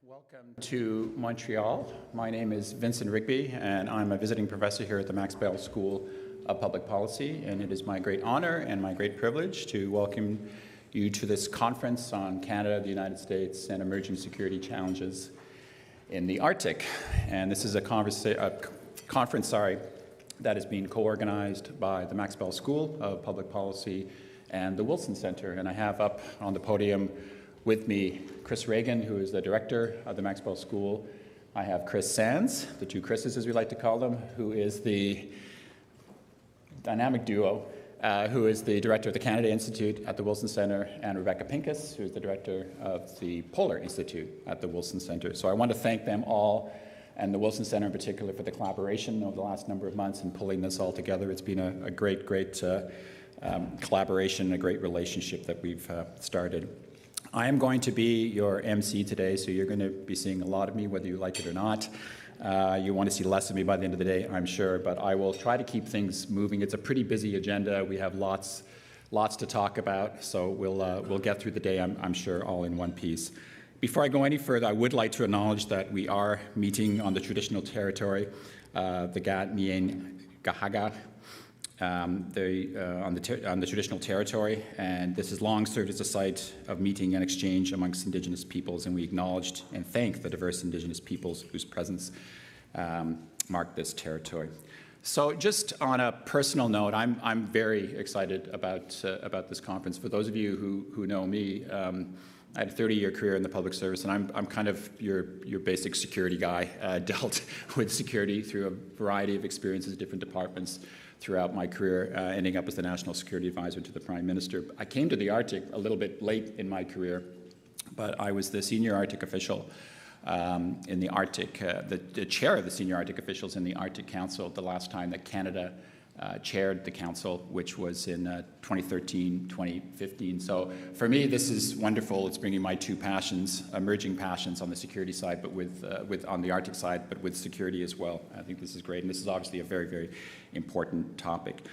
Welcome to Montreal. My name is Vincent Rigby, and I'm a visiting professor here at the McGill School of Public Policy, and it is my great honor and my great privilege to welcome you to this conference on Canada, the United States, and emerging security challenges in the Arctic. And this is a conference that is being co-organized by the McGill School of Public Policy and the Wilson Center. And I have up on the podium with me Chris Reagan, who is the director of the McGill School. I have Chris Sands, the two Chris's as we like to call them, who is the dynamic duo, who is the director of the Canada Institute at the Wilson Center, and Rebecca Pincus, who is the director of the Polar Institute at the Wilson Center. So I want to thank them all, and the Wilson Center in particular, for the collaboration over the last number of months in pulling this all together. It's been a great collaboration, a great relationship that we've started. I am going to be your MC today, so you're going to be seeing a lot of me, whether you like it or not. You want to see less of me by the end of the day, I'm sure, but I will try to keep things moving. It's a pretty busy agenda. We have lots to talk about, so we'll get through the day, I'm sure, all in one piece. Before I go any further, I would like to acknowledge that we are meeting on the traditional territory, the Gat-Mien Gahaga, on the traditional territory, and this has long served as a site of meeting and exchange amongst Indigenous peoples, and we acknowledged and thank the diverse Indigenous peoples whose presence marked this territory. So just on a personal note, I'm very excited about this conference. For those of you who know me, I had a 30-year career in the public service, and I'm kind of your basic security guy, dealt with security through a variety of experiences, different departments throughout my career, ending up as the National Security Advisor to the Prime Minister. I came to the Arctic a little bit late in my career, but I was the senior Arctic official in the Arctic, the chair of the senior Arctic officials in the Arctic Council the last time that Canada chaired the council, which was in 2013, 2015. So for me, this is wonderful. It's bringing my two passions, emerging passions on the security side, but on the Arctic side, but with security as well. I think this is great, and this is obviously a very, very important topic.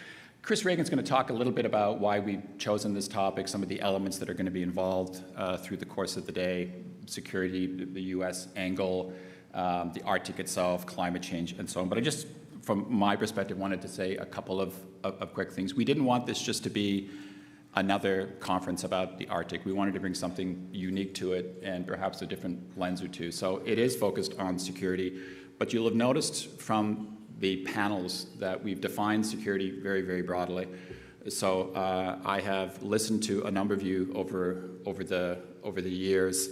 Chris Reagan's going to talk a little bit about why we've chosen this topic, some of the elements that are going to be involved through the course of the day, security, the U.S. angle, the Arctic itself, climate change, and so on. But I just, from my perspective, wanted to say a couple of quick things. We didn't want this just to be another conference about the Arctic. We wanted to bring something unique to it and perhaps a different lens or two. So it is focused on security, but you'll have noticed from the panels that we've defined security very, very broadly. So I have listened to a number of you over the years.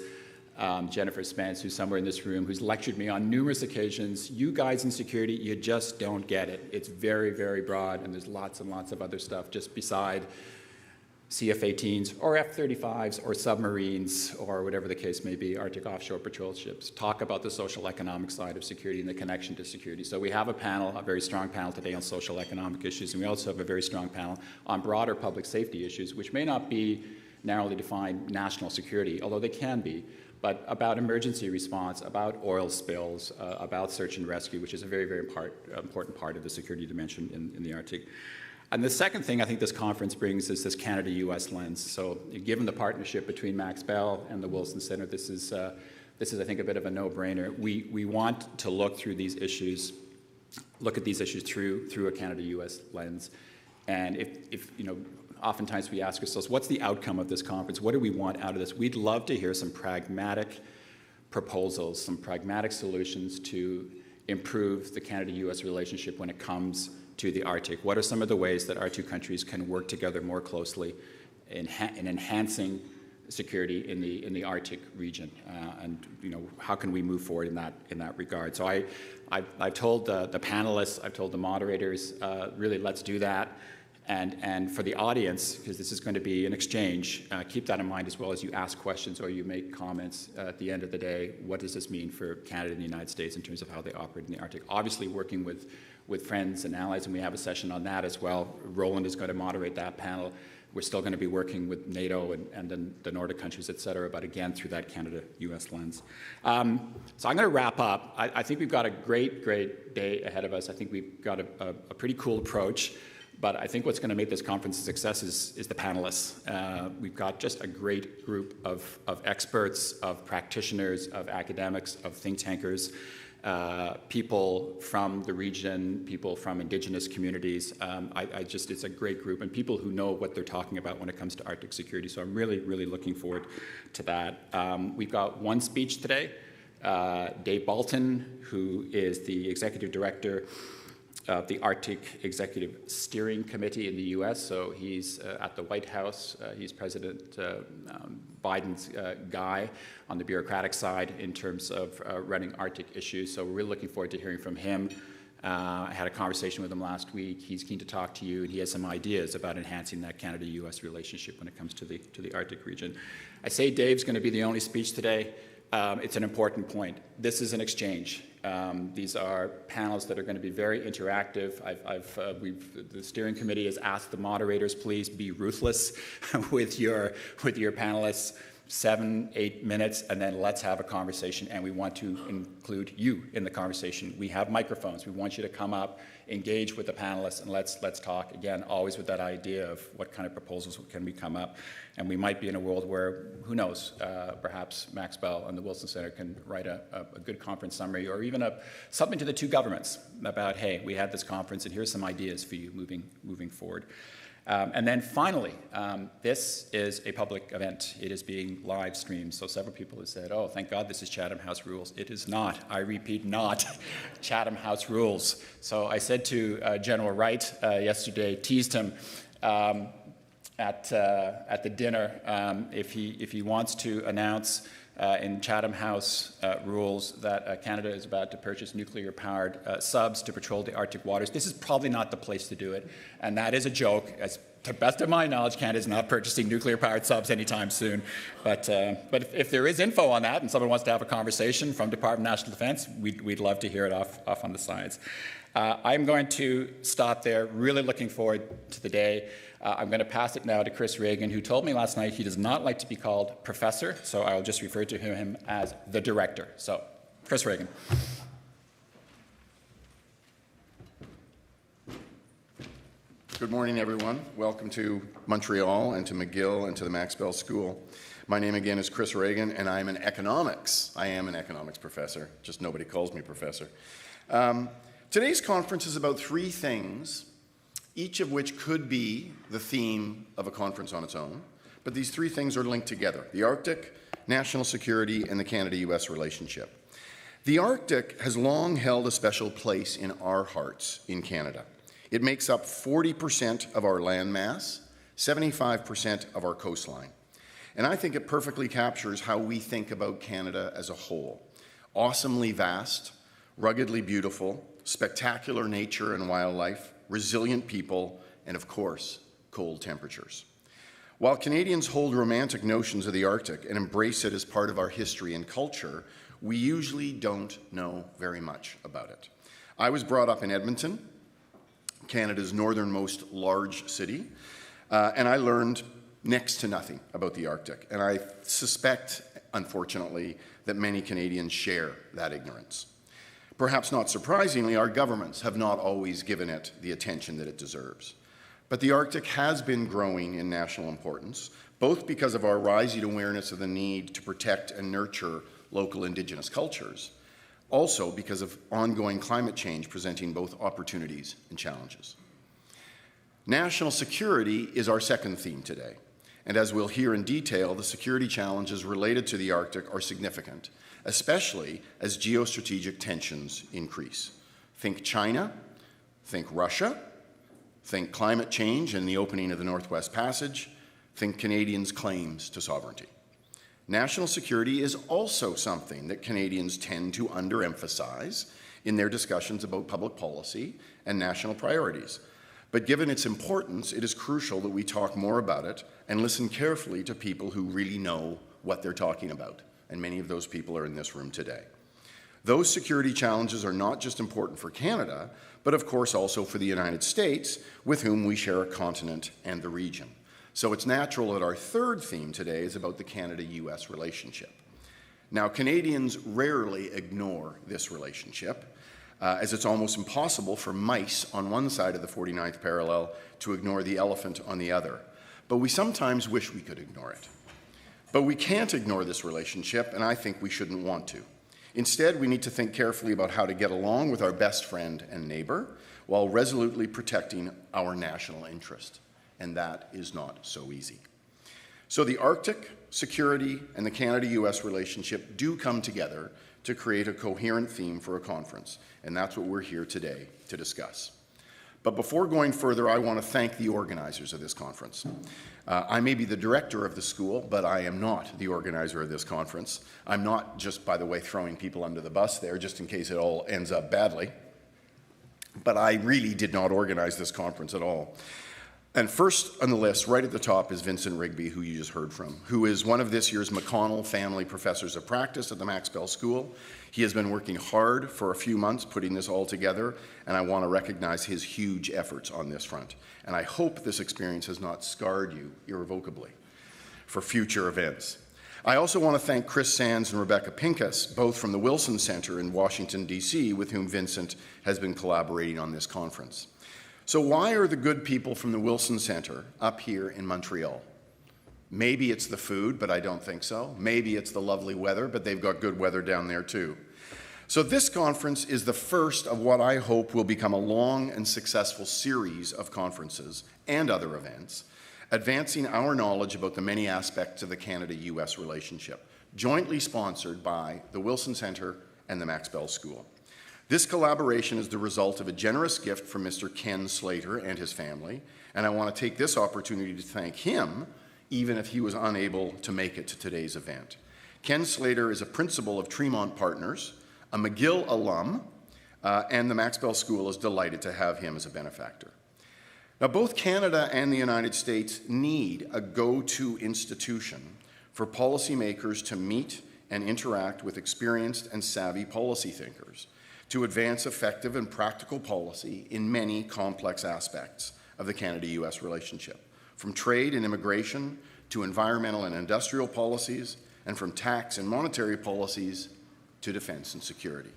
Jennifer Spence, who's somewhere in this room, who's lectured me on numerous occasions. You guys in security, you just don't get it. It's very, very broad, and there's lots and lots of other stuff just beside CF-18s or F-35s or submarines or whatever the case may be, Arctic offshore patrol ships. Talk about the social economic side of security and the connection to security. So we have a panel, a very strong panel today on social economic issues, and we also have a very strong panel on broader public safety issues, which may not be narrowly defined national security, although they can be, but about emergency response, about oil spills, about search and rescue, which is a very, very important part of the security dimension in the Arctic. And the second thing I think this conference brings is this Canada-U.S. lens. So given the partnership between McGill and the Wilson Center, this is I think, a bit of a no-brainer. We want to look at these issues through a Canada-U.S. lens. And if oftentimes we ask ourselves, what's the outcome of this conference? What do we want out of this? We'd love to hear some pragmatic proposals, some pragmatic solutions to improve the Canada-U.S. relationship when it comes to the Arctic. What are some of the ways that our two countries can work together more closely in enhancing security in the Arctic region? And how can we move forward in that regard? So I've told the panelists, I've told the moderators, really let's do that. And for the audience, because this is going to be an exchange, keep that in mind as well as you ask questions or you make comments at the end of the day. What does this mean for Canada and the United States in terms of how they operate in the Arctic? Obviously working with friends and allies, and we have a session on that as well. Roland is going to moderate that panel. We're still going to be working with NATO and then the Nordic countries, et cetera, but again, through that Canada-U.S. lens. So I'm going to wrap up. I think we've got a great day ahead of us. I think we've got a pretty cool approach. But I think what's going to make this conference a success is the panelists. We've got just a great group of experts, of practitioners, of academics, of think tankers, people from the region, people from Indigenous communities. It's a great group, and people who know what they're talking about when it comes to Arctic security. So I'm really, really looking forward to that. We've got one speech today. Dave Balton, who is the executive director of the Arctic Executive Steering Committee in the U.S. So he's at the White House. He's President Biden's guy on the bureaucratic side in terms of running Arctic issues. So we're really looking forward to hearing from him. I had a conversation with him last week. He's keen to talk to you, and he has some ideas about enhancing that Canada-U.S. relationship when it comes to the Arctic region. I say Dave's going to be the only speech today. It's an important point. This is an exchange. These are panels that are going to be very interactive. The steering committee has asked the moderators, please be ruthless with your panelists. 7-8 minutes, and then let's have a conversation, and we want to include you in the conversation. We have microphones. We want you to come up, engage with the panelists, and let's talk, again, always with that idea of what kind of proposals can we come up. And we might be in a world where, who knows, perhaps Max Bell and the Wilson Center can write a good conference summary, or even something to the two governments about, hey, we had this conference, and here's some ideas for you moving forward. And then finally, this is a public event. It is being live streamed. So several people have said, oh, thank God this is Chatham House rules. It is not, I repeat, not Chatham House rules. So I said to General Wright yesterday, teased him at the dinner, if he wants to announce in Chatham House rules that Canada is about to purchase nuclear-powered subs to patrol the Arctic waters. This is probably not the place to do it, and that is a joke. As to the best of my knowledge, Canada is not purchasing nuclear-powered subs anytime soon. But if there is info on that and someone wants to have a conversation from Department of National Defense, we'd love to hear it off on the sides. I'm going to stop there. Really looking forward to the day. I'm going to pass it now to Chris Reagan, who told me last night he does not like to be called professor, so I'll just refer to him as the director. So, Chris Reagan. Good morning, everyone. Welcome to Montreal and to McGill and to the Max Bell School. My name again is Chris Reagan, and I am an economics professor. Just nobody calls me professor. Today's conference is about three things, each of which could be the theme of a conference on its own, but these three things are linked together: the Arctic, national security, and the Canada-U.S. relationship. The Arctic has long held a special place in our hearts in Canada. It makes up 40% of our land mass, 75% of our coastline. And I think it perfectly captures how we think about Canada as a whole. Awesomely vast, ruggedly beautiful, spectacular nature and wildlife, resilient people, and of course, cold temperatures. While Canadians hold romantic notions of the Arctic and embrace it as part of our history and culture, we usually don't know very much about it. I was brought up in Edmonton, Canada's northernmost large city, and I learned next to nothing about the Arctic. And I suspect, unfortunately, that many Canadians share that ignorance. Perhaps not surprisingly, our governments have not always given it the attention that it deserves. But the Arctic has been growing in national importance, both because of our rising awareness of the need to protect and nurture local Indigenous cultures, also because of ongoing climate change presenting both opportunities and challenges. National security is our second theme today, and as we'll hear in detail, the security challenges related to the Arctic are significant, especially as geo-strategic tensions increase. Think China, think Russia, think climate change and the opening of the Northwest Passage, think Canadians' claims to sovereignty. National security is also something that Canadians tend to underemphasize in their discussions about public policy and national priorities. But given its importance, it is crucial that we talk more about it and listen carefully to people who really know what they're talking about. And many of those people are in this room today. Those security challenges are not just important for Canada, but of course also for the United States, with whom we share a continent and the region. So it's natural that our third theme today is about the Canada-U.S. relationship. Now, Canadians rarely ignore this relationship. as it's almost impossible for mice on one side of the 49th parallel to ignore the elephant on the other. But we sometimes wish we could ignore it. But we can't ignore this relationship, and I think we shouldn't want to. Instead, we need to think carefully about how to get along with our best friend and neighbor while resolutely protecting our national interest. And that is not so easy. So the Arctic, security, and the Canada-US relationship do come together to create a coherent theme for a conference, and that's what we're here today to discuss. But before going further, I want to thank the organizers of this conference. I may be the director of the school, but I am not the organizer of this conference. I'm not just, by the way, throwing people under the bus there, just in case it all ends up badly. But I really did not organize this conference at all. And first on the list, right at the top, is Vincent Rigby, who you just heard from, who is one of this year's McConnell Family Professors of Practice at the Max Bell School. He has been working hard for a few months putting this all together, and I want to recognize his huge efforts on this front. And I hope this experience has not scarred you irrevocably for future events. I also want to thank Chris Sands and Rebecca Pincus, both from the Wilson Center in Washington, D.C., with whom Vincent has been collaborating on this conference. So why are the good people from the Wilson Center up here in Montreal? Maybe it's the food, but I don't think so. Maybe it's the lovely weather, but they've got good weather down there too. So this conference is the first of what I hope will become a long and successful series of conferences and other events, advancing our knowledge about the many aspects of the Canada-US relationship, jointly sponsored by the Wilson Center and the Max Bell School. This collaboration is the result of a generous gift from Mr. Ken Slater and his family, and I want to take this opportunity to thank him, even if he was unable to make it to today's event. Ken Slater is a principal of Tremont Partners, a McGill alum, and the Max Bell School is delighted to have him as a benefactor. Now, both Canada and the United States need a go-to institution for policymakers to meet and interact with experienced and savvy policy thinkers, to advance effective and practical policy in many complex aspects of the Canada-US relationship, from trade and immigration to environmental and industrial policies, and from tax and monetary policies to defense and security.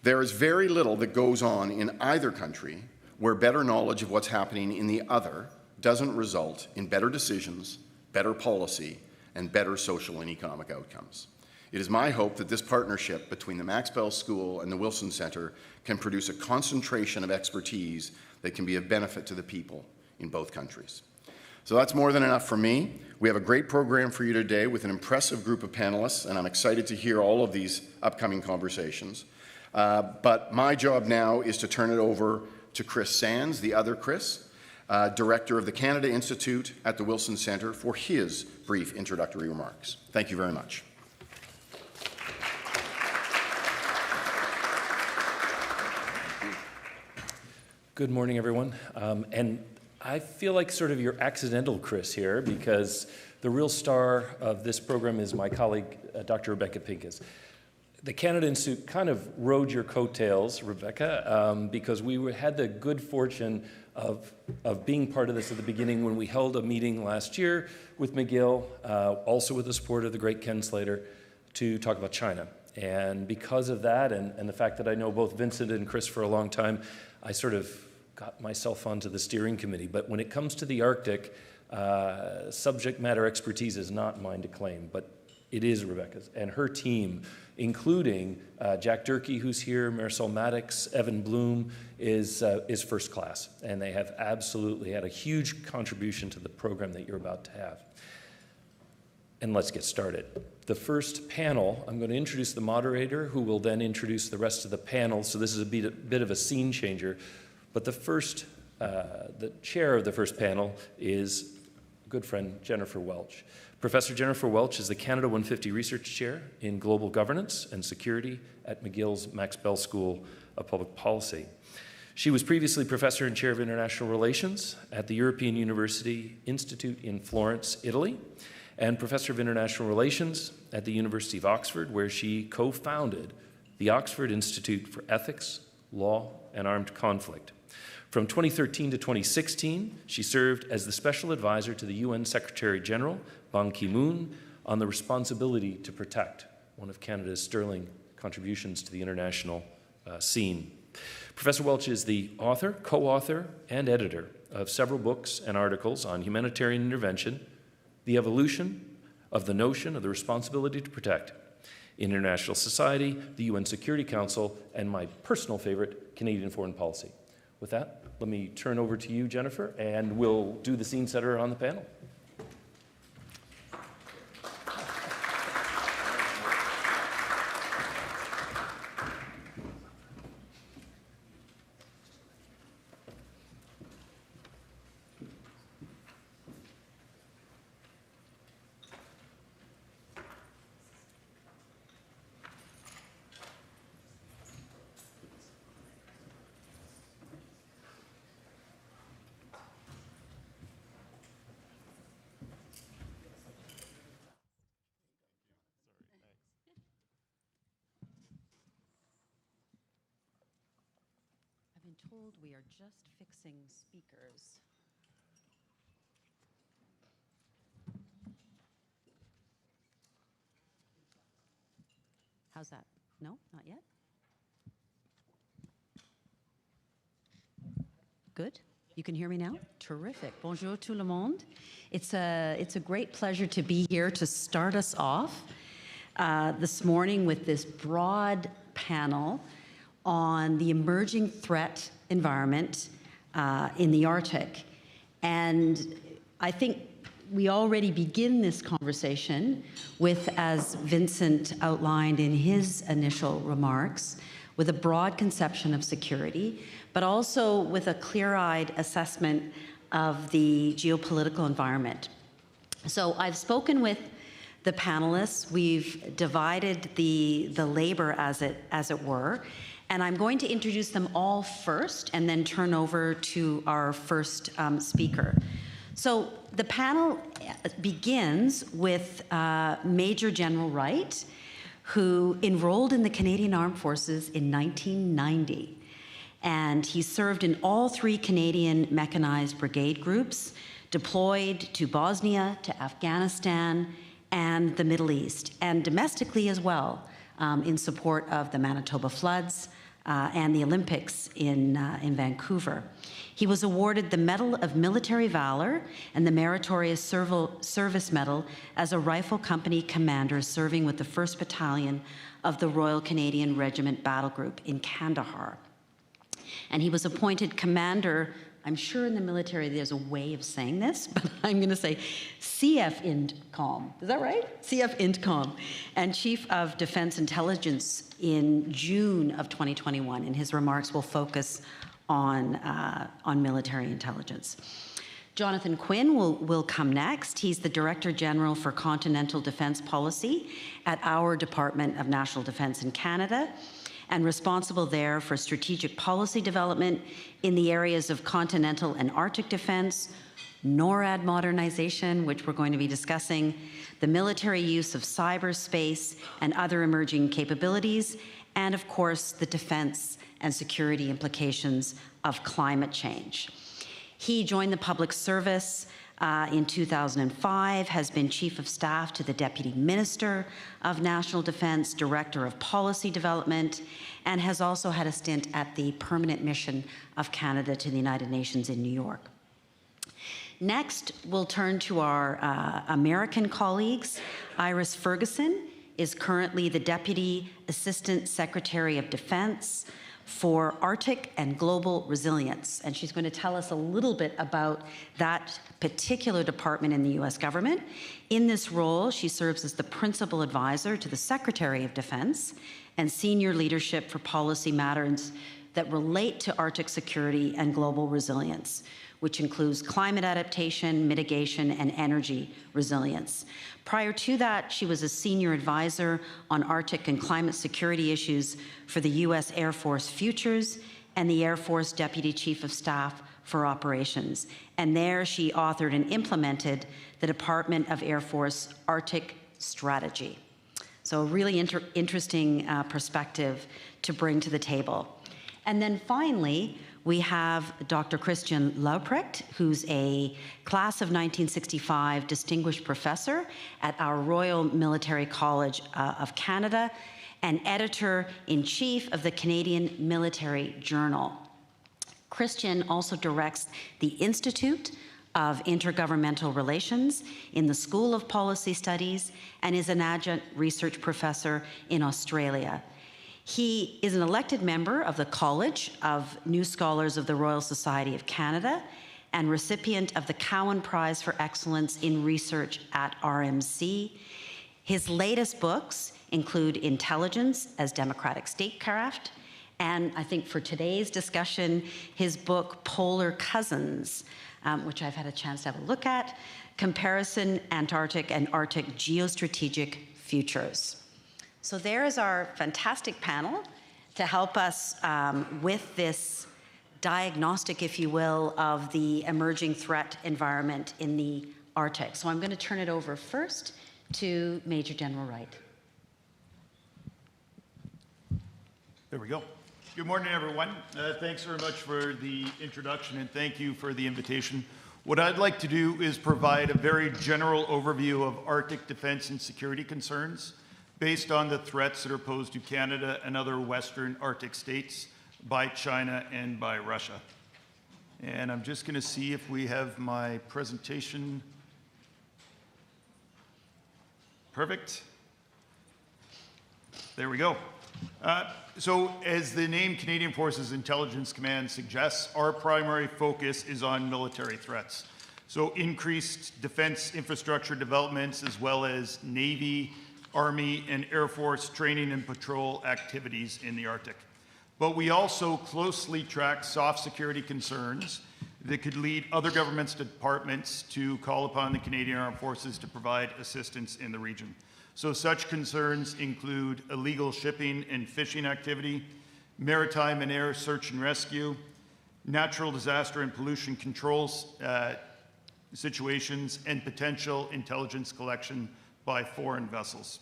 There is very little that goes on in either country where better knowledge of what's happening in the other doesn't result in better decisions, better policy, and better social and economic outcomes. It is my hope that this partnership between the Max Bell School and the Wilson Center can produce a concentration of expertise that can be of benefit to the people in both countries. So that's more than enough for me. We have a great program for you today with an impressive group of panelists, and I'm excited to hear all of these upcoming conversations. But my job now is to turn it over to Chris Sands, the other Chris, Director of the Canada Institute at the Wilson Center, for his brief introductory remarks. Thank you very much. Good morning, everyone. And I feel like sort of your accidental Chris here, because the real star of this program is my colleague, Dr. Rebecca Pincus. The Canada Institute kind of rode your coattails, Rebecca, because we had the good fortune of being part of this at the beginning when we held a meeting last year with McGill, also with the support of the great Ken Slater, to talk about China. And because of that, and the fact that I know both Vincent and Chris for a long time, I sort of got myself onto the steering committee. But when it comes to the Arctic, subject matter expertise is not mine to claim, but it is Rebecca's. And her team, including Jack Durkee, who's here, Marisol Maddox, Evan Bloom, is first class. And they have absolutely had a huge contribution to the program that you're about to have. And let's get started. The first panel, I'm going to introduce the moderator, who will then introduce the rest of the panel. So this is a bit of a scene changer. But the chair of the first panel is a good friend, Jennifer Welch. Professor Jennifer Welch is the Canada 150 Research Chair in Global Governance and Security at McGill's Max Bell School of Public Policy. She was previously Professor and Chair of International Relations at the European University Institute in Florence, Italy, and Professor of International Relations at the University of Oxford, where she co-founded the Oxford Institute for Ethics, Law, and Armed Conflict. From 2013 to 2016, she served as the Special Advisor to the UN Secretary General, Ban Ki-moon, on the responsibility to protect, one of Canada's sterling contributions to the international scene. Professor Welch is the author, co-author, and editor of several books and articles on humanitarian intervention, the evolution of the notion of the responsibility to protect, international society, the UN Security Council, and my personal favorite, Canadian foreign policy. With that, let me turn over to you, Jennifer, and we'll do the scene setter on the panel. I've been told we are just fixing speakers. How's that? No, not yet? Good? You can hear me now? Terrific. Bonjour tout le monde. It's a great pleasure to be here to start us off this morning with this broad panel on the emerging threat environment in the Arctic. And I think we already begin this conversation with, as Vincent outlined in his initial remarks, with a broad conception of security, but also with a clear-eyed assessment of the geopolitical environment. So I've spoken with the panelists. We've divided the labor, as it were, and I'm going to introduce them all first and then turn over to our first speaker. So the panel begins with Major General Wright, who enrolled in the Canadian Armed Forces in 1990. And he served in all 3 Canadian mechanized brigade groups, deployed to Bosnia, to Afghanistan, and the Middle East, and domestically as well, in support of the Manitoba floods and the Olympics in Vancouver. He was awarded the Medal of Military Valor and the Meritorious Service Medal as a rifle company commander serving with the 1st Battalion of the Royal Canadian Regiment Battle Group in Kandahar. And he was appointed commander, I'm sure in the military there's a way of saying this, but I'm going to say CF INTCOM. Is that right? CF INTCOM. And Chief of Defense Intelligence in June of 2021. And his remarks will focus on military intelligence. Jonathan Quinn will come next. He's the Director General for Continental Defense Policy at our Department of National Defense in Canada, and responsible there for strategic policy development in the areas of continental and Arctic defense, NORAD modernization, which we're going to be discussing, the military use of cyberspace and other emerging capabilities, and of course, the defense and security implications of climate change. He joined the public service in 2005, has been Chief of Staff to the Deputy Minister of National Defense, Director of Policy Development, and has also had a stint at the Permanent Mission of Canada to the United Nations in New York. Next, we'll turn to our American colleagues. Iris Ferguson is currently the Deputy Assistant Secretary of Defense for Arctic and Global Resilience. And she's going to tell us a little bit about that particular department in the US government. In this role, she serves as the principal advisor to the Secretary of Defense and senior leadership for policy matters that relate to Arctic security and global resilience, which includes climate adaptation, mitigation, and energy resilience. Prior to that, she was a senior advisor on Arctic and climate security issues for the US Air Force Futures and the Air Force Deputy Chief of Staff for Operations. And there she authored and implemented the Department of Air Force Arctic Strategy. So a really interesting perspective to bring to the table. And then finally, we have Dr. Christian Lauprecht, who's a class of 1965 distinguished professor at our Royal Military College of Canada, and editor-in-chief of the Canadian Military Journal. Christian also directs the Institute of Intergovernmental Relations in the School of Policy Studies and is an adjunct research professor in Australia. He is an elected member of the College of New Scholars of the Royal Society of Canada and recipient of the Cowan Prize for Excellence in Research at RMC. His latest books include Intelligence as Democratic Statecraft, and I think for today's discussion, his book Polar Cousins, which I've had a chance to have a look at, Comparison Antarctic and Arctic Geostrategic Futures. So there is our fantastic panel to help us with this diagnostic, if you will, of the emerging threat environment in the Arctic. So I'm going to turn it over first to Major General Wright. There we go. Good morning, everyone. Thanks very much for the introduction, and thank you for the invitation. What I'd like to do is provide a very general overview of Arctic defense and security concerns based on the threats that are posed to Canada and other Western Arctic states by China and by Russia. And I'm just going to see if we have my presentation. Perfect. There we go. So as the name Canadian Forces Intelligence Command suggests, our primary focus is on military threats. So increased defense infrastructure developments, as well as Navy, Army, and Air Force training and patrol activities in the Arctic. But we also closely track soft security concerns that could lead other governments' departments to call upon the Canadian Armed Forces to provide assistance in the region. So such concerns include illegal shipping and fishing activity, maritime and air search and rescue, natural disaster and pollution controls situations, and potential intelligence collection by foreign vessels.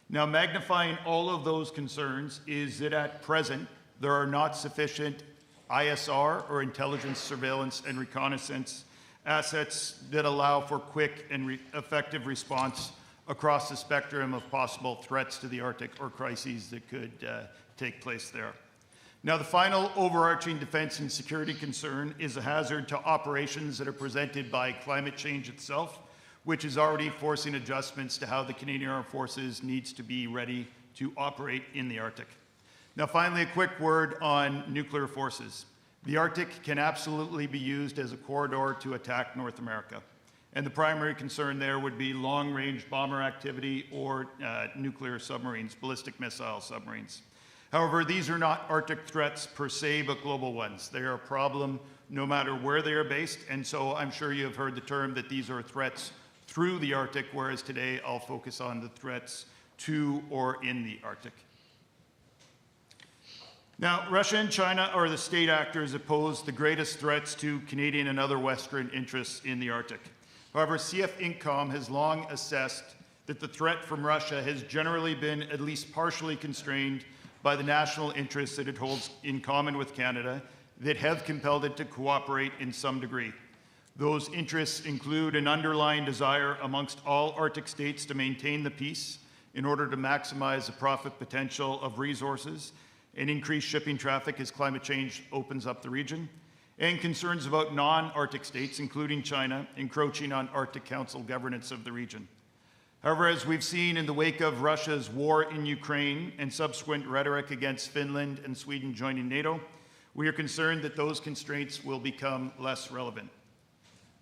Now, magnifying all of those concerns is that at present, there are not sufficient ISR, or intelligence, surveillance, and reconnaissance assets that allow for quick and effective response across the spectrum of possible threats to the Arctic or crises that could take place there. Now, the final overarching defense and security concern is a hazard to operations that are presented by climate change itself, which is already forcing adjustments to how the Canadian Armed Forces needs to be ready to operate in the Arctic. Now, finally, a quick word on nuclear forces. The Arctic can absolutely be used as a corridor to attack North America. And the primary concern there would be long-range bomber activity or nuclear submarines, ballistic missile submarines. However, these are not Arctic threats per se, but global ones. They are a problem no matter where they are based, and so I'm sure you have heard the term that these are threats through the Arctic, whereas today I'll focus on the threats to or in the Arctic. Now, Russia and China are the state actors that pose the greatest threats to Canadian and other Western interests in the Arctic. However, CF INCOM has long assessed that the threat from Russia has generally been at least partially constrained by the national interests that it holds in common with Canada that have compelled it to cooperate in some degree. Those interests include an underlying desire amongst all Arctic states to maintain the peace in order to maximize the profit potential of resources and increase shipping traffic as climate change opens up the region, and concerns about non-Arctic states, including China, encroaching on Arctic Council governance of the region. However, as we've seen in the wake of Russia's war in Ukraine and subsequent rhetoric against Finland and Sweden joining NATO, we are concerned that those constraints will become less relevant.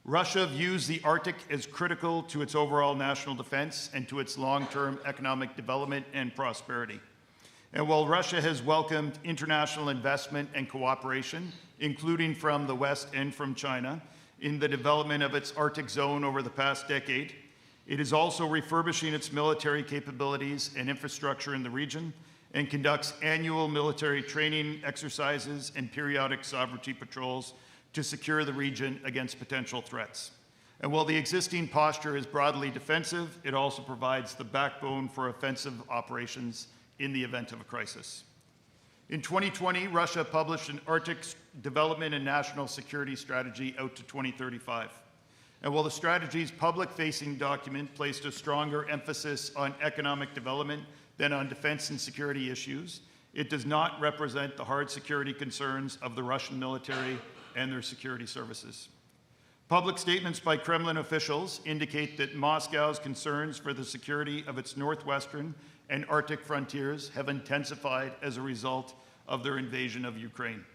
Russia views the Arctic as critical to its overall national defense and to its long-term economic development and prosperity. And while Russia has welcomed international investment and cooperation, including from the West and from China, in the development of its Arctic zone over the past decade, it is also refurbishing its military capabilities and infrastructure in the region and conducts annual military training exercises and periodic sovereignty patrols to secure the region against potential threats. And while the existing posture is broadly defensive, it also provides the backbone for offensive operations in the event of a crisis. In 2020, Russia published an Arctic development and national security strategy out to 2035. And while the strategy's public-facing document placed a stronger emphasis on economic development than on defense and security issues, it does not represent the hard security concerns of the Russian military and their security services. Public statements by Kremlin officials indicate that Moscow's concerns for the security of its northwestern and Arctic frontiers have intensified as a result of their invasion of Ukraine.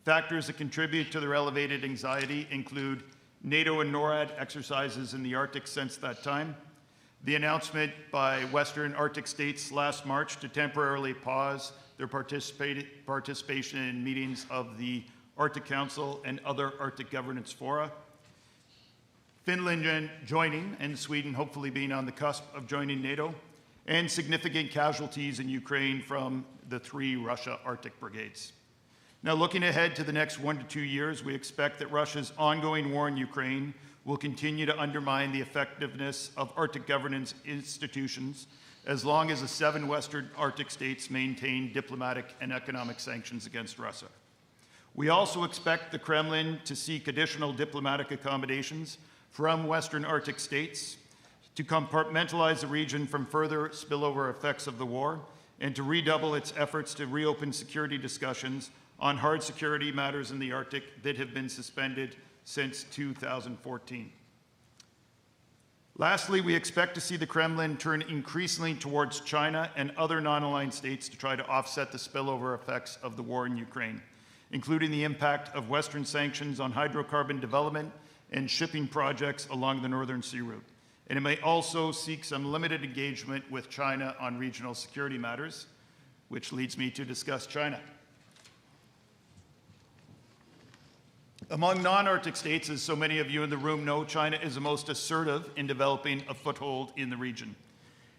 Factors that contribute to their elevated anxiety include NATO and NORAD exercises in the Arctic since that time, the announcement by Western Arctic states last March to temporarily pause their participation in meetings of the Arctic Council and other Arctic governance fora, Finland joining and Sweden hopefully being on the cusp of joining NATO, and significant casualties in Ukraine from the 3 Russia Arctic brigades. Now, looking ahead to the next 1 to 2 years, we expect that Russia's ongoing war in Ukraine will continue to undermine the effectiveness of Arctic governance institutions as long as the 7 Western Arctic states maintain diplomatic and economic sanctions against Russia. We also expect the Kremlin to seek additional diplomatic accommodations from Western Arctic states to compartmentalize the region from further spillover effects of the war and to redouble its efforts to reopen security discussions on hard security matters in the Arctic that have been suspended since 2014. Lastly, we expect to see the Kremlin turn increasingly towards China and other non-aligned states to try to offset the spillover effects of the war in Ukraine, including the impact of Western sanctions on hydrocarbon development and shipping projects along the Northern Sea Route. And it may also seek some limited engagement with China on regional security matters, which leads me to discuss China. Among non-Arctic states, as so many of you in the room know, China is the most assertive in developing a foothold in the region.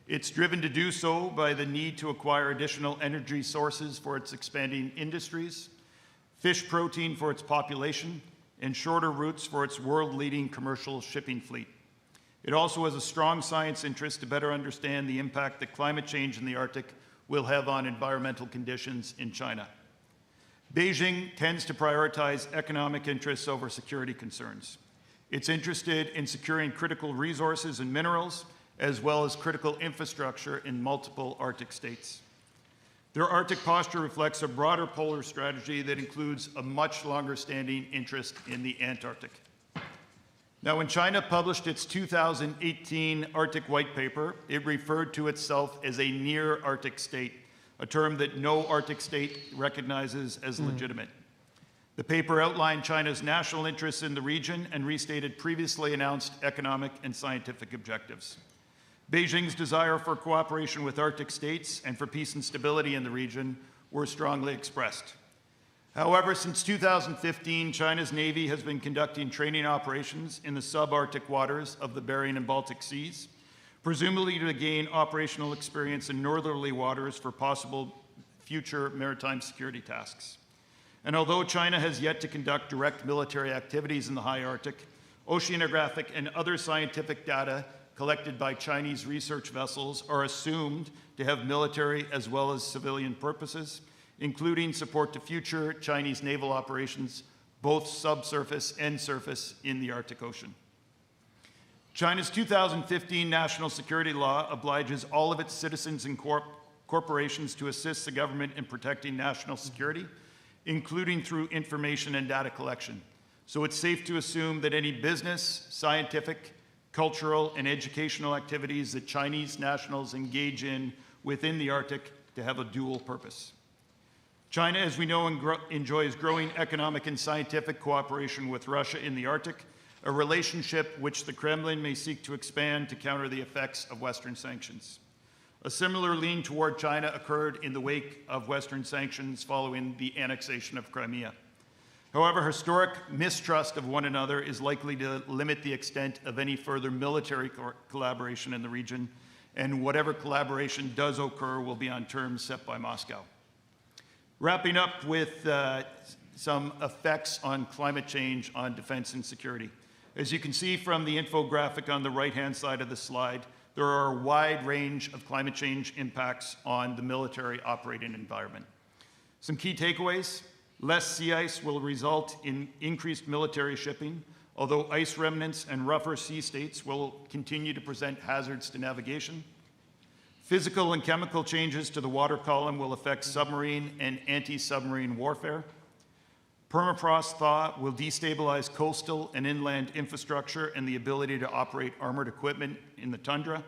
It's driven to do so by the need to acquire additional energy sources for its expanding industries, fish protein for its population, and shorter routes for its world-leading commercial shipping fleet. It also has a strong science interest to better understand the impact that climate change in the Arctic will have on environmental conditions in China. Beijing tends to prioritize economic interests over security concerns. It's interested in securing critical resources and minerals, as well as critical infrastructure in multiple Arctic states. Their Arctic posture reflects a broader polar strategy that includes a much longer-standing interest in the Antarctic. Now, when China published its 2018 Arctic White Paper, it referred to itself as a near-Arctic state, a term that no Arctic state recognizes as legitimate. The paper outlined China's national interests in the region and restated previously announced economic and scientific objectives. Beijing's desire for cooperation with Arctic states and for peace and stability in the region were strongly expressed. However, since 2015, China's Navy has been conducting training operations in the subarctic waters of the Bering and Baltic Seas, presumably to gain operational experience in northerly waters for possible future maritime security tasks. And although China has yet to conduct direct military activities in the high Arctic, oceanographic and other scientific data collected by Chinese research vessels are assumed to have military as well as civilian purposes, including support to future Chinese naval operations, both subsurface and surface in the Arctic Ocean. China's 2015 national security law obliges all of its citizens and corporations to assist the government in protecting national security, including through information and data collection. So it's safe to assume that any business, scientific, cultural, and educational activities that Chinese nationals engage in within the Arctic to have a dual purpose. China, as we know, enjoys growing economic and scientific cooperation with Russia in the Arctic, a relationship which the Kremlin may seek to expand to counter the effects of Western sanctions. A similar lean toward China occurred in the wake of Western sanctions following the annexation of Crimea. However, historic mistrust of one another is likely to limit the extent of any further military collaboration in the region, and whatever collaboration does occur will be on terms set by Moscow. Wrapping up with some effects on climate change on defense and security. As you can see from the infographic on the right-hand side of the slide, there are a wide range of climate change impacts on the military operating environment. Some key takeaways: less sea ice will result in increased military shipping, although ice remnants and rougher sea states will continue to present hazards to navigation. Physical and chemical changes to the water column will affect submarine and anti-submarine warfare. Permafrost thaw will destabilize coastal and inland infrastructure and the ability to operate armored equipment in the tundra.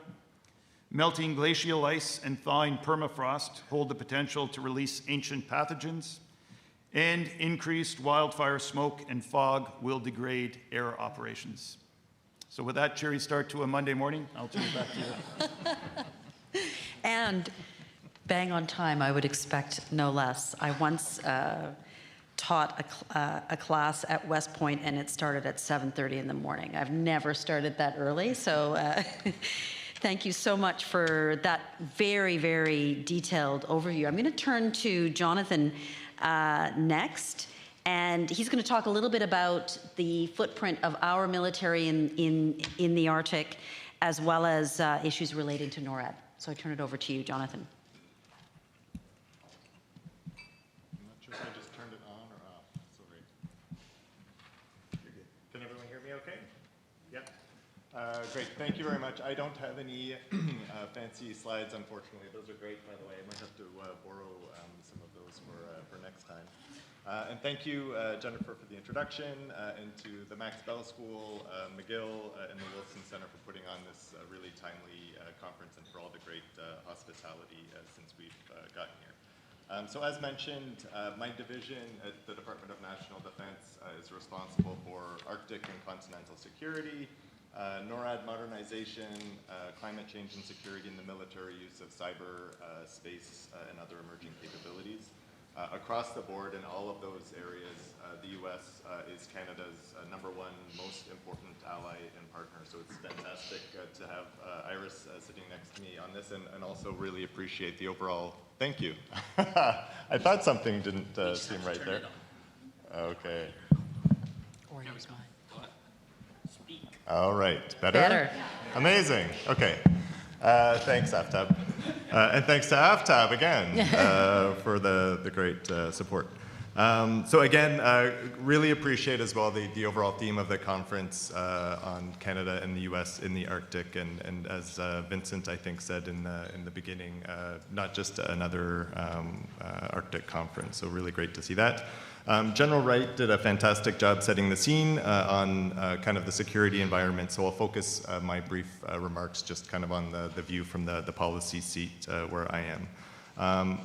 Melting glacial ice and thawing permafrost hold the potential to release ancient pathogens, and increased wildfire smoke and fog will degrade air operations. So with that cheery start to a Monday morning, I'll turn it back to you. And bang on time, I would expect no less. I once taught a class at West Point, and it started at 7:30 in the morning. I've never started that early, so thank you so much for that very, very detailed overview. I'm going to turn to Jonathan next, and he's going to talk a little bit about the footprint of our military in the Arctic, as well as issues related to NORAD. So I turn it over to you, Jonathan. Great, thank you very much. I don't have any fancy slides, unfortunately. Those are great, by the way. I might have to borrow some of those for next time. And thank you, Jennifer, for the introduction, and to the Max Bell School, McGill, and the Wilson Center for putting on this really timely conference, and for all the great hospitality since we've gotten here. So as mentioned, my division at the Department of National Defense is responsible for Arctic and continental security, NORAD modernization, climate change and security in the military, use of cyber, space, and other emerging capabilities. Across the board in all of those areas, the U.S. is Canada's #1 most important ally and partner. So it's fantastic to have Iris sitting next to me on this, and also really appreciate the overall, thank you. I thought something didn't seem right there. Okay. Or use mine. All right, better? Better. Amazing, okay. Thanks, AFTAB. And thanks to AFTAB again for the great support. So again, really appreciate as well the overall theme of the conference on Canada and the US in the Arctic, and as Vincent, I think, said in the beginning, not just another Arctic conference, so really great to see that. General Wright did a fantastic job setting the scene on kind of the security environment, so I'll focus my brief remarks just kind of on the view from the policy seat where I am.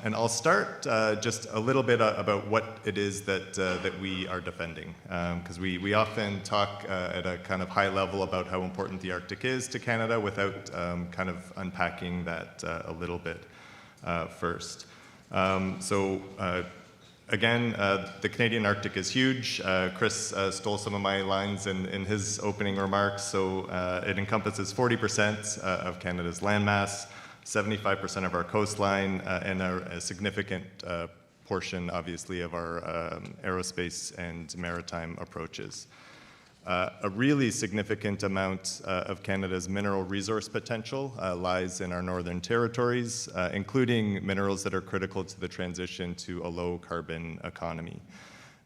And I'll start just a little bit about what it is that we are defending, because we often talk at a kind of high level about how important the Arctic is to Canada without kind of unpacking that a little bit first. Again, the Canadian Arctic is huge. Chris stole some of my lines in his opening remarks. So it encompasses 40% of Canada's landmass, 75% of our coastline, and a significant portion, obviously, of our aerospace and maritime approaches. A really significant amount of Canada's mineral resource potential lies in our northern territories, including minerals that are critical to the transition to a low-carbon economy.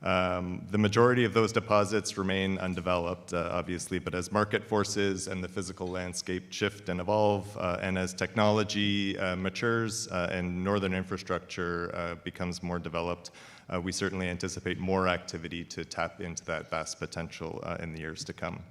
The majority of those deposits remain undeveloped, obviously, but as market forces and the physical landscape shift and evolve, and as technology matures and northern infrastructure becomes more developed, we certainly anticipate more activity to tap into that vast potential in the years to come.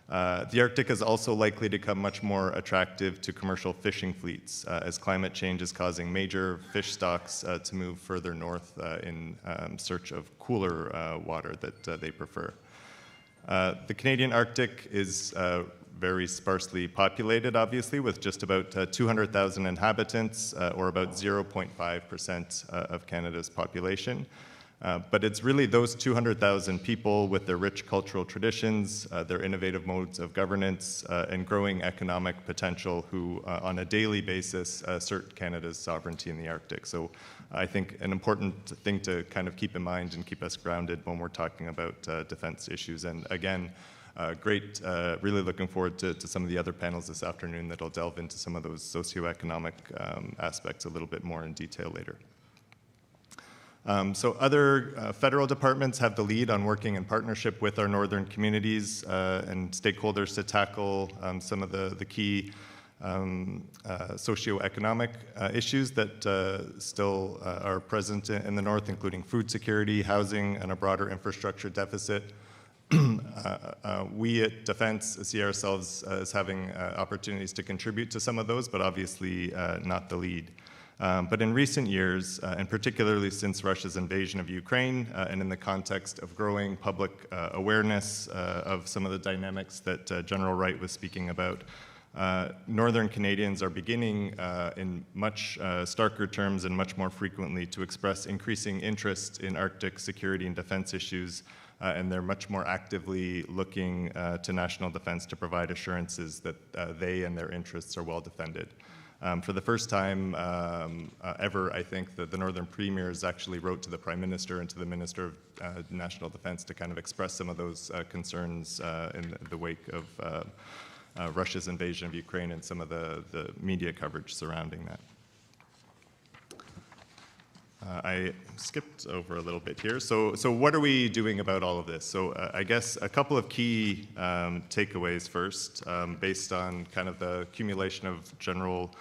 The Arctic is also likely to become much more attractive to commercial fishing fleets as climate change is causing major fish stocks to move further north in search of cooler water that they prefer. The Canadian Arctic is very sparsely populated, obviously, with just about 200,000 inhabitants, or about 0.5% of Canada's population. But it's really those 200,000 people with their rich cultural traditions, their innovative modes of governance, and growing economic potential who, on a daily basis, assert Canada's sovereignty in the Arctic. So I think an important thing to kind of keep in mind and keep us grounded when we're talking about defense issues. And again, really looking forward to some of the other panels this afternoon that'll delve into some of those socioeconomic aspects a little bit more in detail later. So other federal departments have the lead on working in partnership with our northern communities and stakeholders to tackle some of the key socioeconomic issues that still are present in the North, including food security, housing, and a broader infrastructure deficit. We at Defense see ourselves as having opportunities to contribute to some of those, but obviously not the lead. But in recent years, and particularly since Russia's invasion of Ukraine, and in the context of growing public awareness of some of the dynamics that General Wright was speaking about, Northern Canadians are beginning in much starker terms and much more frequently to express increasing interest in Arctic security and defense issues, and they're much more actively looking to national defense to provide assurances that they and their interests are well defended. For the first time ever, I think that the Northern Premiers actually wrote to the Prime Minister and to the Minister of National Defense to kind of express some of those concerns in the wake of Russia's invasion of Ukraine and some of the media coverage surrounding that. I skipped over a little bit here. So what are we doing about all of this? So I guess a couple of key takeaways first, based on kind of the accumulation of General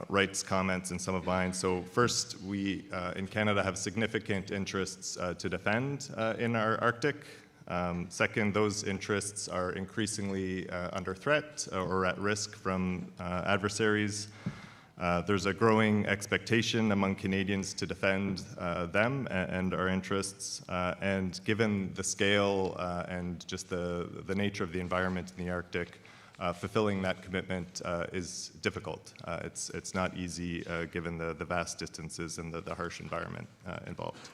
Wright's comments and some of mine. So first, we in Canada have significant interests to defend in our Arctic. Second, those interests are increasingly under threat or at risk from adversaries. There's a growing expectation among Canadians to defend them and our interests. And given the scale and just the nature of the environment in the Arctic, fulfilling that commitment is difficult. It's not easy given the vast distances and the harsh environment involved.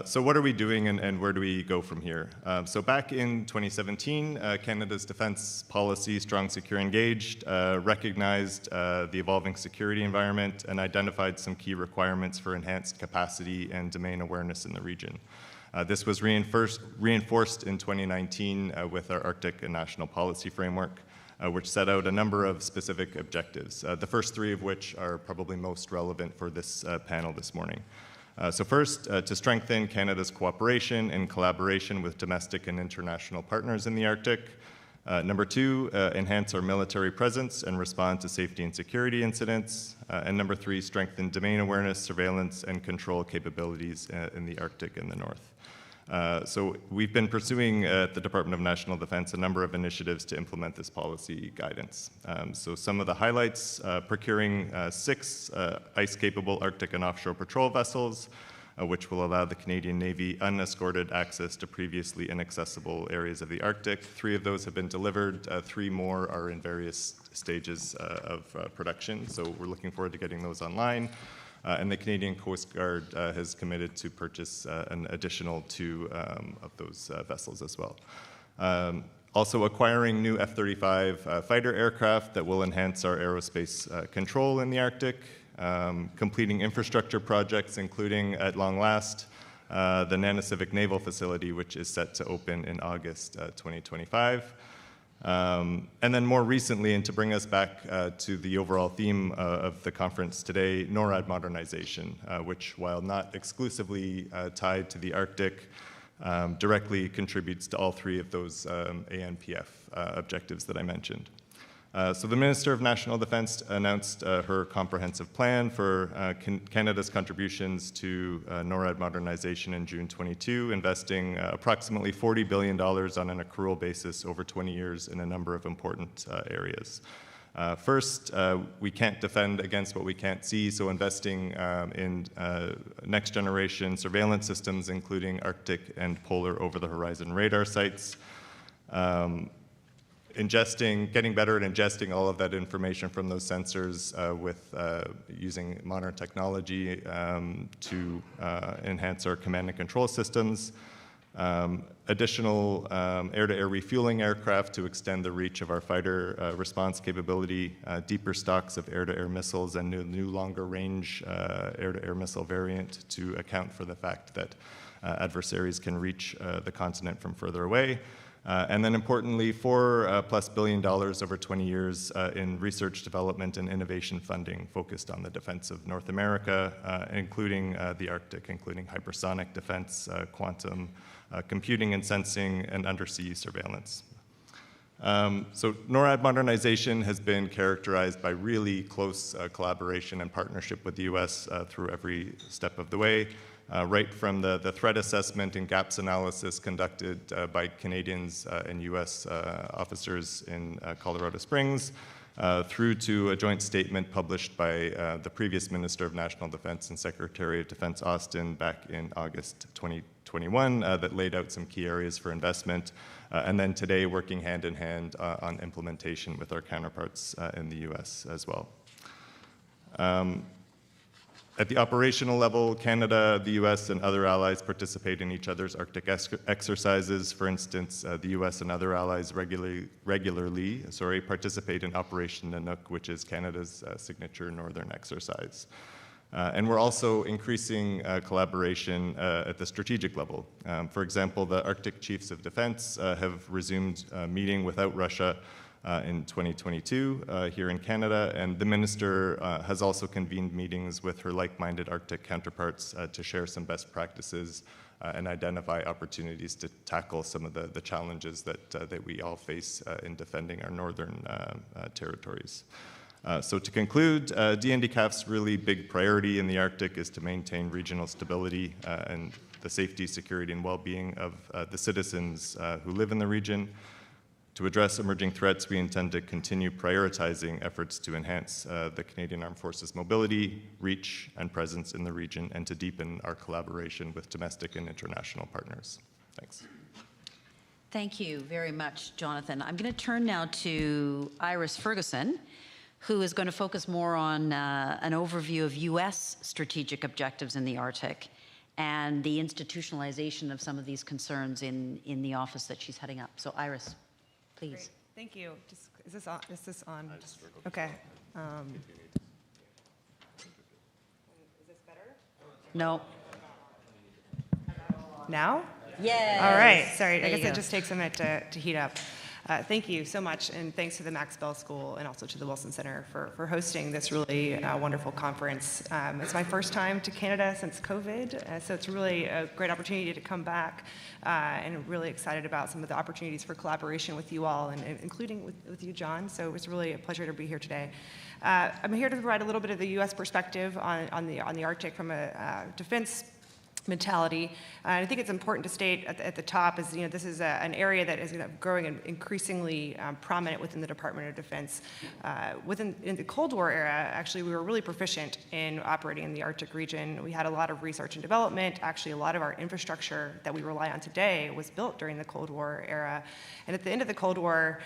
So what are we doing and where do we go from here? So back in 2017, Canada's defense policy, Strong, Secure, Engaged, recognized the evolving security environment and identified some key requirements for enhanced capacity and domain awareness in the region. This was reinforced in 2019 with our Arctic and National Policy Framework, which set out a number of specific objectives, the first three of which are probably most relevant for this panel this morning. So first, to strengthen Canada's cooperation and collaboration with domestic and international partners in the Arctic. Number two, enhance our military presence and respond to safety and security incidents. And number three, strengthen domain awareness, surveillance, and control capabilities in the Arctic and the North. So we've been pursuing at the Department of National Defense a number of initiatives to implement this policy guidance. So some of the highlights, procuring 6 ice-capable Arctic and offshore patrol vessels, which will allow the Canadian Navy unescorted access to previously inaccessible areas of the Arctic. 3 of those have been delivered. 3 more are in various stages of production, so we're looking forward to getting those online. And the Canadian Coast Guard has committed to purchase an additional 2 of those vessels as well. Also acquiring new F-35 fighter aircraft that will enhance our aerospace control in the Arctic. Completing infrastructure projects, including, at long last, the Nanisivik Naval Facility, which is set to open in August 2025. And then more recently, and to bring us back to the overall theme of the conference today, NORAD modernization, which, while not exclusively tied to the Arctic, directly contributes to all 3 of those ANPF objectives that I mentioned. So the Minister of National Defense announced her comprehensive plan for Canada's contributions to NORAD modernization in June 22, investing approximately $40 billion on an accrual basis over 20 years in a number of important areas. First, we can't defend against what we can't see, so investing in next generation surveillance systems, including Arctic and polar over-the-horizon radar sites. Getting better at ingesting all of that information from those sensors with using modern technology to enhance our command and control systems. Additional air-to-air refueling aircraft to extend the reach of our fighter response capability, deeper stocks of air-to-air missiles, and new longer range air-to-air missile variant to account for the fact that adversaries can reach the continent from further away. And then importantly, $4+ billion over 20 years in research, development, and innovation funding focused on the defense of North America, including the Arctic, including hypersonic defense, quantum, computing and sensing, and undersea surveillance. So NORAD modernization has been characterized by really close collaboration and partnership with the US through every step of the way, right from the threat assessment and gaps analysis conducted by Canadians and US officers in Colorado Springs, through to a joint statement published by the previous Minister of National Defense and Secretary of Defense Austin back in August 2021 that laid out some key areas for investment. And then today, working hand in hand on implementation with our counterparts in the US as well. At the operational level, Canada, the US, and other allies participate in each other's Arctic exercises. For instance, the US and other allies regularly participate in Operation Nanook, which is Canada's signature northern exercise. And we're also increasing collaboration at the strategic level. For example, the Arctic Chiefs of Defense have resumed meeting without Russia in 2022 here in Canada, and the minister has also convened meetings with her like-minded Arctic counterparts to share some best practices and identify opportunities to tackle some of the challenges that we all face in defending our northern territories. So to conclude, DNDCAF's really big priority in the Arctic is to maintain regional stability and the safety, security, and well-being of the citizens who live in the region. To address emerging threats, we intend to continue prioritizing efforts to enhance the Canadian Armed Forces mobility, reach, and presence in the region, and to deepen our collaboration with domestic and international partners. Thanks. Thank you very much, Jonathan. I'm going to turn now to Iris Ferguson, who is going to focus more on an overview of U.S. strategic objectives in the Arctic and the institutionalization of some of these concerns in the office that she's heading up. So Iris, please. Great. Thank you. Is this on? Is this on? Okay. Is this better? No. Now? Yes. All right. Sorry. There I guess you it go. just takes a minute to heat up. Thank you so much, and thanks to the McGill School and also to the Wilson Center for hosting this really wonderful conference. It's my first time to Canada since COVID, so it's really a great opportunity to come back, and really excited about some of the opportunities for collaboration with you all, and including with you, John. So it's really a pleasure to be here today. I'm here to provide a little bit of the U.S. perspective on the Arctic from a defense mentality. And I think it's important to state at the top is, this is an area that is growing and increasingly prominent within the Department of Defense. In the Cold War era, actually, we were really proficient in operating in the Arctic region. We had a lot of research and development. Actually, a lot of our infrastructure that we rely on today was built during the Cold War era. And at the end of the Cold War,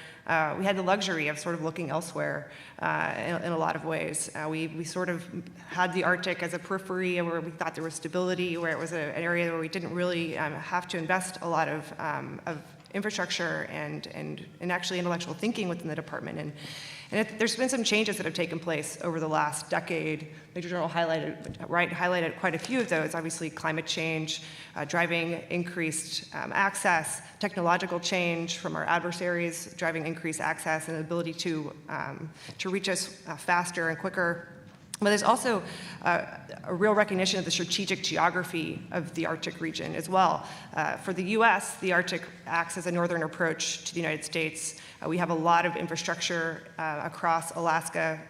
we had the luxury of sort of looking elsewhere in a lot of ways. We sort of had the Arctic as a periphery where we thought there was stability, where it was an area where we didn't really have to invest a lot of infrastructure and actually intellectual thinking within the department. And there's been some changes that have taken place over the last decade. Major General highlighted quite a few of those. Obviously, climate change, driving increased access, technological change from our adversaries, driving increased access and ability to reach us faster and quicker. But there's also a real recognition of the strategic geography of the Arctic region as well. For the US, the Arctic acts as a northern approach to the United States. We have a lot of infrastructure across Alaska,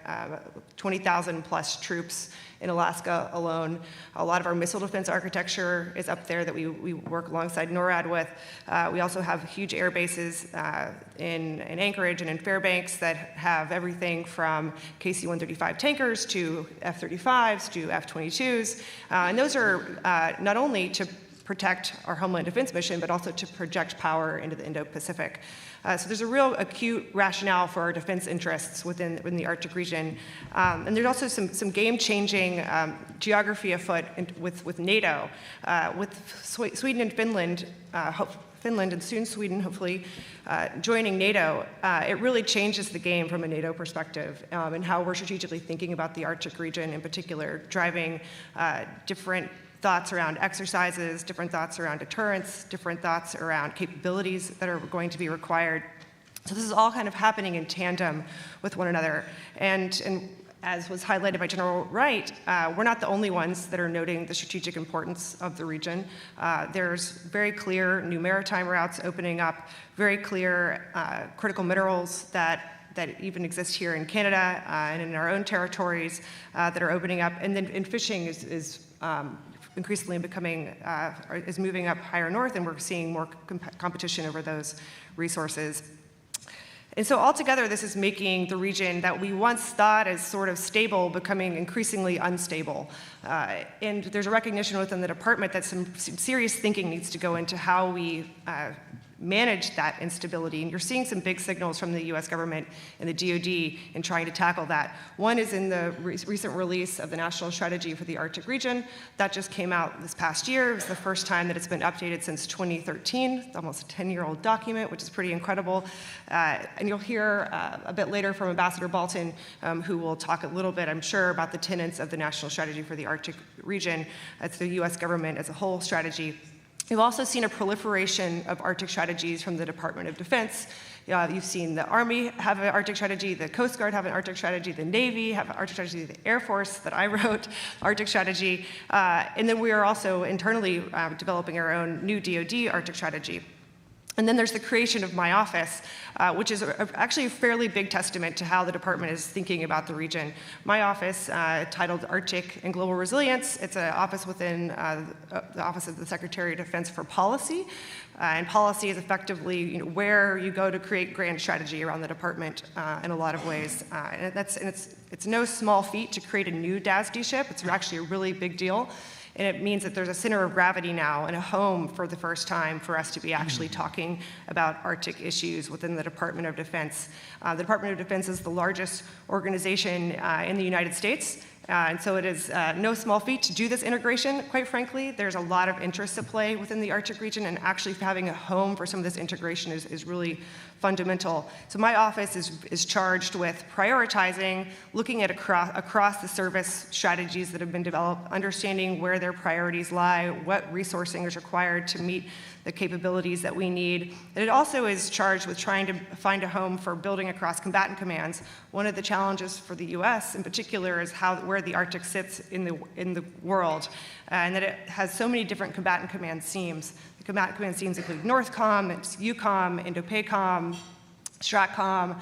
20,000 plus troops in Alaska alone. A lot of our missile defense architecture is up there that we work alongside NORAD with. We also have huge air bases in Anchorage and in Fairbanks that have everything from KC-135 tankers to F-35s to F-22s. And those are not only to protect our homeland defense mission, but also to project power into the Indo-Pacific. So there's a real acute rationale for our defense interests within the Arctic region. And there's also some game-changing geography afoot with NATO. With Sweden and Finland, and soon Sweden, hopefully, joining NATO, it really changes the game from a NATO perspective and how we're strategically thinking about the Arctic region in particular, driving different thoughts around exercises, different thoughts around deterrence, different thoughts around capabilities that are going to be required. So this is all kind of happening in tandem with one another. And as was highlighted by General Wright, we're not the only ones that are noting the strategic importance of the region. There's very clear new maritime routes opening up, very clear critical minerals that even exist here in Canada and in our own territories that are opening up. And then fishing is increasingly is moving up higher north, and we're seeing more competition over those resources. And so altogether, this is making the region that we once thought as sort of stable becoming increasingly unstable. And there's a recognition within the department that some serious thinking needs to go into how we manage that instability. And you're seeing some big signals from the US government and the DoD in trying to tackle that. One is in the recent release of the National Strategy for the Arctic Region. That just came out this past year. It was the first time that it's been updated since 2013. It's almost a 10-year-old document, which is pretty incredible. And you'll hear a bit later from Ambassador Bolton, who will talk a little bit, I'm sure, about the tenets of the National Strategy for the Arctic Region. It's the US government as a whole strategy. We've also seen a proliferation of Arctic strategies from the Department of Defense. You've seen the Army have an Arctic strategy, the Coast Guard have an Arctic strategy, the Navy have an Arctic strategy, the Air Force that I wrote, Arctic strategy. And then we are also internally developing our own new DoD Arctic strategy. And then there's the creation of my office, which is actually a fairly big testament to how the department is thinking about the region. My office, titled Arctic and Global Resilience, it's an office within the Office of the Secretary of Defense for Policy. And policy is effectively where you go to create grand strategy around the department in a lot of ways. And it's no small feat to create a new DASD ship. It's actually a really big deal. And it means that there's a center of gravity now and a home for the first time for us to be actually talking about Arctic issues within the Department of Defense. The Department of Defense is the largest organization in the United States. And so it is no small feat to do this integration, quite frankly. There's a lot of interest at play within the Arctic region, and actually having a home for some of this integration is really fundamental. So my office is charged with prioritizing, looking at across the service strategies that have been developed, understanding where their priorities lie, what resourcing is required to meet the capabilities that we need. And it also is charged with trying to find a home for building across combatant commands. One of the challenges for the US in particular is where the Arctic sits in the world, and that it has so many different combatant command seams. The combatant command seams include NORTHCOM, EUCOM, INDOPACOM, STRATCOM,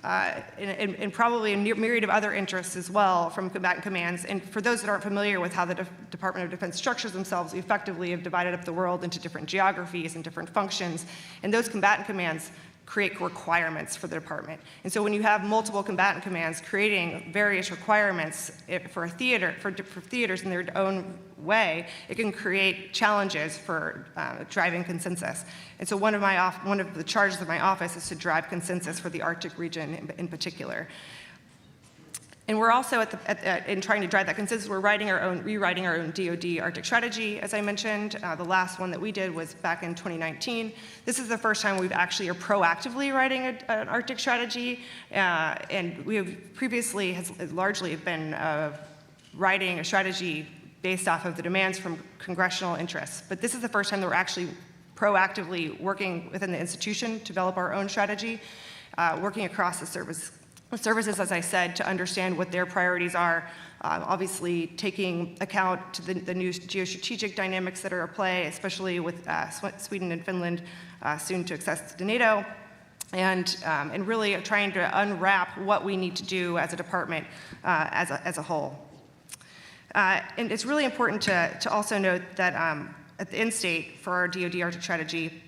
and probably a myriad of other interests as well from combatant commands. And for those that aren't familiar with how the Department of Defense structures themselves, we effectively have divided up the world into different geographies and different functions. And those combatant commands create requirements for the department. And so when you have multiple combatant commands creating various requirements for theaters in their own way, it can create challenges for driving consensus. And so one of the charges of my office is to drive consensus for the Arctic region in particular. And we're also in trying to drive that consensus, we're rewriting our own DoD Arctic strategy, as I mentioned. The last one that we did was back in 2019. This is the first time we've actually are proactively writing an Arctic strategy. And we have previously has largely been writing a strategy based off of the demands from congressional interests. But this is the first time that we're actually proactively working within the institution to develop our own strategy, working across the services, as I said, to understand what their priorities are, obviously taking account to the new geo-strategic dynamics that are at play, especially with Sweden and Finland soon to access to NATO, and really trying to unwrap what we need to do as a department as a whole. And it's really important to also note that at the end state for our DoD Arctic strategy,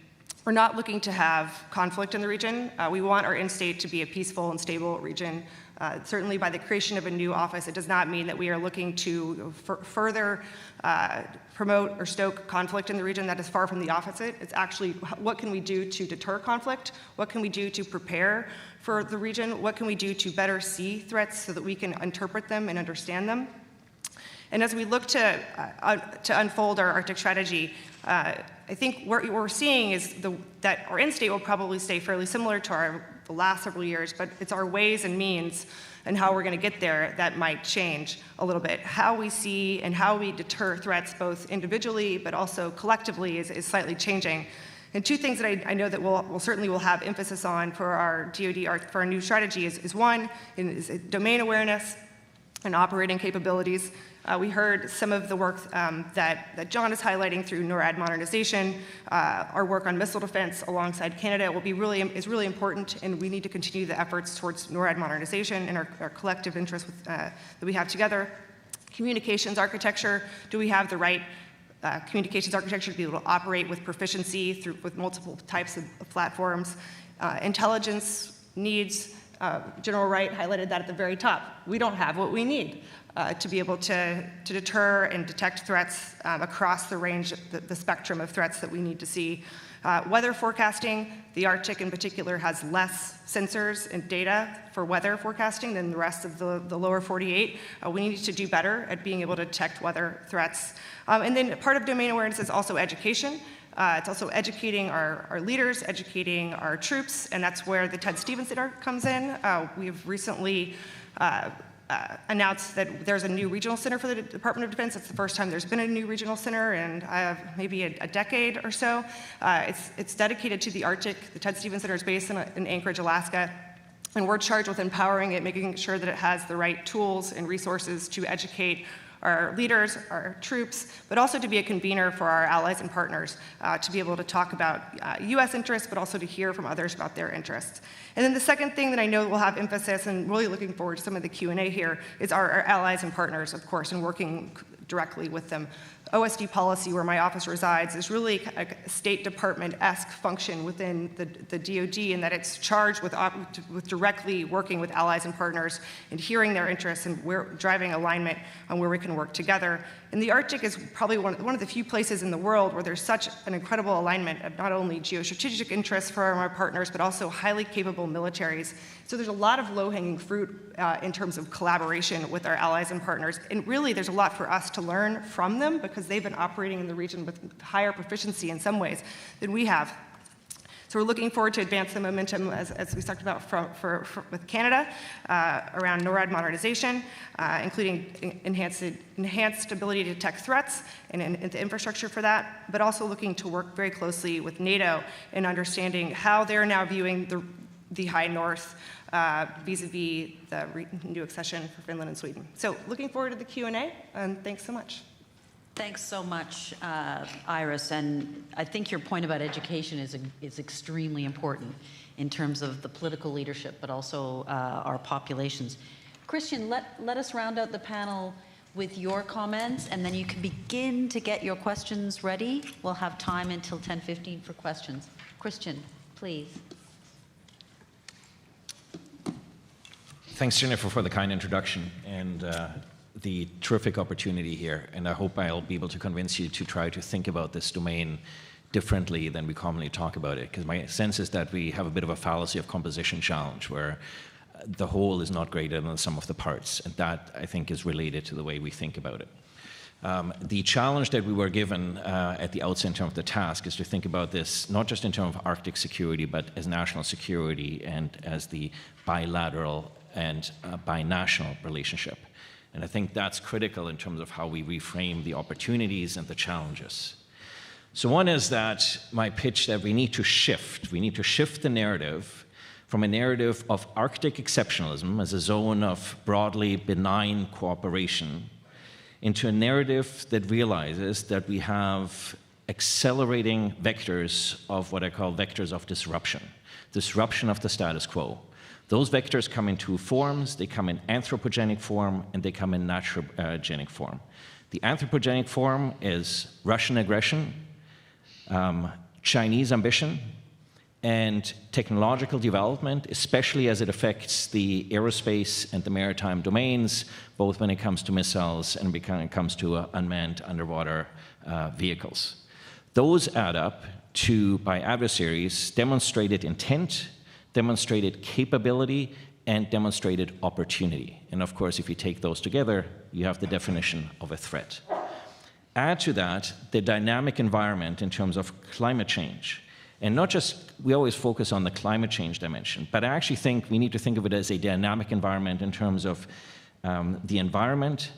we're not looking to have conflict in the region. We want our end state to be a peaceful and stable region. Certainly by the creation of a new office, it does not mean that we are looking to further promote or stoke conflict in the region. That is far from the opposite. It's actually what can we do to deter conflict? What can we do to prepare for the region? What can we do to better see threats so that we can interpret them and understand them? And as we look to unfold our Arctic strategy, I think what we're seeing is that our end state will probably stay fairly similar to the last several years, but it's our ways and means and how we're going to get there that might change a little bit. How we see and how we deter threats both individually but also collectively is slightly changing. And two things that I know that we'll certainly will have emphasis on for our DoD, for our new strategy is one, is domain awareness. and operating capabilities. We heard some of the work that John is highlighting through NORAD modernization. Our work on missile defense alongside Canada is really important, and we need to continue the efforts towards NORAD modernization and our collective interest that we have together. Communications architecture, do we have the right communications architecture to be able to operate with proficiency with multiple types of platforms? Intelligence needs, General Wright highlighted that at the very top. We don't have what we need to be able to deter and detect threats across the range, the spectrum of threats that we need to see. Weather forecasting, the Arctic in particular has less sensors and data for weather forecasting than the rest of the lower 48. We need to do better at being able to detect weather threats. And then part of domain awareness is also education. It's also educating our leaders, educating our troops, and that's where the Ted Stevens Center comes in. We've recently announced that there's a new regional center for the Department of Defense. It's the first time there's been a new regional center in maybe a decade or so. It's dedicated to the Arctic. The Ted Stevens Center is based in Anchorage, Alaska. And we're charged with empowering it, making sure that it has the right tools and resources to educate our leaders, our troops, but also to be a convener for our allies and partners, to be able to talk about US interests, but also to hear from others about their interests. And then the second thing that I know will have emphasis, and really looking forward to some of the Q&A here, is our allies and partners, of course, and working directly with them. OSD policy, where my office resides, is really a State Department-esque function within the DoD, in that it's charged with directly working with allies and partners and hearing their interests, and we're driving alignment on where we can work together. And the Arctic is probably one of the few places in the world where there's such an incredible alignment of not only geostrategic interests for our partners, but also highly capable militaries. So there's a lot of low-hanging fruit in terms of collaboration with our allies and partners. And really, there's a lot for us to learn from them, because they've been operating in the region with higher proficiency in some ways than we have. So we're looking forward to advance the momentum, as we talked about with Canada, around NORAD modernization, including enhanced ability to detect threats and the infrastructure for that, but also looking to work very closely with NATO in understanding how they're now viewing the High North vis-a-vis the new accession for Finland and Sweden. So looking forward to the Q&A, and thanks so much. Thanks so much, Iris. And I think your point about education is extremely important in terms of the political leadership, but also our populations. Christian, let us round out the panel with your comments, and then you can begin to get your questions ready. We'll have time until 10:15 for questions. Christian, please. Thanks, Jennifer, for the kind introduction and the terrific opportunity here. And I hope I'll be able to convince you to try to think about this domain differently than we commonly talk about it. Because my sense is that we have a bit of a fallacy of composition challenge, where the whole is not greater than the sum of the parts. And that, I think, is related to the way we think about it. The challenge that we were given at the outset in terms of the task is to think about this not just in terms of Arctic security, but as national security and as the bilateral and binational relationship. And I think that's critical in terms of how we reframe the opportunities and the challenges. So one is that my pitch that we need to shift the narrative from a narrative of Arctic exceptionalism as a zone of broadly benign cooperation into a narrative that realizes that we have accelerating vectors of what I call vectors of disruption of the status quo. Those vectors come in two forms. They come in anthropogenic form, and they come in naturogenic form. The anthropogenic form is Russian aggression, Chinese ambition, and technological development, especially as it affects the aerospace and the maritime domains, both when it comes to missiles and when it comes to unmanned underwater vehicles. Those add up to, by adversaries, demonstrated intent, demonstrated capability, and demonstrated opportunity. And of course, if you take those together, you have the definition of a threat. Add to that the dynamic environment in terms of climate change. And not just, we always focus on the climate change dimension, but I actually think we need to think of it as a dynamic environment in terms of the environment,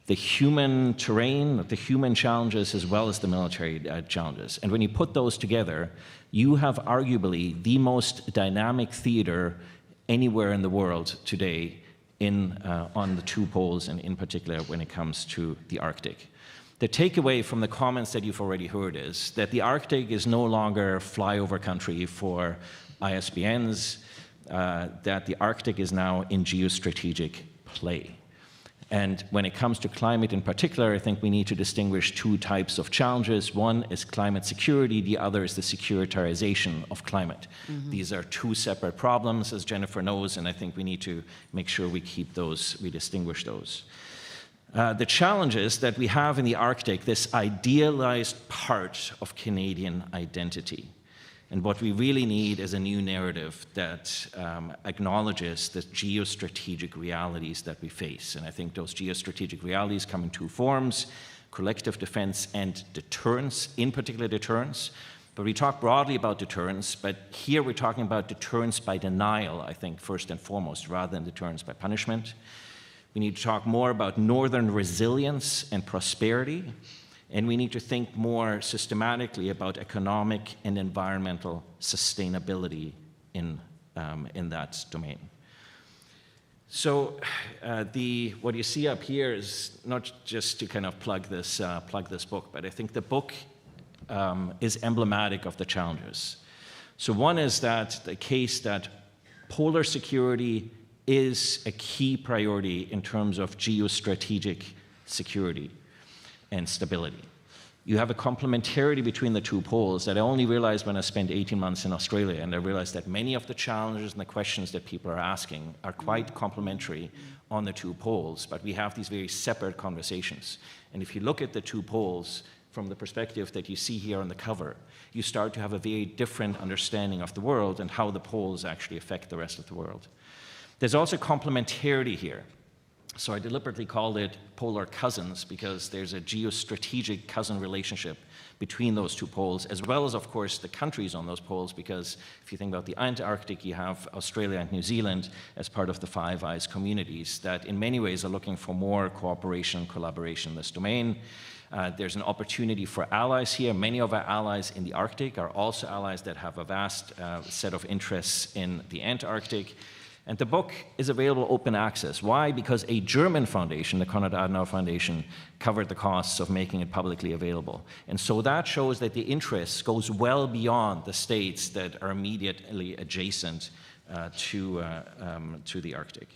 the human terrain, the human challenges, as well as the military challenges. And when you put those together, you have arguably the most dynamic theater anywhere in the world today on the two poles, and in particular when it comes to the Arctic. The takeaway from the comments that you've already heard is that the Arctic is no longer flyover country for ISBNs, that the Arctic is now in geostrategic play. And when it comes to climate in particular, I think we need to distinguish two types of challenges. One is climate security, the other is the securitization of climate. These are two separate problems, as Jennifer knows, and I think we need to make sure we distinguish those. The challenges that we have in the Arctic, this idealized part of Canadian identity. And what we really need is a new narrative that acknowledges the geostrategic realities that we face. And I think those geostrategic realities come in two forms: collective defense and deterrence, in particular deterrence. But we talk broadly about deterrence, but here we're talking about deterrence by denial, I think, first and foremost, rather than deterrence by punishment. We need to talk more about northern resilience and prosperity. And we need to think more systematically about economic and environmental sustainability in that domain. So what you see up here is not just to kind of plug this book, but I think the book is emblematic of the challenges. So one is that the case that polar security is a key priority in terms of geostrategic security and stability. You have a complementarity between the two poles that I only realized when I spent 18 months in Australia, and I realized that many of the challenges and the questions that people are asking are quite complementary on the two poles, but we have these very separate conversations. And if you look at the two poles from the perspective that you see here on the cover, you start to have a very different understanding of the world and how the poles actually affect the rest of the world. There's also complementarity here. So I deliberately called it polar cousins because there's a geostrategic cousin relationship between those two poles, as well as, of course, the countries on those poles, because if you think about the Antarctic, you have Australia and New Zealand as part of the Five Eyes communities that in many ways are looking for more cooperation and collaboration in this domain. There's an opportunity for allies here. Many of our allies in the Arctic are also allies that have a vast set of interests in the Antarctic. And the book is available open access. Why? Because a German foundation, the Konrad Adenauer Foundation, covered the costs of making it publicly available. And so that shows that the interest goes well beyond the states that are immediately adjacent to the Arctic.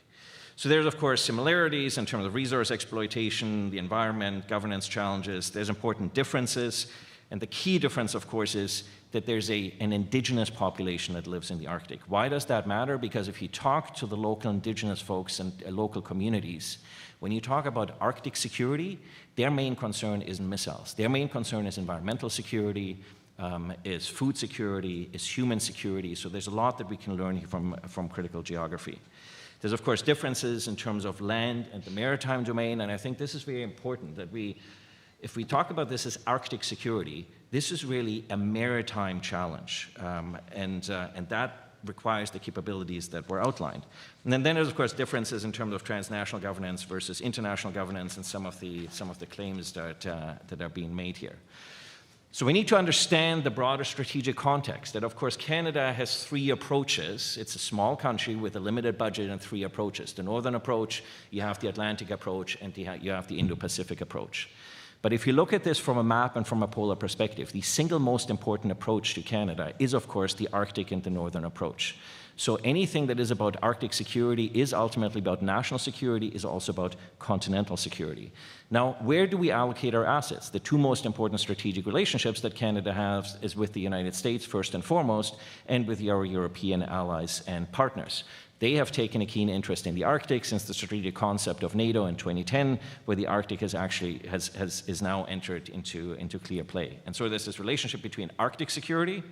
So there's, of course, similarities in terms of resource exploitation, the environment, governance challenges. There's important differences. And the key difference, of course, is that there's an indigenous population that lives in the Arctic. Why does that matter? Because if you talk to the local indigenous folks and local communities, when you talk about Arctic security, their main concern isn't missiles. Their main concern is environmental security, is food security, is human security. So there's a lot that we can learn from critical geography. There's, of course, differences in terms of land and the maritime domain, and I think this is very important that if we talk about this as Arctic security, this is really a maritime challenge, and that requires the capabilities that were outlined. And then there's, of course, differences in terms of transnational governance versus international governance and some of the claims that are being made here. So we need to understand the broader strategic context that, of course, Canada has three approaches. It's a small country with a limited budget and three approaches. The northern approach, you have the Atlantic approach, and you have the Indo-Pacific approach. But if you look at this from a map and from a polar perspective, the single most important approach to Canada is, of course, the Arctic and the northern approach. So anything that is about Arctic security is ultimately about national security, is also about continental security. Now, where do we allocate our assets? The two most important strategic relationships that Canada has is with the United States, first and foremost, and with our European allies and partners. They have taken a keen interest in the Arctic since the strategic concept of NATO in 2010, where the Arctic is now entered into clear play. And so there's this relationship between Arctic security,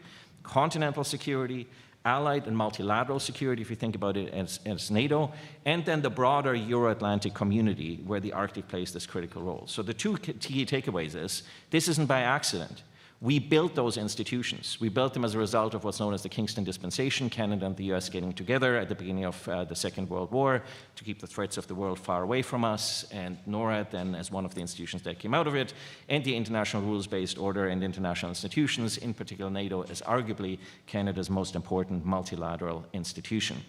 continental security, allied and multilateral security, if you think about it as NATO, and then the broader Euro-Atlantic community where the Arctic plays this critical role. So the two key takeaways is, this isn't by accident. We built those institutions. We built them as a result of what's known as the Kingston Dispensation, Canada and the US getting together at the beginning of the Second World War to keep the threats of the world far away from us, and NORAD then as one of the institutions that came out of it, and the international rules-based order and international institutions, in particular NATO, as arguably Canada's most important multilateral institution.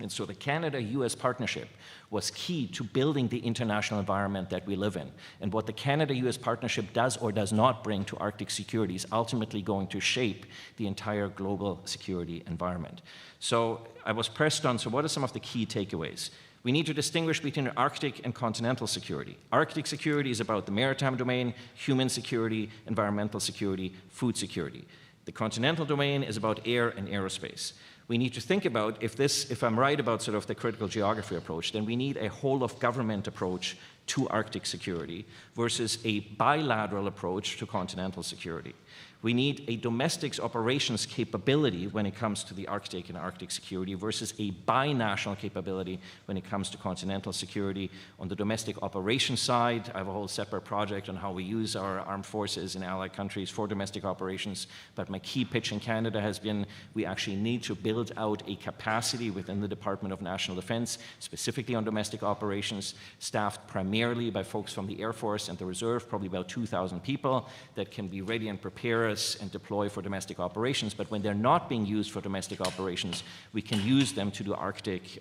And so the Canada-US partnership was key to building the international environment that we live in. And what the Canada-US partnership does or does not bring to Arctic security is ultimately going to shape the entire global security environment. So I was pressed on, so what are some of the key takeaways? We need to distinguish between Arctic and continental security. Arctic security is about the maritime domain, human security, environmental security, food security. The continental domain is about air and aerospace. We need to think about, if I'm right about sort of the critical geography approach, then we need a whole of government approach to Arctic security versus a bilateral approach to continental security. We need a domestic operations capability when it comes to the Arctic and Arctic security versus a binational capability when it comes to continental security. On the domestic operations side, I have a whole separate project on how we use our armed forces in allied countries for domestic operations. But my key pitch in Canada has been we actually need to build out a capacity within the Department of National Defense, specifically on domestic operations, staffed primarily by folks from the Air Force and the Reserve, probably about 2,000 people that can be ready and prepared and deploy for domestic operations, but when they're not being used for domestic operations, we can use them to do Arctic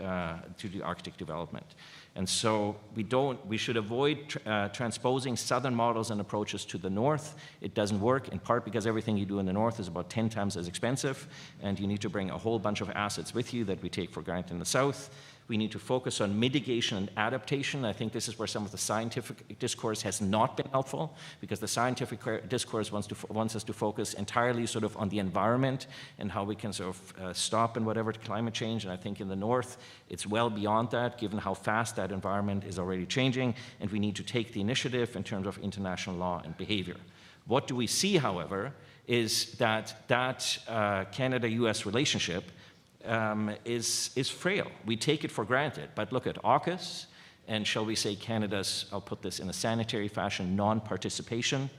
development. And so we should avoid transposing southern models and approaches to the north. It doesn't work, in part because everything you do in the north is about 10 times as expensive, and you need to bring a whole bunch of assets with you that we take for granted in the south. We need to focus on mitigation and adaptation. I think this is where some of the scientific discourse has not been helpful, because the scientific discourse wants us to focus entirely sort of on the environment and how we can sort of stop and whatever climate change. And I think in the north, it's well beyond that, given how fast that environment is already changing, and we need to take the initiative in terms of international law and behavior. What do we see, however, is that Canada-US relationship is frail. We take it for granted, but look at AUKUS, and shall we say Canada's, I'll put this in a sanitary fashion, non-participation.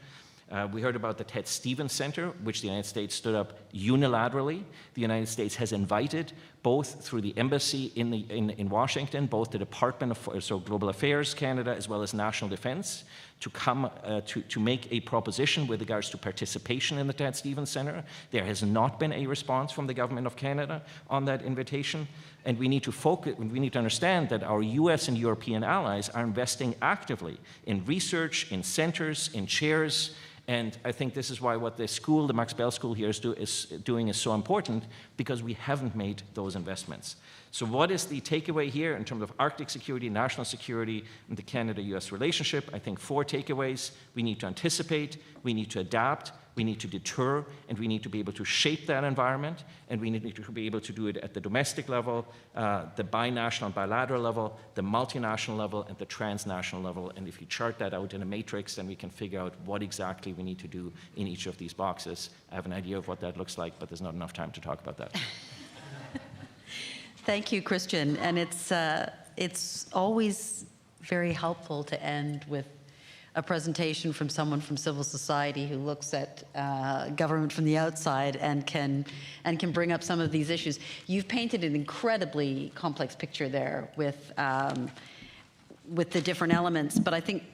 We heard about the Ted Stevens Center, which the United States stood up unilaterally. The United States has invited, both through the embassy in Washington, both the Department of Global Affairs Canada as well as National Defense, to come to make a proposition with regards to participation in the Ted Stevens Center. There has not been a response from the Government of Canada on that invitation, and we need to focus. We need to understand that our US and European allies are investing actively in research, in centers, in chairs. And I think this is why what the school, the Max Bell School here is doing is so important, because we haven't made those investments. So what is the takeaway here in terms of Arctic security, national security, and the Canada-US relationship? I think 4 takeaways. We need to anticipate, we need to adapt, we need to deter, and we need to be able to shape that environment, and we need to be able to do it at the domestic level, the binational and bilateral level, the multinational level, and the transnational level. And if you chart that out in a matrix, then we can figure out what exactly we need to do in each of these boxes. I have an idea of what that looks like, but there's not enough time to talk about that. Thank you, Christian. And it's always very helpful to end with a presentation from someone from civil society who looks at government from the outside and can bring up some of these issues. You've painted an incredibly complex picture there with the different elements, but I think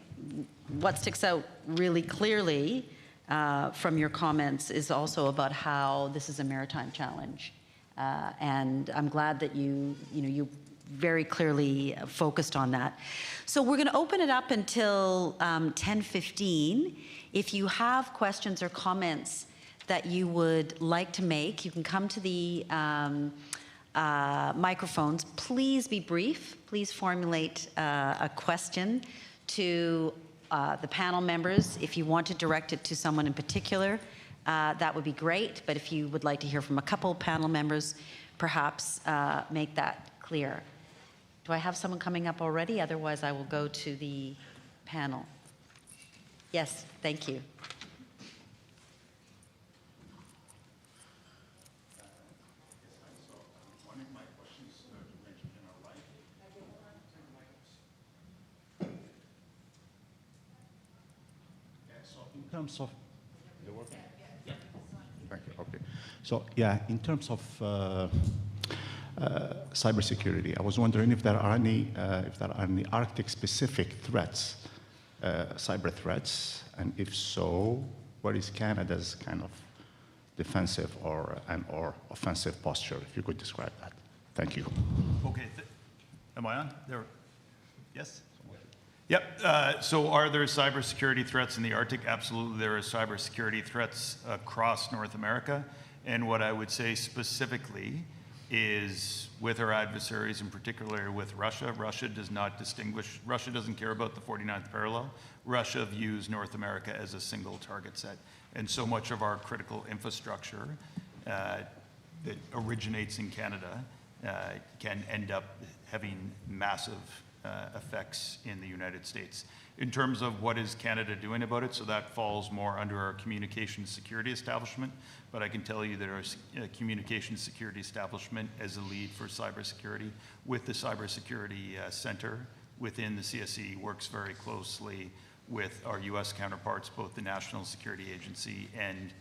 what sticks out really clearly from your comments is also about how this is a maritime challenge. And I'm glad that you very clearly focused on that. So we're going to open it up until 10:15. If you have questions or comments that you would like to make, you can come to the microphones. Please be brief. Please formulate a question to the panel members. If you want to direct it to someone in particular, that would be great. But if you would like to hear from a couple panel members, perhaps make that clear. Do I have someone coming up already? Otherwise, I will go to the panel. Yes, thank you. In terms of, thank you. Okay. So yeah, in terms of cybersecurity, I was wondering if there are any Arctic-specific threats, cyber threats, and if so, what is Canada's kind of defensive or offensive posture? If you could describe that. Thank you. Okay, am I on? There. Yes? Yep. So are there cybersecurity threats in the Arctic? Absolutely, there are cybersecurity threats across North America. And what I would say specifically is with our adversaries, in particular with Russia. Russia does not distinguish. Russia doesn't care about the 49th parallel. Russia views North America as a single target set. And so much of our critical infrastructure that originates in Canada can end up having massive effects in the United States. In terms of what is Canada doing about it, so that falls more under our communications security establishment, but I can tell you that our communications security establishment as a lead for cybersecurity with the cybersecurity center within the CSE works very closely with our US counterparts, both the National Security Agency and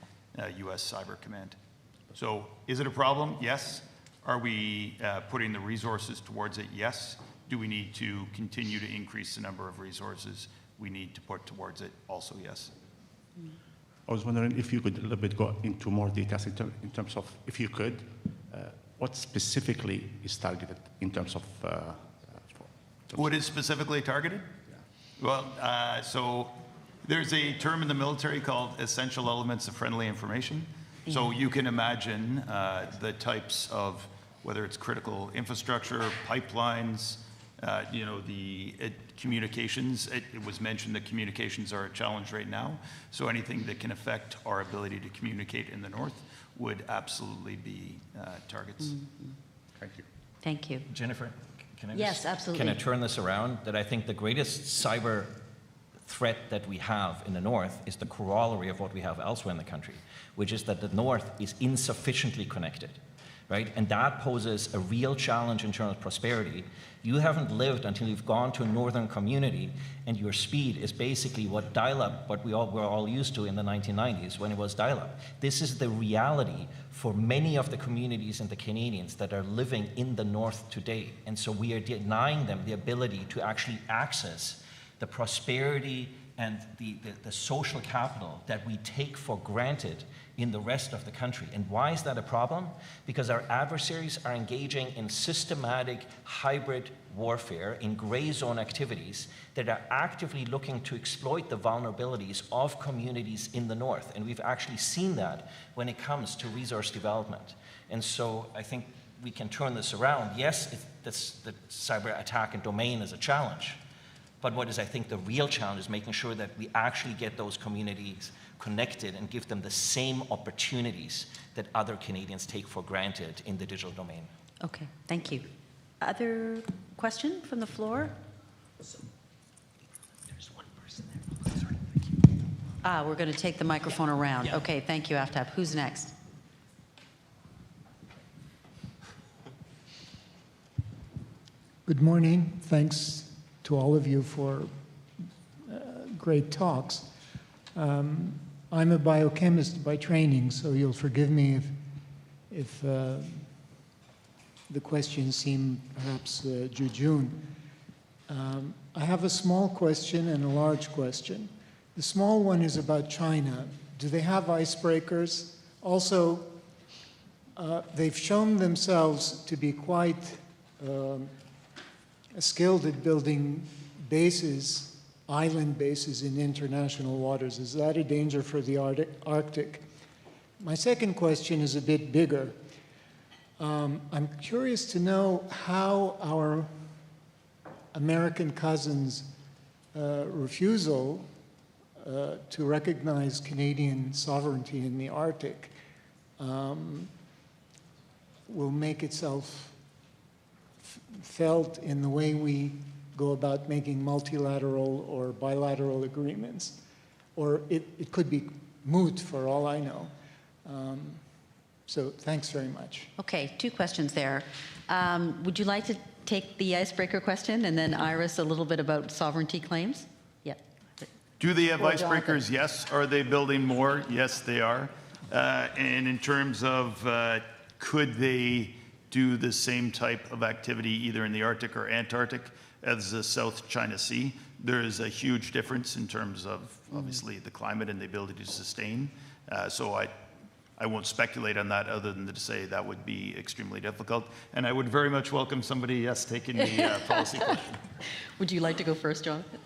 US Cyber Command. So is it a problem? Yes. Are we putting the resources towards it? Yes. Do we need to continue to increase the number of resources we need to put towards it? Also, yes. I was wondering if you could a little bit go into more details in terms of, if you could, what specifically is targeted in terms of... What is specifically targeted? Yeah. Well, so there's a term in the military called essential elements of friendly information. Mm-hmm. So you can imagine the types of, whether it's critical infrastructure, pipelines, the communications. It was mentioned that communications are a challenge right now. So anything that can affect our ability to communicate in the north would absolutely be targets. Mm-hmm. Thank you. Thank you. Jennifer, can I yes, absolutely. Can I turn this around? That I think the greatest cyber threat that we have in the north is the corollary of what we have elsewhere in the country, which is that the north is insufficiently connected. Right? And that poses a real challenge in terms of prosperity. You haven't lived until you've gone to a northern community and your speed is basically what dial-up, what we're all used to in the 1990s when it was dial-up. This is the reality for many of the communities and the Canadians that are living in the north today. And so we are denying them the ability to actually access the prosperity and the social capital that we take for granted in the rest of the country. And why is that a problem? Because our adversaries are engaging in systematic hybrid warfare, in gray zone activities that are actively looking to exploit the vulnerabilities of communities in the north. And we've actually seen that when it comes to resource development. And so I think we can turn this around. Yes, the cyber attack and domain is a challenge. But what is, I think, the real challenge is making sure that we actually get those communities connected and give them the same opportunities that other Canadians take for granted in the digital domain. Okay, thank you. Other question from the floor? There's one person there. Sorry, thank you. We're going to take the microphone around. Yeah. Okay, thank you, Aftab. Who's next? Good morning. Thanks to all of you for great talks. I'm a biochemist by training, so you'll forgive me if the questions seem perhaps jejune. I have a small question and a large question. The small one is about China. Do they have icebreakers? Also, they've shown themselves to be quite skilled at building bases, island bases in international waters. Is that a danger for the Arctic? My second question is a bit bigger. I'm curious to know how our American cousins' refusal to recognize Canadian sovereignty in the Arctic will make itself felt in the way we go about making multilateral or bilateral agreements. Or it could be moot for all I know. So thanks very much. Okay, two questions there. Would you like to take the icebreaker question and then Iris a little bit about sovereignty claims? Yeah. Do they have Or icebreakers? Jonathan. Yes. Are they building more? Yes, they are. And in terms of could they do the same type of activity either in the Arctic or Antarctic as the South China Sea, there is a huge difference in terms of obviously the climate and the ability to sustain. So I won't speculate on that other than to say that would be extremely difficult. And I would very much welcome somebody, yes, taking the policy question. Would you like to go first, Jonathan?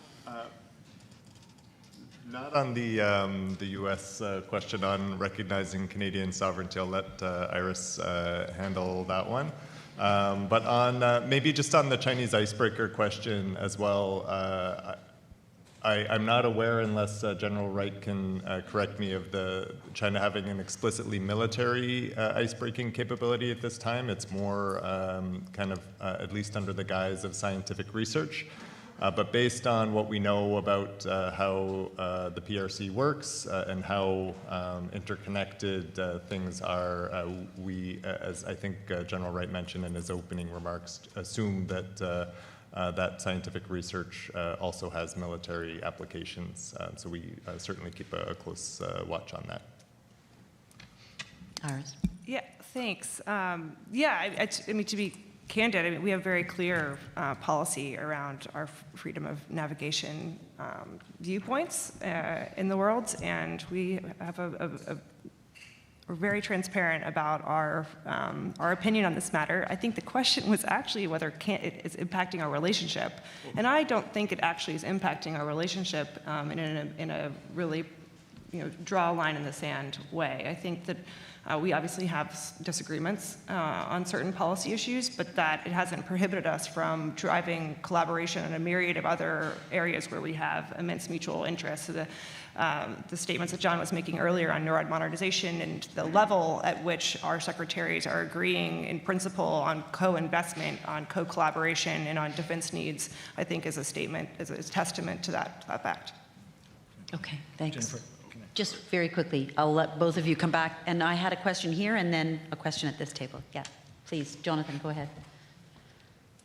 Not on the U.S. Question on recognizing Canadian sovereignty. I'll let Iris handle that one. But on maybe just on the Chinese icebreaker question as well, I'm not aware, unless General Wright can correct me, of the China having an explicitly military icebreaking capability at this time. It's more kind of, at least under the guise of scientific research. But based on what we know about how the PRC works and how interconnected things are, we, as I think General Wright mentioned in his opening remarks, assume that that scientific research also has military applications. So we certainly keep a close watch on that. Iris? Yeah, thanks. Yeah, I mean, to be candid, I mean, we have very clear policy around our freedom of navigation viewpoints in the world, and we have we're very transparent about our opinion on this matter. I think the question was actually whether it is impacting our relationship, and I don't think it actually is impacting our relationship in a really, draw a line in the sand way. I think that we obviously have disagreements on certain policy issues, but that it hasn't prohibited us from driving collaboration in a myriad of other areas where we have immense mutual interests. So the statements that John was making earlier on NORAD modernization and the level at which our secretaries are agreeing in principle on co-investment, on co-collaboration, and on defense needs, I think is a statement, is a testament to that fact. Okay, thanks. Jennifer. Just very quickly, I'll let both of you come back. And I had a question here and then a question at this table. Yeah, please, Jonathan, go ahead.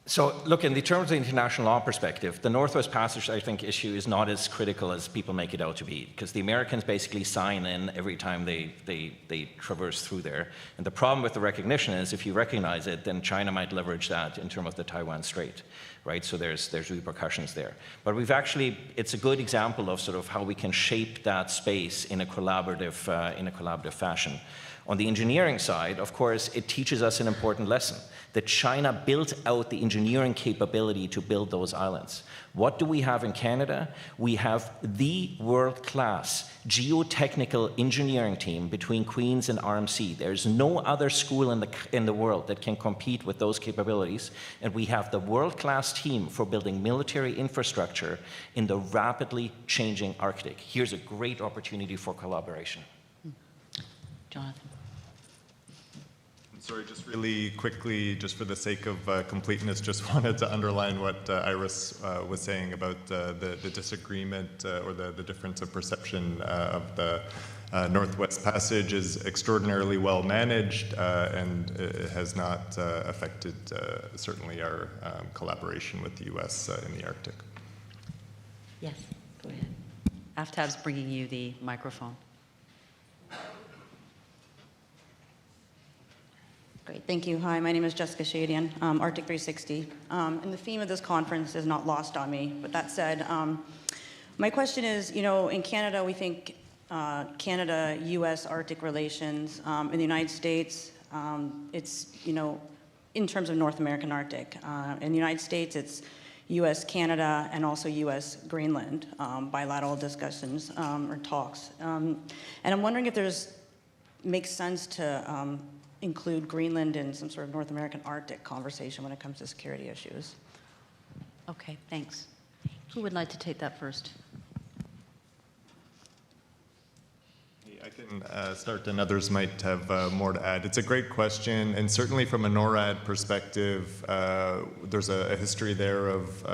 So, look, in the terms of the international law perspective, the Northwest Passage, I think, issue is not as critical as people make it out to be, because the Americans basically sign in every time they traverse through there. And the problem with the recognition is, if you recognize it, then China might leverage that in terms of the Taiwan Strait, right? So there's repercussions there. But we've actually, it's a good example of sort of how we can shape that space in a collaborative fashion. On the engineering side, of course, it teaches us an important lesson, that China built out the engineering capability to build those islands. What do we have in Canada? We have the world-class geotechnical engineering team between Queen's and RMC. There's no other school in the world that can compete with those capabilities. And we have the world-class team for building military infrastructure in the rapidly changing Arctic. Here's a great opportunity for collaboration. Jonathan. Sorry, just really quickly, just for the sake of completeness, just wanted to underline what Iris was saying about the disagreement or the difference of perception of the Northwest Passage is extraordinarily well managed, and it has not affected certainly our collaboration with the U.S. in the Arctic. Yes, go ahead. Aftab's bringing you the microphone. Great, thank you. Hi, my name is Jessica Shadian, Arctic 360. And the theme of this conference is not lost on me. But that said, my question is, in Canada, we think Canada-U.S. Arctic relations. In the United States, it's, in terms of North American Arctic. In the United States, it's U.S.-Canada and also U.S.-Greenland, bilateral discussions or talks. And I'm wondering if makes sense to include Greenland in some sort of North American Arctic conversation when it comes to security issues. Okay, thanks. Who would like to take that first? I can start, and others might have more to add. It's a great question, and certainly from a NORAD perspective, there's a history there of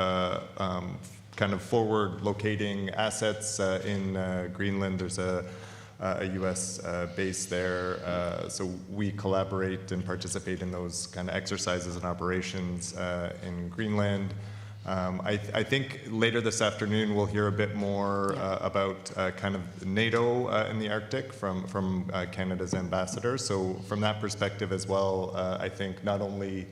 kind of forward locating assets in Greenland. There's a U.S. base there, so we collaborate and participate in those kind of exercises and operations in Greenland. I think later this afternoon we'll hear a bit more about kind of NATO in the Arctic from Canada's ambassador. So from that perspective as well, I think not only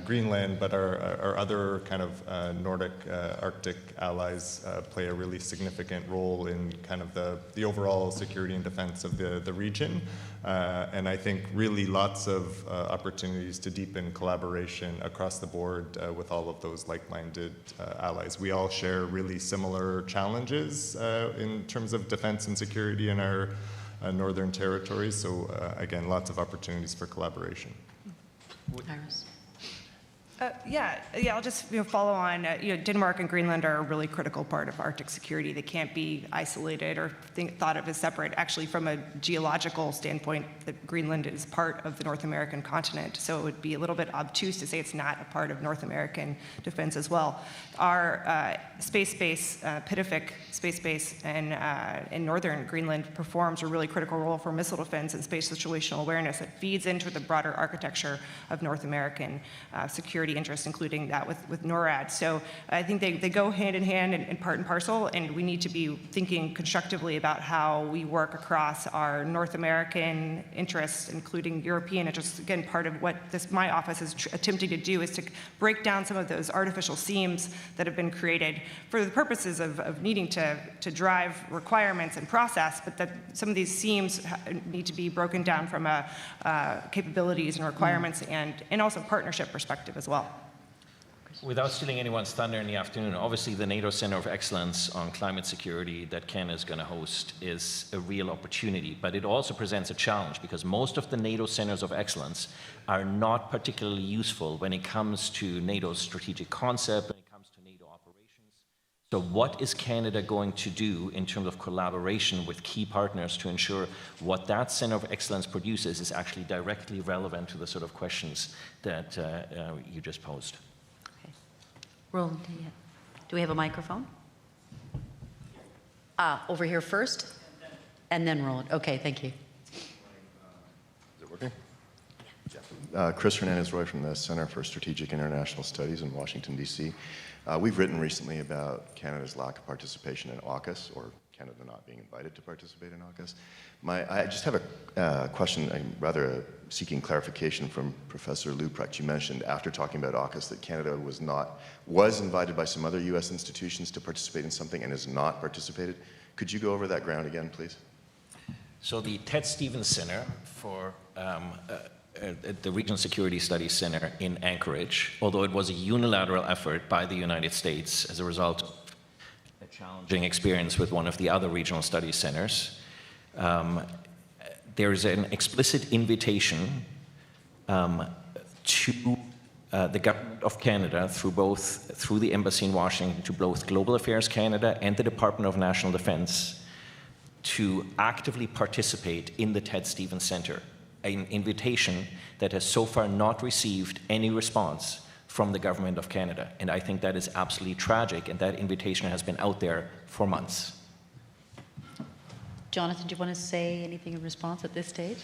Greenland, but our other kind of Nordic Arctic allies play a really significant role in kind of the overall security and defense of the region. And I think really lots of opportunities to deepen collaboration across the board with all of those like-minded allies. We all share really similar challenges in terms of defense and security in our northern territories. So again, lots of opportunities for collaboration. Iris. I'll just follow on. Denmark and Greenland are a really critical part of Arctic security. They can't be isolated or thought of as separate. Actually, from a geological standpoint, Greenland is part of the North American continent, so it would be a little bit obtuse to say it's not a part of North American defense as well. Our space base, Pitofik space base in northern Greenland, performs a really critical role for missile defense and space situational awareness. It feeds into the broader architecture of North American security interest, including that with NORAD. So I think they go hand in hand and part and parcel, and we need to be thinking constructively about how we work across our North American interests, including European interests. Again, part of what my office is attempting to do is to break down some of those artificial seams that have been created for the purposes of needing to drive requirements and process, but that some of these seams need to be broken down from a capabilities and requirements and also partnership perspective as well. Without stealing anyone's thunder in the afternoon, obviously the NATO Center of Excellence on Climate Security that Canada is going to host is a real opportunity, but it also presents a challenge because most of the NATO Centers of Excellence are not particularly useful when it comes to NATO's strategic concept, when it comes to NATO operations. So what is Canada going to do in terms of collaboration with key partners to ensure what that Center of Excellence produces is actually directly relevant to the sort of questions that you just posed? Roland, do we have a microphone? Over here first, and then Roland. Okay, thank you. Is it working? Yeah. Chris Hernandez-Roy from the Center for Strategic International Studies in Washington, D.C. We've written recently about Canada's lack of participation in AUKUS, or Canada not being invited to participate in AUKUS. I just have a question, rather seeking clarification from Professor Luprecht. You mentioned after talking about AUKUS that Canada was invited by some other U.S. institutions to participate in something and has not participated. Could you go over that ground again, please? So the Ted Stevens Center for the Regional Security Studies Center in Anchorage, although it was a unilateral effort by the United States as a result of a challenging experience with one of the other regional studies centers, there's an explicit invitation to the Government of Canada through the Embassy in Washington to both Global Affairs Canada and the Department of National Defense to actively participate in the Ted Stevens Center, an invitation that has so far not received any response from the Government of Canada. And I think that is absolutely tragic, and that invitation has been out there for months. Jonathan, do you want to say anything in response at this stage?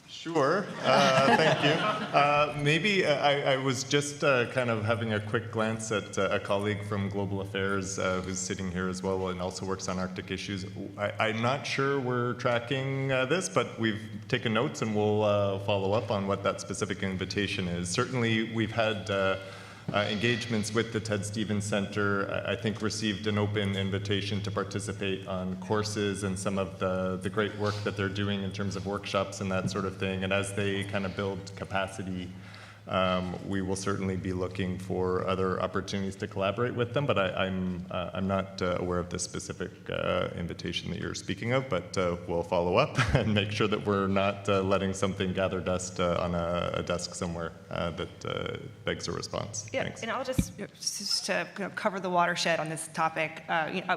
Sure, thank you. Maybe I was just kind of having a quick glance at a colleague from Global Affairs who's sitting here as well and also works on Arctic issues. I'm not sure we're tracking this, but we've taken notes and we'll follow up on what that specific invitation is. Certainly, we've had engagements with the Ted Stevens Center. I think received an open invitation to participate on courses and some of the great work that they're doing in terms of workshops and that sort of thing. And as they kind of build capacity, we will certainly be looking for other opportunities to collaborate with them. But I'm not aware of the specific invitation that you're speaking of, but we'll follow up and make sure that we're not letting something gather dust on a desk somewhere that begs a response. Yeah, Thanks. and I'll just to cover the watershed on this topic.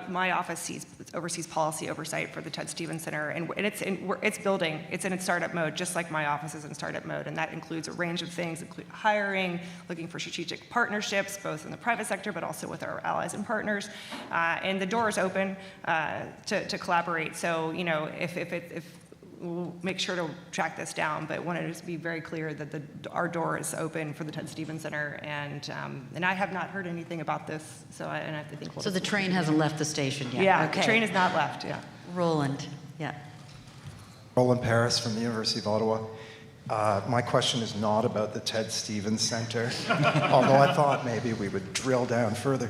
My office oversees policy oversight for the Ted Stevens Center, and it's building. It's in its startup mode, just like my office is in startup mode, and that includes a range of things, including hiring, looking for strategic partnerships, both in the private sector, but also with our allies and partners. And the door is open to collaborate. So, if we'll make sure to track this down, but wanted to be very clear that our door is open for the Ted Stevens Center, and I have not heard anything about this, so I have to think. So the train hasn't left the station yet? Yeah, okay. The train has not left, yeah. Roland, yeah. Roland Paris from the University of Ottawa. My question is not about the Ted Stevens Center, although I thought maybe we would drill down further.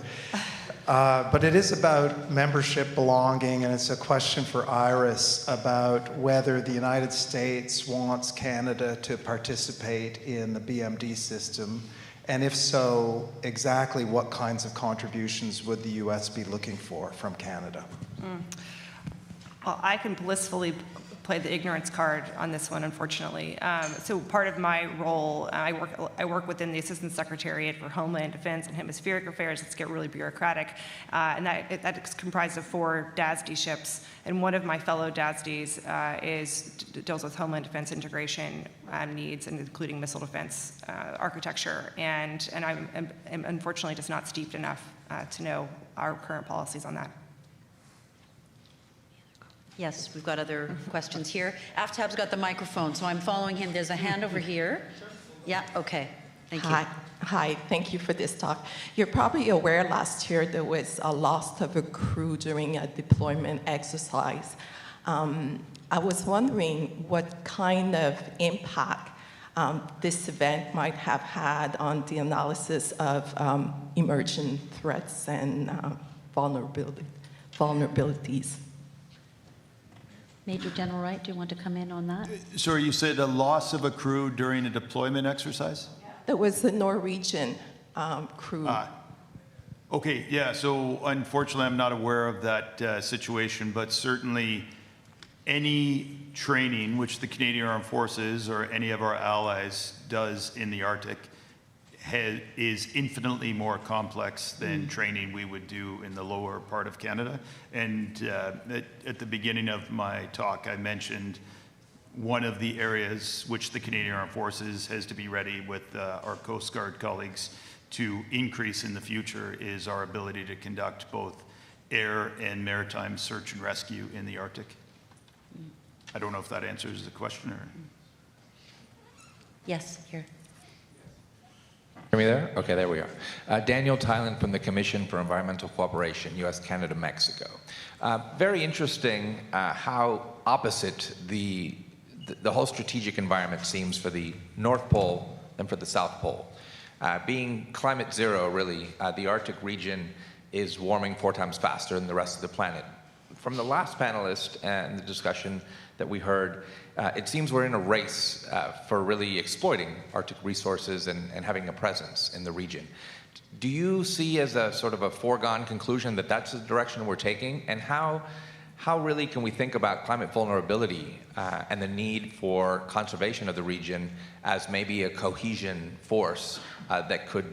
But it is about membership belonging, and it's a question for Iris about whether the United States wants Canada to participate in the BMD system, and if so, exactly what kinds of contributions would the US be looking for from Canada? Well, I can blissfully play the ignorance card on this one, unfortunately. So part of my role, I work within the Assistant Secretariat for Homeland Defense and Hemispheric Affairs. Let's get really bureaucratic. And that is comprised of 4 DASD ships. And one of my fellow DASDs deals with Homeland Defense integration needs, and including missile defense architecture. And I'm unfortunately just not steeped enough to know our current policies on that. Yes, we've got other questions here. Aftab's got the microphone, so I'm following him. There's a hand over here. Yeah, okay. Thank you. Hi, thank you for this talk. You're probably aware last year there was a loss of a crew during a deployment exercise. I was wondering what kind of impact this event might have had on the analysis of emerging threats and vulnerabilities. Major General Wright, do you want to come in on that? Sorry, you said a loss of a crew during a deployment exercise? There was a Norwegian crew. Okay, yeah, so unfortunately I'm not aware of that situation, but certainly any training which the Canadian Armed Forces or any of our allies does in the Arctic is infinitely more complex than training we would do in the lower part of Canada. And at the beginning of my talk, I mentioned one of the areas which the Canadian Armed Forces has to be ready with our Coast Guard colleagues to increase in the future is our ability to conduct both air and maritime search and rescue in the Arctic. I don't know if that answers the question or... Yes, here. Hear me there? Okay, there we are. Daniel Tylan from the Commission for Environmental Cooperation, U.S., Canada, Mexico. Very interesting how opposite the whole strategic environment seems for the North Pole than for the South Pole. Being climate zero, really, the Arctic region is warming 4 times faster than the rest of the planet. From the last panelist and the discussion that we heard, it seems we're in a race for really exploiting Arctic resources and having a presence in the region. Do you see as a sort of a foregone conclusion that that's the direction we're taking? And how really can we think about climate vulnerability and the need for conservation of the region as maybe a cohesion force that could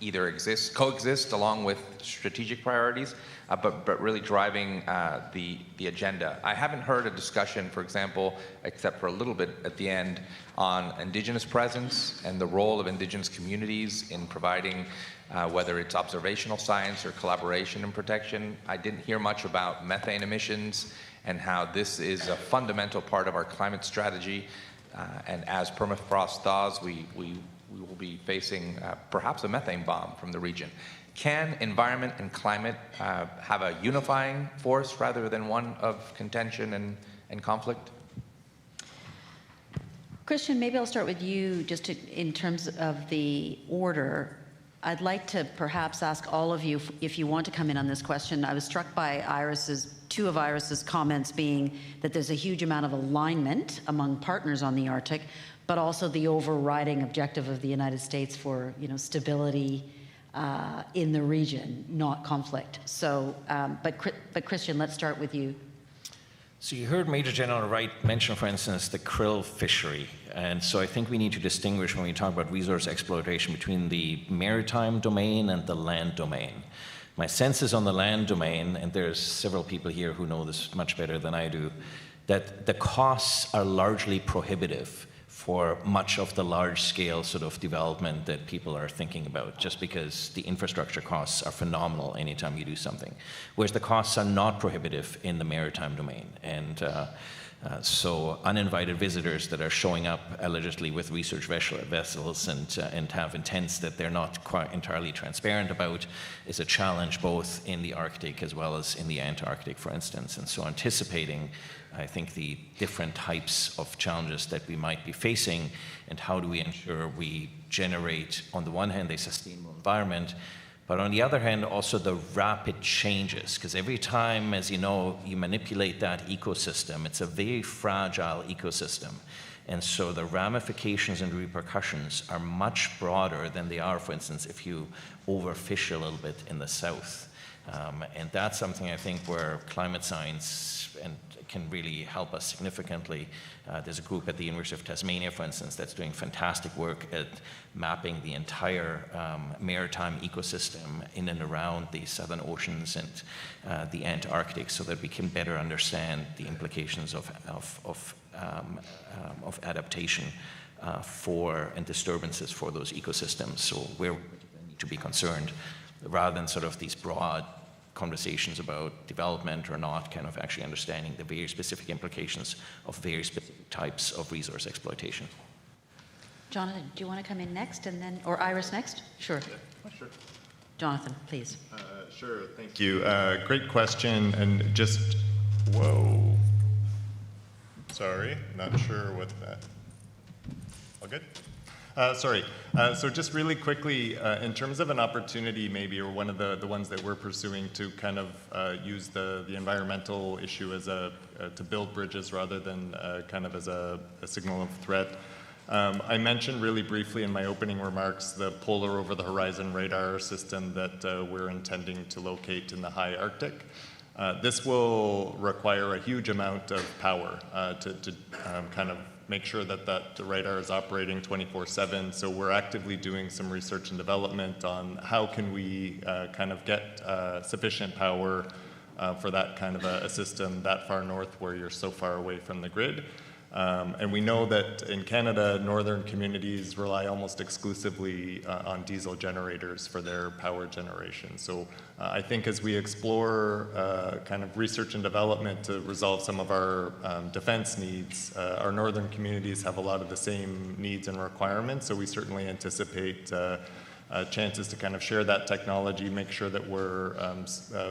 either coexist along with strategic priorities, but really driving the agenda? I haven't heard a discussion, for example, except for a little bit at the end, on Indigenous presence and the role of Indigenous communities in providing whether it's observational science or collaboration and protection. I didn't hear much about methane emissions and how this is a fundamental part of our climate strategy. And as permafrost thaws, we will be facing perhaps a methane bomb from the region. Can environment and climate have a unifying force rather than one of contention and conflict? Christian, maybe I'll start with you just in terms of the order. I'd like to perhaps ask all of you if you want to come in on this question. I was struck by two of Iris's comments being that there's a huge amount of alignment among partners on the Arctic, but also the overriding objective of the United States for, stability in the region, not conflict. So, but Christian, let's start with you. So you heard Major General Wright mention, for instance, the krill fishery. And so I think we need to distinguish when we talk about resource exploitation between the maritime domain and the land domain. My sense is on the land domain, and there's several people here who know this much better than I do, that the costs are largely prohibitive for much of the large-scale sort of development that people are thinking about, just because the infrastructure costs are phenomenal anytime you do something, whereas the costs are not prohibitive in the maritime domain. And So uninvited visitors that are showing up allegedly with research vessels and have intents that they're not quite entirely transparent about is a challenge both in the Arctic as well as in the Antarctic, for instance. And so anticipating, I think, the different types of challenges that we might be facing and how do we ensure we generate, on the one hand, a sustainable environment, but on the other hand, also the rapid changes, because every time, as you know, you manipulate that ecosystem, it's a very fragile ecosystem. And so the ramifications and repercussions are much broader than they are, for instance, if you overfish a little bit in the south. And that's something I think where climate science can really help us significantly. There's a group at the University of Tasmania, for instance, that's doing fantastic work at mapping the entire maritime ecosystem in and around the southern oceans and the Antarctic, so that we can better understand the implications of adaptation and disturbances for those ecosystems. So where we need to be concerned, rather than sort of these broad conversations about development or not, kind of actually understanding the very specific implications of very specific types of resource exploitation. Jonathan, do you want to come in next and then, or Iris next? Sure. Sure. Jonathan, please. Sure, thank you. Great question, and just, whoa. Sorry, not sure what that, all good? Sorry. So just really quickly, in terms of an opportunity maybe, or one of the ones that we're pursuing to kind of use the environmental issue as to build bridges rather than kind of as a signal of threat. I mentioned really briefly in my opening remarks the polar over the horizon radar system that we're intending to locate in the high Arctic. This will require a huge amount of power to kind of make sure that that radar is operating 24/7. So we're actively doing some research and development on how can we kind of get sufficient power for that kind of a system that far north where you're so far away from the grid. And we know that in Canada, northern communities rely almost exclusively on diesel generators for their power generation. So I think as we explore kind of research and development to resolve some of our defense needs, our northern communities have a lot of the same needs and requirements. So we certainly anticipate chances to kind of share that technology, make sure that we're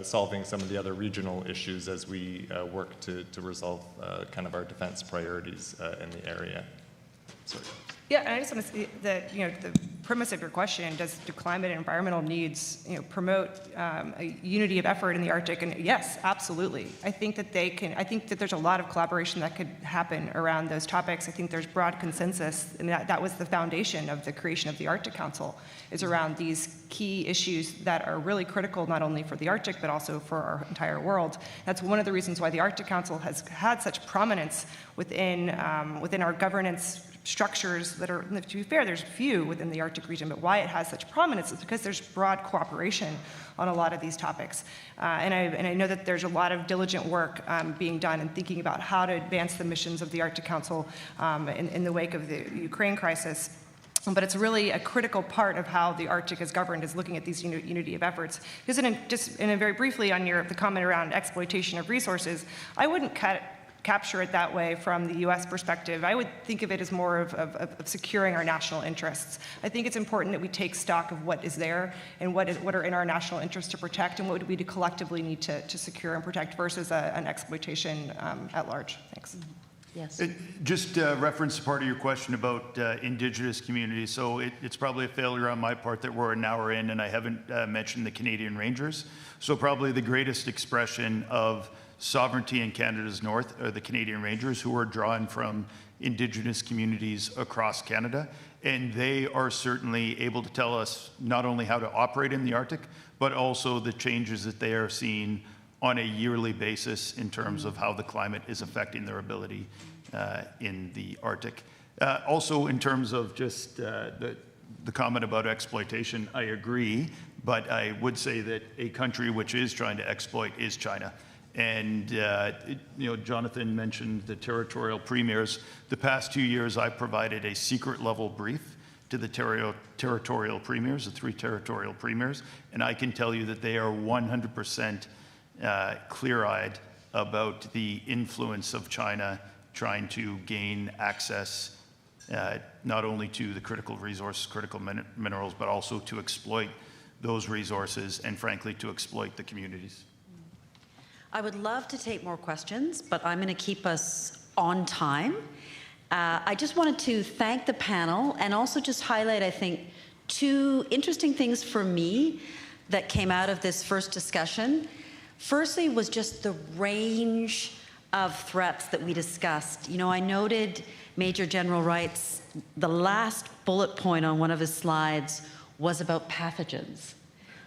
solving some of the other regional issues as we work to resolve kind of our defense priorities in the area. Sorry. Yeah, and I just want to say that, the premise of your question, do climate and environmental needs, promote a unity of effort in the Arctic? And yes, absolutely. I think that there's a lot of collaboration that could happen around those topics. I think there's broad consensus, and that was the foundation of the creation of the Arctic Council, is around these key issues that are really critical not only for the Arctic, but also for our entire world. That's one of the reasons why the Arctic Council has had such prominence within our governance structures that are, to be fair, there's few within the Arctic region, but why it has such prominence is because there's broad cooperation on a lot of these topics. And I know that there's a lot of diligent work being done in thinking about how to advance the missions of the Arctic Council in the wake of the Ukraine crisis. But it's really a critical part of how the Arctic is governed, is looking at these unity of efforts. Because just very briefly on the comment around exploitation of resources, I wouldn't capture it that way from the U.S. perspective. I would think of it as more of securing our national interests. I think it's important that we take stock of what is there and what are in our national interests to protect, and what do we collectively need to secure and protect versus an exploitation at large. Thanks. Yes. Just reference part of your question about Indigenous communities. So it's probably a failure on my part that we're an hour in and I haven't mentioned the Canadian Rangers. So probably the greatest expression of sovereignty in Canada's north are the Canadian Rangers, who are drawn from Indigenous communities across Canada. And they are certainly able to tell us not only how to operate in the Arctic, but also the changes that they are seeing on a yearly basis in terms of how the climate is affecting their ability in the Arctic. Also, in terms of just the comment about exploitation, I agree, but I would say that a country which is trying to exploit is China. And Jonathan mentioned the territorial premiers. The past 2 years, I provided a secret level brief to the territorial premiers, the 3 territorial premiers, and I can tell you that they are 100% clear-eyed about the influence of China trying to gain access not only to the critical resource, critical minerals, but also to exploit those resources and frankly to exploit the communities. I would love to take more questions, but I'm going to keep us on time. I just wanted to thank the panel and also just highlight, I think, two interesting things for me that came out of this first discussion. Firstly was just the range of threats that we discussed. You know, I noted Major General Wright's, the last bullet point on one of his slides was about pathogens,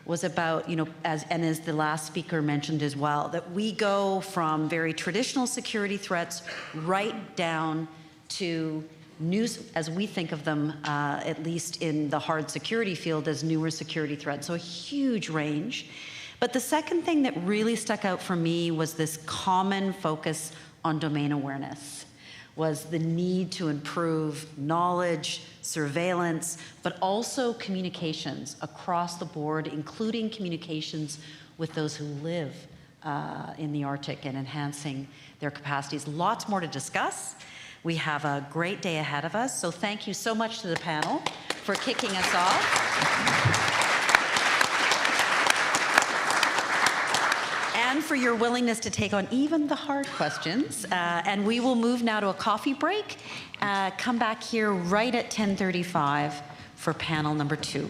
was about, you know, as the last speaker mentioned as well, that we go from very traditional security threats right down to new, as we think of them, at least in the hard security field, as newer security threats. So a huge range. But the second thing that really stuck out for me was this common focus on domain awareness, was the need to improve knowledge, surveillance, but also communications across the board, including communications with those who live in the Arctic and enhancing their capacities. Lots more to discuss. We have a great day ahead of us, so thank you so much to the panel for kicking us off. And for your willingness to take on even the hard questions. And we will move now to a coffee break. Come back here right at 10:35 for panel number 2.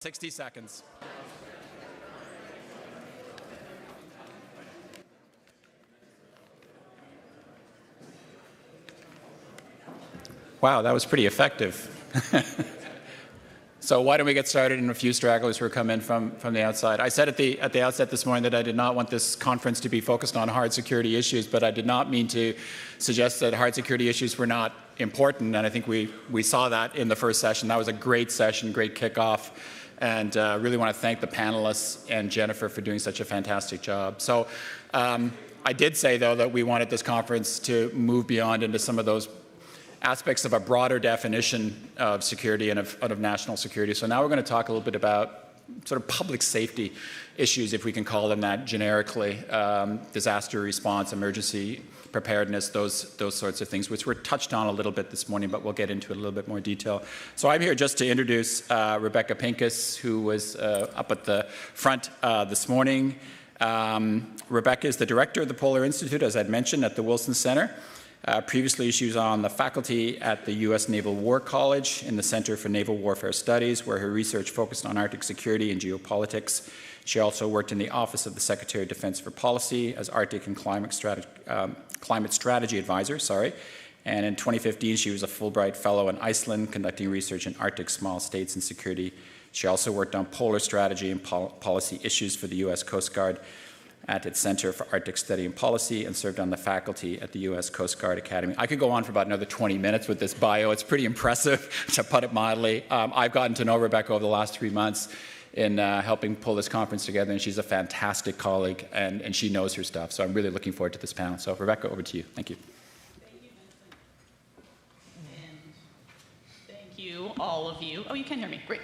60 seconds. Wow, that was pretty effective. So why don't we get started in a few stragglers who are coming from the outside. I said at the outset this morning that I did not want this conference to be focused on hard security issues, but I did not mean to suggest that hard security issues were not important, and I think we saw that in the first session. That was a great session, great kickoff, and really want to thank the panelists and Jennifer for doing such a fantastic job. So I did say, though, that we wanted this conference to move beyond into some of those aspects of a broader definition of security and of national security. So now we're going to talk a little bit about sort of public safety issues, if we can call them that generically, disaster response, emergency preparedness, those sorts of things, which were touched on a little bit this morning, but we'll get into it a little bit more detail. So I'm here just to introduce Rebecca Pincus, who was up at the front this morning. Rebecca is the director of the Polar Institute, as I'd mentioned, at the Wilson Center. Previously, she was on the faculty at the U.S. Naval War College in the Center for Naval Warfare Studies, where her research focused on Arctic security and geopolitics. She also worked in the Office of the Secretary of Defense for Policy as Arctic and Climate Strategy Advisor. And in 2015, she was a Fulbright Fellow in Iceland, conducting research in Arctic small states and security. She also worked on polar strategy and policy issues for the U.S. Coast Guard at its Center for Arctic Study and Policy, and served on the faculty at the U.S. Coast Guard Academy. I could go on for about another 20 minutes with this bio. It's pretty impressive, to put it mildly. I've gotten to know Rebecca over the last 3 months in helping pull this conference together, and she's a fantastic colleague, and she knows her stuff. So I'm really looking forward to this panel. So Rebecca, over to you. Thank you. Thank you, Vincent. And thank you, all of you. Oh, you can hear me. Great.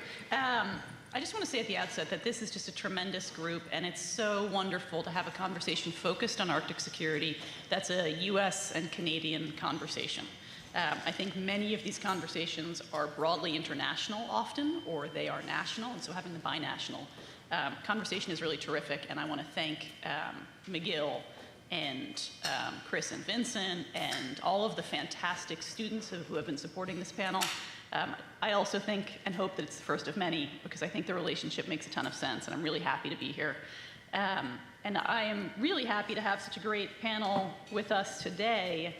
I just want to say at the outset that this is just a tremendous group, and it's so wonderful to have a conversation focused on Arctic security that's a U.S. and Canadian conversation. I think many of these conversations are broadly international often, or they are national, and so having the binational conversation is really terrific, and I want to thank McGill and Chris and Vincent and all of the fantastic students who have been supporting this panel. I also think and hope that it's the first of many, because I think the relationship makes a ton of sense, and I'm really happy to be here. And I am really happy to have such a great panel with us today.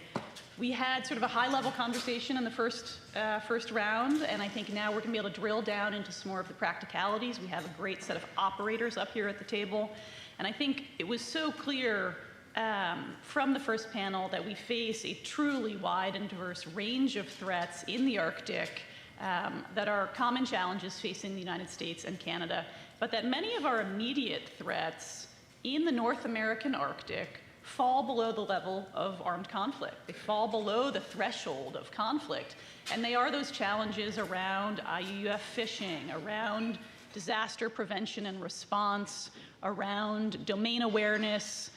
We had sort of a high-level conversation in the first round, and I think now we're going to be able to drill down into some more of the practicalities. We have a great set of operators up here at the table, and I think it was so clear from the first panel that we face a truly wide and diverse range of threats in the Arctic that are common challenges facing the United States and Canada, but that many of our immediate threats in the North American Arctic fall below the level of armed conflict. They fall below the threshold of conflict, and they are those challenges around IUUF fishing, around disaster prevention and response, around domain awareness,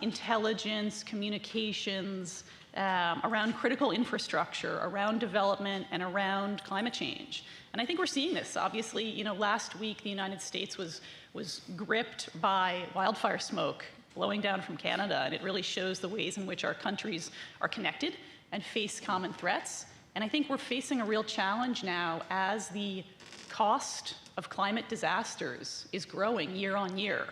intelligence, communications, around critical infrastructure, around development, and around climate change. And I think we're seeing this. Obviously, last week the United States was gripped by wildfire smoke blowing down from Canada, and it really shows the ways in which our countries are connected and face common threats. And I think we're facing a real challenge now as the cost of climate disasters is growing year on year.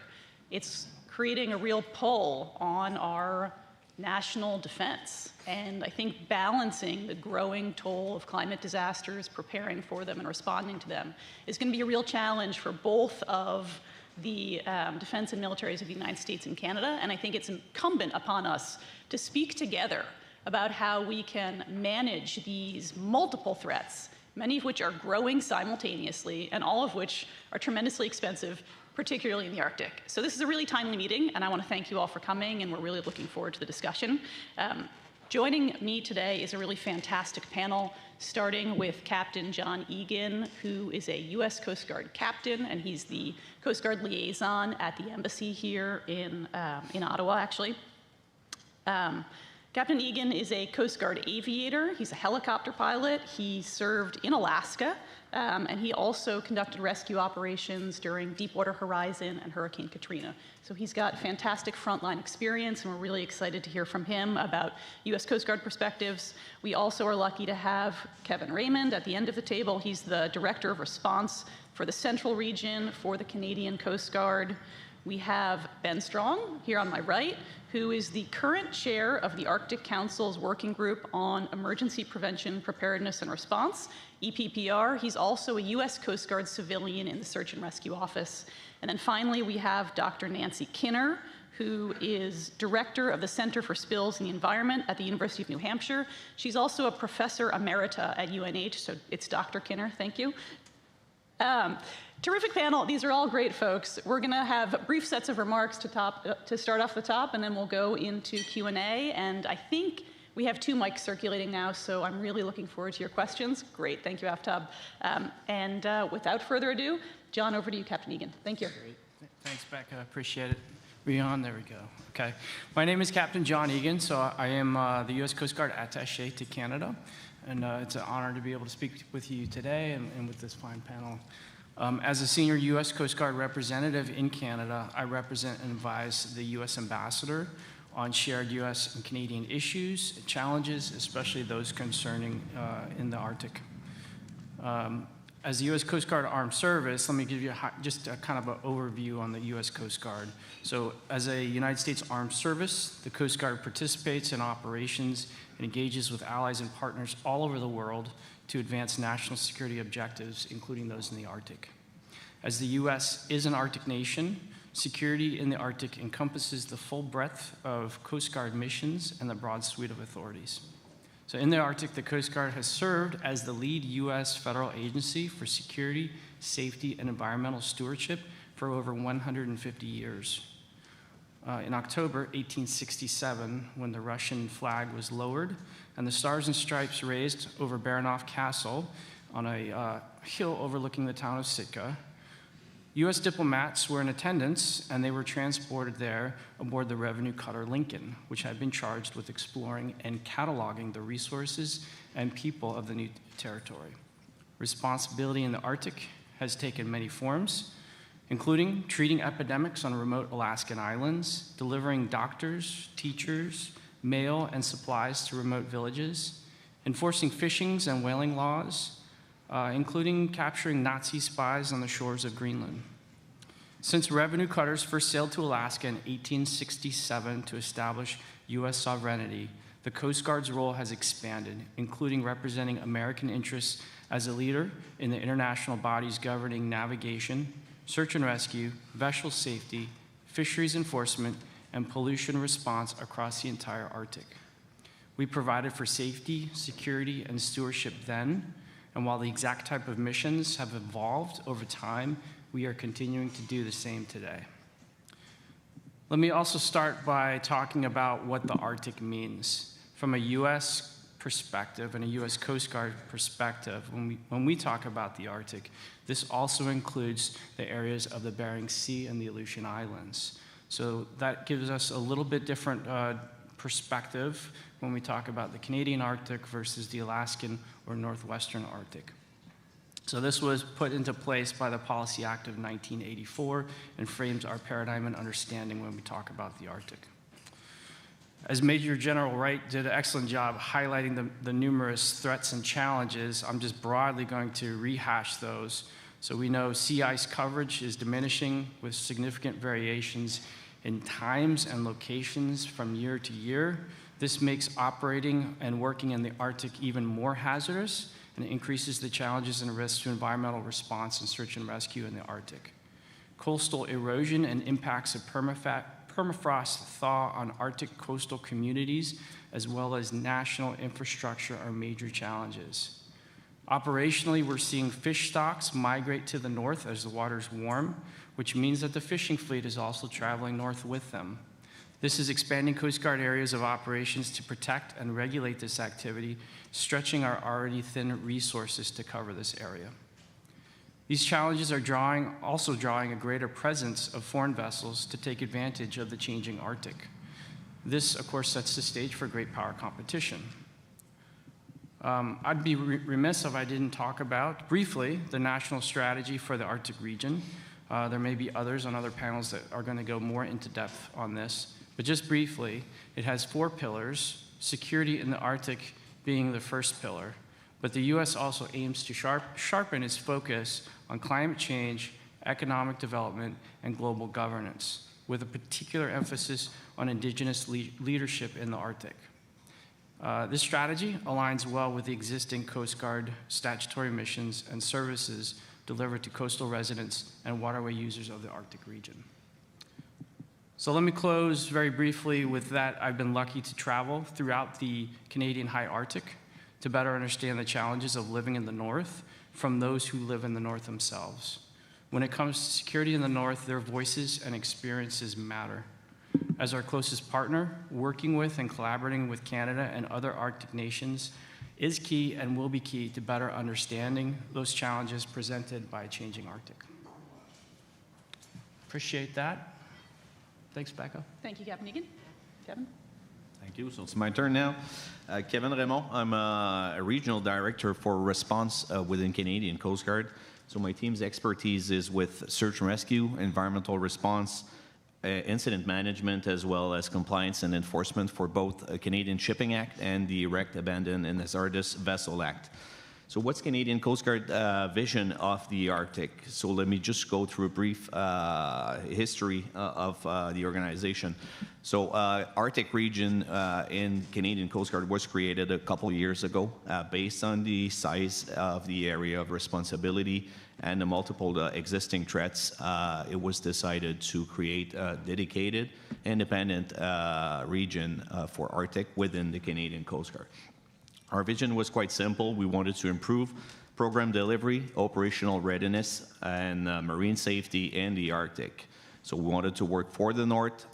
It's creating a real pull on our national defense. And I think balancing the growing toll of climate disasters, preparing for them and responding to them, is going to be a real challenge for both of the defense and militaries of the United States and Canada. And I think it's incumbent upon us to speak together about how we can manage these multiple threats, many of which are growing simultaneously and all of which are tremendously expensive, particularly in the Arctic. So this is a really timely meeting, and I want to thank you all for coming, and we're really looking forward to the discussion. Joining me today is a really fantastic panel, starting with Captain John Egan, who is a U.S. Coast Guard captain, and he's the Coast Guard liaison at the embassy here in Ottawa, actually. Captain Egan is a Coast Guard aviator. He's a helicopter pilot. He served in Alaska, and he also conducted rescue operations during Deepwater Horizon and Hurricane Katrina. So he's got fantastic frontline experience, and we're really excited to hear from him about U.S. Coast Guard perspectives. We also are lucky to have Kevin Raymond at the end of the table. He's the Director of Response For the Central Region, for the Canadian Coast Guard, we have Ben Strong here on my right, who is the current chair of the Arctic Council's Working Group on Emergency Prevention, Preparedness and Response, EPPR. He's also a U.S. Coast Guard civilian in the Search and Rescue Office. And then finally, we have Dr. Nancy Kinner, who is director of the Center for Spills in the Environment at the University of New Hampshire. She's also a professor emerita at UNH, so it's Dr. Kinner, thank you. Terrific panel. These are all great folks. We're going to have brief sets of remarks to start off the top, and then we'll go into Q&A. And I think we have 2 mics circulating now, so I'm really looking forward to your questions. Great. Thank you, Aftab. Without further ado, John, over to you, Captain Egan. Thank you. Great. Thanks, Becca. Appreciate it. Are we on? There we go. Okay. My name is Captain John Egan, so I am the U.S. Coast Guard attaché to Canada. And it's an honor to be able to speak with you today and with this fine panel. As a senior U.S. Coast Guard representative in Canada, I represent and advise the U.S. ambassador on shared U.S. and Canadian issues and challenges, especially those concerning in the Arctic. As the U.S. Coast Guard Armed Service, let me give you just a kind of an overview on the U.S. Coast Guard. So as a United States Armed Service, the Coast Guard participates in operations and engages with allies and partners all over the world to advance national security objectives, including those in the Arctic. As the U.S. is an Arctic nation, security in the Arctic encompasses the full breadth of Coast Guard missions and the broad suite of authorities. So in the Arctic, the Coast Guard has served as the lead U.S. federal agency for security, safety, and environmental stewardship for over 150 years. In October 1867, when the Russian flag was lowered and the Stars and Stripes raised over Baranov Castle on a hill overlooking the town of Sitka, U.S. diplomats were in attendance, and they were transported there aboard the revenue cutter Lincoln, which had been charged with exploring and cataloging the resources and people of the new territory. Responsibility in the Arctic has taken many forms, including treating epidemics on remote Alaskan islands, delivering doctors, teachers, mail, and supplies to remote villages, enforcing fishing and whaling laws, including capturing Nazi spies on the shores of Greenland. Since revenue cutters first sailed to Alaska in 1867 to establish U.S. sovereignty, the Coast Guard's role has expanded, including representing American interests as a leader in the international bodies governing navigation, search and rescue, vessel safety, fisheries enforcement, and pollution response across the entire Arctic. We provided for safety, security, and stewardship then, and while the exact type of missions have evolved over time, we are continuing to do the same today. Let me also start by talking about what the Arctic means. From a U.S. perspective and a U.S. Coast Guard perspective, when we talk about the Arctic, this also includes the areas of the Bering Sea and the Aleutian Islands. So that gives us a little bit different perspective when we talk about the Canadian Arctic versus the Alaskan or Northwestern Arctic. So this was put into place by the Policy Act of 1984 and frames our paradigm and understanding when we talk about the Arctic. As Major General Wright did an excellent job highlighting the numerous threats and challenges, I'm just broadly going to rehash those. So we know sea ice coverage is diminishing with significant variations in times and locations from year to year. This makes operating and working in the Arctic even more hazardous and increases the challenges and risks to environmental response and search and rescue in the Arctic. Coastal erosion and impacts of permafrost thaw on Arctic coastal communities, as well as national infrastructure, are major challenges. Operationally, we're seeing fish stocks migrate to the north as the waters warm, which means that the fishing fleet is also traveling north with them. This is expanding Coast Guard areas of operations to protect and regulate this activity, stretching our already thin resources to cover this area. These challenges are also drawing a greater presence of foreign vessels to take advantage of the changing Arctic. This, of course, sets the stage for great power competition. I'd be remiss if I didn't talk about, briefly, the national strategy for the Arctic region. There may be others on other panels that are going to go more into depth on this. But just briefly, it has 4 pillars, security in the Arctic being the first pillar. but the U.S. also aims to sharpen its focus on climate change, economic development, and global governance, with a particular emphasis on indigenous leadership in the Arctic. This strategy aligns well with the existing Coast Guard statutory missions and services delivered to coastal residents and waterway users of the Arctic region. So let me close very briefly with that. I've been lucky to travel throughout the Canadian High Arctic to better understand the challenges of living in the North from those who live in the North themselves. When it comes to security in the North, their voices and experiences matter. As our closest partner, working with and collaborating with Canada and other Arctic nations is key and will be key to better understanding those challenges presented by a changing Arctic. Appreciate that. Thanks, Becca. Thank you, Captain Egan. Kevin? Thank you. So it's my turn now. Kevin Raymond. I'm a regional director for response within Canadian Coast Guard. So my team's expertise is with search and rescue, environmental response, incident management, as well as compliance and enforcement for both the Canadian Shipping Act and the Wrecked, Abandoned, and Hazardous Vessel Act. So what's Canadian Coast Guard vision of the Arctic? So let me just go through a brief history of the organization. So Arctic region in Canadian Coast Guard was created a couple years ago based on the size of the area of responsibility and the multiple existing threats. It was decided to create a dedicated, independent region for Arctic within the Canadian Coast Guard. Our vision was quite simple. We wanted to improve program delivery, operational readiness, and marine safety in the Arctic. So we wanted to work for the North,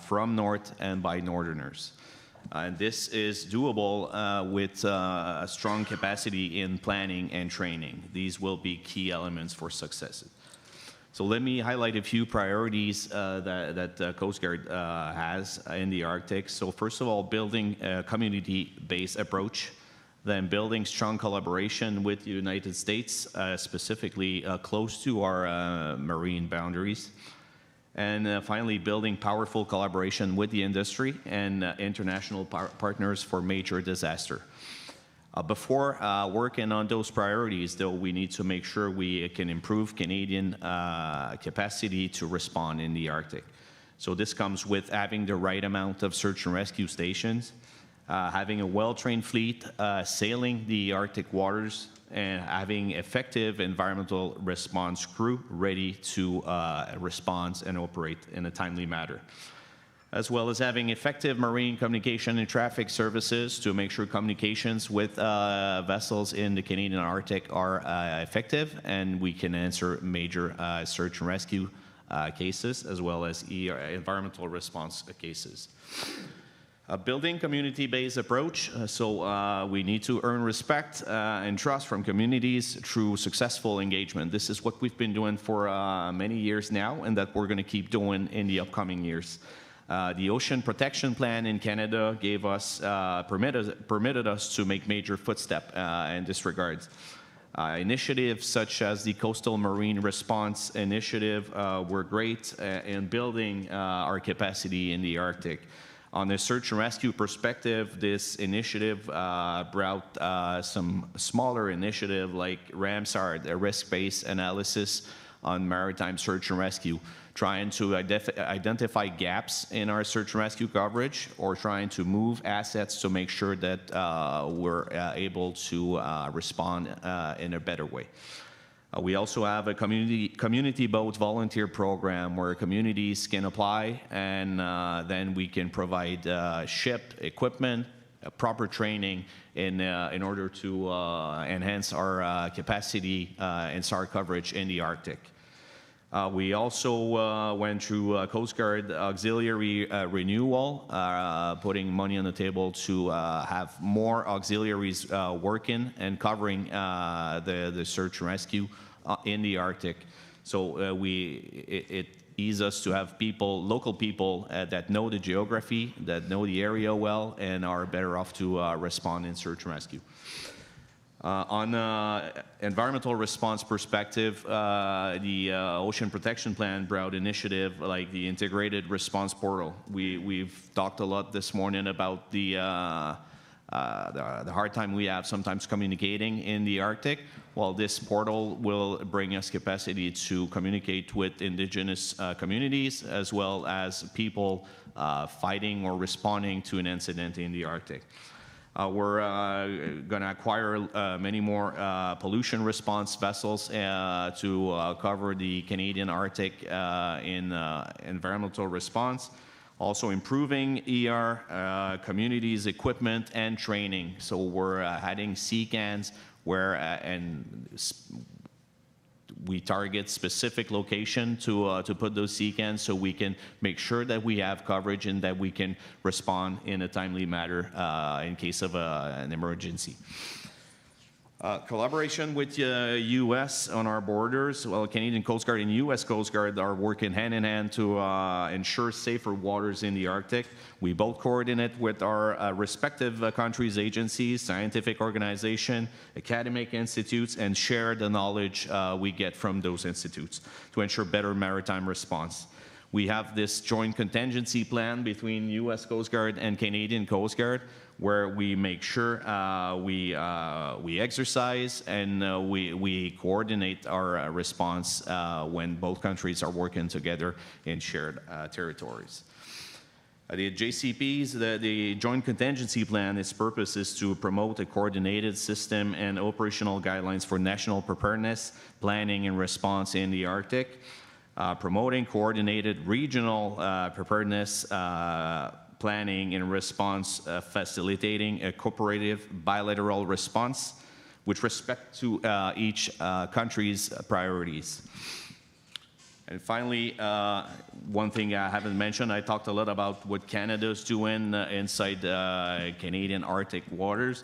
from North, and by Northerners. And this is doable with a strong capacity in planning and training. These will be key elements for success. So let me highlight a few priorities that Coast Guard has in the Arctic. So first of all, building a community-based approach, then building strong collaboration with the United States, specifically close to our marine boundaries. And finally, building powerful collaboration with the industry and international partners for major disaster. Before working on those priorities, though, we need to make sure we can improve Canadian capacity to respond in the Arctic. So this comes with having the right amount of search and rescue stations, having a well-trained fleet sailing the Arctic waters, and having effective environmental response crew ready to respond and operate in a timely manner, as well as having effective marine communication and traffic services to make sure communications with vessels in the Canadian Arctic are effective and we can answer major search and rescue cases, as well as environmental response cases. A building community-based approach, so we need to earn respect and trust from communities through successful engagement. This is what we've been doing for many years now, and that we're going to keep doing in the upcoming years. The Ocean Protection Plan in Canada gave us, permitted us to make major footsteps in this regard. Initiatives such as the Coastal Marine Response Initiative were great in building our capacity in the Arctic. On the search and rescue perspective, this initiative brought some smaller initiative like RAMSARD, a risk-based analysis on maritime search and rescue, trying to identify gaps in our search and rescue coverage, or trying to move assets to make sure that we're able to respond in a better way. We also have a community boat volunteer program where communities can apply, and then we can provide ship equipment, proper training in order to enhance our capacity and SAR coverage in the Arctic. We also went through Coast Guard auxiliary renewal, putting money on the table to have more auxiliaries working and covering the search and rescue in the Arctic. So it eases us to have people, local people that know the geography, that know the area well, and are better off to respond in search and rescue. On environmental response perspective, the Ocean Protection Plan brought initiative like the Integrated Response Portal. We've talked a lot this morning about the the hard time we have sometimes communicating in the Arctic. Well, this portal will bring us capacity to communicate with indigenous communities as well as people fighting or responding to an incident in the Arctic. We're going to acquire many more pollution response vessels to cover the Canadian Arctic in environmental response. Also improving ER, communities, equipment, and training. So we're adding CCANs where, we target specific location to put those CCANs so we can make sure that we have coverage and that we can respond in a timely manner in case of an emergency. Collaboration with U.S. on our borders. Well, Canadian Coast Guard and U.S. Coast Guard are working hand in hand to ensure safer waters in the Arctic. We both coordinate with our respective countries' agencies, scientific organization, academic institutes, and share the knowledge we get from those institutes to ensure better maritime response. We have this joint contingency plan between U.S. Coast Guard and Canadian Coast Guard, where we make sure we exercise and we coordinate our response when both countries are working together in shared territories. The JCPs, the Joint Contingency Plan, its purpose is to promote a coordinated system and operational guidelines for national preparedness, planning, and response in the Arctic, promoting coordinated regional preparedness, planning and response, facilitating a cooperative bilateral response with respect to each country's priorities. And finally, one thing I haven't mentioned, I talked a lot about what Canada's doing inside Canadian Arctic waters,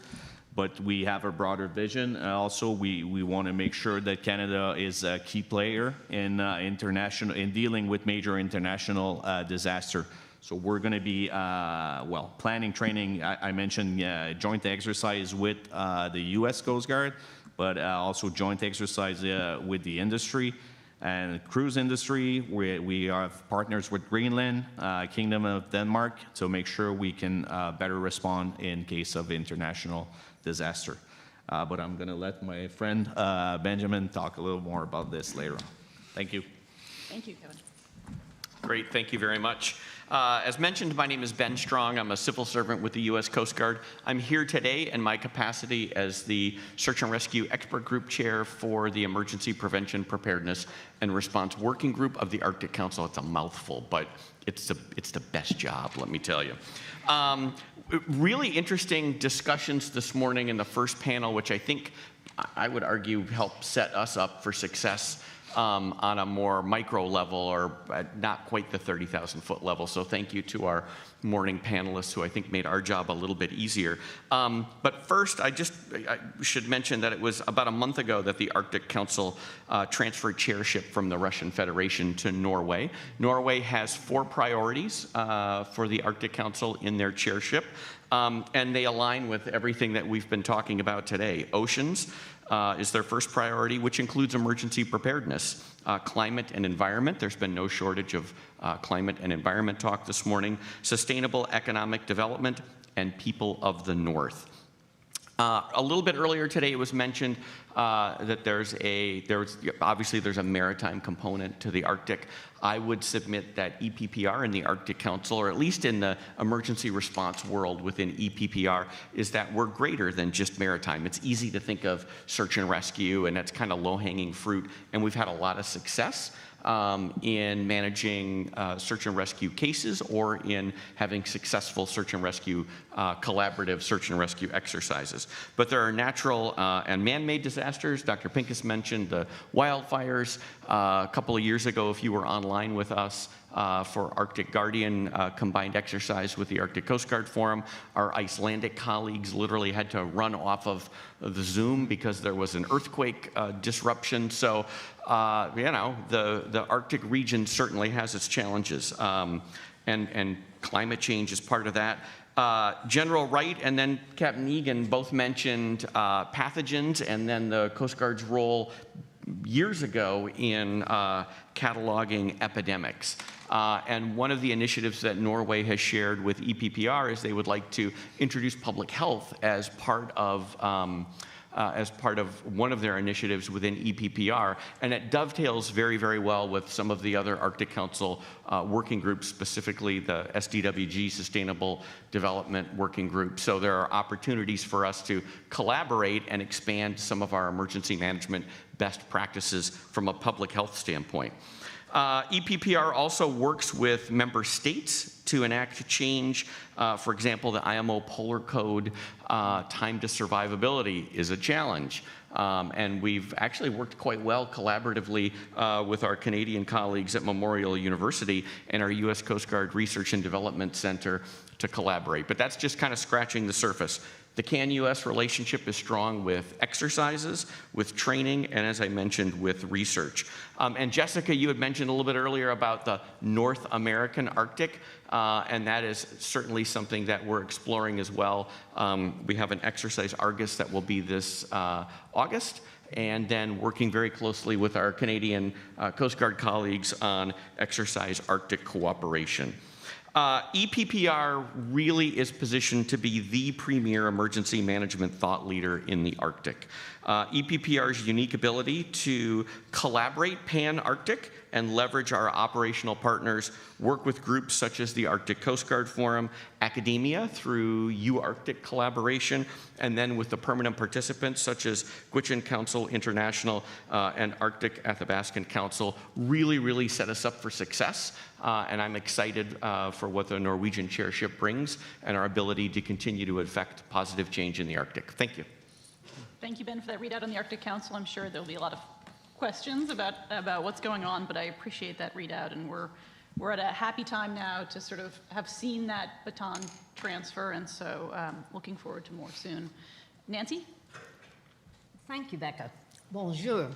but we have a broader vision. Also, we want to make sure that Canada is a key player in dealing with major international disaster. So we're going to be, planning, training. I mentioned joint exercise with the U.S. Coast Guard, but also joint exercise with the industry and cruise industry. We have partners with Greenland, Kingdom of Denmark, to make sure we can better respond in case of international disaster. But I'm going to let my friend Benjamin talk a little more about this later on. Thank you. Thank you, Kevin. Great, thank you very much. As mentioned, my name is Ben Strong. I'm a civil servant with the U.S. Coast Guard. I'm here today in my capacity as the Search and Rescue Expert Group Chair for the Emergency Prevention, Preparedness, and Response Working Group of the Arctic Council. It's a mouthful, but it's the best job, let me tell you. Really interesting discussions this morning in the first panel, which I think I would argue helped set us up for success on a more micro level, or not quite the 30,000-foot level. So thank you to our morning panelists, who I think made our job a little bit easier. But first, I should mention that it was about a month ago that the Arctic Council transferred chairship from the Russian Federation to Norway. Norway has 4 priorities for the Arctic Council in their chairship, and they align with everything that we've been talking about today. Oceans is their first priority, which includes emergency preparedness. Climate and environment, there's been no shortage of climate and environment talk this morning. Sustainable economic development, and people of the North. A little bit earlier today, it was mentioned that there's a maritime component to the Arctic. I would submit that EPPR in the Arctic Council, or at least in the emergency response world within EPPR, is that we're greater than just maritime. It's easy to think of search and rescue, and that's kind of low-hanging fruit, and we've had a lot of success in managing search and rescue cases, or in having successful search and rescue, collaborative search and rescue exercises. But there are natural and man-made disasters. Dr. Pincus mentioned the wildfires. A couple of years ago, if you were online with us for Arctic Guardian combined exercise with the Arctic Coast Guard Forum, our Icelandic colleagues literally had to run off of the Zoom because there was an earthquake disruption. So, the Arctic region certainly has its challenges, and climate change is part of that. General Wright and then Captain Egan both mentioned pathogens, and then the Coast Guard's role years ago in cataloging epidemics. And one of the initiatives that Norway has shared with EPPR is they would like to introduce public health as part of one of their initiatives within EPPR, and it dovetails very, very well with some of the other Arctic Council working groups, specifically the SDWG, Sustainable Development Working Group. So there are opportunities for us to collaborate and expand some of our emergency management best practices from a public health standpoint. EPPR also works with member states to enact change. For example, the IMO Polar Code time to survivability is a challenge. And we've actually worked quite well collaboratively with our Canadian colleagues at Memorial University and our U.S. Coast Guard Research and Development Center to collaborate. But that's just kind of scratching the surface. The CAN-US relationship is strong with exercises, with training, and as I mentioned, with research. And Jessica, you had mentioned a little bit earlier about the North American Arctic, and that is certainly something that we're exploring as well. We have an exercise Argus that will be this August, and then working very closely with our Canadian Coast Guard colleagues on exercise Arctic cooperation. EPPR really is positioned to be the premier emergency management thought leader in the Arctic. EPPR's unique ability to collaborate pan-Arctic and leverage our operational partners, work with groups such as the Arctic Coast Guard Forum, academia through U-Arctic collaboration, and then with the permanent participants such as Gwich'in Council International and Arctic Athabascan Council really set us up for success. And I'm excited for what the Norwegian chairship brings and our ability to continue to effect positive change in the Arctic. Thank you. Thank you, Ben, for that readout on the Arctic Council. I'm sure there'll be a lot of questions about what's going on, but I appreciate that readout, and we're at a happy time now to sort of have seen that baton transfer, and so looking forward to more soon. Nancy? Thank you, Becca. Bonjour.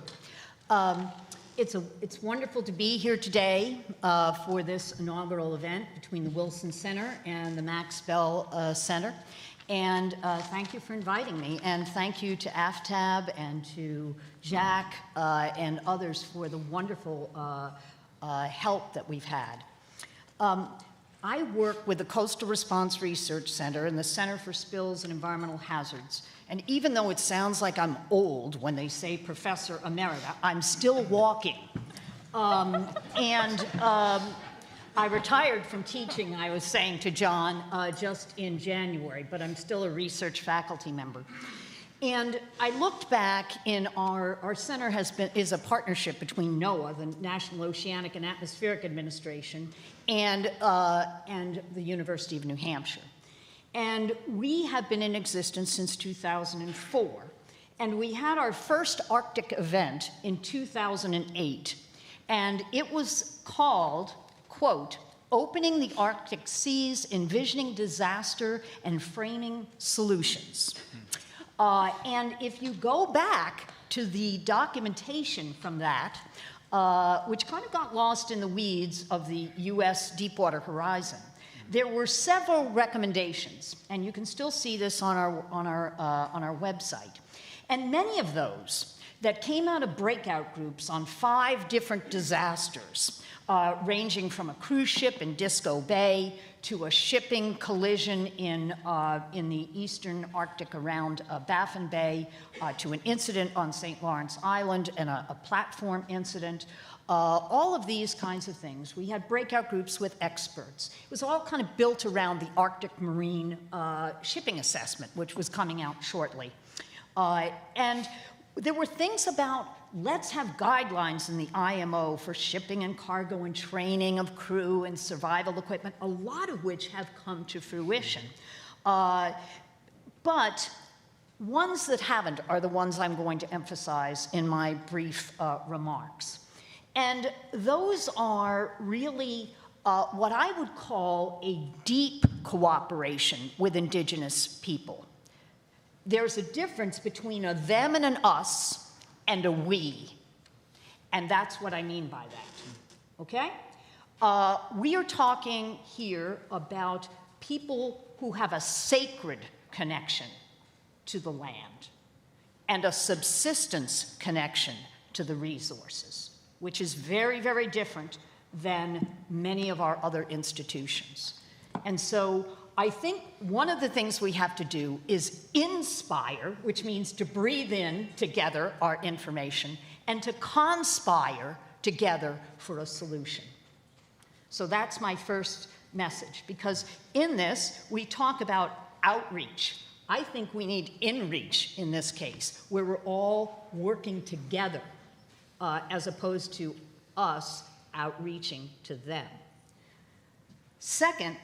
It's wonderful to be here today for this inaugural event between the Wilson Center and the Max Bell Center. And thank you for inviting me. And thank you to AFTAB and to Jack and others for the wonderful help that we've had. I work with the Coastal Response Research Center and the Center for Spills and Environmental Hazards. And even though it sounds like I'm old when they say Professor Emerita, I'm still walking. I retired from teaching, I was saying to John, just in January, but I'm still a research faculty member. And I looked back in our center is a partnership between NOAA, the National Oceanic and Atmospheric Administration, and the University of New Hampshire. And we have been in existence since 2004. And we had our first Arctic event in 2008. And it was called, quote, Opening the Arctic Seas, Envisioning Disaster and Framing Solutions. And if you go back to the documentation from that, which kind of got lost in the weeds of the U.S. Deepwater Horizon, there were several recommendations, and you can still see this on our website. And many of those that came out of breakout groups on 5 different disasters, ranging from a cruise ship in Disco Bay to a shipping collision in the eastern Arctic around Baffin Bay, to an incident on St. Lawrence Island and a platform incident. All of these kinds of things. We had breakout groups with experts. It was all kind of built around the Arctic Marine Shipping Assessment, which was coming out shortly. And there were things about, let's have guidelines in the IMO for shipping and cargo and training of crew and survival equipment, a lot of which have come to fruition. But ones that haven't are the ones I'm going to emphasize in my brief remarks. And those are really what I would call a deep cooperation with Indigenous people. There's a difference between a them and an us and a we. And that's what I mean by that, okay? We are talking here about people who have a sacred connection to the land and a subsistence connection to the resources, which is very, very different than many of our other institutions. And so I think one of the things we have to do is inspire, which means to breathe in together our information, and to conspire together for a solution. So that's my first message, because in this, we talk about outreach. I think we need enrich in this case, where we're all working together, as opposed to us outreaching to them. Second,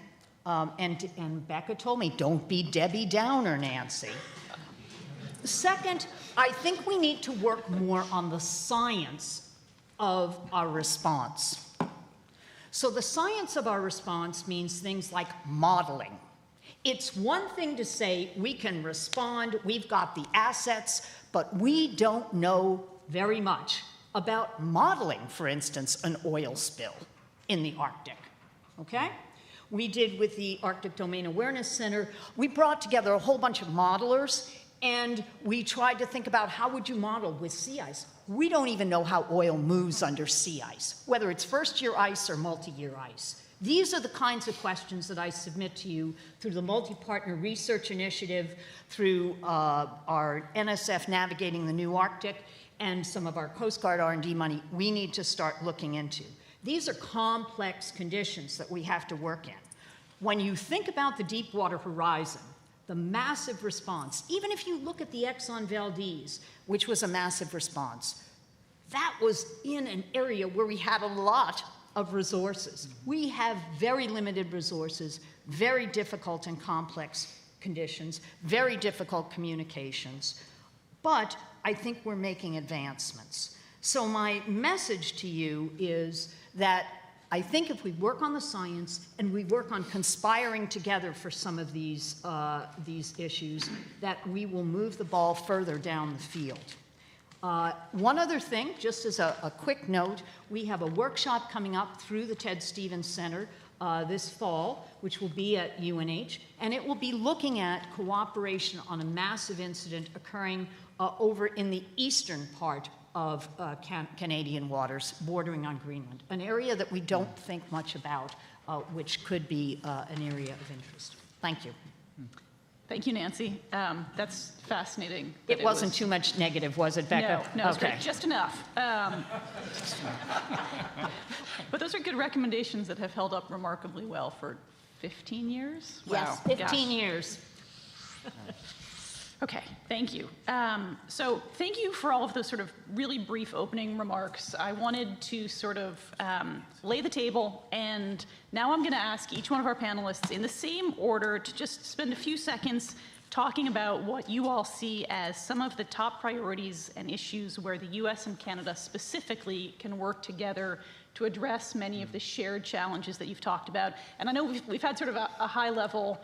and Becca told me, don't be Debbie Downer, Nancy. Second, I think we need to work more on the science of our response. So the science of our response means things like modeling. It's one thing to say we can respond, we've got the assets, but we don't know very much about modeling, for instance, an oil spill in the Arctic, okay? We did with the Arctic Domain Awareness Center, we brought together a whole bunch of modelers, and we tried to think about how would you model with sea ice. We don't even know how oil moves under sea ice, whether it's first-year ice or multi-year ice. These are the kinds of questions that I submit to you through the Multi-Partner Research Initiative, through our NSF Navigating the New Arctic, and some of our Coast Guard R&D money we need to start looking into. These are complex conditions that we have to work in. When you think about the Deepwater Horizon, the massive response, even if you look at the Exxon Valdez, which was a massive response, that was in an area where we had a lot of resources. We have very limited resources, very difficult and complex conditions, very difficult communications, but I think we're making advancements. So my message to you is that I think if we work on the science and we work on conspiring together for some of these issues, that we will move the ball further down the field. One other thing, just as a quick note, we have a workshop coming up through the Ted Stevens Center this fall, which will be at UNH, and it will be looking at cooperation on a massive incident occurring over in the eastern part of Canadian waters bordering on Greenland, an area that we don't think much about, which could be an area of interest. Thank you. Thank you, Nancy. That's fascinating. It wasn't too much negative, was it, Becca? No, it was great, just enough. But those are good recommendations that have held up remarkably well for 15 years? Yes, Wow. 15 years. Okay, thank you. So thank you for all of those sort of really brief opening remarks. I wanted to sort of lay the table, and now I'm going to ask each one of our panelists in the same order to just spend a few seconds talking about what you all see as some of the top priorities and issues where the US and Canada specifically can work together to address many of the shared challenges that you've talked about. And I know we've had sort of a high level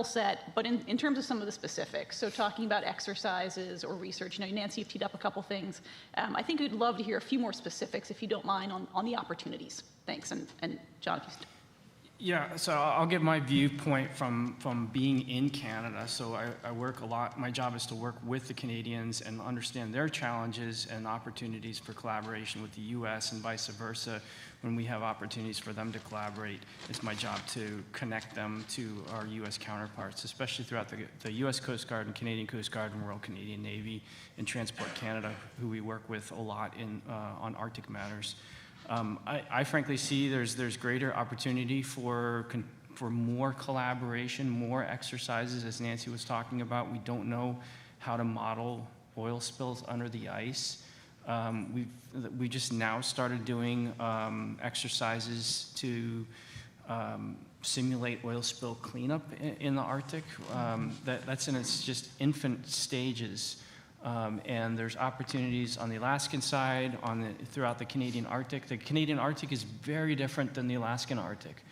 set, but in terms of some of the specifics, so talking about exercises or research, you know, Nancy, you've teed up a couple things. I think we'd love to hear a few more specifics, if you don't mind, on the opportunities. Thanks, and John, if you Yeah, so I'll give my viewpoint from being in Canada. So I work a lot, my job is to work with the Canadians and understand their challenges and opportunities for collaboration with the US and vice versa. When we have opportunities for them to collaborate, it's my job to connect them to our US counterparts, especially throughout the US Coast Guard and Canadian Coast Guard and Royal Canadian Navy and Transport Canada, who we work with a lot on Arctic matters. I frankly see there's greater opportunity for more collaboration, more exercises, as Nancy was talking about. We don't know how to model oil spills under the ice. We just now started doing exercises to simulate oil spill cleanup in the Arctic. That's in its just infant stages. And there's opportunities on the Alaskan side, throughout the Canadian Arctic. The Canadian Arctic is very different than the Alaskan Arctic.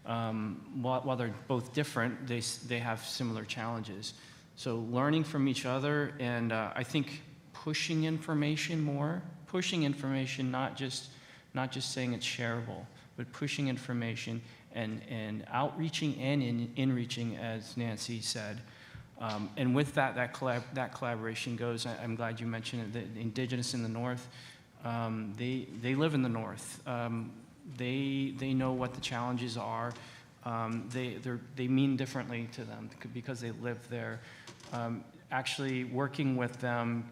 While they're both different, they have similar challenges. So learning from each other, and I think pushing information more, not just saying it's shareable, but pushing information and outreaching and inreaching, as Nancy said. And with that collaboration goes, I'm glad you mentioned it, the indigenous in the North, they live in the North. They know what the challenges are. They mean differently to them because they live there. Actually working with them,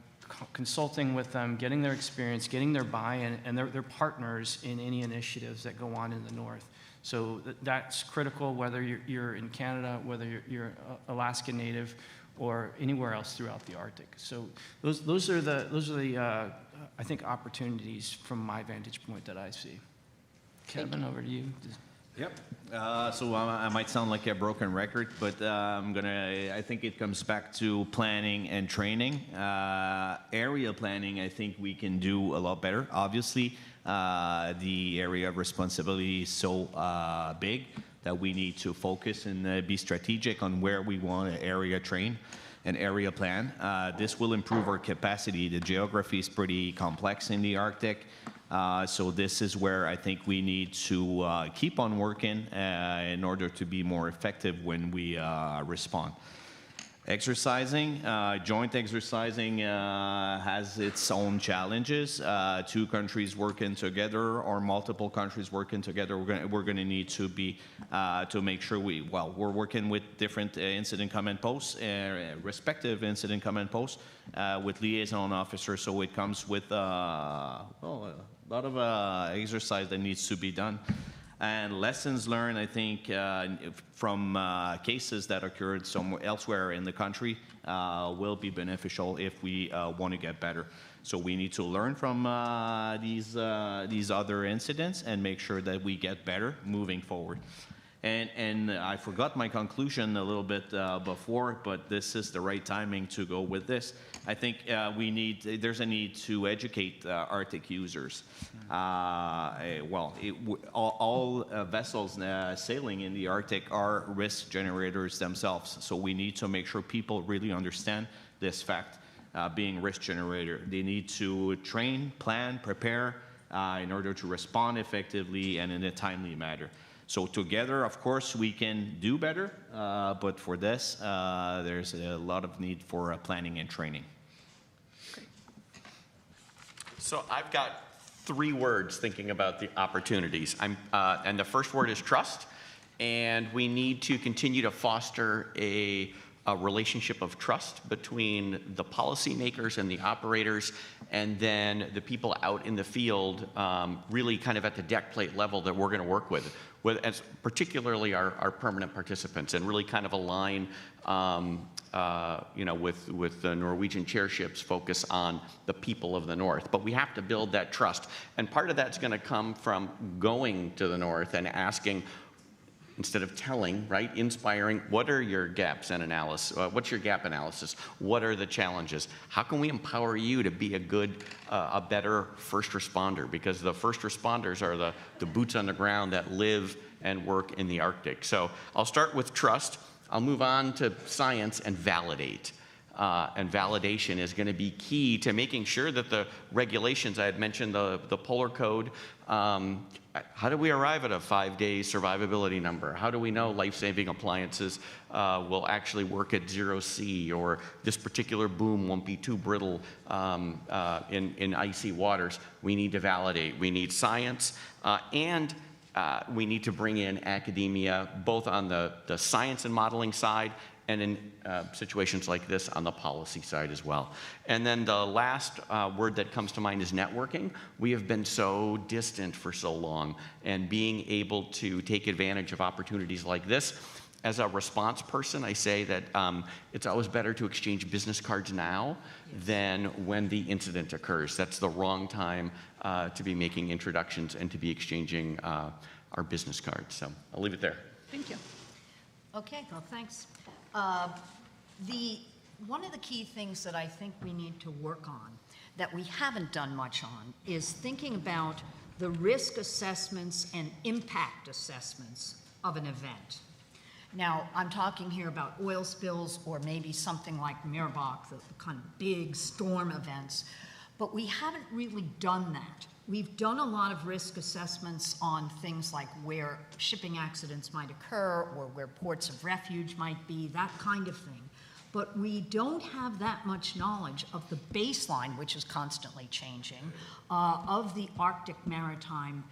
consulting with them, getting their experience, getting their buy-in, and they're partners in any initiatives that go on in the North. So that's critical, whether you're in Canada, whether you're Alaska Native, or anywhere else throughout the Arctic. So those are the I think opportunities from my vantage point that I see. Kevin, over to you. Yep. So I might sound like a broken record, but I think it comes back to planning and training. Area planning, I think we can do a lot better. Obviously, the area of responsibility is so big that we need to focus and be strategic on where we want to area train and area plan. This will improve our capacity. The geography is pretty complex in the Arctic. So this is where I think we need to keep on working in order to be more effective when we respond. Exercising, joint exercising has its own challenges. Two countries working together or multiple countries working together, we're going to need to be to make sure we're working with different incident command posts, respective incident command posts, with liaison officers. So it comes with a lot of exercise that needs to be done. And lessons learned, I think, from cases that occurred somewhere elsewhere in the country will be beneficial if we want to get better. So we need to learn from these other incidents and make sure that we get better moving forward. And I forgot my conclusion a little bit before, but this is the right timing to go with this. I think there's a need to educate Arctic users. All vessels sailing in the Arctic are risk generators themselves. So we need to make sure people really understand this fact, being risk generator. They need to train, plan, prepare in order to respond effectively and in a timely manner. So together, of course, we can do better, but for this, there's a lot of need for planning and training. So I've got 3 words thinking about the opportunities. And the first word is trust, and we need to continue to foster a relationship of trust between the policymakers and the operators, and then the people out in the field, really kind of at the deck plate level that we're going to work with as particularly our permanent participants, and really kind of align with the Norwegian chairship's focus on the people of the North. But we have to build that trust. And part of that's going to come from going to the North and asking, instead of telling, right, inspiring, what are your gaps and analysis? What's your gap analysis? What are the challenges? How can we empower you to be a better first responder? Because the first responders are the boots on the ground that live and work in the Arctic. So I'll start with trust. I'll move on to science and validate. And validation is going to be key to making sure that the regulations, I had mentioned the Polar Code, how do we arrive at a 5-day survivability number? How do we know life-saving appliances will actually work at 0 C, or this particular boom won't be too brittle in icy waters? We need to validate. We need science, and we need to bring in academia, both on the science and modeling side, and in situations like this on the policy side as well. And then the last word that comes to mind is networking. We have been so distant for so long, and being able to take advantage of opportunities like this. As a response person, I say that it's always better to exchange business cards now than when the incident occurs. That's the wrong time to be making introductions and to be exchanging our business cards. So I'll leave it there. Thank you. Okay, well, thanks. One of the key things that I think we need to work on, that we haven't done much on, is thinking about the risk assessments and impact assessments of an event. Now, I'm talking here about oil spills or maybe something like Meerbach, the kind of big storm events, but we haven't really done that. We've done a lot of risk assessments on things like where shipping accidents might occur or where ports of refuge might be, that kind of thing. but we don't have that much knowledge of the baseline, which is constantly changing, of the Arctic maritime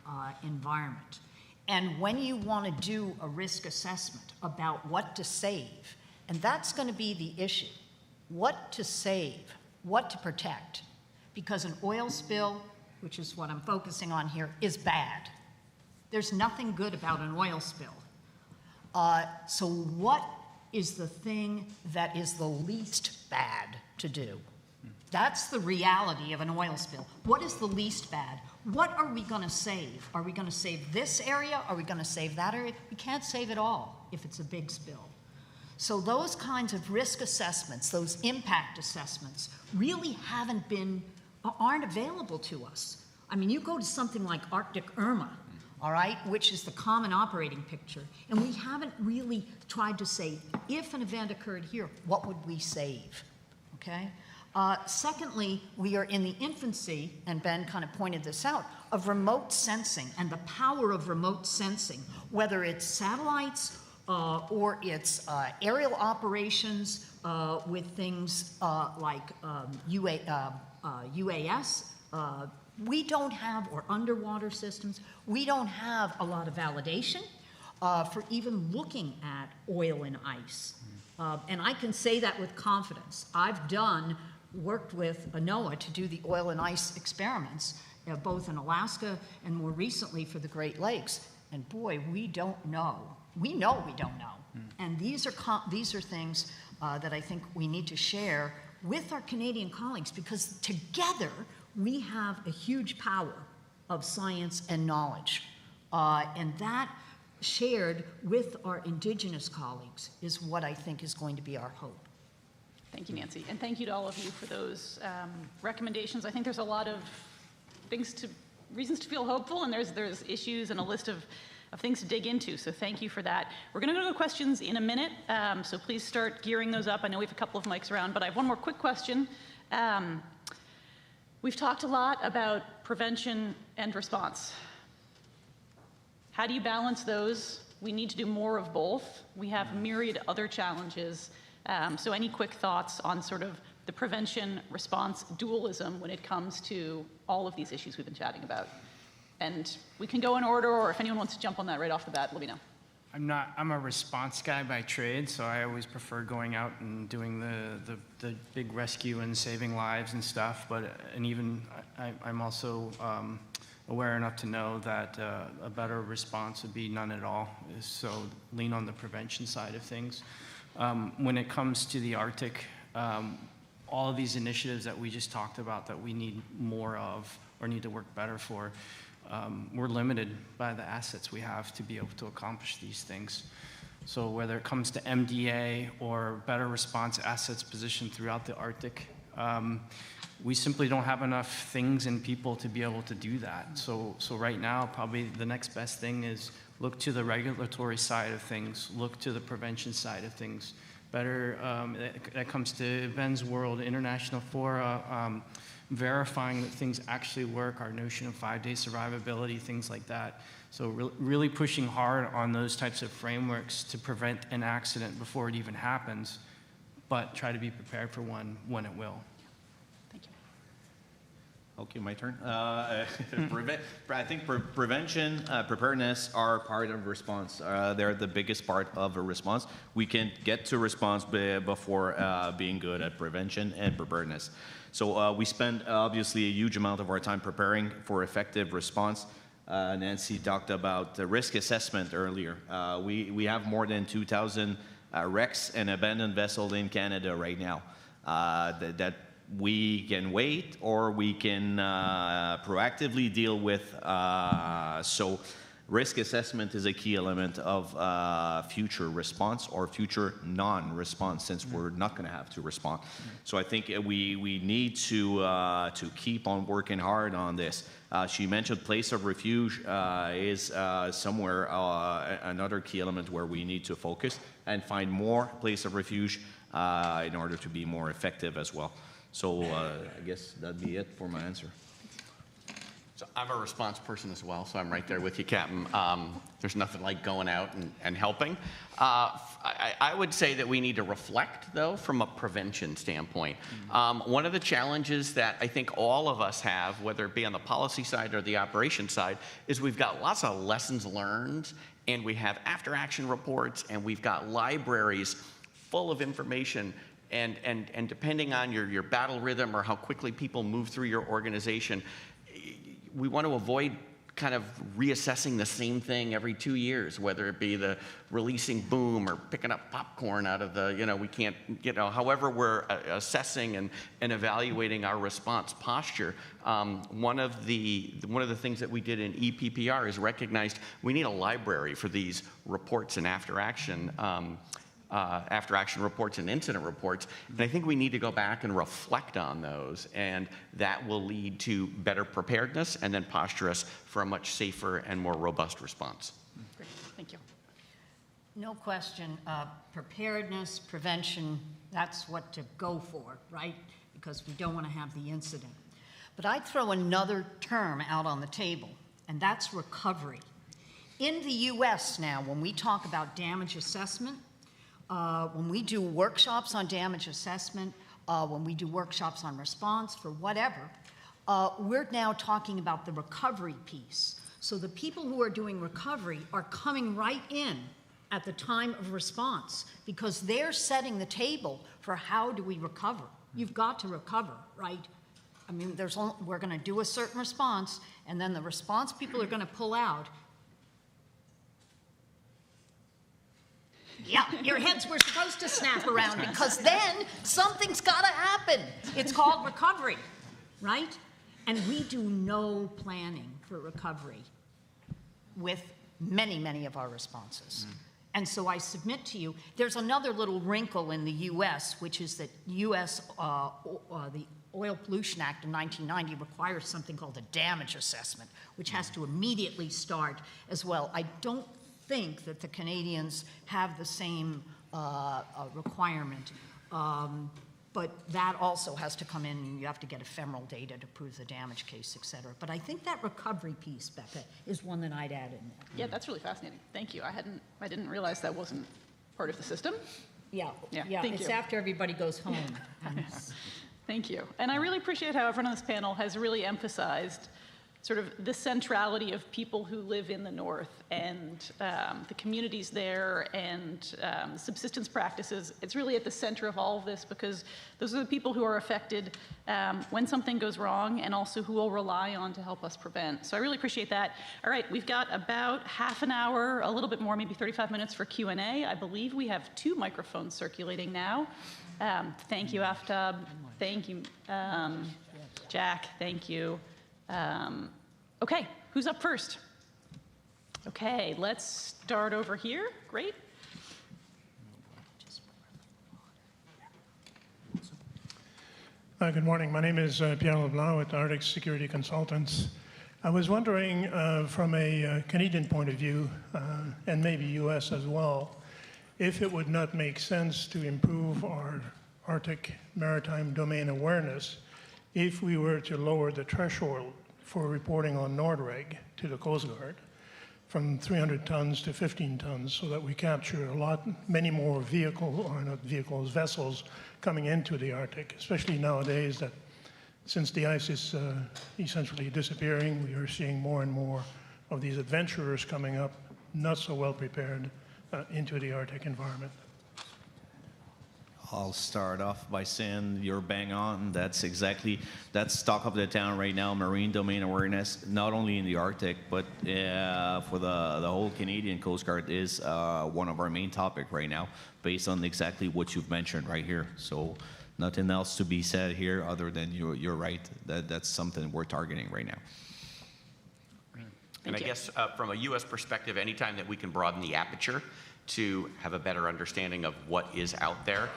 environment. And when you want to do a risk assessment about what to save, and that's going to be the issue, what to save, what to protect, because an oil spill, which is what I'm focusing on here, is bad. There's nothing good about an oil spill. So what is the thing that is the least bad to do? That's the reality of an oil spill. What is the least bad? What are we going to save? Are we going to save this area? Are we going to save that area? We can't save it all if it's a big spill. So those kinds of risk assessments, those impact assessments, really aren't available to us. I mean, you go to something like Arctic Irma, all right, which is the common operating picture, and we haven't really tried to say, if an event occurred here, what would we save, okay? Secondly, we are in the infancy, and Ben kind of pointed this out, of remote sensing and the power of remote sensing, whether it's satellites or it's aerial operations with things like UAS. We don't have, or underwater systems, we don't have a lot of validation for even looking at oil and ice. And I can say that with confidence. I've worked with NOAA to do the oil and ice experiments, both in Alaska and more recently for the Great Lakes. And boy, we don't know. We know we don't know. And these are things that I think we need to share with our Canadian colleagues, because together we have a huge power of science and knowledge. And that shared with our Indigenous colleagues is what I think is going to be our hope. Thank you, Nancy. And thank you to all of you for those recommendations. I think there's a lot of reasons to feel hopeful, and there's issues and a list of things to dig into, so thank you for that. We're going to go to questions in a minute, so please start gearing those up. I know we have a couple of mics around, but I have one more quick question. We've talked a lot about prevention and response. How do you balance those? We need to do more of both. We have myriad other challenges. So any quick thoughts on sort of the prevention response dualism when it comes to all of these issues we've been chatting about? And we can go in order, or if anyone wants to jump on that right off the bat, let me know. I'm a response guy by trade, so I always prefer going out and doing the big rescue and saving lives and stuff. I'm also aware enough to know that a better response would be none at all. So lean on the prevention side of things. When it comes to the Arctic, all of these initiatives that we just talked about that we need more of or need to work better for, we're limited by the assets we have to be able to accomplish these things. So whether it comes to MDA or better response assets positioned throughout the Arctic, we simply don't have enough things and people to be able to do that. So right now, probably the next best thing is look to the regulatory side of things, look to the prevention side of things. Better, that comes to Ben's world, international fora, verifying that things actually work, our notion of 5-day survivability, things like that. So really pushing hard on those types of frameworks to prevent an accident before it even happens, but try to be prepared for one when it will. Thank you. Okay, my turn. I think prevention, preparedness are part of response. They're the biggest part of a response. We can get to response before being good at prevention and preparedness. So we spend obviously a huge amount of our time preparing for effective response. Nancy talked about the risk assessment earlier. We have more than 2,000 wrecks and abandoned vessels in Canada right now that we can wait or we can proactively deal with. So risk assessment is a key element of future response or future non-response, since we're not going to have to respond. So I think we need to keep on working hard on this. She mentioned place of refuge is somewhere another key element where we need to focus and find more place of refuge in order to be more effective as well. So I guess that'd be it for my answer. So I'm a response person as well, so I'm right there with you, Captain. There's nothing like going out and helping. I would say that we need to reflect, though, from a prevention standpoint. One of the challenges that I think all of us have, whether it be on the policy side or the operation side, is we've got lots of lessons learned, and we have after-action reports, and we've got libraries full of information. And depending on your battle rhythm or how quickly people move through your organization, we want to avoid kind of reassessing the same thing every 2 years, whether it be the releasing boom or picking up popcorn out of the, we can't, however we're assessing and evaluating our response posture. One of the things that we did in EPPR is recognized we need a library for these reports and after-action reports and incident reports. And I think we need to go back and reflect on those, and that will lead to better preparedness and then posture us for a much safer and more robust response. Great, thank you. No question, preparedness, prevention, that's what to go for, right? Because we don't want to have the incident. But I'd throw another term out on the table, and that's recovery. In the US now, when we talk about damage assessment, when we do workshops on damage assessment, when we do workshops on response for whatever, we're now talking about the recovery piece. So the people who are doing recovery are coming right in at the time of response because they're setting the table for how do we recover. You've got to recover, right? I mean, we're going to do a certain response, and then the response people are going to pull out. Yeah, your heads were supposed to snap around because then something's got to happen. It's called recovery, right? And we do no planning for recovery with many, many of our responses. And so I submit to you, there's another little wrinkle in the U.S., which is that the Oil Pollution Act of 1990 requires something called a damage assessment, which has to immediately start as well. I don't think that the Canadians have the same requirement, but that also has to come in. You have to get ephemeral data to prove the damage case, et cetera. But I think that recovery piece, Becca, is one that I'd add in there. Yeah, that's really fascinating. Thank you. I didn't realize that wasn't part of the system. Yeah. Thank It's you. after everybody goes home. Thank you. And I really appreciate how everyone on this panel has really emphasized sort of the centrality of people who live in the North and the communities there and subsistence practices. It's really at the center of all of this because those are the people who are affected when something goes wrong and also who will rely on to help us prevent. So I really appreciate that. All right, we've got about half an hour, a little bit more, maybe 35 minutes for Q&A. I believe we have 2 microphones circulating now. Thank you, Aftab. Thank you, Jack. Thank you. Okay, who's up first? Okay, let's start over here. Great. Good morning. My name is Pierre Leblanc with Arctic Security Consultants. I was wondering, from a Canadian point of view, and maybe U.S. as well, if it would not make sense to improve our Arctic maritime domain awareness if we were to lower the threshold for reporting on Nordreg to the Coast Guard from 300 tons to 15 tons so that we capture many more vessels coming into the Arctic, especially nowadays that since the ice is essentially disappearing, we are seeing more and more of these adventurers coming up, not so well prepared into the Arctic environment. I'll start off by saying you're bang on. That's talk of the town right now, marine domain awareness, not only in the Arctic, but for the whole Canadian Coast Guard is one of our main topic right now, based on exactly what you've mentioned right here. So nothing else to be said here other than you're right. That's something we're targeting right now. And I guess from a U.S. perspective, anytime that we can broaden the aperture to have a better understanding of what is out there,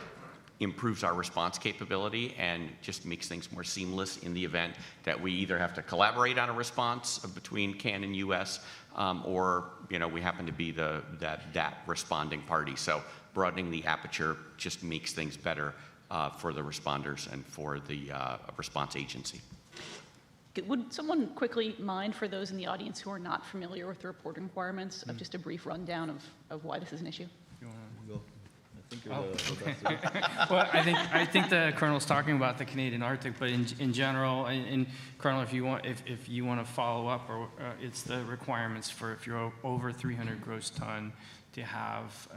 improves our response capability and just makes things more seamless in the event that we either have to collaborate on a response between CAN and US, or we happen to be that responding party. So broadening the aperture just makes things better for the responders and for the response agency. Would someone quickly mind, for those in the audience who are not familiar with the reporting requirements, of just a brief rundown of why this is an issue? Well, I think the Colonel's talking about the Canadian Arctic, but in general, and Colonel, if you want to follow up, or it's the requirements for if you're over 300 gross ton to have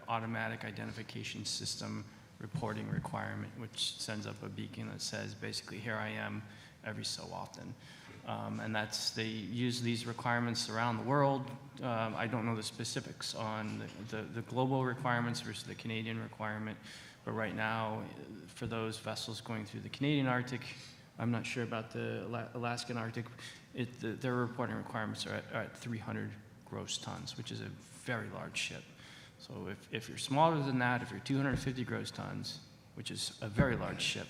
automatic identification system reporting requirement, which sends up a beacon that says basically, here I am, every so often. And they use these requirements around the world. I don't know the specifics on the global requirements versus the Canadian requirement, but right now, for those vessels going through the Canadian Arctic, I'm not sure about the Alaskan Arctic, their reporting requirements are at 300 gross tons, which is a very large ship. So if you're smaller than that, if you're 250 gross tons, which is a very large ship,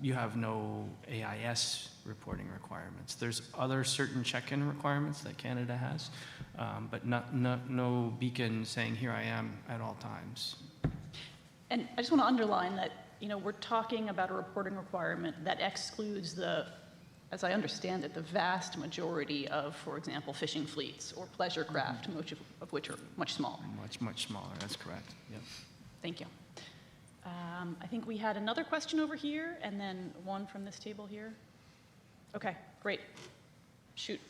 you have no AIS reporting requirements. There's other certain check-in requirements that Canada has, but no beacon saying, here I am at all times. And I just want to underline that, we're talking about a reporting requirement that excludes as I understand it, the vast majority of, for example, fishing fleets or pleasure craft, most of which are much smaller. Much smaller, that's correct. Yep. Thank you. I think we had another question over here, and then one from this table here. Okay, great. Shoot.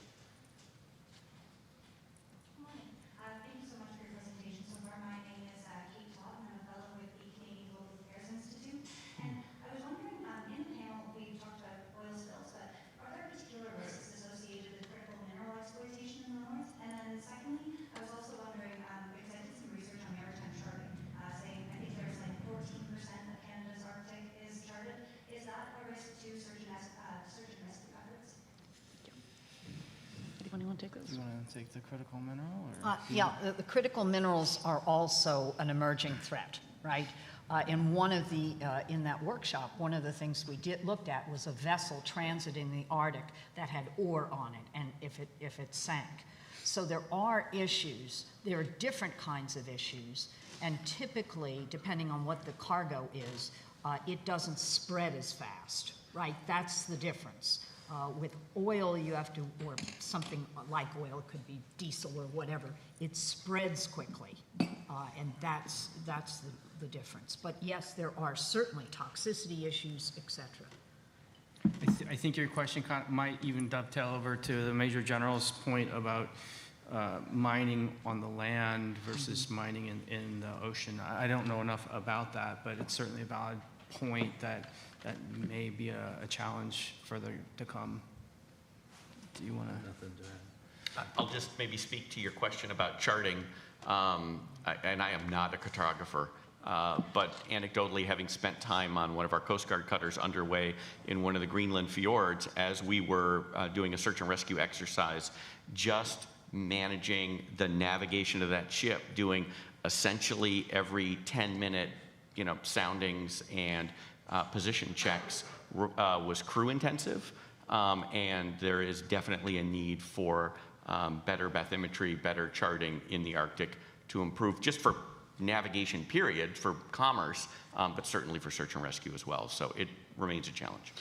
Good morning. Thank you so much for your presentation so far. My name is Kate Todd, and I'm a fellow with the Canadian Global Affairs Institute. And I was wondering, in the panel, we talked about oil spills, but are there particular risks associated with critical mineral exploitation in the north? And then secondly, I was also wondering, because I did some research on maritime charting, saying I think there's like 14% of Canada's Arctic is charted. Is that a risk to search and rescue efforts? Anyone want to take this? You want to take the critical mineral? Yeah, the critical minerals are also an emerging threat, right? In in that workshop, one of the things we looked at was a vessel transiting the Arctic that had ore on it, and if it sank. So there are issues. There are different kinds of issues, and typically, depending on what the cargo is, it doesn't spread as fast, right? That's the difference. With oil, you have to, or something like oil, it could be diesel or whatever, it spreads quickly, and that's the difference. But yes, there are certainly toxicity issues, etc. I think your question might even dovetail over to the Major General's point about mining on the land versus mining in the ocean. I don't know enough about that, but it's certainly a valid point that may be a challenge further to come. Do you want to? I'll just maybe speak to your question about charting. And I am not a cartographer, but anecdotally, having spent time on one of our Coast Guard cutters underway in one of the Greenland fjords as we were doing a search and rescue exercise, just managing the navigation of that ship, doing essentially every 10-minute soundings and position checks was crew intensive, and there is definitely a need for better bathymetry, better charting in the Arctic to improve, just for navigation period, for commerce, but certainly for search and rescue as well. So it remains a challenge.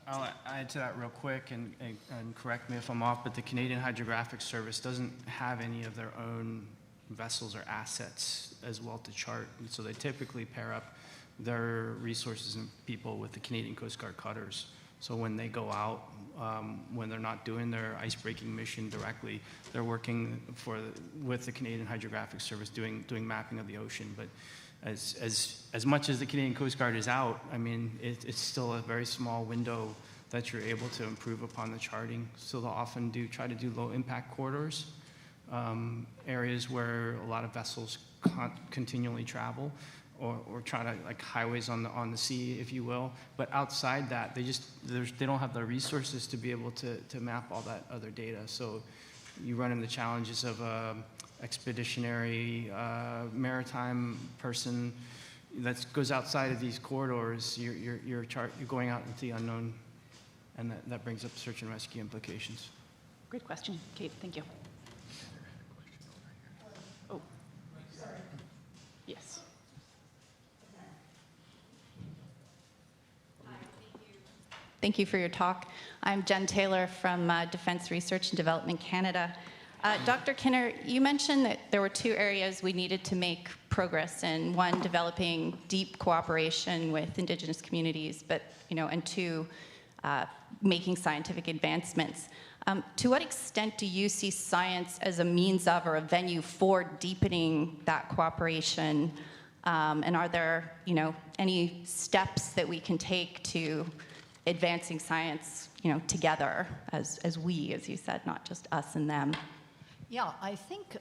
I'll add to that real quick, and correct me if I'm off, but the Canadian Hydrographic Service doesn't have any of their own vessels or assets as well to chart, and so they typically pair up their resources and people with the Canadian Coast Guard cutters. So when they go out, when they're not doing their ice-breaking mission directly, they're working with the Canadian Hydrographic Service doing mapping of the ocean. But as much as the Canadian Coast Guard is out, I mean, it's still a very small window that you're able to improve upon the charting. So they'll often try to do low-impact corridors, areas where a lot of vessels continually travel, or try to, like, highways on the sea, if you will. But outside that, they don't have the resources to be able to map all that other data. So you run into the challenges of expeditionary maritime person that goes outside of these corridors. You're going out into the unknown, and that brings up search and rescue implications. Great question, Kate. Thank you. Oh, sorry. Yes. Thank you for your talk. I'm Jen Taylor from Defense Research and Development Canada. Dr. Kinner, you mentioned that there were 2 areas we needed to make progress in. 1, developing deep cooperation with Indigenous communities, and 2, making scientific advancements. To what extent do you see science as a means of or a venue for deepening that cooperation? And are there, any steps that we can take to advancing science, together as we, as you said, not just us and them? Yeah, I think,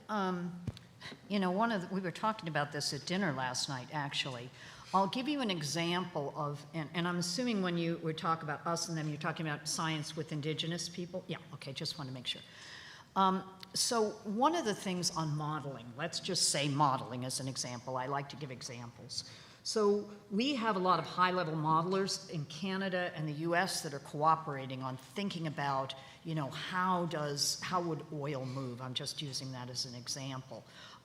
we were talking about this at dinner last night, actually. I'll give you an example of, and I'm assuming when you were talking about us and them, you're talking about science with Indigenous people? Yeah, okay, just want to make sure. So one of the things on modeling, let's just say modeling as an example. I like to give examples. So we have a lot of high-level modelers in Canada and the US that are cooperating on thinking about, how would oil move? I'm just using that as an example.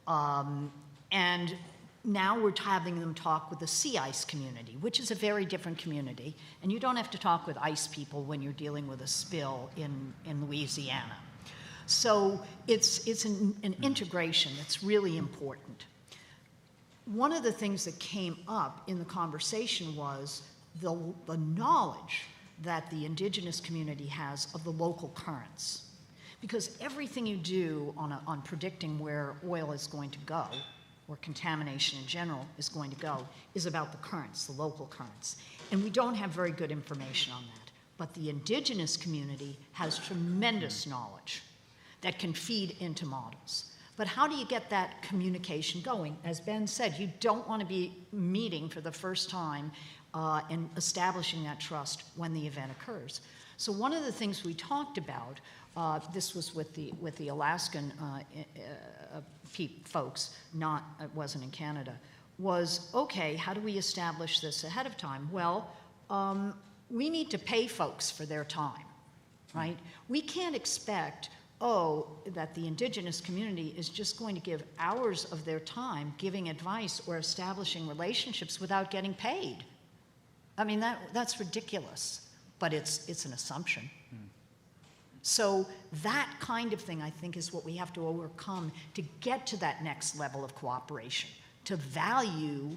And now we're having them talk with the sea ice community, which is a very different community. And you don't have to talk with ice people when you're dealing with a spill in Louisiana. So it's an integration that's really important. One of the things that came up in the conversation was the knowledge that the Indigenous community has of the local currents. Because everything you do on predicting where oil is going to go, or contamination in general is going to go, is about the currents, the local currents. And we don't have very good information on that. But the Indigenous community has tremendous knowledge that can feed into models. But how do you get that communication going? As Ben said, you don't want to be meeting for the first time and establishing that trust when the event occurs. So one of the things we talked about, this was with the Alaskan folks, it wasn't in Canada, was, okay, how do we establish this ahead of time? Well, we need to pay folks for their time, right? We can't expect that the Indigenous community is just going to give hours of their time giving advice or establishing relationships without getting paid. I mean, that's ridiculous, but it's an assumption. So that kind of thing, I think, is what we have to overcome to get to that next level of cooperation, to value,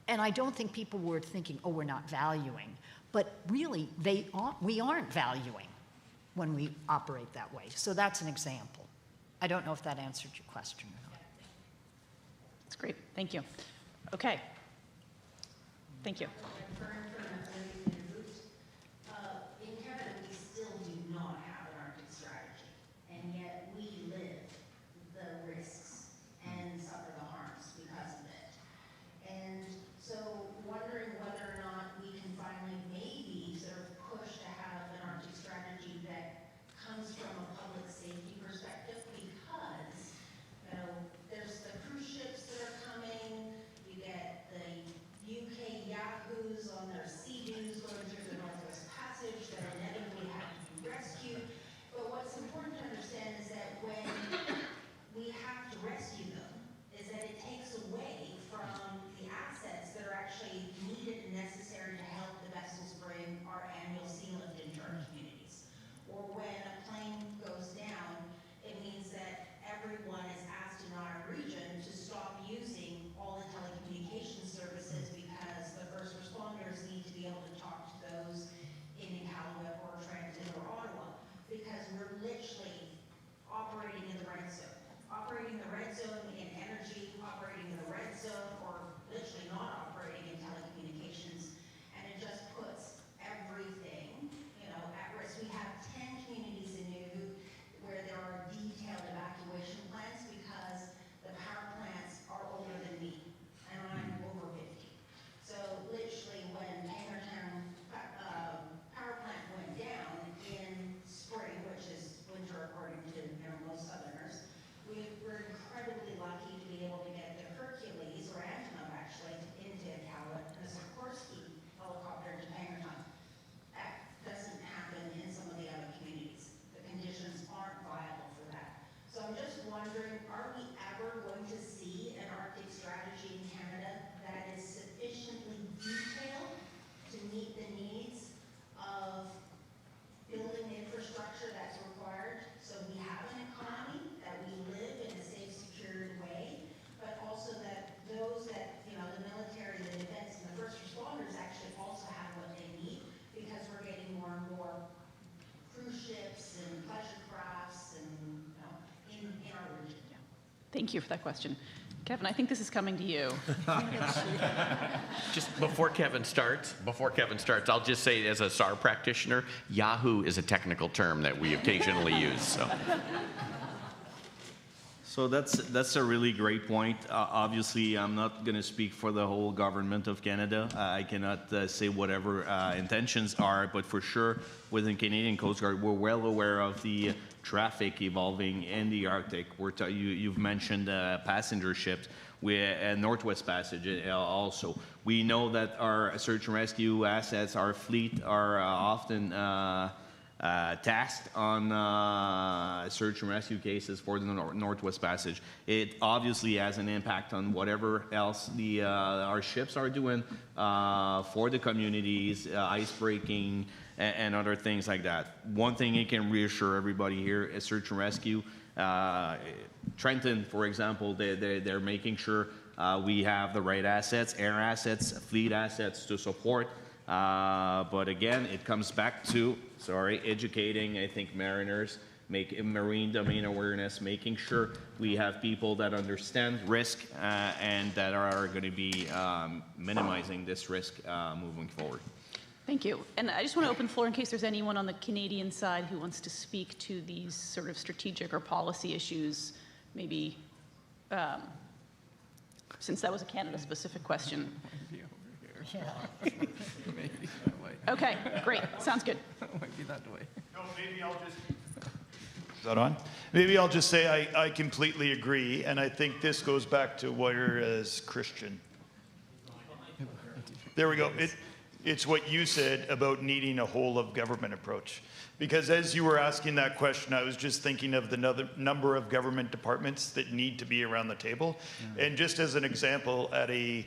and I don't think people were thinking, we're not valuing, but really, we aren't valuing when we operate that way. So that's an example. I don't know if that answered your question or not. That's great. Thank you. Okay. Thank you. In Canada, we still do not have an Arctic strategy, and yet we live the risks and suffer the harms because of it. And so wondering whether or not we can finally maybe sort of push to have an Arctic strategy that comes from a public safety perspective, because there's the cruise ships that are coming, you get the UK yahoos on their Thank you for that question. Kevin, I think this is coming to you. Just before Kevin starts, I'll just say as a SAR practitioner, Yahoo is a technical term that we occasionally use. So that's a really great point. Obviously, I'm not going to speak for the whole government of Canada. I cannot say whatever intentions are, but for sure, within Canadian Coast Guard, we're well aware of the traffic evolving in the Arctic. You've mentioned passenger ships, Northwest Passage also. We know that our search and rescue assets, our fleet, are often tasked on search and rescue cases for the Northwest Passage. It obviously has an impact on whatever else our ships are doing for the communities, ice breaking, and other things like that. One thing I can reassure everybody here is search and rescue. Trenton, for example, they're making sure we have the right assets, air assets, fleet assets to support. But again, it comes back to, educating, I think, mariners, marine domain awareness, making sure we have people that understand risk and that are going to be minimizing this risk moving forward. Thank you. And I just want to open the floor in case there's anyone on the Canadian side who wants to speak to these sort of strategic or policy issues, maybe, since that was a Canada-specific question. Okay, great. Sounds good. Might be that way. No, maybe I'll just... Is that on? Maybe I'll just say I completely agree, and I think this goes back to where as Christian. There we go. It's what you said about needing a whole of government approach. Because as you were asking that question, I was just thinking of the number of government departments that need to be around the table. Yeah. And just as an example, at a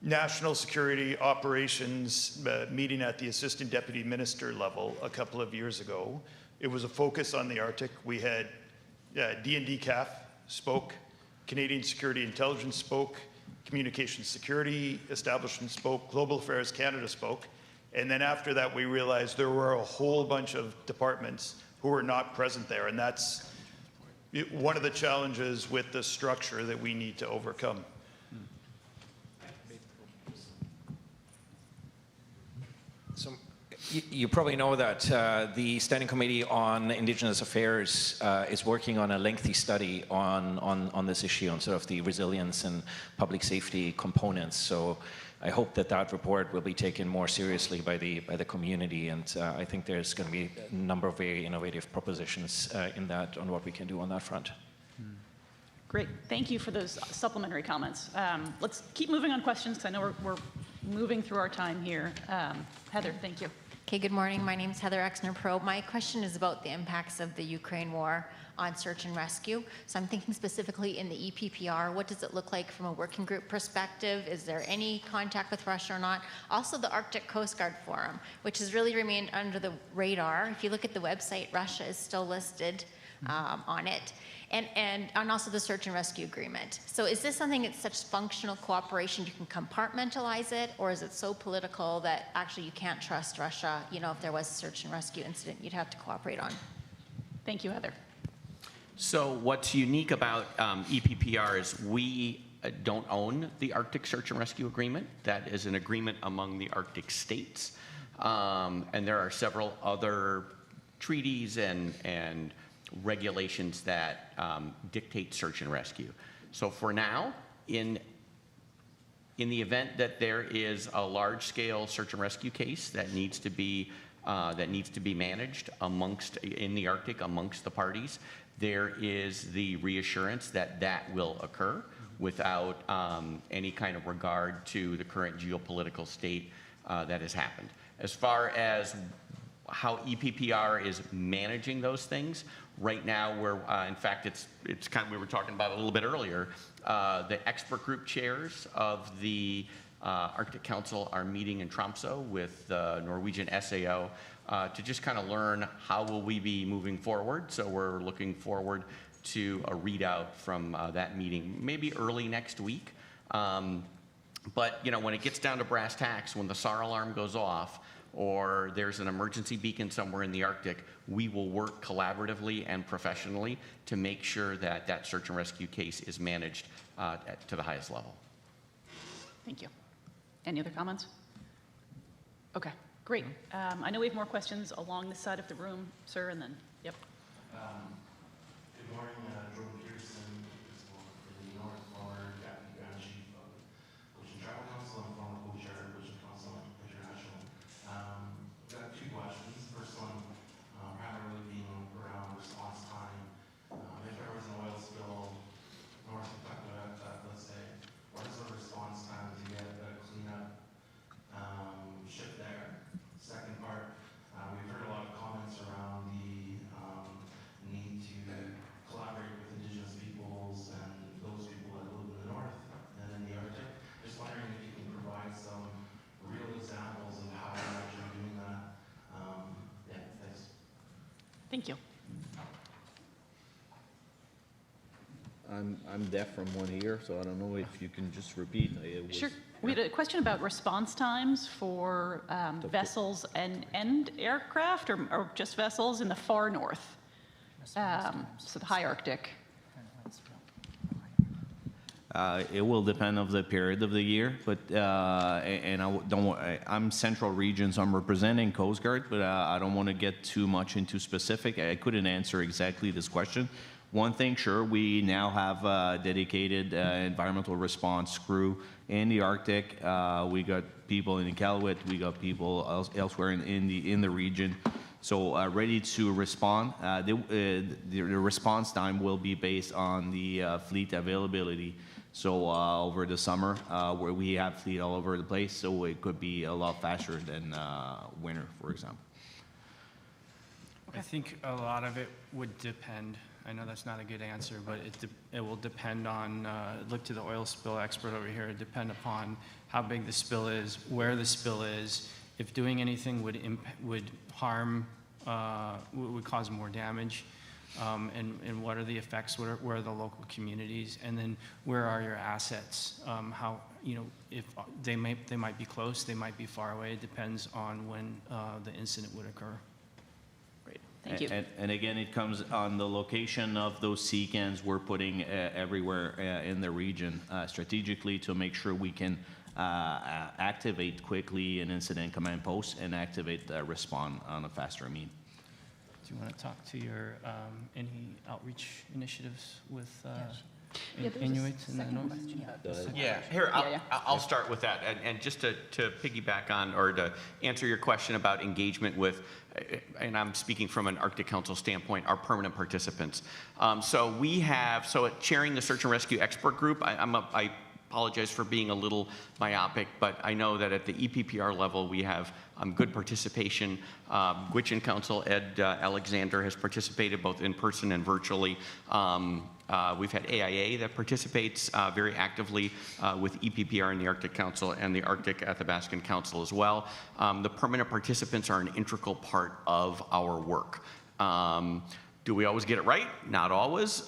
national security operations meeting at the assistant deputy minister level a couple of years ago, it was a focus on the Arctic. We had D&D CAF spoke, Canadian Security Intelligence spoke, Communications Security Establishment spoke, Global Affairs Canada spoke, and then after that we realized there were a whole bunch of departments who were not present there, and that's one of the challenges with the structure that we need to overcome. So you probably know that the Standing Committee on Indigenous Affairs is working on a lengthy study on this issue, on sort of the resilience and public safety components. So I hope that that report will be taken more seriously by the community, and I think there's going to be a number of very innovative propositions in that on what we can do on that front. Great. Thank you for those supplementary comments. Let's keep moving on questions because I know we're moving through our time here. Heather, thank you. Okay, good morning. My name is Heather Exner-Pro. My question is about the impacts of the Ukraine war on search and rescue. So I'm thinking specifically in the EPPR, what does it look like from a working group perspective? Is there any contact with Russia or not? Also the Arctic Coast Guard Forum, which has really remained under the radar. If you look at the website, Russia is still listed on it. And also the search and rescue agreement. So is this something that's such functional cooperation you can compartmentalize it, or is it so political that actually you can't trust Russia? You know, if there was a search and rescue incident, you'd have to cooperate on. Thank you, Heather. So what's unique about EPPR is we don't own the Arctic Search and Rescue Agreement. That is an agreement among the Arctic states. And there are several other treaties and regulations that dictate search and rescue. So for now, in the event that there is a large-scale search and rescue case that needs to be managed in the Arctic amongst the parties, there is the reassurance that that will occur without any kind of regard to the current geopolitical state that has happened. As far as how EPPR is managing those things, right now we're, in fact, it's kind of, we were talking about it a little bit earlier, the expert group chairs of the Arctic Council are meeting in Tromsø with the Norwegian SAO to just kind of learn how will we be moving forward. So we're looking forward to a readout from that meeting, maybe early next week. But you know, when it gets down to brass tacks, when the SAR alarm goes off, or there's an emergency beacon somewhere in the Arctic, we will work collaboratively and professionally to make sure that that search and rescue case is managed to the highest level. Thank you. Any other comments? Okay, great. I know we have more questions along this side of the room, sir, and then, yep. Good morning, Jordan Peterson, in the North, former Deputy Grand Chief of Ocean Travel Council and former co-chair of Ocean Council International. We've got two questions. First one, primarily being around response time. If there was an oil spill north of Takura, let's say, what is the response time to get a cleanup ship there? Second part, we've heard a lot of comments around the need to collaborate with Indigenous peoples and those people that live in the north and in the Arctic. Just wondering if you can provide some real examples of how you're actually doing that. Yeah, thanks. Thank you. I'm deaf from one ear, so I don't know if you can just repeat. Sure. We had a question about response times for vessels and aircraft, or just vessels in the far north, so the high Arctic. It will depend of the period of the year, but I'm Central Region, so I'm representing Coast Guard, but I don't want to get too much into specific. I couldn't answer exactly this question. One thing, sure, we now have a dedicated environmental response crew in the Arctic. We got people in Iqaluit, we got people elsewhere in the region. So ready to respond. The response time will be based on the fleet availability. So over the summer, where we have fleet all over the place, so it could be a lot faster than winter, for example. I think a lot of it would depend. I know that's not a good answer, but it will depend on, look to the oil spill expert over here, depend upon how big the spill is, where the spill is, if doing anything would harm, would cause more damage, and what are the effects, where are the local communities, and then where are your assets, how, you know, if they might be close, they might be far away, it depends on when the incident would occur. Thank you. And again, it comes on the location of those seacans we're putting everywhere in the region strategically to make sure we can activate quickly an incident command post and activate respond on a faster mean. Do you want to talk to your any outreach initiatives with Inuits in the north? Yeah, here, I'll start with that. And just to piggyback on, or to answer your question about engagement with, and I'm speaking from an Arctic Council standpoint, our permanent participants. So we have, chairing the Search and Rescue Expert Group, I apologize for being a little myopic, but I know that at the EPPR level, we have good participation. Gwich'in Council, Ed Alexander has participated both in person and virtually. We've had AIA that participates very actively with EPPR and the Arctic Council and the Arctic Athabascan Council as well. The permanent participants are an integral part of our work. Do we always get it right? Not always.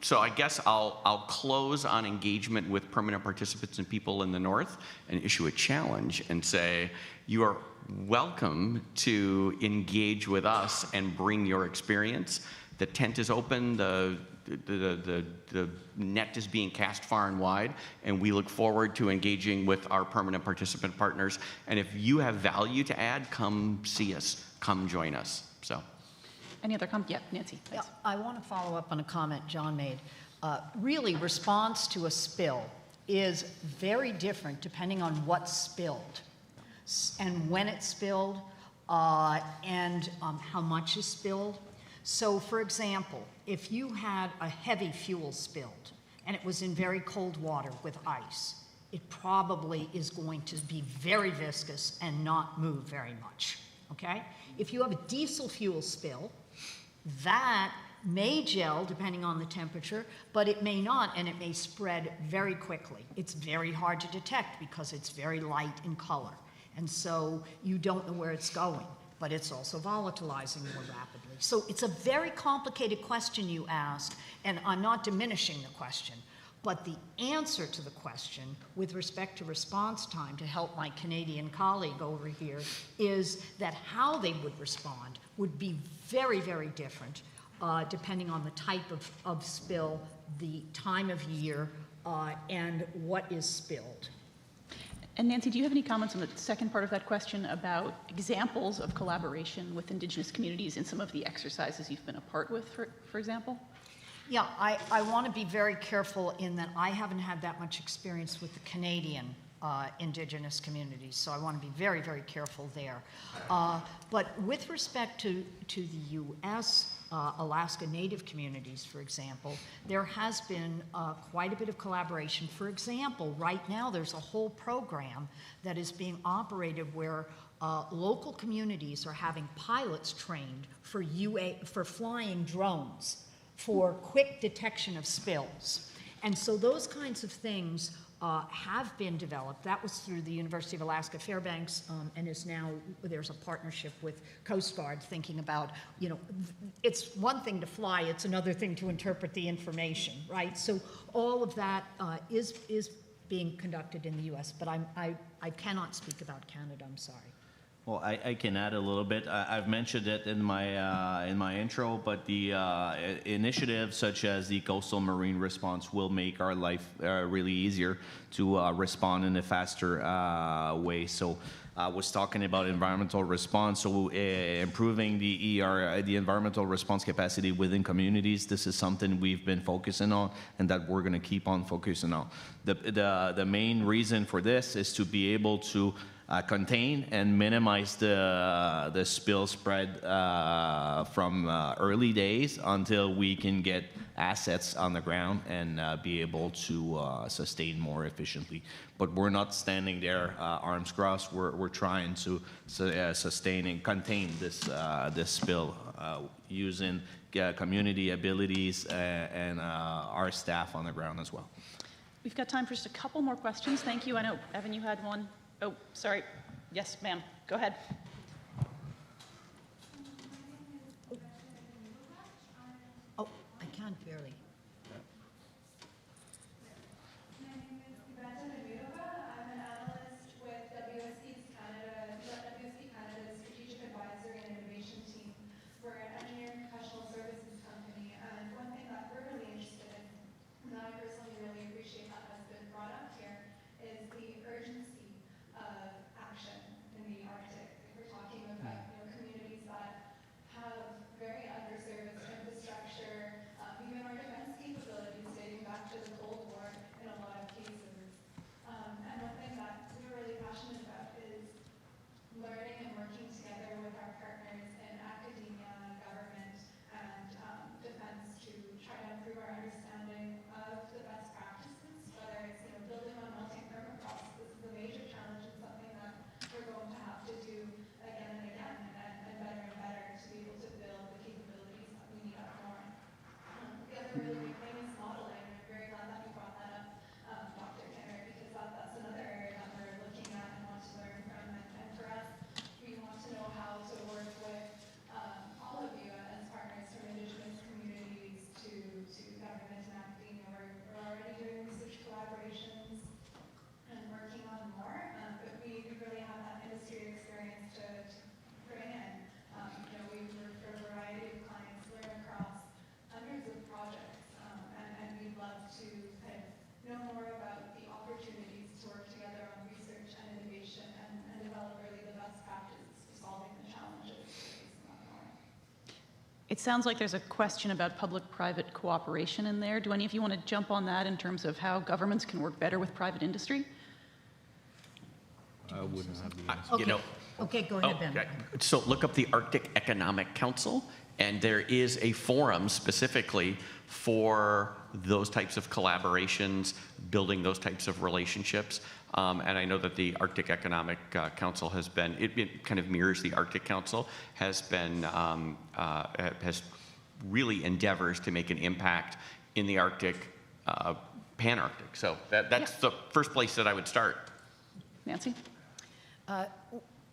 So I guess I'll close on engagement with permanent participants and people in the north and issue a challenge and say, you are welcome to engage with us and bring your experience. The tent is open, the net is being cast far and wide, and we look forward to engaging with our permanent participant partners. And if you have value to add, come see us, come join us. So. Any other comments? Yeah, Nancy. Yeah, I want to follow up on a comment John made. Really, response to a spill is very different depending on what's spilled and when it's spilled and how much is spilled. So, for example, if you had a heavy fuel spilled and it was in very cold water with ice, it probably is going to be very viscous and not move very much, okay? If you have a diesel fuel spill, that may gel depending on the temperature, but it may not, and it may spread very quickly. It's very hard to detect because it's very light in color, and so you don't know where it's going, but it's also volatilizing more rapidly. So it's a very complicated question you ask, and I'm not diminishing the question, But the answer to the question with respect to response time, to help my Canadian colleague over here, is that how they would respond would be very, very different depending on the type of spill, the time of year, and what is spilled. And Nancy, do you have any comments on the second part of that question about examples of collaboration with Indigenous communities in some of the exercises you've been a part with, for example? Yeah, I want to be very careful in that I haven't had that much experience with the Canadian Indigenous communities, so I want to be very, very careful there. But with respect to the U.S. Alaska Native communities, for example, there has been quite a bit of collaboration. For example, right now there's a whole program that is being operated where local communities are having pilots trained for flying drones for quick detection of spills. And so those kinds of things have been developed. That was through the University of Alaska Fairbanks, and is now, there's a partnership with Coast Guard thinking about, you know, it's one thing to fly, it's another thing to interpret the information, right? So all of that is being conducted in the US, but I cannot speak about Canada, I'm sorry. Well, I can add a little bit. I've mentioned it in my intro, but the initiatives such as the coastal marine response will make our life really easier to respond in a faster way. So I was talking about environmental response, so improving the environmental response capacity within communities. This is something we've been focusing on and that we're going to keep on focusing on. The main reason for this is to be able to contain and minimize the spill spread from early days until we can get assets on the ground and be able to sustain more efficiently. But we're not standing there arms crossed. We're trying to sustain and contain this spill using community abilities and our staff on the ground as well. We've got time for just a couple more questions. Thank you. I know, Evan, you had one. Oh, sorry. Yes, ma'am. Go ahead. Oh, I can't barely. It sounds like there's a question about public-private cooperation in there. Do any of you want to jump on that in terms of how governments can work better with private industry? I wouldn't have the answer. Okay. You know, Okay, go ahead, Ben. okay. So look up the Arctic Economic Council, and there is a forum specifically for those types of collaborations, building those types of relationships. And I know that the Arctic Economic Council has been, it kind of mirrors the Arctic Council, has been, has really endeavors to make an impact in the Arctic, Pan-Arctic. So that's the first place that I would start. Nancy?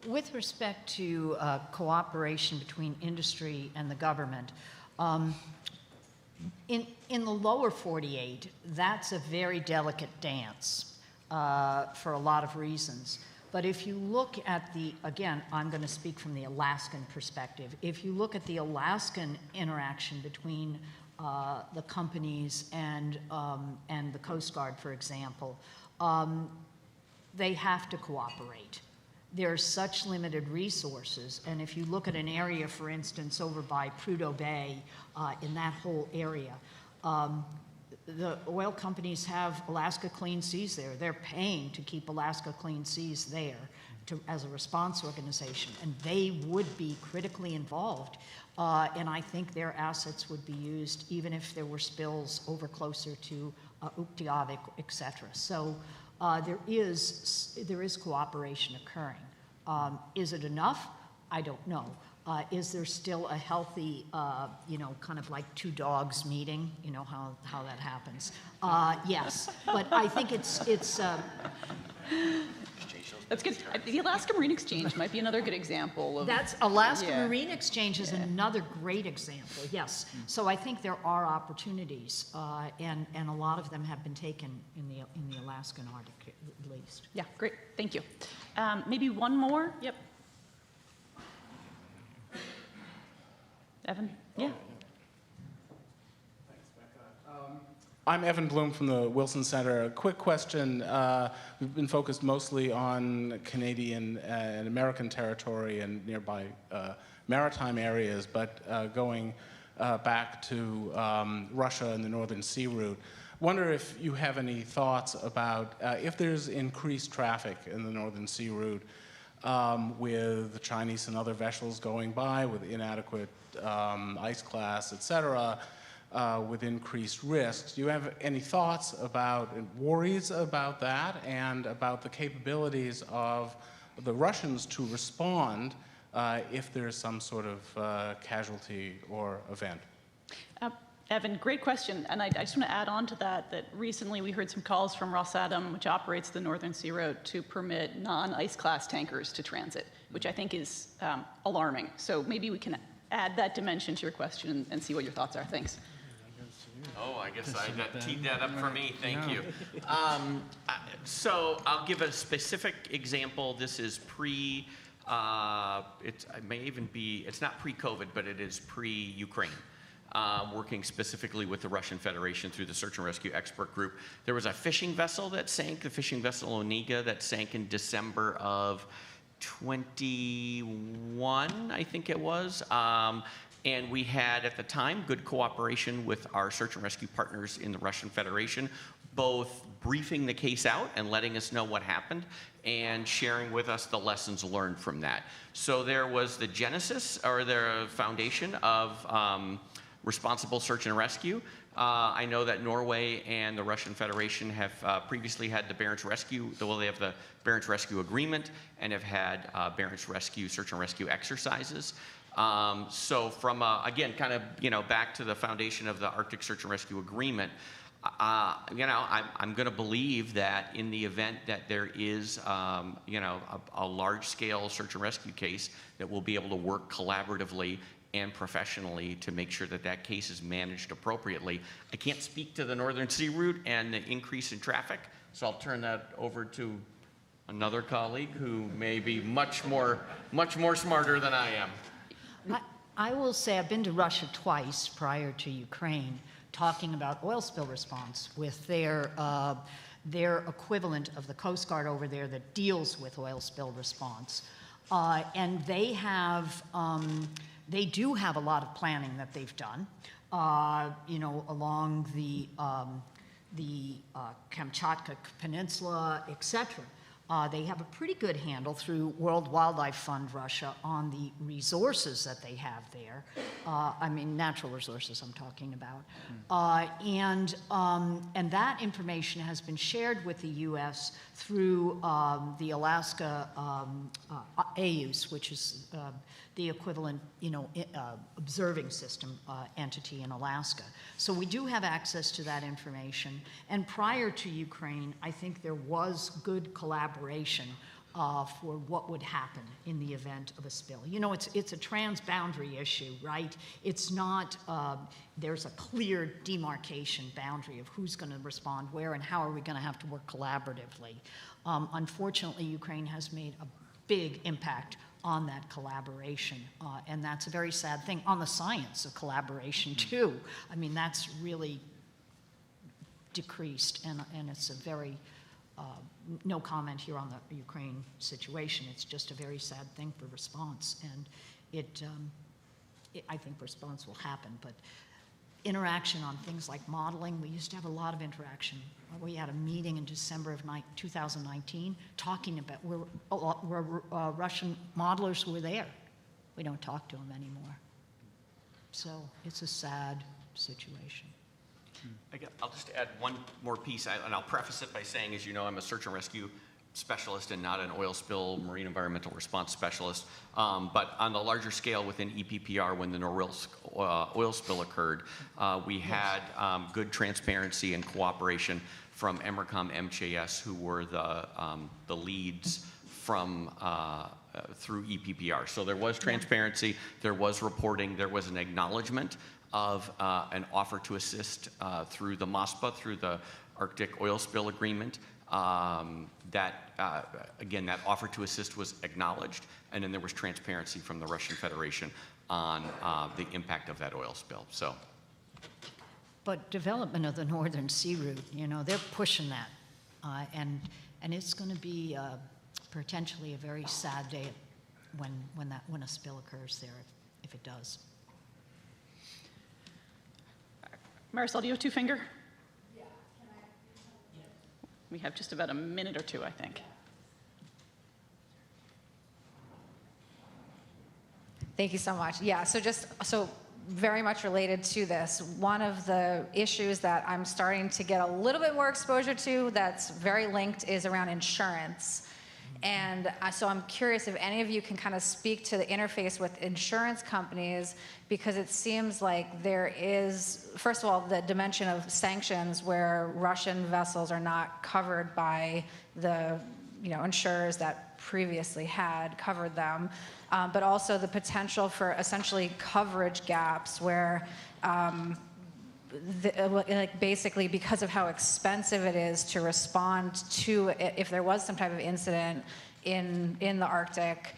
With respect to cooperation between industry and the government, In the lower 48, that's a very delicate dance for a lot of reasons. But if you look at again, I'm going to speak from the Alaskan perspective. If you look at the Alaskan interaction between the companies and the Coast Guard, for example, they have to cooperate. There's such limited resources, and if you look at an area, for instance, over by Prudhoe Bay, in that whole area, the oil companies have Alaska Clean Seas there. They're paying to keep Alaska Clean Seas there as a response organization, and they would be critically involved, and I think their assets would be used even if there were spills over closer to Uktiavik, et cetera. So there is cooperation occurring. Is it enough? I don't know. Is there still a healthy, kind of like two dogs meeting? You know how that happens. Yes, but I think it's. That's good. The Alaska Marine Exchange might be another good example of. That's Alaska Marine Exchange is another great example. Yes. So I think there are opportunities, and a lot of them have been taken in the Alaskan Arctic at least. Yeah, great. Thank you. Maybe one more. Yep. Evan? Yeah. I'm Evan Bloom from the Wilson Center. A quick question. We've been focused mostly on Canadian and American territory and nearby maritime areas, but going back to Russia and the Northern Sea Route. Wonder if you have any thoughts about if there's increased traffic in the Northern Sea Route with the Chinese and other vessels going by with inadequate ice class, et cetera, with increased risks. Do you have any thoughts about, worries about that, and about the capabilities of the Russians to respond if there's some sort of casualty or event? Evan, great question. And I just want to add on to that recently we heard some calls from Rosatom, which operates the Northern Sea Route, to permit non-ice class tankers to transit, which I think is alarming. So maybe we can add that dimension to your question and see what your thoughts are. Thanks. Oh, I guess I got teed that up for me. Thank you. So I'll give a specific example. This is it may even be, it's not pre-COVID, but it is pre-Ukraine. Working specifically with the Russian Federation through the Search and Rescue Expert Group. There was a fishing vessel that sank, the fishing vessel Onega, that sank in December of 21, I think it was. And we had, at the time, good cooperation with our search and rescue partners in the Russian Federation, both briefing the case out and letting us know what happened and sharing with us the lessons learned from that. So there was the genesis, or the foundation of responsible search and rescue. I know that Norway and the Russian Federation have previously had the Barents Rescue, they have the Barents Rescue Agreement and have had Barents Rescue search and rescue exercises. So from, again, kind of, back to the foundation of the Arctic Search and Rescue Agreement, I'm going to believe that in the event that there is, a large-scale search and rescue case, that we'll be able to work collaboratively and professionally to make sure that that case is managed appropriately. I can't speak to the Northern Sea Route and the increase in traffic, so I'll turn that over to another colleague who may be much more smarter than I am. I will say I've been to Russia twice prior to Ukraine, talking about oil spill response with their equivalent of the Coast Guard over there that deals with oil spill response. And they do have a lot of planning that they've done, along the Kamchatka Peninsula, etc. They have a pretty good handle through World Wildlife Fund Russia on the resources that they have there. I mean, natural resources I'm talking about. And that information has been shared with the U.S. through the Alaska AUS, which is the equivalent, observing system entity in Alaska. So we do have access to that information. And prior to Ukraine, I think there was good collaboration for what would happen in the event of a spill. You know, it's a transboundary issue, right? It's not, there's a clear demarcation boundary of who's going to respond where and how are we going to have to work collaboratively. Unfortunately, Ukraine has made a big impact on that collaboration, and that's a very sad thing. On the science of collaboration, too. I mean, that's really decreased, and it's a very, no comment here on the Ukraine situation. It's just a very sad thing for response, and I think response will happen, but interaction on things like modeling, we used to have a lot of interaction. We had a meeting in December of 2019 talking about where Russian modelers were there. We don't talk to them anymore. So it's a sad situation. I'll just add one more piece, and I'll preface it by saying, as you know, I'm a search and rescue specialist and not an oil spill marine environmental response specialist. But on the larger scale within EPPR, when the Norilsk oil spill occurred, we had good transparency and cooperation from EMRCOM MCHS, who were the leads from through EPPR. So there was transparency, there was reporting, there was an acknowledgement of an offer to assist through the MOSPA, through the Arctic Oil Spill Agreement. Again, that offer to assist was acknowledged, and then there was transparency from the Russian Federation on the impact of that oil spill. So, but development of the Northern Sea Route, you know, they're pushing that, and it's going to be potentially a very sad day when a spill occurs there, if it does. Marisol, do you have two finger? We have just about a minute or two, I think. Thank you so much. Yeah, so very much related to this, one of the issues that I'm starting to get a little bit more exposure to that's very linked is around insurance. And so I'm curious if any of you can kind of speak to the interface with insurance companies, because it seems like there is, first of all, the dimension of sanctions where Russian vessels are not covered by the insurers that previously had covered them, but also the potential for essentially coverage gaps where basically because of how expensive it is to respond to if there was some type of incident in the Arctic,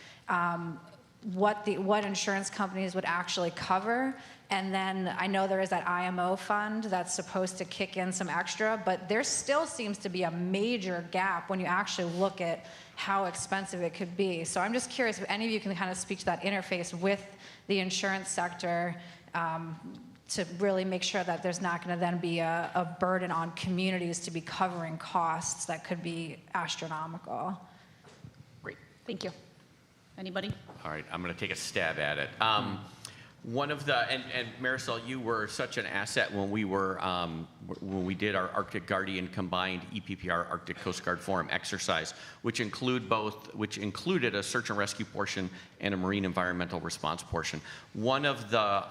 what insurance companies would actually cover. And then I know there is that IMO fund that's supposed to kick in some extra, but there still seems to be a major gap when you actually look at how expensive it could be. So I'm just curious if any of you can kind of speak to that interface with the insurance sector, to really make sure that there's not going to then be a burden on communities to be covering costs that could be astronomical. Great, thank you. Anybody? All right, I'm going to take a stab at it. One of the, and Marisol, you were such an asset when we did our Arctic Guardian combined EPPR Arctic Coast Guard Forum exercise, which included a search and rescue portion and a marine environmental response portion. One of the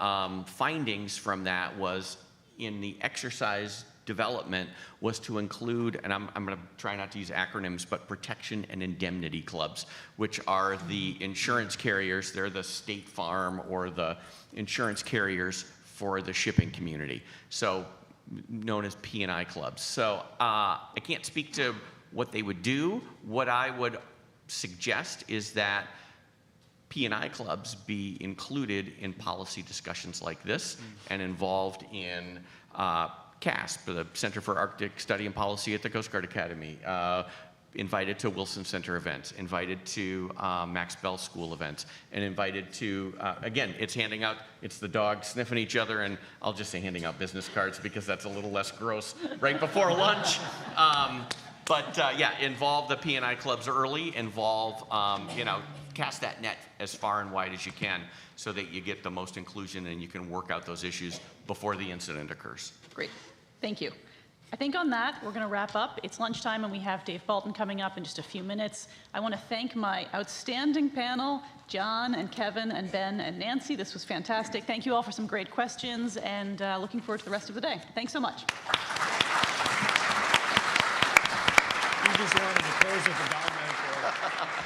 findings from that was in the exercise development was to include, and I'm going to try not to use acronyms, but protection and indemnity clubs, which are the insurance carriers. They're the State Farm or the insurance carriers for the shipping community, so known as P&I clubs. So I can't speak to what they would do. What I would suggest is that P&I clubs be included in policy discussions like this and involved in CASP, the Center for Arctic Study and Policy at the Coast Guard Academy, invited to Wilson Center events, invited to Max Bell School events, and invited to, again, it's handing out, it's the dogs sniffing each other, and I'll just say handing out business cards because that's a little less gross right before lunch. Yeah, involve the P&I clubs early, involve, cast that net as far and wide as you can so that you get the most inclusion and you can work out those issues before the incident occurs. Great, thank you. I think on that, we're going to wrap up. It's lunchtime and we have Dave Bolton coming up in just a few minutes. I want to thank my outstanding panel, John and Kevin and Ben and Nancy. This was fantastic. Thank you all for some great questions, and looking forward to the rest of the day. Thanks so much. We just wanted to close with the government.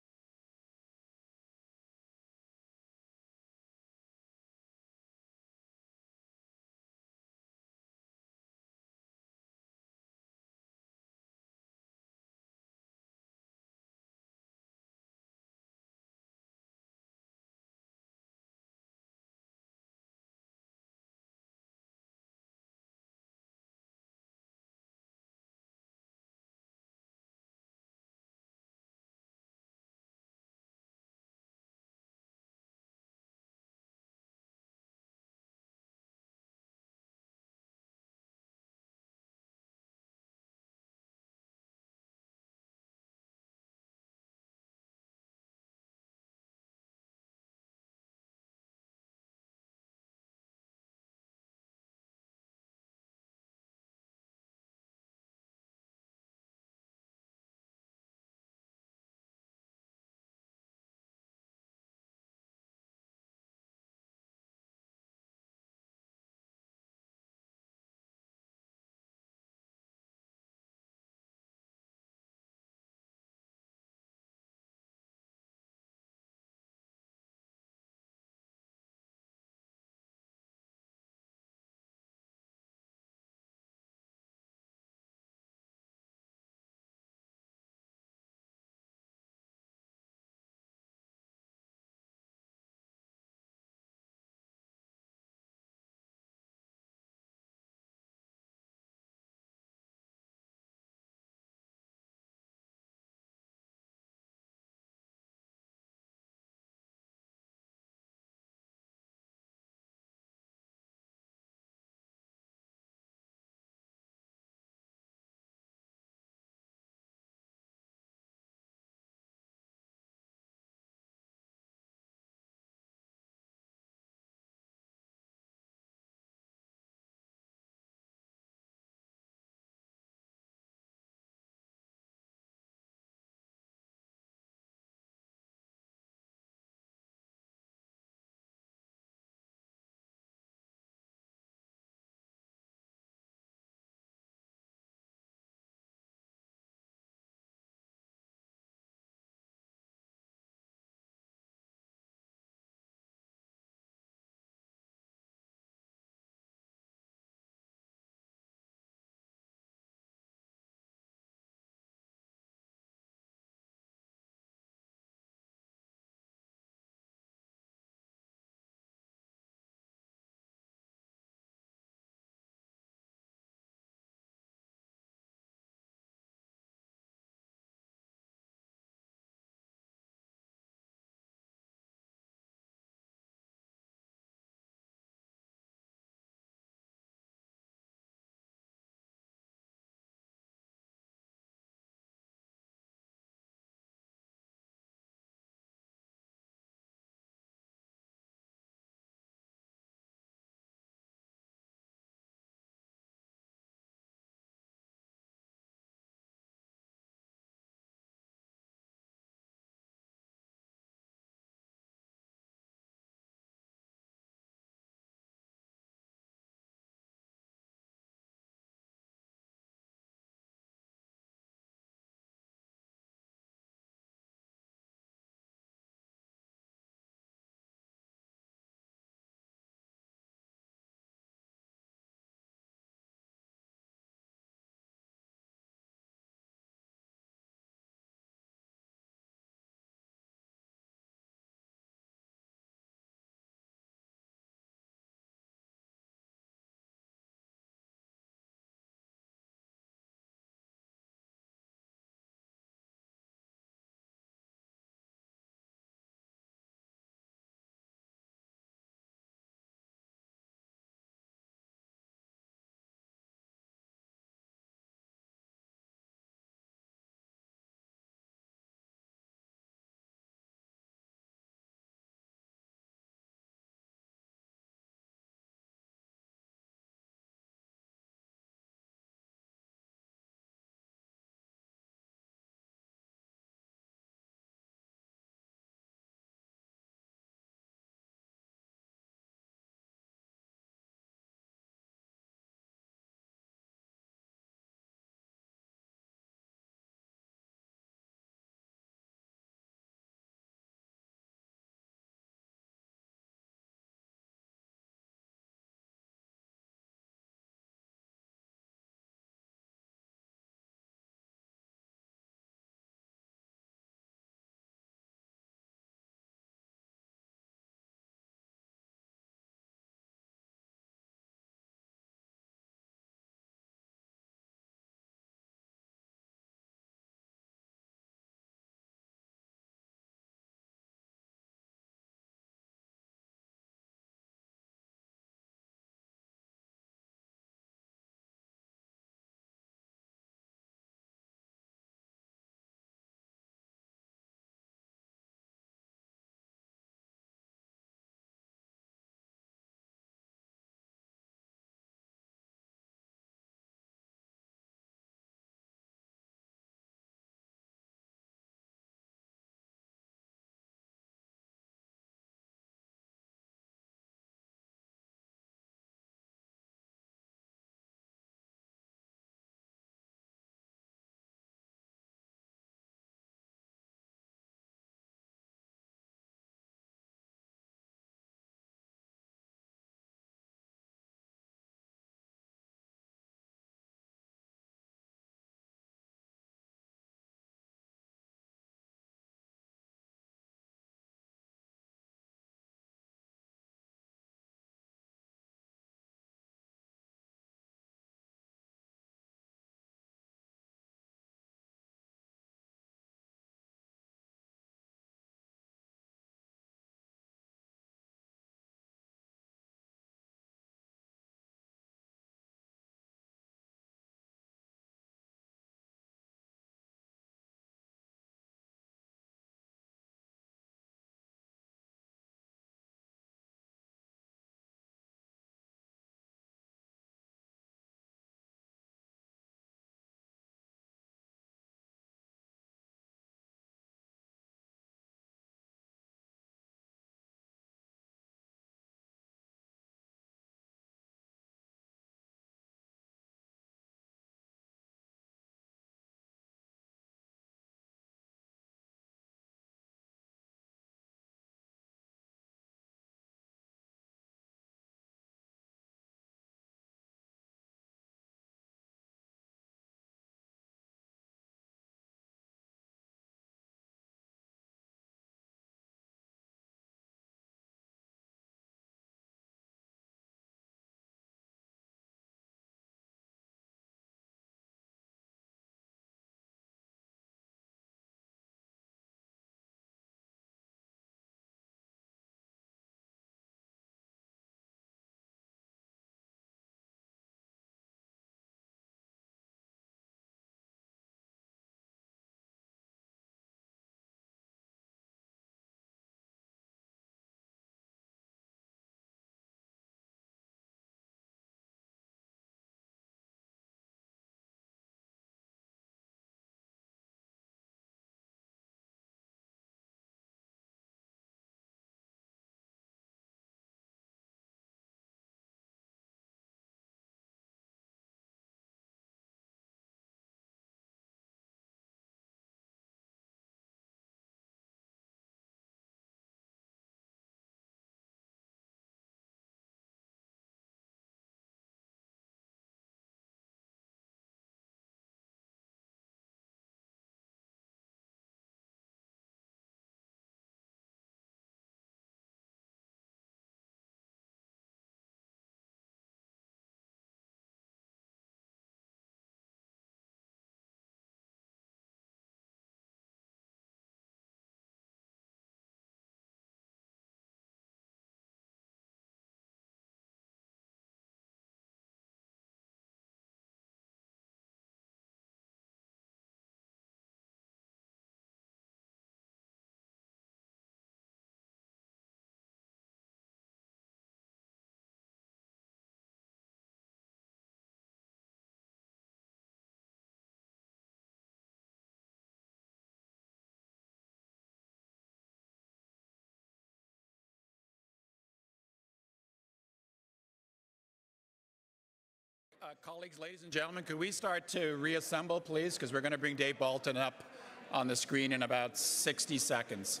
Colleagues, ladies and gentlemen, could we start to reassemble, please? Because we're going to bring Dave Bolton up on the screen in about 60 seconds.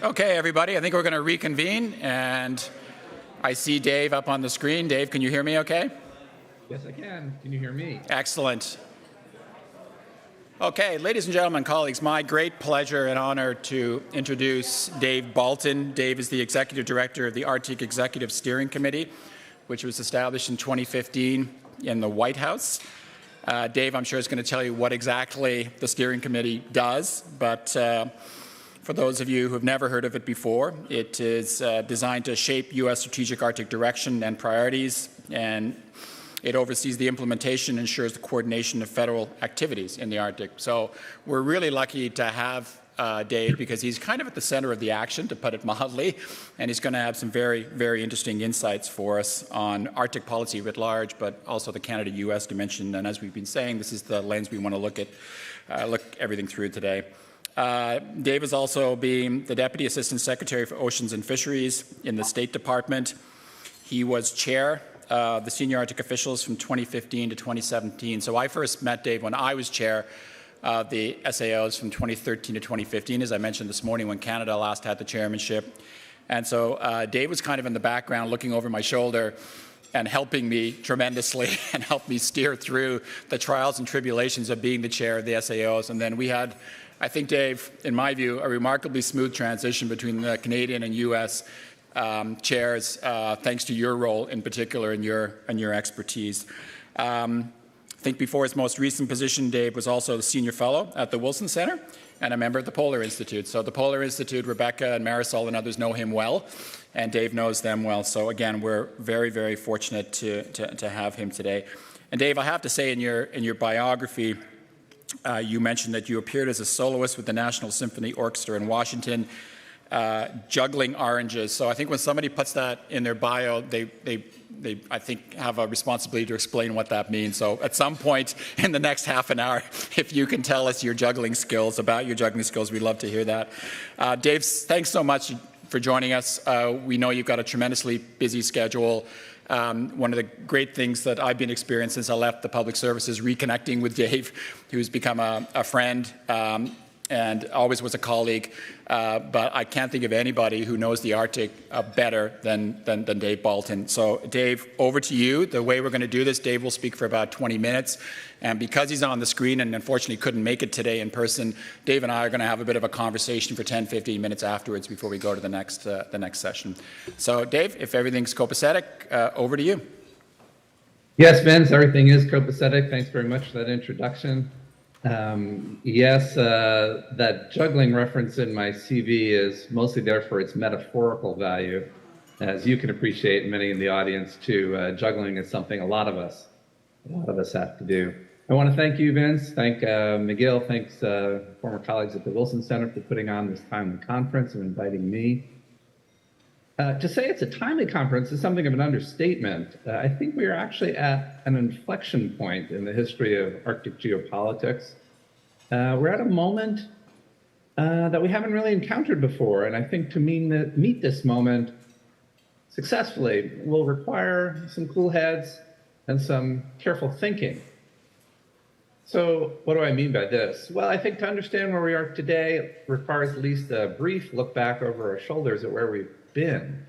Okay, everybody, I think we're going to reconvene, and I see Dave up on the screen. Dave, can you hear me okay? Yes, I can. Can you hear me? Excellent. Okay, ladies and gentlemen, colleagues, my great pleasure and honor to introduce Dave Bolton. Dave is the Executive Director of the Arctic Executive Steering Committee, which was established in 2015 in the White House. Dave, I'm sure, is going to tell you what exactly the steering committee does, but for those of you who have never heard of it before, it is designed to shape U.S. strategic Arctic direction and priorities, and it oversees the implementation and ensures the coordination of federal activities in the Arctic. So we're really lucky to have Dave, because he's kind of at the center of the action, to put it mildly, and he's going to have some very, very interesting insights for us on Arctic policy writ large, but also the Canada-U.S. dimension. And as we've been saying, this is the lens we want to look everything through today. Dave is also being the Deputy Assistant Secretary for Oceans and Fisheries in the State Department. He was chair of the senior Arctic officials from 2015 to 2017. So I first met Dave when I was chair of the SAOs from 2013 to 2015, as I mentioned this morning, when Canada last had the chairmanship. And so Dave was kind of in the background looking over my shoulder and helping me tremendously and helped me steer through the trials and tribulations of being the chair of the SAOs. And then we had, I think, Dave, in my view, a remarkably smooth transition between the Canadian and U.S. Chairs, thanks to your role in particular and your expertise. I think before his most recent position, Dave was also the senior fellow at the Wilson Center and a member of the Polar Institute. So the Polar Institute, Rebecca and Marisol and others know him well, and Dave knows them well. So again, we're very, very fortunate to have him today. And Dave, I have to say, in your biography, you mentioned that you appeared as a soloist with the National Symphony Orchestra in Washington, juggling oranges. So I think when somebody puts that in their bio, they I think have a responsibility to explain what that means. So at some point in the next half an hour, if you can tell us your juggling skills, we'd love to hear that. Dave, thanks so much for joining us. We know you've got a tremendously busy schedule. One of the great things that I've been experiencing since I left the public service is reconnecting with Dave, who's become a friend and always was a colleague. But I can't think of anybody who knows the Arctic better than Dave Bolton. So Dave, over to you. The way we're going to do this, Dave will speak for about 20 minutes. And because he's on the screen and unfortunately couldn't make it today in person, Dave and I are going to have a bit of a conversation for 10, 15 minutes afterwards before we go to the next session. So Dave, if everything's copacetic, over to you. Yes, Vince, everything is copacetic. Thanks very much for that introduction. Yes, that juggling reference in my CV is mostly there for its metaphorical value. As you can appreciate, many in the audience too, juggling is something a lot of us have to do. I want to thank you, Vince, thank McGill, thanks former colleagues at the Wilson Center for putting on this timely conference and inviting me. To say it's a timely conference is something of an understatement. I think we are actually at an inflection point in the history of Arctic geopolitics. We're at a moment that we haven't really encountered before, and I think to meet this moment successfully will require some cool heads and some careful thinking. So what do I mean by this? Well, I think to understand where we are today requires at least a brief look back over our shoulders at where we've been.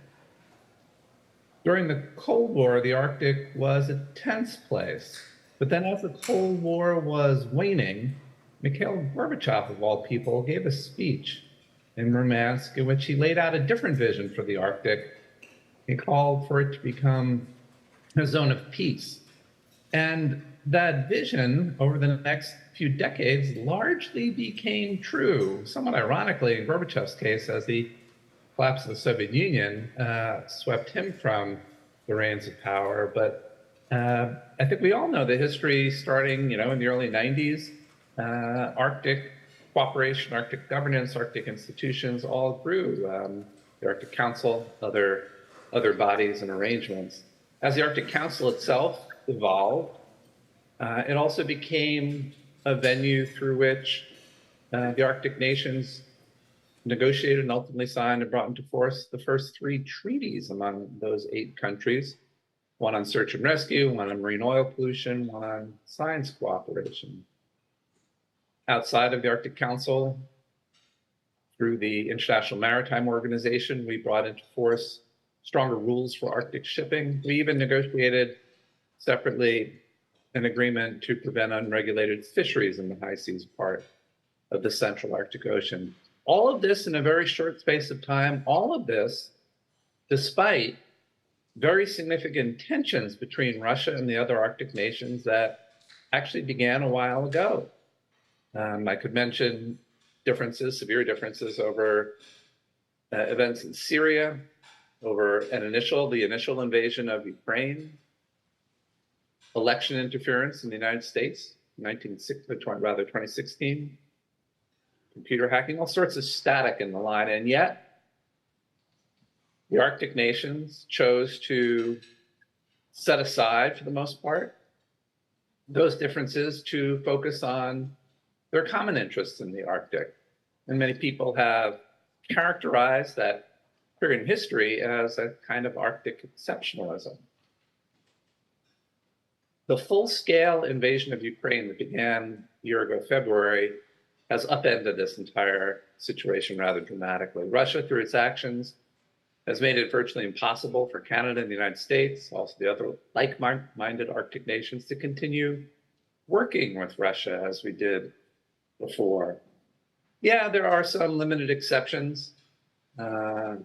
During the Cold War, the Arctic was a tense place. But then as the Cold War was waning, Mikhail Gorbachev, of all people, gave a speech in Murmansk, in which he laid out a different vision for the Arctic. He called for it to become a zone of peace. And that vision over the next few decades largely became true, somewhat ironically in Gorbachev's case, as the collapse of the Soviet Union swept him from the reins of power. But I think we all know the history starting, in the early 90s. Arctic cooperation, Arctic governance, Arctic institutions all grew. The Arctic Council, other bodies and arrangements. As the Arctic Council itself evolved, it also became a venue through which the Arctic nations negotiated and ultimately signed and brought into force the first 3 treaties among those 8 countries, one on search and rescue, one on marine oil pollution, one on science cooperation. Outside of the Arctic Council, through the International Maritime Organization, we brought into force stronger rules for Arctic shipping. We even negotiated separately an agreement to prevent unregulated fisheries in the high seas part of the central Arctic Ocean. All of this in a very short space of time, all of this despite very significant tensions between Russia and the other Arctic nations that actually began a while ago. I could mention differences, severe differences over events in Syria, over the initial invasion of Ukraine, election interference in the United States, 2016, computer hacking, all sorts of static in the line. And yet, the Arctic nations chose to set aside, for the most part, those differences to focus on their common interests in the Arctic. And many people have characterized that period in history as a kind of Arctic exceptionalism. The full-scale invasion of Ukraine that began a year ago, February, has upended this entire situation rather dramatically. Russia, through its actions, has made it virtually impossible for Canada and the United States, also the other like-minded Arctic nations, to continue working with Russia as we did before. Yeah, there are some limited exceptions, and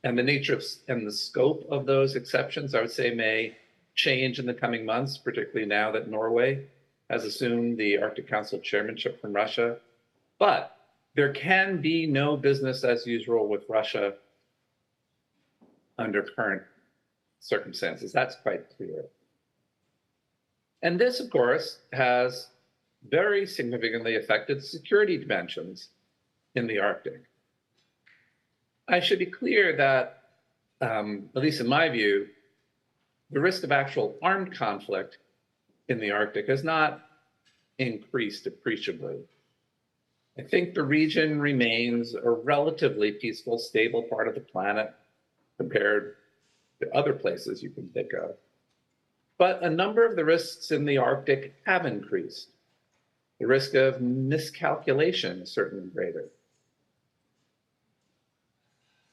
the nature and the scope of those exceptions, I would say, may change in the coming months, particularly now that Norway has assumed the Arctic Council chairmanship from Russia. But there can be no business as usual with Russia under current circumstances. That's quite clear. And this, of course, has very significantly affected security dimensions in the Arctic. I should be clear that, at least in my view, the risk of actual armed conflict in the Arctic has not increased appreciably. I think the region remains a relatively peaceful, stable part of the planet compared to other places you can think of. But a number of the risks in the Arctic have increased. The risk of miscalculation is certainly greater.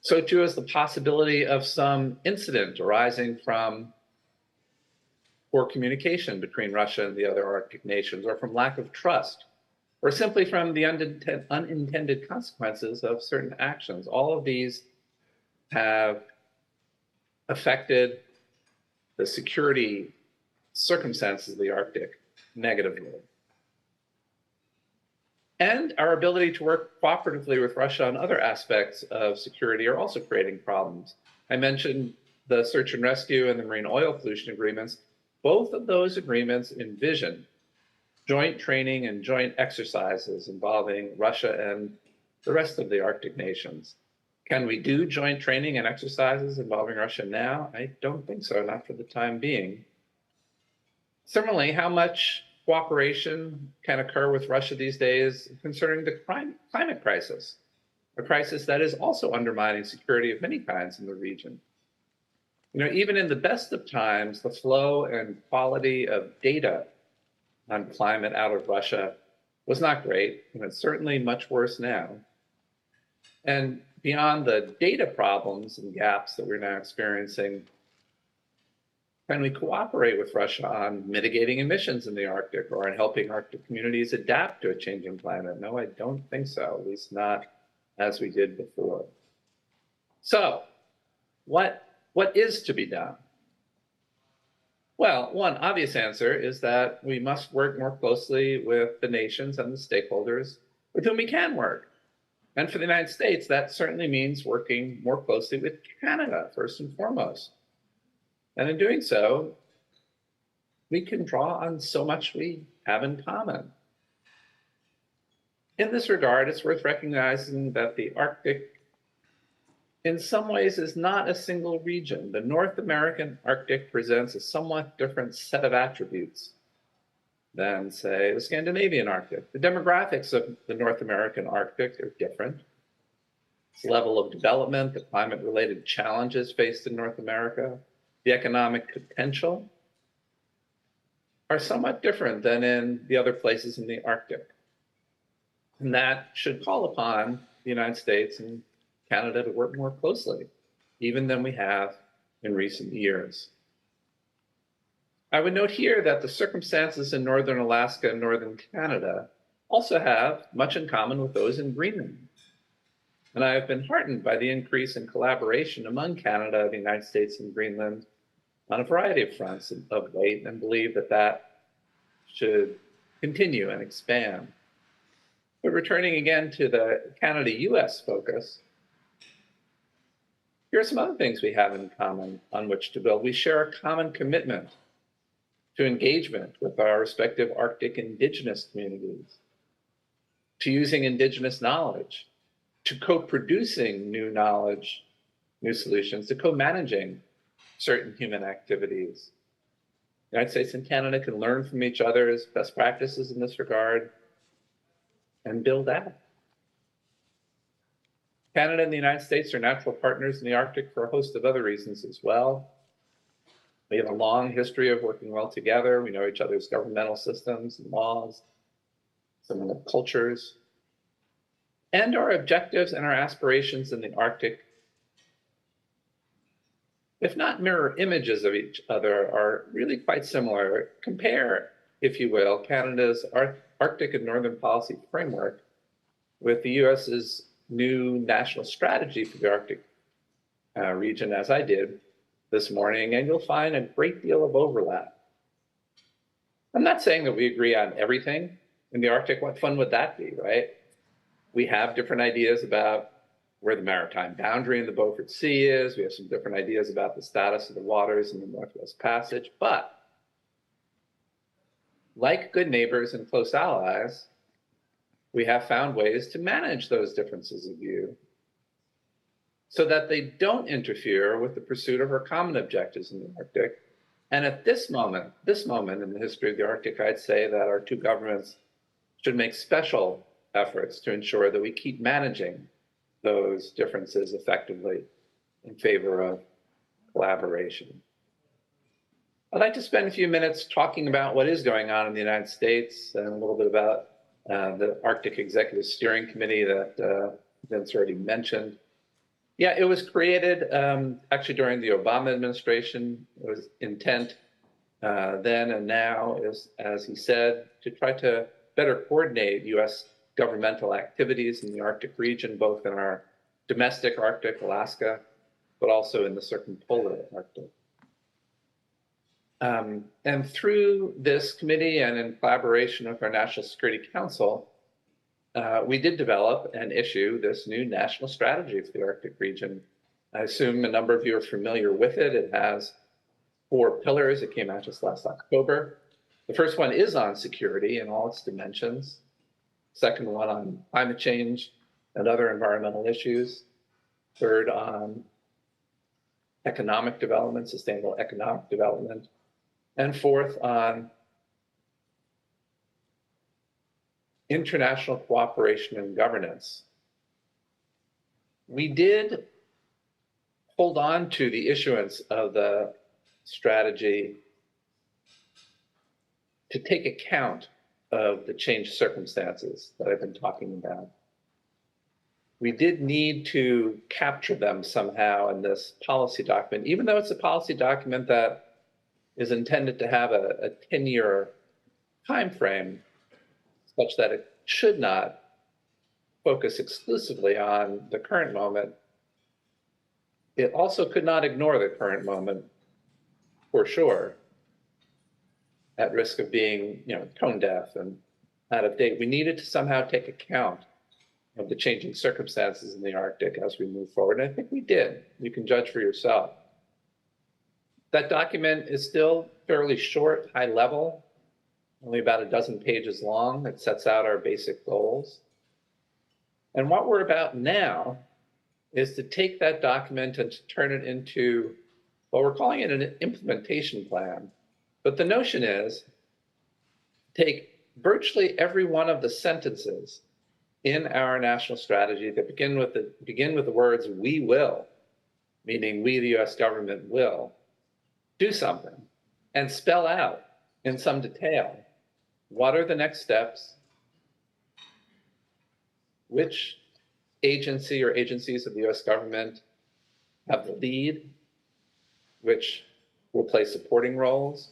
So too is the possibility of some incident arising from poor communication between Russia and the other Arctic nations, or from lack of trust, or simply from the unintended consequences of certain actions. All of these have affected the security circumstances of the Arctic negatively. And our ability to work cooperatively with Russia on other aspects of security are also creating problems. I mentioned the search and rescue and the marine oil pollution agreements. Both of those agreements envision joint training and joint exercises involving Russia and the rest of the Arctic nations. Can we do joint training and exercises involving Russia now? I don't think so, not for the time being. Similarly, how much cooperation can occur with Russia these days concerning the climate crisis, a crisis that is also undermining security of many kinds in the region? Even in the best of times, the flow and quality of data on climate out of Russia was not great, and it's certainly much worse now. And beyond the data problems and gaps that we're now experiencing, can we cooperate with Russia on mitigating emissions in the Arctic or on helping Arctic communities adapt to a changing climate? No, I don't think so, at least not as we did before. So what is to be done? Well, one obvious answer is that we must work more closely with the nations and the stakeholders with whom we can work. And for the United States, that certainly means working more closely with Canada, first and foremost. And in doing so, we can draw on so much we have in common. In this regard, it's worth recognizing that the Arctic, in some ways, is not a single region. The North American Arctic presents a somewhat different set of attributes than, say, the Scandinavian Arctic. The demographics of the North American Arctic are different. Its level of development, the climate-related challenges faced in North America, the economic potential are somewhat different than in the other places in the Arctic. And that should call upon the United States and Canada to work more closely, even than we have in recent years. I would note here that the circumstances in northern Alaska and northern Canada also have much in common with those in Greenland. And I have been heartened by the increase in collaboration among Canada, the United States, and Greenland on a variety of fronts of late, and believe that that should continue and expand. But returning again to the Canada-US focus, here are some other things we have in common on which to build. We share a common commitment to engagement with our respective Arctic indigenous communities, to using indigenous knowledge, to co-producing new knowledge, new solutions, to co-managing certain human activities. The United States and Canada can learn from each other's best practices in this regard and build out. Canada and the United States are natural partners in the Arctic for a host of other reasons as well. We have a long history of working well together. We know each other's governmental systems and laws, some of the cultures, and our objectives and our aspirations in the Arctic, if not mirror images of each other, are really quite similar. Compare, if you will, Canada's Arctic and Northern Policy Framework with the US's new national strategy for the Arctic region, as I did this morning, and you'll find a great deal of overlap. I'm not saying that we agree on everything in the Arctic. What fun would that be, right? We have different ideas about where the maritime boundary in the Beaufort Sea is. We have some different ideas about the status of the waters in the Northwest Passage. But like good neighbors and close allies, we have found ways to manage those differences of view so that they don't interfere with the pursuit of our common objectives in the Arctic. And at this moment in the history of the Arctic, I'd say that our two governments should make special efforts to ensure that we keep managing those differences effectively in favor of collaboration. I'd like to spend a few minutes talking about what is going on in the United States and a little bit about the Arctic Executive Steering Committee that Vince already mentioned. Yeah, it was created actually during the Obama administration. It was intent then and now is, as he said, to try to better coordinate U.S. governmental activities in the Arctic region, both in our domestic Arctic, Alaska, but also in the circumpolar Arctic. And through this committee and in collaboration with our National Security Council, we did develop and issue this new national strategy for the Arctic region. I assume a number of you are familiar with it. It has 4 pillars. It came out just last October. The first one is on security in all its dimensions. Second one on climate change and other environmental issues. Third on economic development, sustainable economic development. And fourth on international cooperation and governance. We did hold on to the issuance of the strategy to take account of the changed circumstances that I've been talking about. We did need to capture them somehow in this policy document, even though it's a policy document that is intended to have a 10-year time frame, such that it should not focus exclusively on the current moment, it also could not ignore the current moment, for sure, at risk of being, tone deaf and out of date. We needed to somehow take account of the changing circumstances in the Arctic as we move forward. And I think we did. You can judge for yourself. That document is still fairly short, high level, only about a dozen pages long. It sets out our basic goals. And what we're about now is to take that document and to turn it into, well, we're calling it an implementation plan. But the notion is take virtually every one of the sentences in our national strategy that begin with the words "we will," meaning we, the U.S. government, will do something, and spell out in some detail what are the next steps, which agency or agencies of the U.S. government have the lead, which will play supporting roles,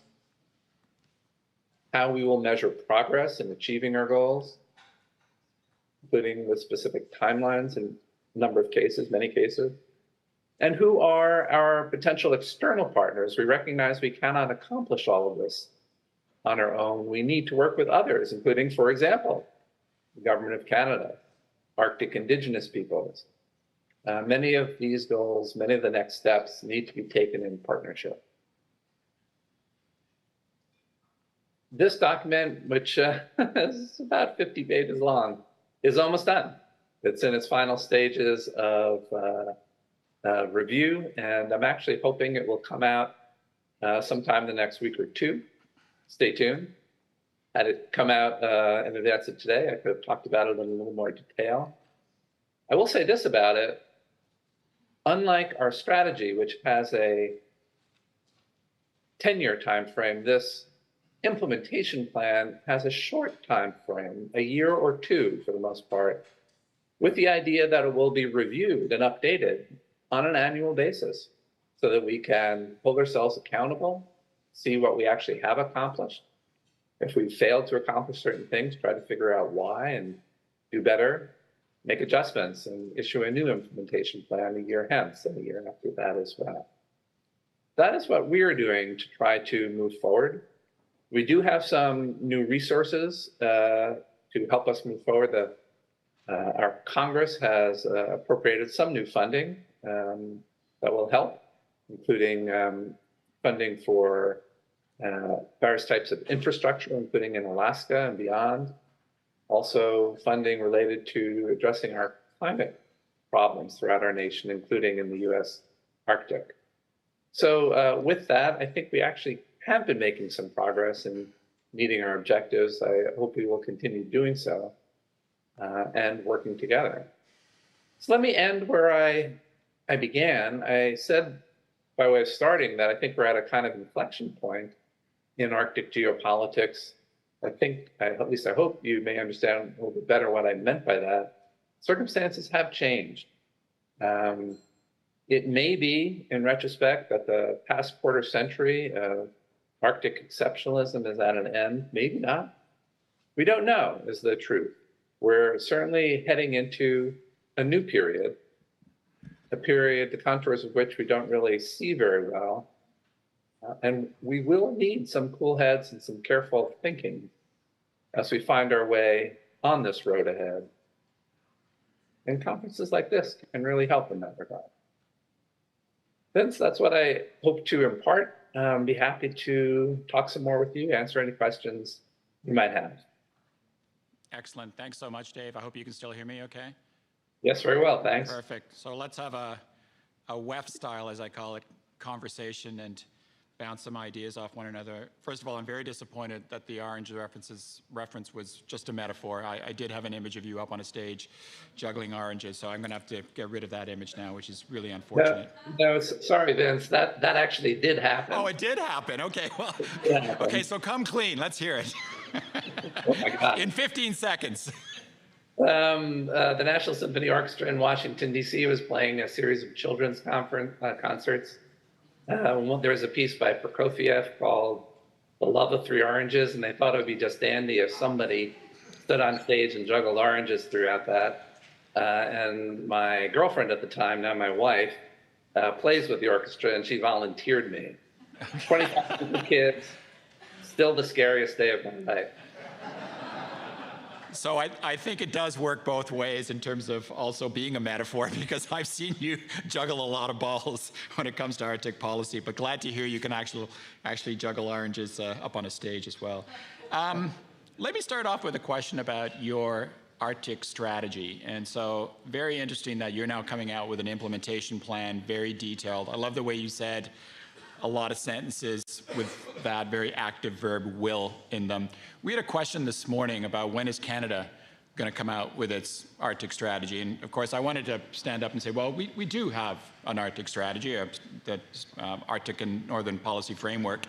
how we will measure progress in achieving our goals, including with specific timelines in a number of cases, many cases, and who are our potential external partners. We recognize we cannot accomplish all of this on our own. We need to work with others, including, for example, the Government of Canada, Arctic Indigenous peoples. Many of these goals, many of the next steps need to be taken in partnership. This document, which is about 50 pages long, is almost done. It's in its final stages of review, and I'm actually hoping it will come out sometime the next week or two. Stay tuned. Had it come out in advance of today, I could have talked about it in a little more detail. I will say this about it. Unlike our strategy, which has a 10-year time frame, this implementation plan has a short time frame, a year or two for the most part, with the idea that it will be reviewed and updated on an annual basis so that we can hold ourselves accountable, see what we actually have accomplished. If we've failed to accomplish certain things, try to figure out why and do better, make adjustments and issue a new implementation plan a year hence and a year after that as well. That is what we're doing to try to move forward. We do have some new resources to help us move forward. Our Congress has appropriated some new funding that will help, including funding for various types of infrastructure, including in Alaska and beyond. Also funding related to addressing our climate problems throughout our nation, including in the U.S. Arctic. So with that, I think we actually have been making some progress in meeting our objectives. I hope we will continue doing so and working together. So let me end where I began. I said by way of starting that I think we're at a kind of inflection point in Arctic geopolitics. I think, at least I hope you may understand a little bit better what I meant by that. Circumstances have changed. It may be, in retrospect, that the past quarter century of Arctic exceptionalism is at an end. Maybe not. We don't know, is the truth. We're certainly heading into a new period, a period, the contours of which we don't really see very well. And we will need some cool heads and some careful thinking as we find our way on this road ahead. And conferences like this can really help in that regard. Vince, that's what I hope to impart. Be happy to talk some more with you, answer any questions you might have. Excellent. Thanks so much, Dave. I hope you can still hear me okay? Yes, very well, thanks. Perfect. So let's have a WEF style, as I call it, conversation and bounce some ideas off one another. First of all, I'm very disappointed that the orange reference was just a metaphor. I did have an image of you up on a stage juggling oranges, so I'm going to have to get rid of that image now, which is really unfortunate. No, sorry, Vince. That actually did happen. Oh, it did happen. Okay, well, okay, so come clean. Let's hear it. Oh my God. In 15 seconds. The National Symphony Orchestra in Washington, D.C. was playing a series of children's concerts. There was a piece by Prokofiev called The Love of Three Oranges, and they thought it would be just dandy if somebody stood on stage and juggled oranges throughout that. and my girlfriend at the time, now my wife, plays with the orchestra, and she volunteered me. 25 kids, still the scariest day of my life. So I think it does work both ways in terms of also being a metaphor, because I've seen you juggle a lot of balls when it comes to Arctic policy, but glad to hear you can actually juggle oranges up on a stage as well. Let me start off with a question about your Arctic strategy. And so very interesting that you're now coming out with an implementation plan, very detailed. I love the way you said a lot of sentences with that very active verb will in them. We had a question this morning about when is Canada going to come out with its Arctic strategy. And of course, I wanted to stand up and say, well, we do have an Arctic strategy, the Arctic and Northern Policy Framework,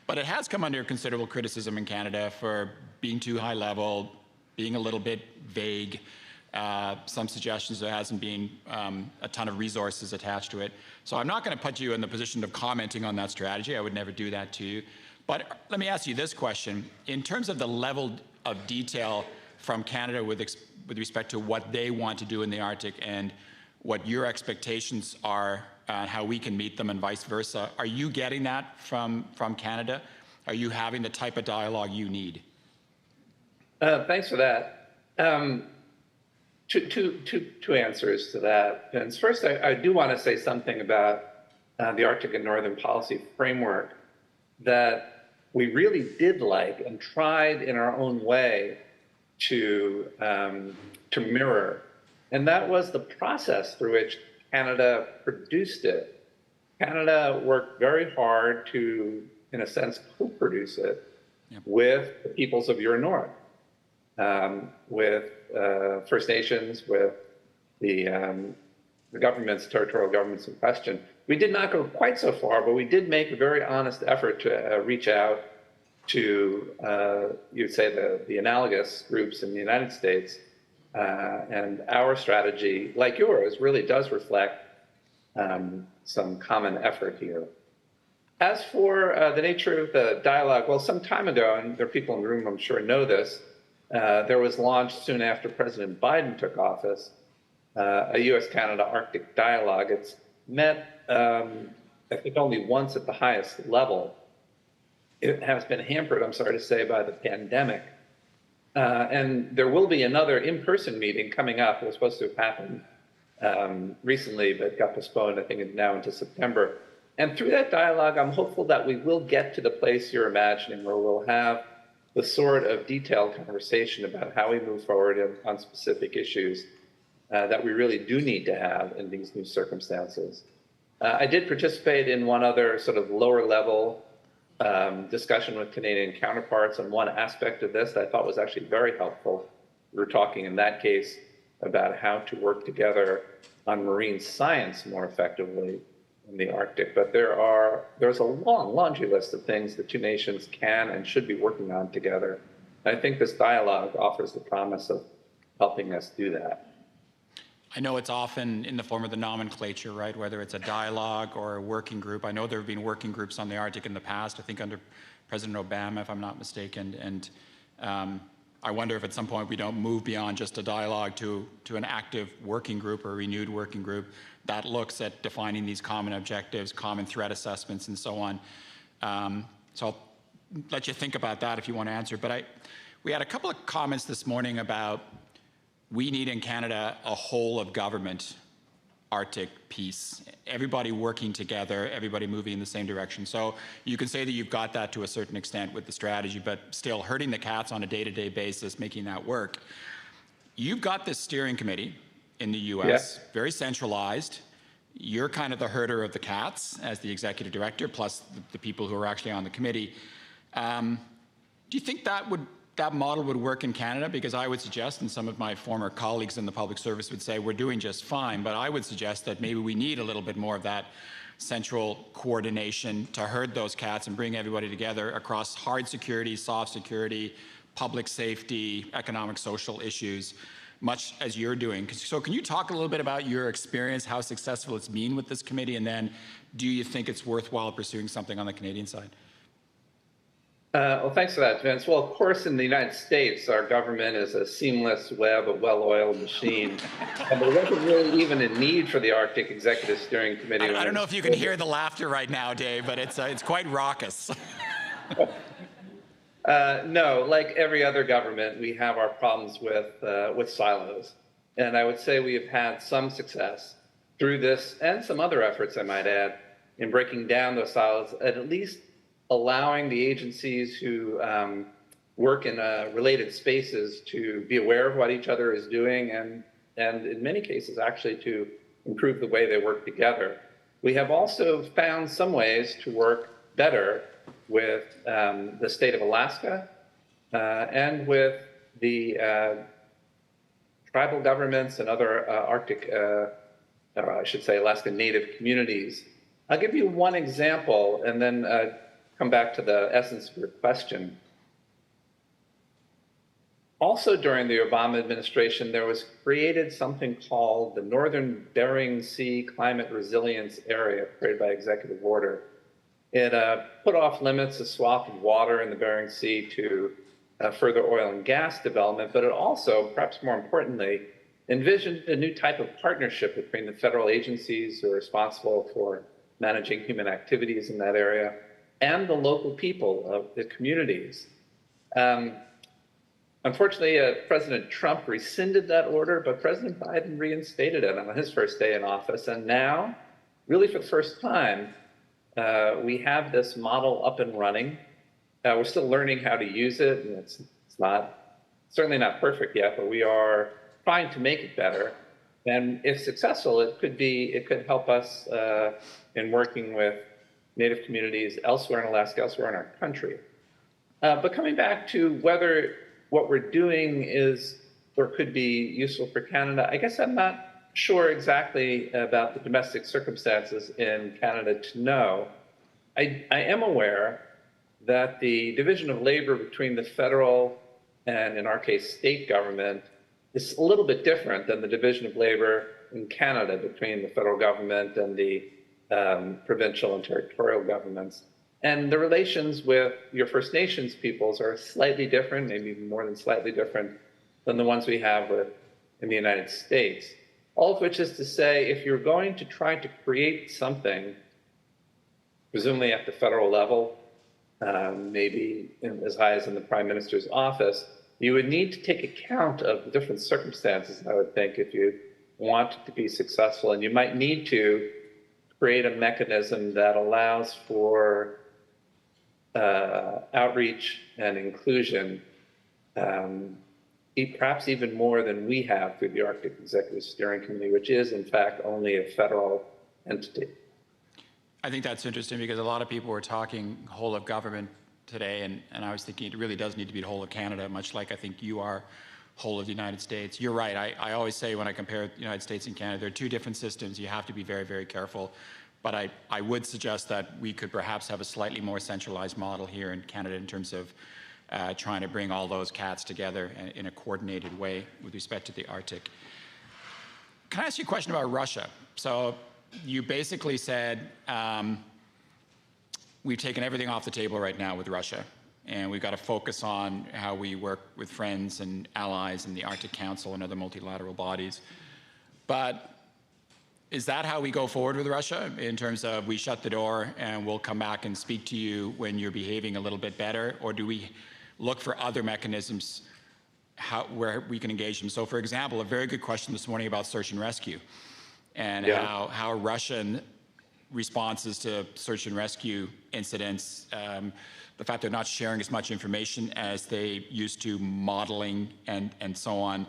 but it has come under considerable criticism in Canada for being too high level, being a little bit vague. Some suggestions there hasn't been a ton of resources attached to it. So I'm not going to put you in the position of commenting on that strategy. I would never do that to you. But let me ask you this question. In terms of the level of detail from Canada with respect to what they want to do in the Arctic and what your expectations are and how we can meet them and vice versa, are you getting that from Canada? Are you having the type of dialogue you need? Thanks for that. Two answers to that. And first, I do want to say something about the Arctic and Northern Policy Framework that we really did like and tried in our own way to mirror. And that was the process through which Canada produced it. Canada worked very hard to, in a sense, co-produce it with the peoples of your north. With First Nations, with the governments, territorial governments in question. We did not go quite so far, but we did make a very honest effort to reach out to, you'd say, the analogous groups in the United States. And our strategy, like yours, really does reflect some common effort here. As for the nature of the dialogue, well, some time ago, and there are people in the room I'm sure know this, there was launched soon after President Biden took office, a U.S.-Canada Arctic dialogue. It's met, I think, only once at the highest level. It has been hampered, I'm sorry to say, by the pandemic. And there will be another in-person meeting coming up. It was supposed to have happened recently, but got postponed, I think, now into September. And through that dialogue, I'm hopeful that we will get to the place you're imagining, where we'll have the sort of detailed conversation about how we move forward on specific issues that we really do need to have in these new circumstances. I did participate in one other sort of lower level discussion with Canadian counterparts on one aspect of this that I thought was actually very helpful. We were talking in that case about how to work together on marine science more effectively in the Arctic, but there's a long laundry list of things the two nations can and should be working on together. And I think this dialogue offers the promise of helping us do that. I know it's often in the form of the nomenclature, right? Whether it's a dialogue or a working group. I know there have been working groups on the Arctic in the past, I think under President Obama, if I'm not mistaken. And I wonder if at some point we don't move beyond just a dialogue to an active working group or a renewed working group that looks at defining these common objectives, common threat assessments, and so on. So I'll let you think about that if you want to answer. But we had a couple of comments this morning about we need in Canada a whole of government Arctic piece, everybody working together, everybody moving in the same direction. So you can say that you've got that to a certain extent with the strategy, but still herding the cats on a day-to-day basis, making that work. You've got this steering committee in the US, very centralized. You're kind of the herder of the cats as the executive director, plus the people who are actually on the committee. Do you think that model would work in Canada? Because I would suggest, and some of my former colleagues in the public service would say, we're doing just fine, but I would suggest that maybe we need a little bit more of that central coordination to herd those cats and bring everybody together across hard security, soft security, public safety, economic, social issues, much as you're doing. So can you talk a little bit about your experience, how successful it's been with this committee, and then do you think it's worthwhile pursuing something on the Canadian side? Well, thanks for that, Vince. Well, of course, in the United States, our government is a seamless web, a well-oiled machine. And there wasn't really even a need for the Arctic Executive Steering Committee. I don't know if you can hear the laughter right now, Dave, but it's quite raucous. No, like every other government, we have our problems with silos. And I would say we have had some success through this and some other efforts, I might add, in breaking down those silos, at least allowing the agencies who work in related spaces to be aware of what each other is doing and in many cases actually to improve the way they work together. We have also found some ways to work better with the state of Alaska and with the tribal governments and other Arctic, or I should say Alaska Native communities. I'll give you one example and then come back to the essence of your question. Also during the Obama administration, there was created something called the Northern Bering Sea Climate Resilience Area, created by executive order. It put off limits, a swath of water in the Bering Sea to further oil and gas development, but it also, perhaps more importantly, envisioned a new type of partnership between the federal agencies who are responsible for managing human activities in that area and the local people of the communities. Unfortunately, President Trump rescinded that order, but President Biden reinstated it on his first day in office. And now, really for the first time, we have this model up and running. We're still learning how to use it, and it's certainly not perfect yet, but we are trying to make it better. And if successful, it could help us in working with Native communities elsewhere in Alaska, elsewhere in our country. But coming back to whether what we're doing is or could be useful for Canada, I guess I'm not sure exactly about the domestic circumstances in Canada to know. I am aware that the division of labor between the federal and, in our case, state government is a little bit different than the division of labor in Canada between the federal government and the provincial and territorial governments. And the relations with your First Nations peoples are slightly different, maybe even more than slightly different than the ones we have in the United States. All of which is to say, if you're going to try to create something, presumably at the federal level, maybe as high as in the Prime Minister's office, you would need to take account of the different circumstances, I would think, if you want it to be successful. And you might need to create a mechanism that allows for outreach and inclusion, perhaps even more than we have through the Arctic Executive Steering Committee, which is, in fact, only a federal entity. I think that's interesting because a lot of people were talking whole of government today, and I was thinking it really does need to be the whole of Canada, much like I think you are whole of the United States. You're right. I always say when I compare the United States and Canada, there are two different systems. You have to be very, very careful. But I would suggest that we could perhaps have a slightly more centralized model here in Canada in terms of trying to bring all those cats together in a coordinated way with respect to the Arctic. Can I ask you a question about Russia? So you basically said we've taken everything off the table right now with Russia, and we've got to focus on how we work with friends and allies in the Arctic Council and other multilateral bodies. But is that how we go forward with Russia in terms of we shut the door and we'll come back and speak to you when you're behaving a little bit better? Or do we look for other mechanisms where we can engage them? So for example, a very good question this morning about search and rescue and how Russian responses to search and rescue incidents, the fact they're not sharing as much information as they used to, modeling and so on.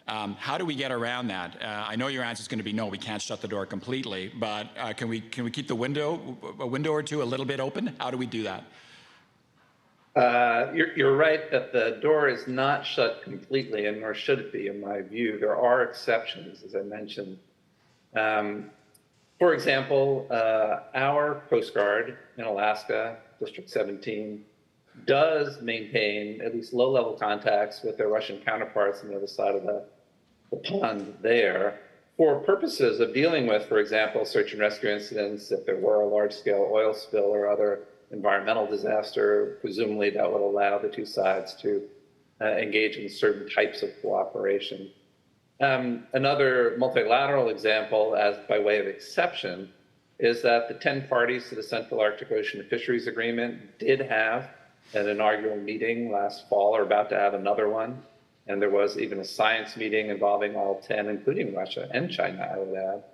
How do we get around that? I know your answer is going to be no, we can't shut the door completely, but can we keep a window or two a little bit open? How do we do that? You're right that the door is not shut completely, and nor should it be, in my view. There are exceptions, as I mentioned. For example, our Coast Guard in Alaska, District 17, does maintain at least low-level contacts with their Russian counterparts on the other side of the pond there for purposes of dealing with, for example, search and rescue incidents if there were a large-scale oil spill or other environmental disaster. Presumably that would allow the two sides to engage in certain types of cooperation. Another multilateral example, as by way of exception, is that the 10 parties to the Central Arctic Ocean Fisheries Agreement did have an inaugural meeting last fall, or about to have another one. And there was even a science meeting involving all 10, including Russia and China, I would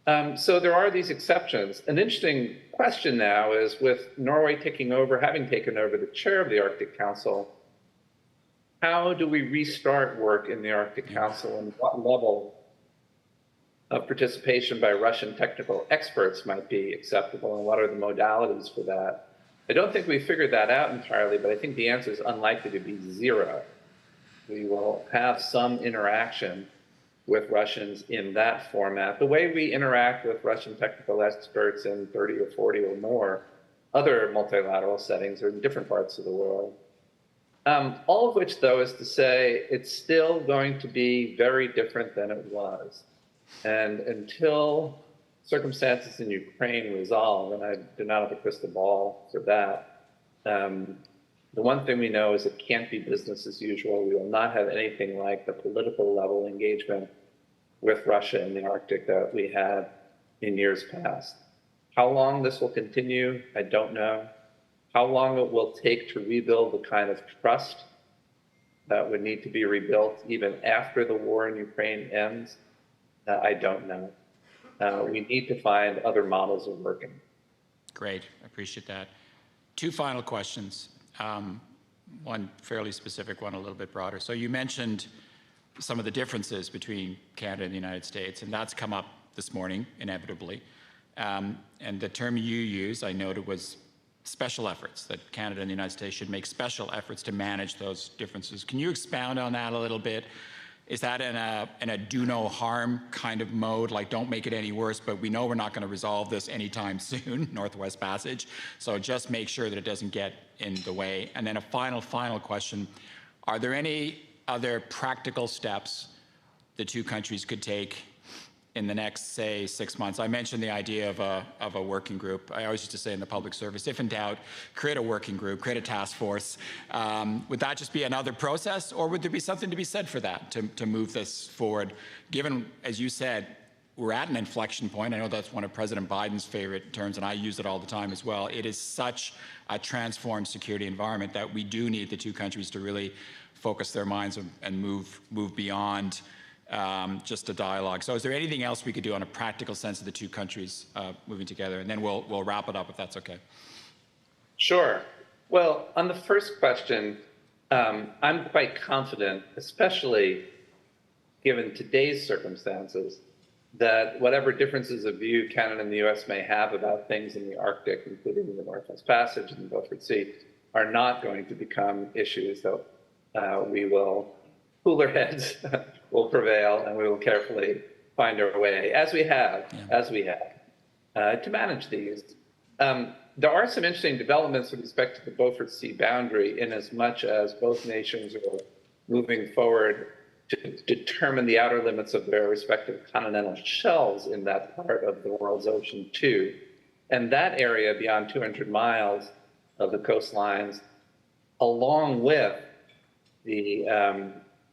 add. So there are these exceptions. An interesting question now is, with Norway having taken over the chair of the Arctic Council, how do we restart work in the Arctic Council, and what level of participation by Russian technical experts might be acceptable, and what are the modalities for that? I don't think we figured that out entirely, but I think the answer is unlikely to be zero. We will have some interaction with Russians in that format, the way we interact with Russian technical experts in 30 or 40 or more other multilateral settings or in different parts of the world. All of which, though, is to say it's still going to be very different than it was. And until circumstances in Ukraine resolve, and I do not have a crystal ball for that, the one thing we know is it can't be business as usual. We will not have anything like the political level engagement with Russia in the Arctic that we had in years past. How long this will continue, I don't know. How long it will take to rebuild the kind of trust that would need to be rebuilt even after the war in Ukraine ends, I don't know. We need to find other models of working. Great, I appreciate that. Two final questions. One fairly specific, one a little bit broader. So you mentioned some of the differences between Canada and the United States, and that's come up this morning, inevitably. And the term you used, I noted, was special efforts, that Canada and the United States should make special efforts to manage those differences. Can you expound on that a little bit? Is that in a do no harm kind of mode, like don't make it any worse, but we know we're not going to resolve this anytime soon, Northwest Passage, so just make sure that it doesn't get in the way? And then a final question, are there any other practical steps the two countries could take in the next, say, 6 months? I mentioned the idea of a working group. I always used to say in the public service, if in doubt, create a working group, create a task force. Would that just be another process, or would there be something to be said for that, to move this forward? Given, as you said, we're at an inflection point. I know that's one of President Biden's favorite terms, and I use it all the time as well. It is such a transformed security environment that we do need the two countries to really focus their minds and move beyond just a dialogue. So is there anything else we could do on a practical sense of the two countries moving together? And then we'll wrap it up, if that's okay. Sure. Well, on the first question, I'm quite confident, especially given today's circumstances, that whatever differences of view Canada and the U.S. may have about things in the Arctic, including the Northwest Passage and the Beaufort Sea, are not going to become issues that we will, cooler heads will prevail, and we will carefully find our way, as we have, to manage these. There are some interesting developments with respect to the Beaufort Sea boundary, in as much as both nations are moving forward to determine the outer limits of their respective continental shelves in that part of the world's ocean too. And that area beyond 200 miles of the coastlines, along with the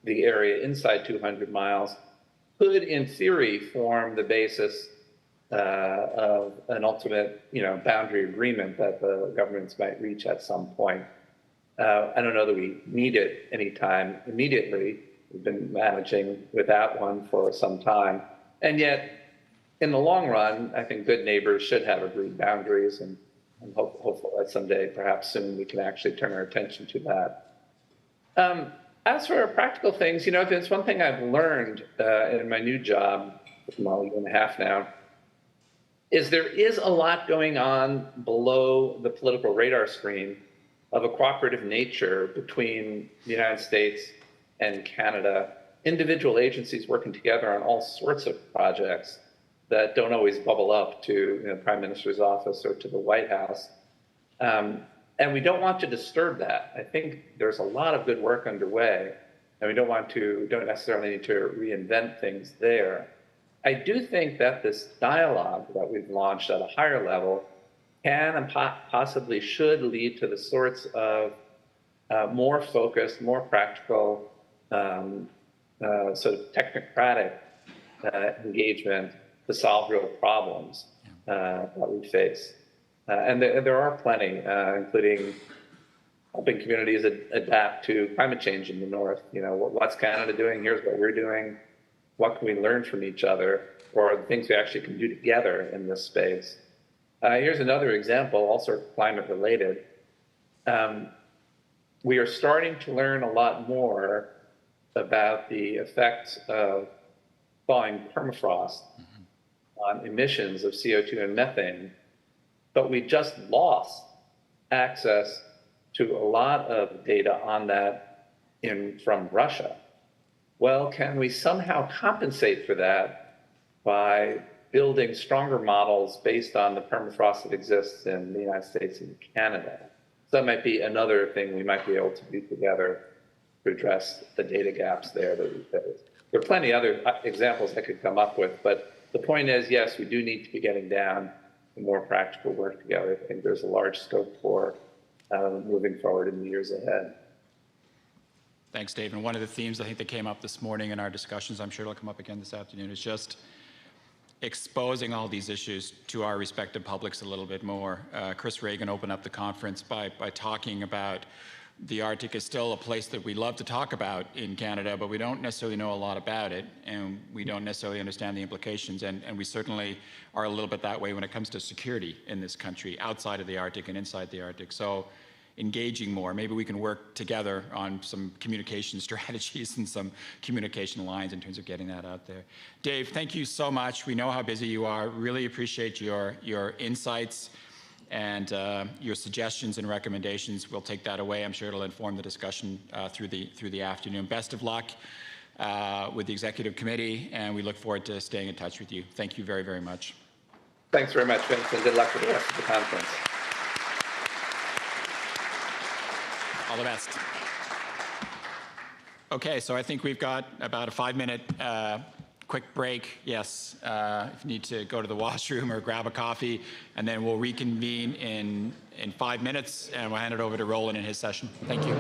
area inside 200 miles, could in theory form the basis of an ultimate, boundary agreement that the governments might reach at some point. I don't know that we need it anytime immediately. We've been managing without one for some time. And yet, in the long run, I think good neighbors should have agreed boundaries, and I'm hopeful that someday, perhaps soon, we can actually turn our attention to that. As for practical things, there's one thing I've learned in my new job, well, a year and a half now, is there is a lot going on below the political radar screen of a cooperative nature between the United States and Canada, individual agencies working together on all sorts of projects that don't always bubble up to the Prime Minister's office or to the White House. And we don't want to disturb that. I think there's a lot of good work underway, and we don't necessarily need to reinvent things there. I do think that this dialogue that we've launched at a higher level can and possibly should lead to the sorts of more focused, more practical, sort of technocratic engagement to solve real problems that we face. And there are plenty, including helping communities adapt to climate change in the North. You know, what's Canada doing? Here's what we're doing. What can we learn from each other, or the things we actually can do together in this space? Here's another example, also climate related. We are starting to learn a lot more about the effects of thawing permafrost on emissions of CO2 and methane, but we just lost access to a lot of data on that from Russia. Well, can we somehow compensate for that by building stronger models based on the permafrost that exists in the United States and Canada? So that might be another thing we might be able to do together to address the data gaps there that we face. There are plenty of other examples I could come up with, but the point is, yes, we do need to be getting down to more practical work together. I think there's a large scope for moving forward in the years ahead. Thanks, Dave. And one of the themes I think that came up this morning in our discussions, I'm sure it'll come up again this afternoon, is just exposing all these issues to our respective publics a little bit more. Chris Reagan opened up the conference by talking about the Arctic is still a place that we love to talk about in Canada, but we don't necessarily know a lot about it, and we don't necessarily understand the implications, and we certainly are a little bit that way when it comes to security in this country, outside of the Arctic and inside the Arctic. So engaging more, maybe we can work together on some communication strategies and some communication lines in terms of getting that out there. Dave, thank you so much. We know how busy you are. Really appreciate your insights and your suggestions and recommendations. We'll take that away. I'm sure it'll inform the discussion through the afternoon. Best of luck with the executive committee, and we look forward to staying in touch with you. Thank you very, very much. Thanks very much, Vince, and good luck with the rest of the conference. All the best. Okay, so I think we've got about a 5-minute quick break. Yes, if you need to go to the washroom or grab a coffee, and then we'll reconvene in 5 minutes, and we'll hand it over to Roland in his session. Thank you.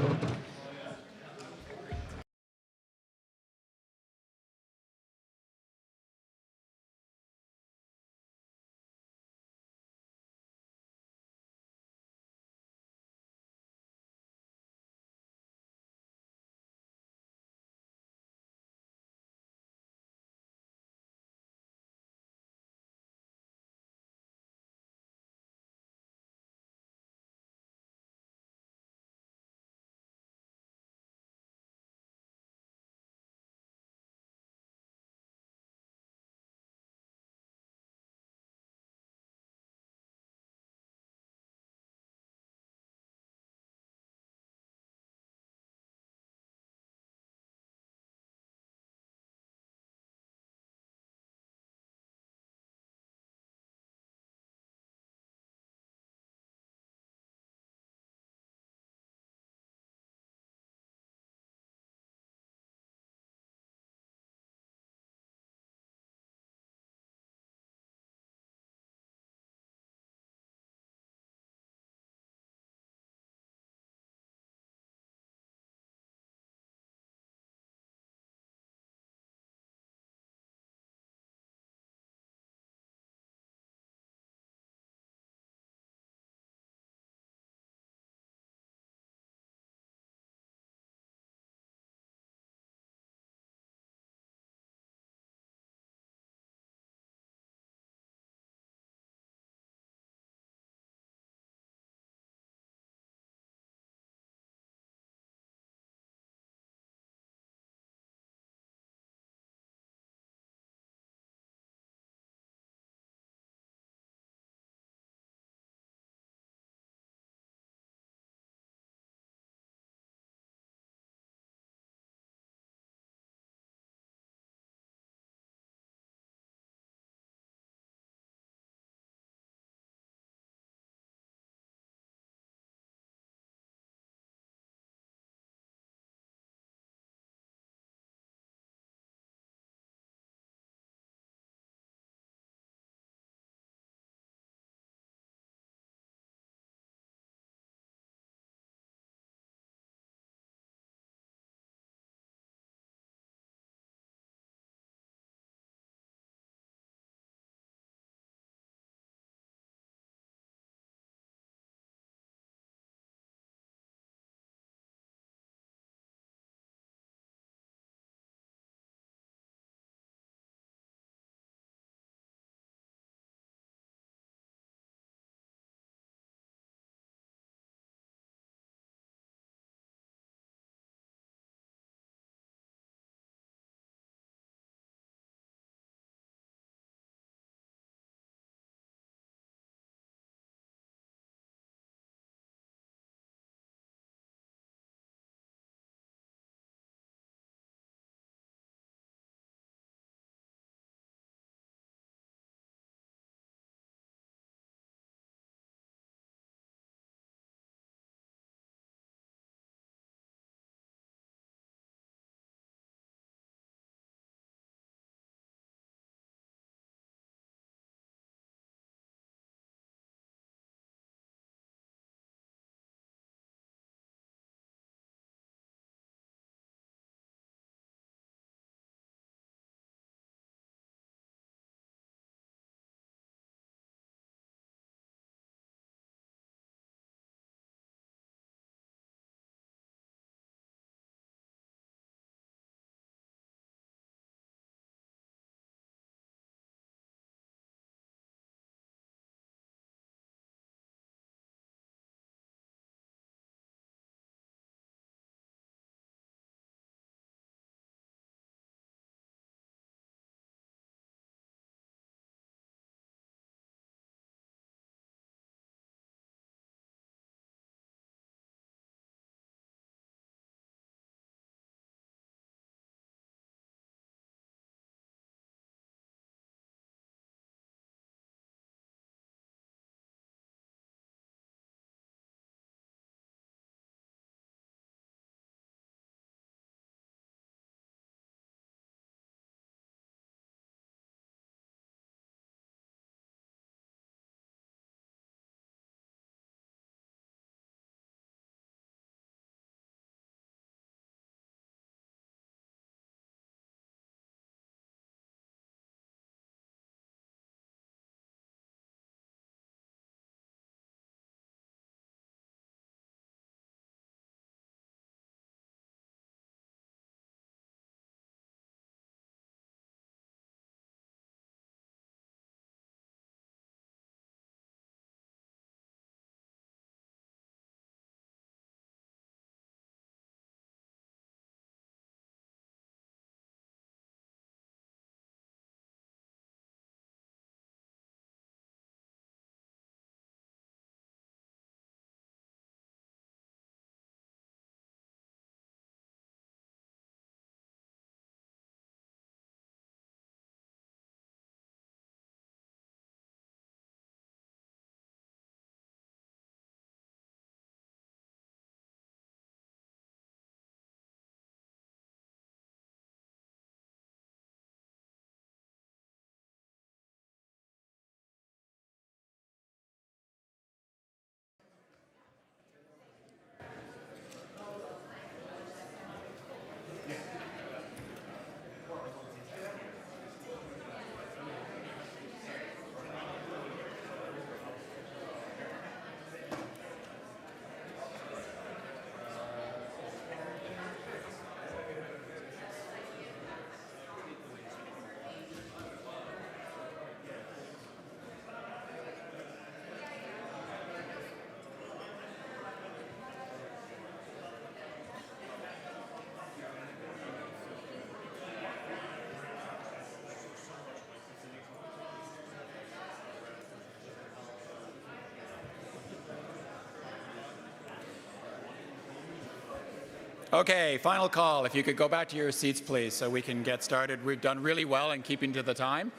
Okay, final call. If you could go back to your seats, please, so we can get started. We've done really well in keeping to the time.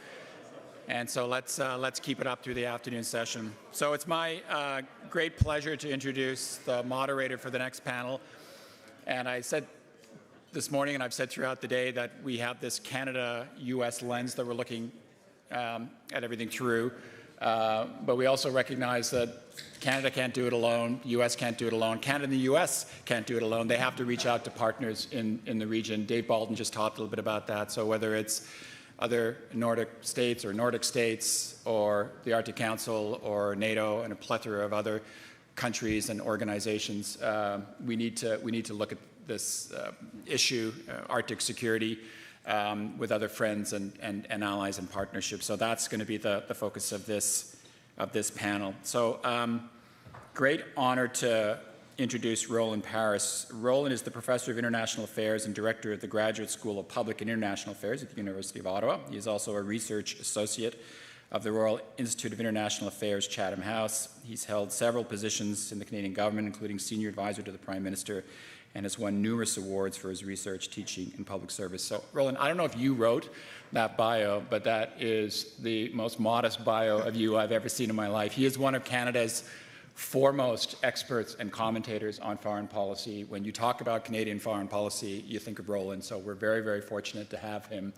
And so let's keep it up through the afternoon session. So it's my great pleasure to introduce the moderator for the next panel. And I said this morning, and I've said throughout the day, that we have this Canada-US lens that we're looking at everything through. But we also recognize that Canada can't do it alone, US can't do it alone, Canada and the US can't do it alone. They have to reach out to partners in the region. Dave Baldwin just talked a little bit about that. So whether it's other Nordic states or the Arctic Council or NATO and a plethora of other countries and organizations, we need to look at this issue, Arctic security, with other friends and allies and partnerships. So that's going to be the focus of this panel. So great honor to introduce Roland Paris. Roland is the Professor of International Affairs and Director of the Graduate School of Public and International Affairs at the University of Ottawa. He is also a Research Associate of the Royal Institute of International Affairs, Chatham House. He's held several positions in the Canadian government, including Senior Advisor to the Prime Minister, and has won numerous awards for his research, teaching, and public service. So, Roland, I don't know if you wrote that bio, but that is the most modest bio of you I've ever seen in my life. He is one of Canada's foremost experts and commentators on foreign policy. When you talk about Canadian foreign policy, you think of Roland. So we're very, very fortunate to have him.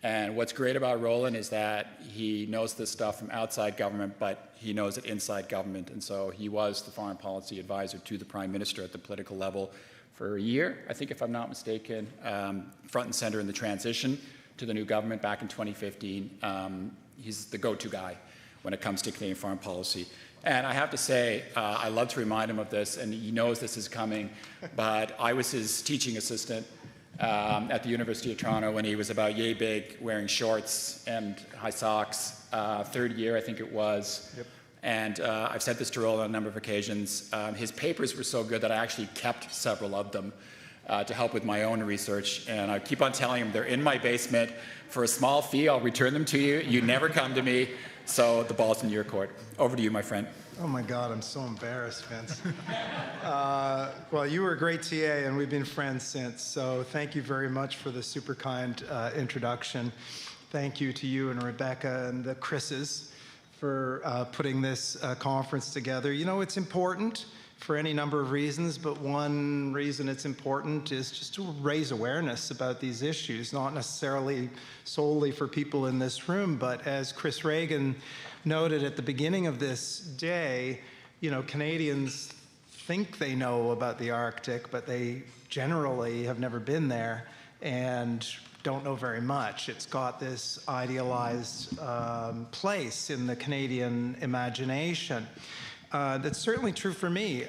And what's great about Roland is that he knows this stuff from outside government, but he knows it inside government. And so he was the foreign policy advisor to the Prime Minister at the political level for a year, I think, if I'm not mistaken, front and center in the transition to the new government back in 2015. He's the go-to guy when it comes to Canadian foreign policy. And I have to say, I love to remind him of this, and he knows this is coming, but I was his teaching assistant at the University of Toronto when he was about yay big, wearing shorts and high socks, third year, I think it was. Yep. And I've said this to Roland on a number of occasions. His papers were so good that I actually kept several of them to help with my own research. And I keep on telling him they're in my basement. For a small fee, I'll return them to you. You never come to me. So the ball's in your court. Over to you, my friend. Oh my God, I'm so embarrassed, Vince. Well, you were a great TA, and we've been friends since. So thank you very much for the super kind introduction. Thank you to you and Rebecca and the Chris's for putting this conference together. You know, it's important for any number of reasons, but one reason it's important is just to raise awareness about these issues, not necessarily solely for people in this room, but as Chris Reagan noted at the beginning of this day, you know, Canadians think they know about the Arctic, but they generally have never been there and don't know very much. It's got this idealized place in the Canadian imagination. That's certainly true for me.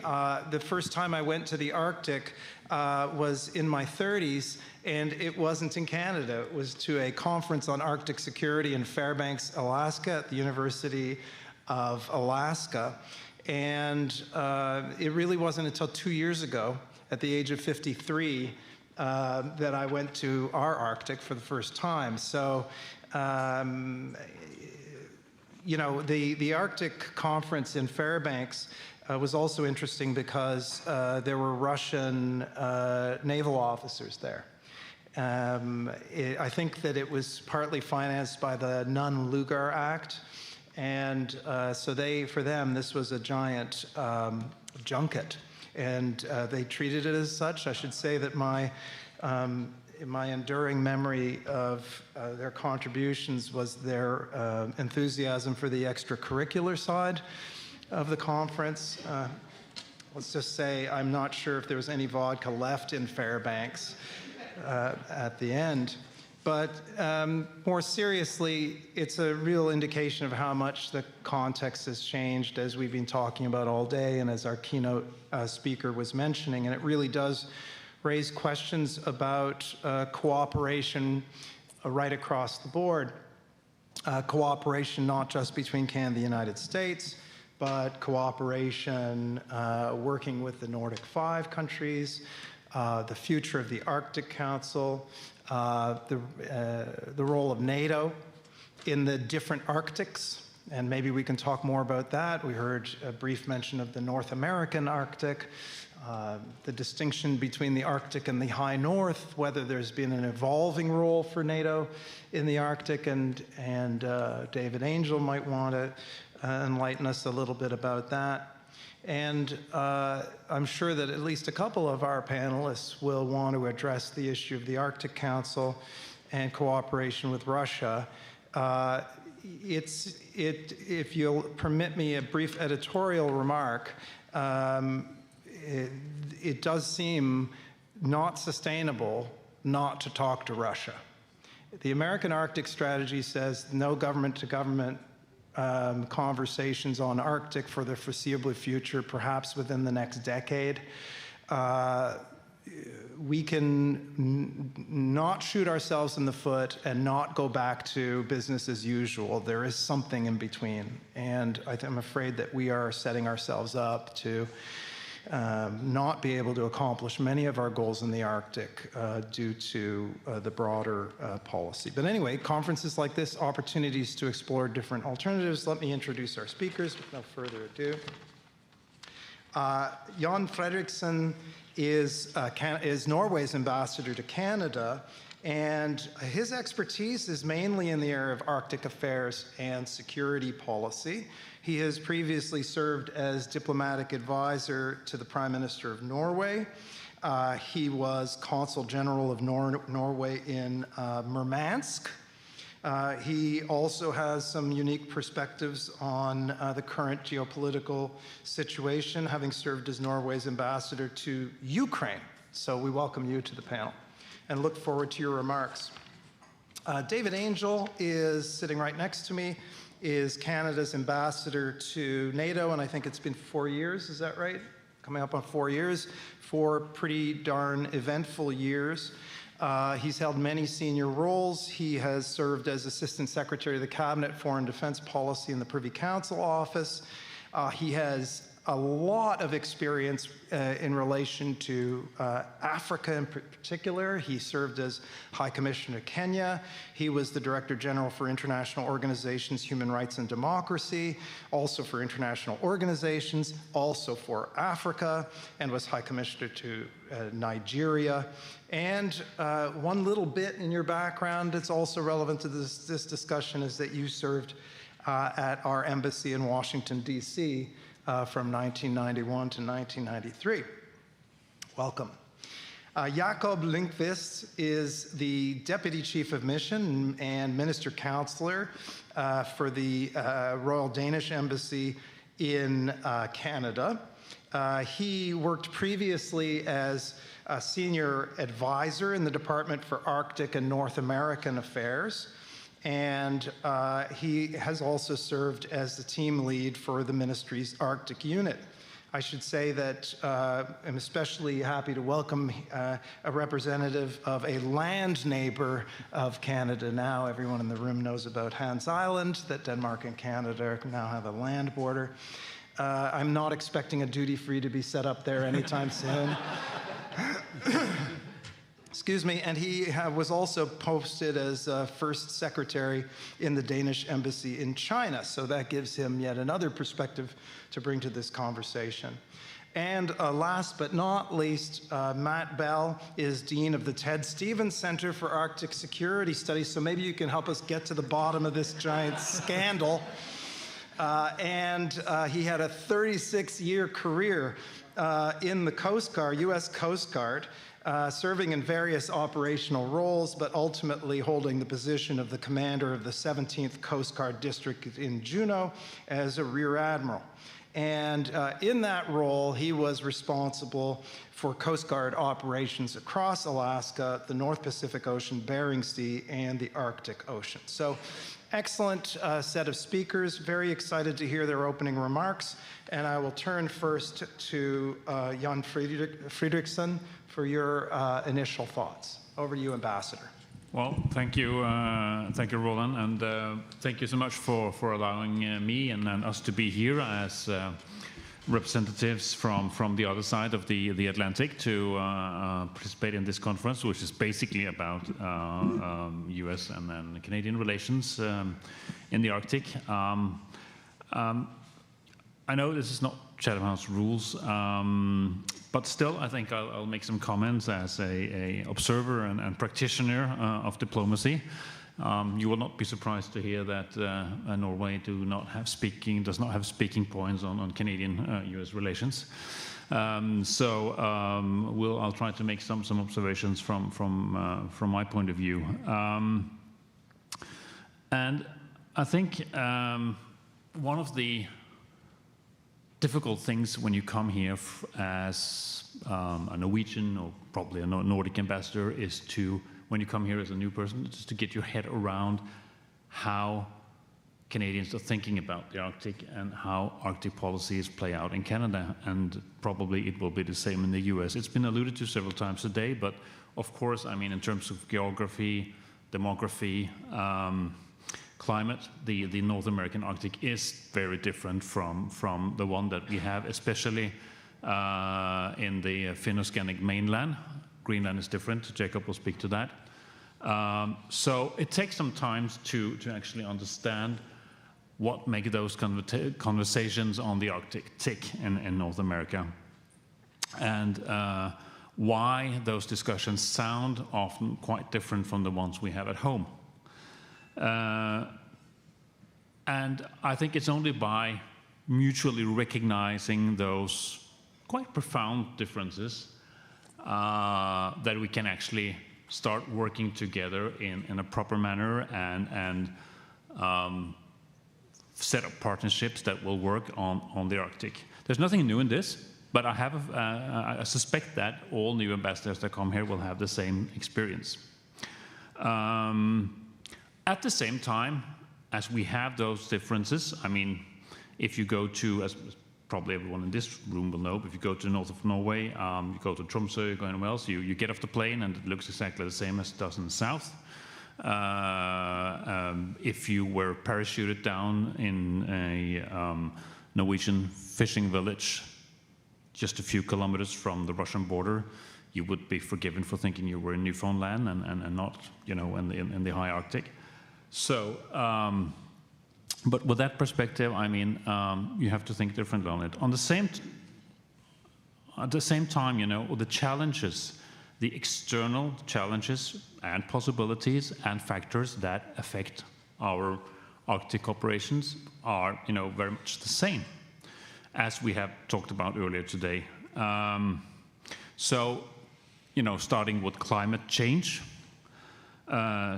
The first time I went to the Arctic was in my 30s, and it wasn't in Canada. It was to a conference on Arctic security in Fairbanks, Alaska, at the University of Alaska. And it really wasn't until 2 years ago, at the age of 53, that I went to our Arctic for the first time. So, you know, the Arctic conference in Fairbanks was also interesting because there were Russian naval officers there. I think that it was partly financed by the Nunn-Lugar Act, and so for them, this was a giant junket, and they treated it as such. I should say that my enduring memory of their contributions was their enthusiasm for the extracurricular side of the conference. Let's just say I'm not sure if there was any vodka left in Fairbanks at the end. But more seriously, it's a real indication of how much the context has changed, as we've been talking about all day and as our keynote speaker was mentioning, and it really does raise questions about cooperation right across the board. Cooperation not just between Canada and the United States, but cooperation working with the Nordic 5 countries, the future of the Arctic Council, the role of NATO in the different Arctics, and maybe we can talk more about that. We heard a brief mention of the North American Arctic. the distinction between the Arctic and the high north, whether there's been an evolving role for NATO in the Arctic, and David Angel might want to enlighten us a little bit about that. And I'm sure that at least a couple of our panelists will want to address the issue of the Arctic Council and cooperation with Russia. If you'll permit me a brief editorial remark, it does seem not sustainable not to talk to Russia. The American Arctic strategy says no government-to-government conversations on Arctic for the foreseeable future, perhaps within the next decade. We can not shoot ourselves in the foot and not go back to business as usual. There is something in between. And I'm afraid that we are setting ourselves up to not be able to accomplish many of our goals in the Arctic due to the broader policy. But anyway, conferences like this, opportunities to explore different alternatives. Let me introduce our speakers with no further ado. Jan Fredriksen is Norway's ambassador to Canada, and his expertise is mainly in the area of Arctic affairs and security policy. He has previously served as diplomatic advisor to the Prime Minister of Norway. He was Consul General of Norway in Murmansk. He also has some unique perspectives on the current geopolitical situation, having served as Norway's ambassador to Ukraine. So we welcome you to the panel and look forward to your remarks. David Angel is sitting right next to me, is Canada's ambassador to NATO, and I think it's been 4 years, is that right? Coming up on 4 years, 4 pretty darn eventful years. He's held many senior roles. He has served as Assistant Secretary of the Cabinet, Foreign Defense Policy in the Privy Council Office. He has a lot of experience in relation to Africa in particular. He served as High Commissioner to Kenya. He was the Director General for International Organizations, Human Rights and Democracy, also for international organizations, also for Africa, and was High Commissioner to Nigeria. And one little bit in your background that's also relevant to this discussion is that you served at our embassy in Washington, D.C., from 1991 to 1993. Welcome. Jakob Lindqvist is the Deputy Chief of Mission and Minister Counselor for the Royal Danish Embassy in Canada. He worked previously as a senior advisor in the Department for Arctic and North American Affairs. And he has also served as the team lead for the ministry's Arctic unit. I should say that I'm especially happy to welcome a representative of a land neighbor of Canada now. Everyone in the room knows about Hans Island, that Denmark and Canada now have a land border. I'm not expecting a duty-free to be set up there anytime soon. Excuse me, and he was also posted as first secretary in the Danish embassy in China, so that gives him yet another perspective to bring to this conversation. And last but not least, Matt Bell is Dean of the Ted Stevens Center for Arctic Security Studies, so maybe you can help us get to the bottom of this giant scandal. He had a 36-year career in the Coast Guard, U.S. Coast Guard, serving in various operational roles, but ultimately holding the position of the commander of the 17th Coast Guard District in Juneau as a Rear Admiral. And in that role, he was responsible for Coast Guard operations across Alaska, the North Pacific Ocean, Bering Sea, and the Arctic Ocean. So excellent set of speakers. Very excited to hear their opening remarks. And I will turn first to Jan Fredriksen for your initial thoughts. Over to you, Ambassador. Well, thank you, Roland, and thank you so much for allowing me and us to be here as representatives from the other side of the Atlantic to participate in this conference, which is basically about U.S. and then Canadian relations in the Arctic. I know this is not Chatham House rules, but still I think I'll make some comments as a observer and practitioner of diplomacy. You will not be surprised to hear that Norway does not have speaking points on Canadian-US relations. I'll try to make some observations from my point of view. And I think one of the difficult things when you come here as a Norwegian or probably a Nordic ambassador is to, when you come here as a new person, just to get your head around how Canadians are thinking about the Arctic and how Arctic policies play out in Canada, and probably it will be the same in the US. It's been alluded to several times today, but of course, I mean, in terms of geography, demography, climate, the North American Arctic is very different from the one that we have, especially in the Finno-Scandic mainland. Greenland is different. Jacob will speak to that. So it takes some time to actually understand what make those conversations on the Arctic tick in North America, and why those discussions sound often quite different from the ones we have at home. And I think it's only by mutually recognizing those quite profound differences that we can actually start working together in a proper manner and set up partnerships that will work on the Arctic. There's nothing new in this, but I suspect that all new ambassadors that come here will have the same experience. At the same time, as we have those differences, I mean, if you go to, as probably everyone in this room will know, but if you go to the north of Norway, you go to Tromsø, you go anywhere else, you get off the plane and it looks exactly the same as it does in the south. If you were parachuted down in a Norwegian fishing village just a few kilometers from the Russian border, you would be forgiven for thinking you were in Newfoundland and not, you know, in the high Arctic. So, but with that perspective, I mean, you have to think differently on it. At the same time, you know, the challenges, the external challenges and possibilities and factors that affect our Arctic operations are, you know, very much the same as we have talked about earlier today. So, you know, starting with climate change,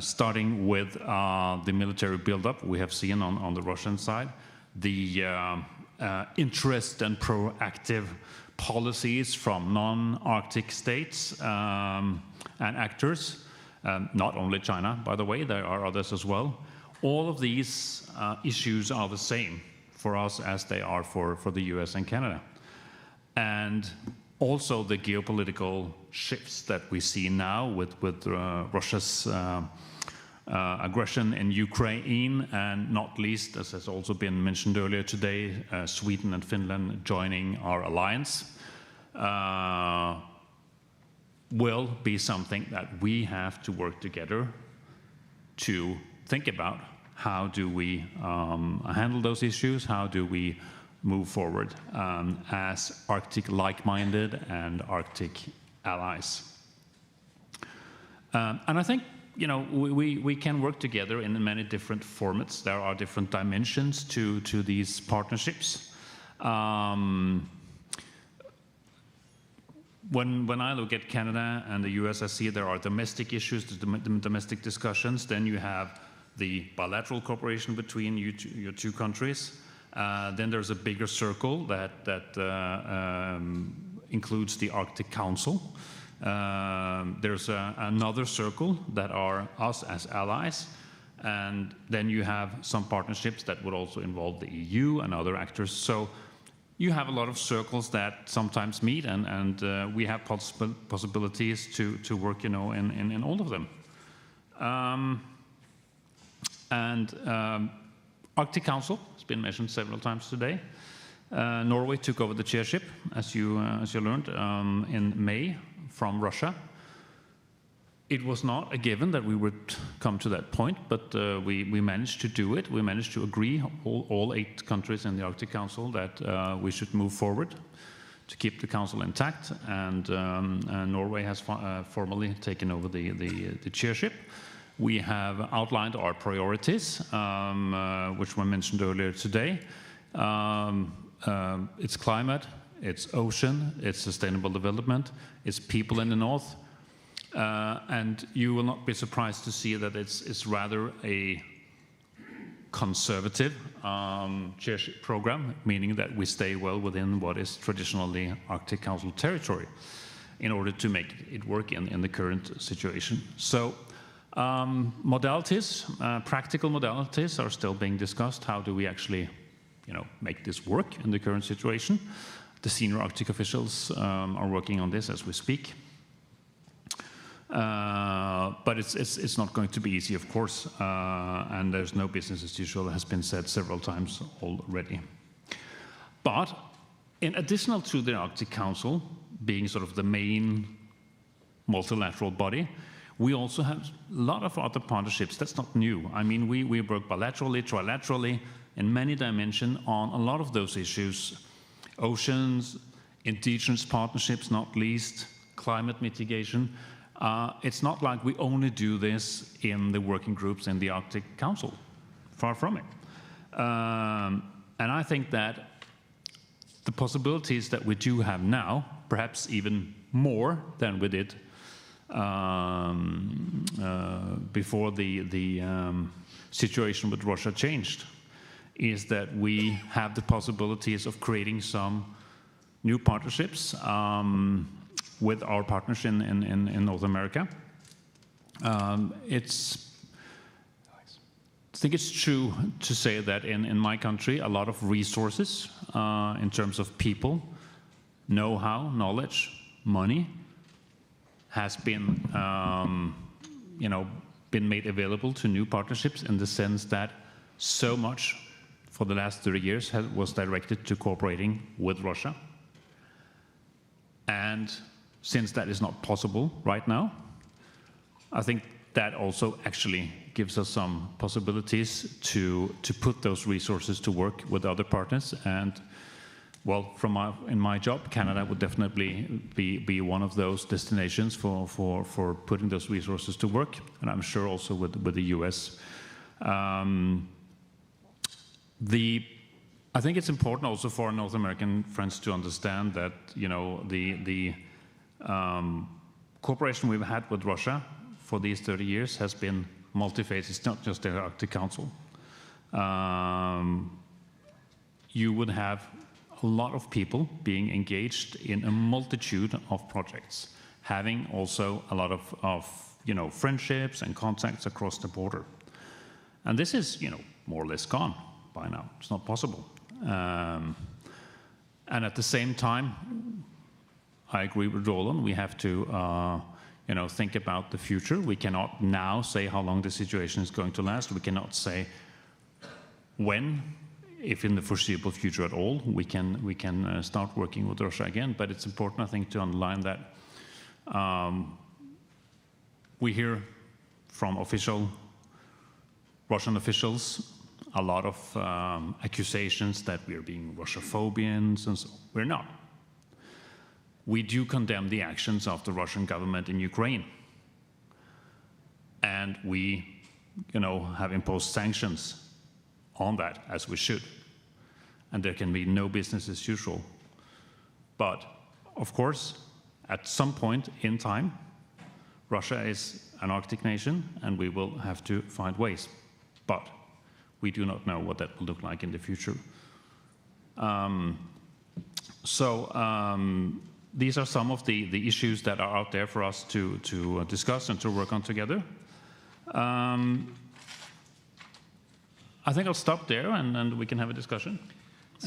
starting with the military buildup we have seen on the Russian side, the interest and proactive policies from non-Arctic states and actors, not only China, by the way, there are others as well. All of these issues are the same for us as they are for the US and Canada. And also the geopolitical shifts that we see now with Russia's aggression in Ukraine, and not least, as has also been mentioned earlier today, Sweden and Finland joining our alliance, will be something that we have to work together to think about. How do we handle those issues? How do we move forward as Arctic like-minded and Arctic allies? And I think, you know, we can work together in many different formats. There are different dimensions to these partnerships. When I look at Canada and the US, I see there are domestic issues, domestic discussions. Then you have the bilateral cooperation between your two countries. Then there's a bigger circle that includes the Arctic Council. There's another circle that are us as allies. And then you have some partnerships that would also involve the EU and other actors. So you have a lot of circles that sometimes meet, and we have possibilities to work, you know, in all of them. Arctic Council has been mentioned several times today. Norway took over the chairship, as you learned, in May from Russia. it was not a given that we would come to that point, but we managed to do it. We managed to agree, all 8 countries in the Arctic Council, that we should move forward to keep the council intact, and Norway has formally taken over the chairship. We have outlined our priorities, which were mentioned earlier today. It's climate, it's ocean, it's sustainable development, it's people in the north, and you will not be surprised to see that it's rather a conservative chairship program, meaning that we stay well within what is traditionally Arctic Council territory in order to make it work in the current situation. So modalities, practical modalities are still being discussed. How do we actually, make this work in the current situation? The senior Arctic officials are working on this as we speak. But it's not going to be easy, of course, and there's no business as usual, has been said several times already. But in addition to the Arctic Council being sort of the main multilateral body, we also have a lot of other partnerships. That's not new. I mean, we work bilaterally, trilaterally, in many dimensions on a lot of those issues. Oceans, indigenous partnerships, not least, climate mitigation. It's not like we only do this in the working groups in the Arctic Council. Far from it. And I think that the possibilities that we do have now, perhaps even more than we did before the situation with Russia changed, is that we have the possibilities of creating some new partnerships with our partners in North America. I think it's true to say that in my country, a lot of resources in terms of people, know-how, knowledge, money has been, been made available to new partnerships, in the sense that so much for the last 30 years was directed to cooperating with Russia. And since that is not possible right now, I think that also actually gives us some possibilities to put those resources to work with other partners. And well, in my job, Canada would definitely be one of those destinations for putting those resources to work, and I'm sure also with the US. I think it's important also for our North American friends to understand that the cooperation we've had with Russia for these 30 years has been multi-phase. It's not just the Arctic Council. You would have a lot of people being engaged in a multitude of projects, having also a lot of friendships and contacts across the border. And this is more or less gone by now. It's not possible. And at the same time, I agree with Roland, we have to think about the future. We cannot now say how long the situation is going to last. We cannot say when, if in the foreseeable future at all, we can start working with Russia again. But it's important, I think, to underline that we hear from Russian officials a lot of accusations that we are being Russophobians, and so we're not. We do condemn the actions of the Russian government in Ukraine, and we, have imposed sanctions on that, as we should. And there can be no business as usual. But of course, at some point in time, Russia is an Arctic nation, and we will have to find ways. But we do not know what that will look like in the future. These are some of the issues that are out there for us to discuss and to work on together. I think I'll stop there, and we can have a discussion.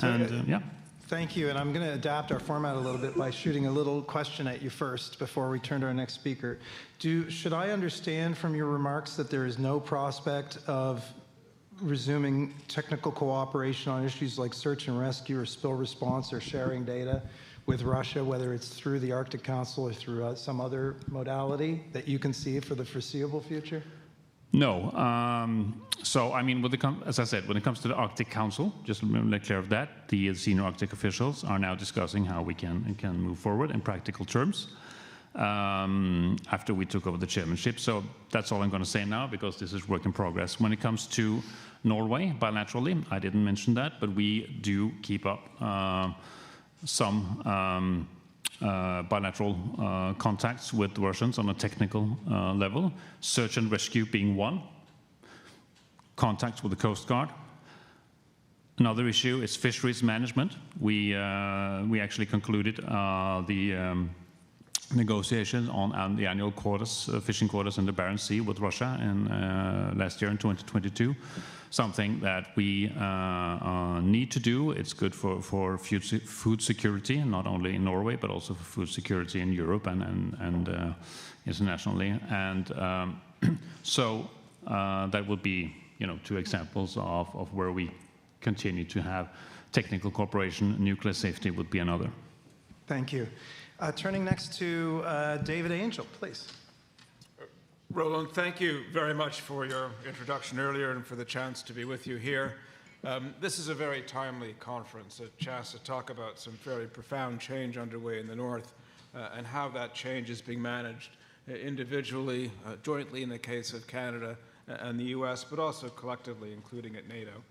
Yeah. Thank you, and I'm going to adapt our format a little bit by shooting a little question at you first before we turn to our next speaker. Should I understand from your remarks that there is no prospect of resuming technical cooperation on issues like search and rescue or spill response or sharing data with Russia, whether it's through the Arctic Council or through some other modality that you can see for the foreseeable future? No. So, I mean, as I said, when it comes to the Arctic Council, just to be clear of that, the senior Arctic officials are now discussing how we can move forward in practical terms after we took over the chairmanship. So that's all I'm going to say now, because this is work in progress. When it comes to Norway, bilaterally, I didn't mention that, but we do keep up some bilateral contacts with the Russians on a technical level, search and rescue being one, contacts with the Coast Guard. Another issue is fisheries management. We actually concluded the negotiations on the annual quotas, fishing quotas in the Barents Sea with Russia last year in 2022. Something that we need to do. It's good for food security, not only in Norway, but also for food security in Europe and internationally. And so that would be, two examples of where we continue to have technical cooperation. Nuclear safety would be another. Thank you. Turning next to David Angel, please. Roland, thank you very much for your introduction earlier and for the chance to be with you here. This is a very timely conference, a chance to talk about some fairly profound change underway in the North and how that change is being managed individually, jointly in the case of Canada and the US, but also collectively, including at NATO.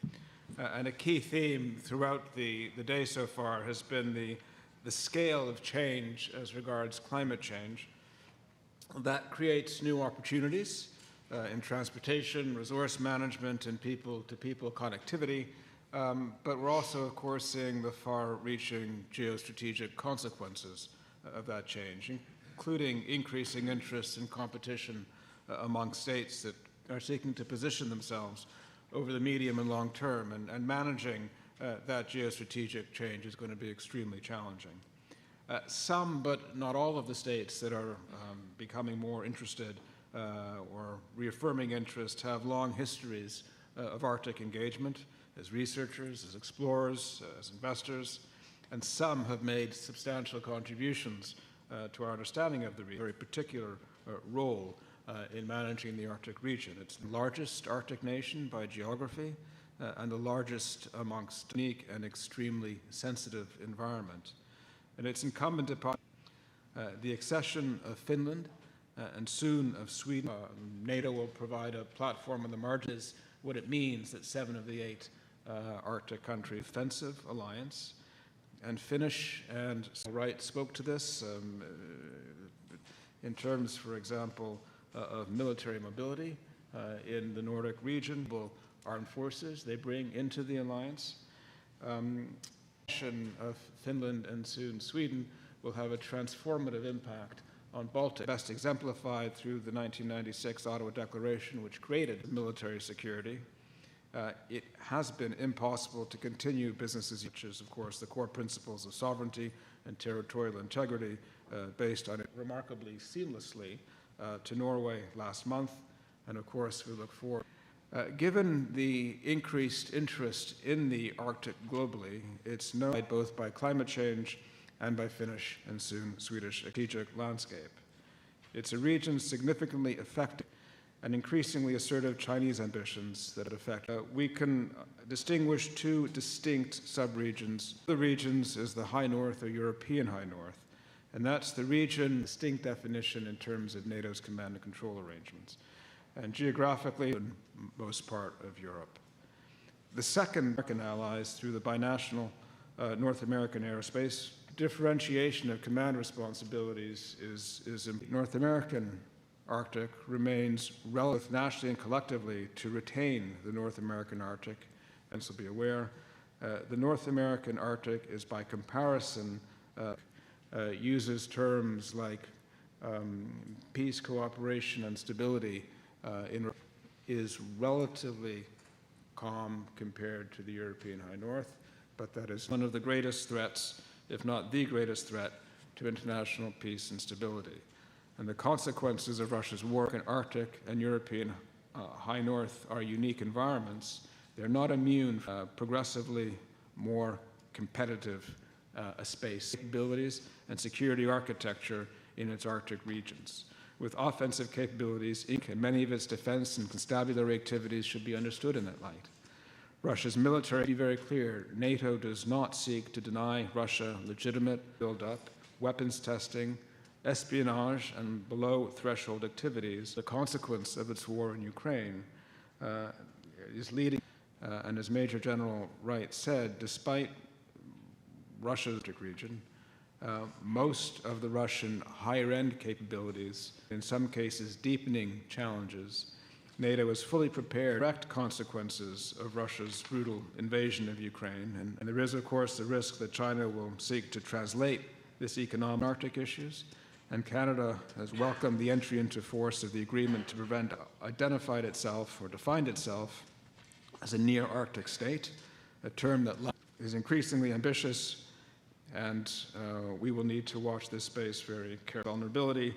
And a key theme throughout the day so far has been the scale of change as regards climate change. That creates new opportunities in transportation, resource management, and people-to-people connectivity. But we're also, of course, seeing the far-reaching geostrategic consequences of that change, including increasing interest and competition among states that are seeking to position themselves over the medium and long term. And managing that geostrategic change is going to be extremely challenging. Some, but not all of the states that are becoming more interested or reaffirming interest have long histories of Arctic engagement as researchers, as explorers, as investors, and some have made substantial contributions to our understanding of the very particular role in managing the Arctic region. It's the largest Arctic nation by geography and the largest amongst unique and extremely sensitive environment. And it's incumbent upon the accession of Finland and soon of Sweden. NATO will provide a platform on the margins, what it means that 7 of the 8 Arctic countries offensive alliance. And Finnish and Wright spoke to this in terms, for example, of military mobility in the Nordic region, armed forces they bring into the alliance. Of Finland and soon Sweden will have a transformative impact on Baltic, best exemplified through the 1996 Ottawa Declaration, which created military security. It has been impossible to continue business as usual, which is, of course, the core principles of sovereignty and territorial integrity based on it remarkably seamlessly to Norway last month. And of course, we look forward. Given the increased interest in the Arctic globally, it's known both by climate change and by Finnish and soon Swedish strategic landscape. It's a region significantly affected and increasingly assertive Chinese ambitions that affect. We can distinguish 2 distinct subregions. The regions is the High North or European High North, and that's the region, distinct definition in terms of NATO's command and control arrangements, and geographically in most part of Europe. The second, American allies through the binational North American airspace. Differentiation of command responsibilities is North American Arctic remains relative nationally and collectively to retain the North American Arctic, and so be aware. The North American Arctic is by comparison uses terms like peace, cooperation, and stability is relatively calm compared to the European High North, but that is one of the greatest threats, if not the greatest threat, to international peace and stability. And the consequences of Russia's war in Arctic and European High North are unique environments. They're not immune from progressively more competitive a space, capabilities, and security architecture in its Arctic regions. With offensive capabilities, and many of its defense and constabulary activities should be understood in that light. Russia's military, to be very clear, NATO does not seek to deny Russia legitimate buildup, weapons testing, espionage, and below-threshold activities. The consequence of its war in Ukraine is leading, and as Major General Wright said, despite Russia's region, most of the Russian higher-end capabilities, in some cases deepening challenges, NATO is fully prepared for direct consequences of Russia's brutal invasion of Ukraine. And there is, of course, the risk that China will seek to translate this economic Arctic issues. And Canada has welcomed the entry into force of the agreement to prevent, identified itself or defined itself as a near-Arctic state, a term that is increasingly ambitious, and we will need to watch this space very carefully. Vulnerability.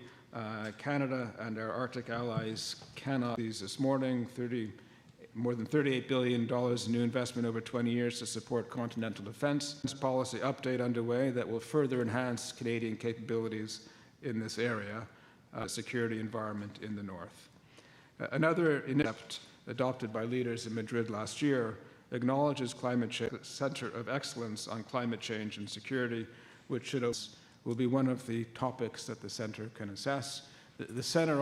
Canada and our Arctic allies cannot these this morning, more than $38 billion in new investment over 20 years to support continental defense. Policy update underway that will further enhance Canadian capabilities in this area, security environment in the north. Another initiative adopted by leaders in Madrid last year acknowledges climate change Center of Excellence on Climate Change and Security, which will be one of the topics that the center can assess. The center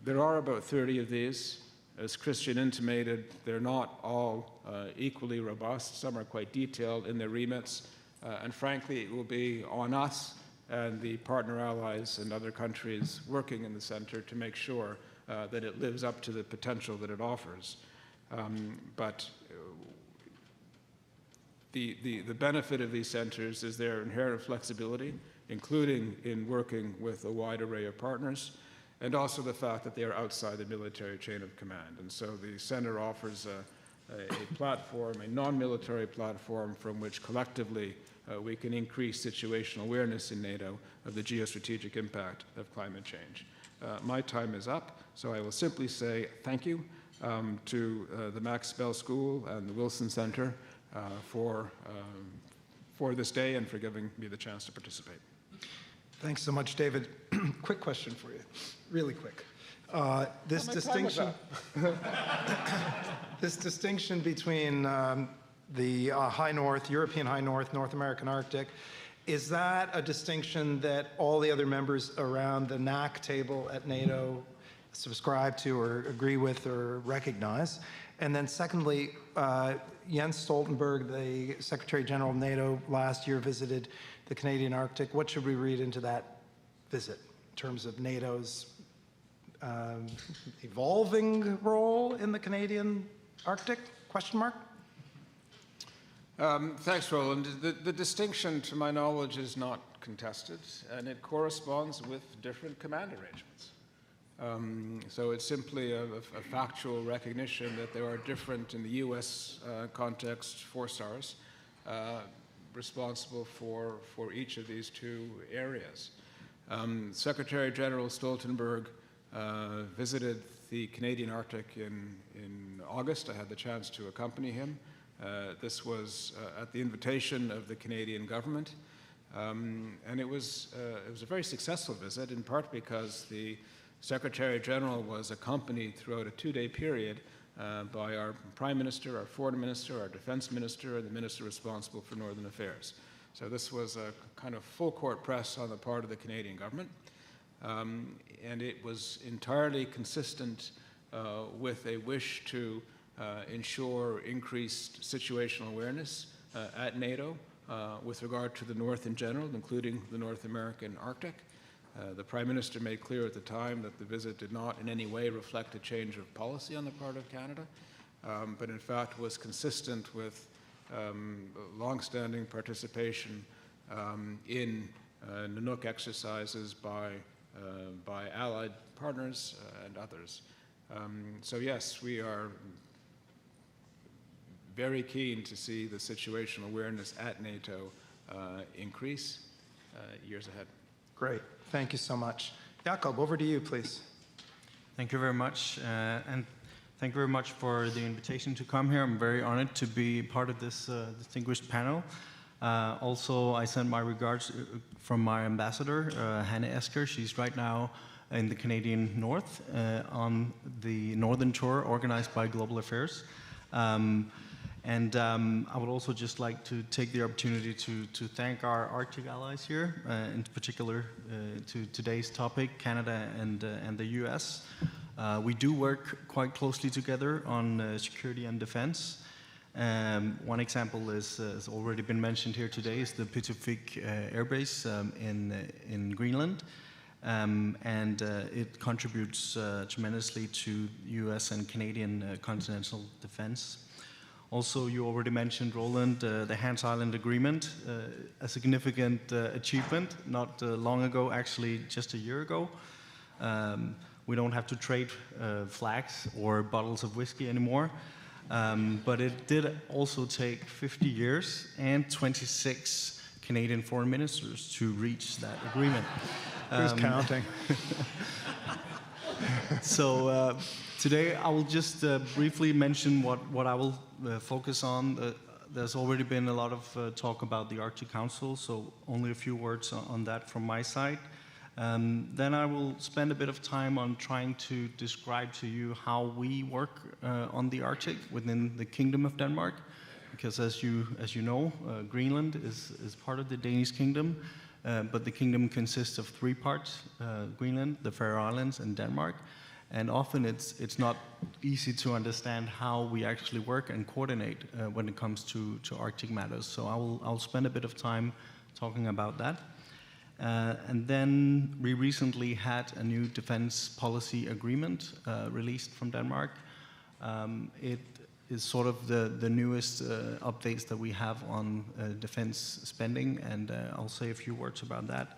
there are about 30 of these. As Christian intimated, they're not all equally robust. Some are quite detailed in their remits. And frankly, it will be on us and the partner allies and other countries working in the center to make sure that it lives up to the potential that it offers. But the benefit of these centers is their inherent flexibility, including in working with a wide array of partners, and also the fact that they are outside the military chain of command. And so the center offers a platform, a non-military platform from which collectively we can increase situational awareness in NATO of the geostrategic impact of climate change. My time is up, so I will simply say thank you to the Max Bell School and the Wilson Center for this day and for giving me the chance to participate. Thanks so much, David. Quick question for you, really quick. This distinction between the high north, European high north, North American Arctic, is that a distinction that all the other members around the NAC table at NATO subscribe to or agree with or recognize? And then secondly, Jens Stoltenberg, the Secretary General of NATO, last year visited the Canadian Arctic. What should we read into that visit in terms of NATO's evolving role in the Canadian Arctic? Question mark? Thanks, Roland. The distinction, to my knowledge, is not contested, and it corresponds with different command arrangements. So it's simply a factual recognition that there are different, in the U.S. context, 4 stars responsible for each of these 2 areas. Secretary General Stoltenberg visited the Canadian Arctic in August. I had the chance to accompany him. This was at the invitation of the Canadian government, and it was a very successful visit, in part because the Secretary General was accompanied throughout a 2-day period by our Prime Minister, our Foreign Minister, our Defense Minister, and the Minister responsible for Northern Affairs. So this was a kind of full-court press on the part of the Canadian government, and it was entirely consistent with a wish to ensure increased situational awareness at NATO with regard to the North in general, including the North American Arctic. The Prime Minister made clear at the time that the visit did not in any way reflect a change of policy on the part of Canada, but in fact was consistent with long-standing participation in Nanook exercises by allied partners and others. So yes, we are very keen to see the situational awareness at NATO increase years ahead. Great. Thank you so much. Jakob, over to you, please. Thank you very much. And thank you very much for the invitation to come here. I'm very honored to be part of this distinguished panel. Also, I send my regards from my ambassador, Hannah Esker. She's right now in the Canadian North on the Northern Tour organized by Global Affairs. I would also just like to take the opportunity to thank our Arctic allies here, in particular to today's topic, Canada and the US. We do work quite closely together on security and defense. One example has already been mentioned here today is the Pituffik Air Base in Greenland. It contributes tremendously to US and Canadian continental defense. Also, you already mentioned, Roland, the Hans Island Agreement, a significant achievement not long ago, actually just a year ago. We don't have to trade flags or bottles of whiskey anymore. But it did also take 50 years and 26 Canadian foreign ministers to reach that agreement. Who's counting? So today I will just briefly mention what I will focus on. There's already been a lot of talk about the Arctic Council, so only a few words on that from my side. Then I will spend a bit of time on trying to describe to you how we work on the Arctic within the Kingdom of Denmark, because as you know, Greenland is part of the Danish Kingdom, but the kingdom consists of three parts: Greenland, the Faroe Islands, and Denmark. And often it's not easy to understand how we actually work and coordinate when it comes to Arctic matters. So I'll spend a bit of time talking about that. And then we recently had a new defense policy agreement released from Denmark. It is sort of the newest updates that we have on defense spending, and I'll say a few words about that.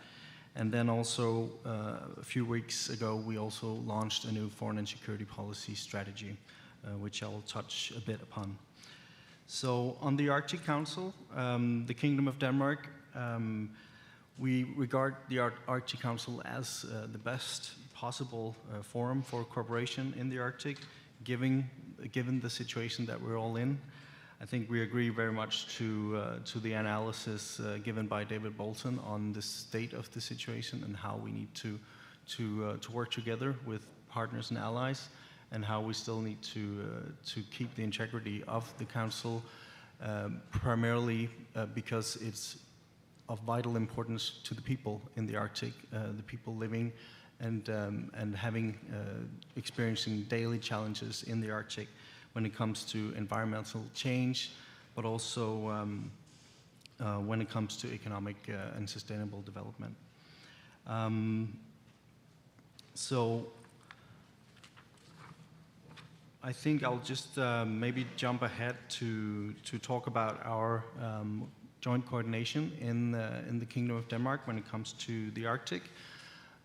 And then also, a few weeks ago, we also launched a new foreign and security policy strategy, which I will touch a bit upon. So on the Arctic Council, the Kingdom of Denmark, we regard the Arctic Council as the best possible forum for cooperation in the Arctic, given the situation that we're all in. I think we agree very much to the analysis given by David Bolton on the state of the situation and how we need to work together with partners and allies, and how we still need to keep the integrity of the Council, primarily because it's of vital importance to the people in the Arctic, the people living and having experiencing daily challenges in the Arctic when it comes to environmental change, but also when it comes to economic and sustainable development. So I think I'll just maybe jump ahead to talk about our joint coordination in the Kingdom of Denmark when it comes to the Arctic.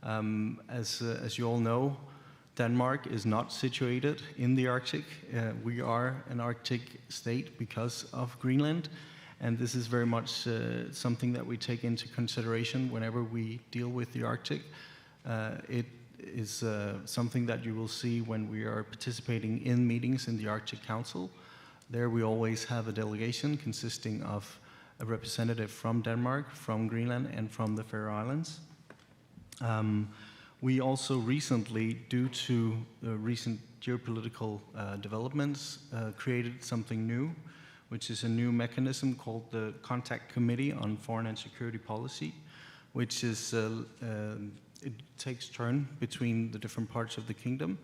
As you all know, Denmark is not situated in the Arctic. We are an Arctic state because of Greenland, and this is very much something that we take into consideration whenever we deal with the Arctic. It is something that you will see when we are participating in meetings in the Arctic Council. There we always have a delegation consisting of a representative from Denmark, from Greenland, and from the Faroe Islands. We also recently, due to recent geopolitical developments, created something new, which is a new mechanism called the Contact Committee on Foreign and Security Policy, which is, it takes turn between the different parts of the kingdom,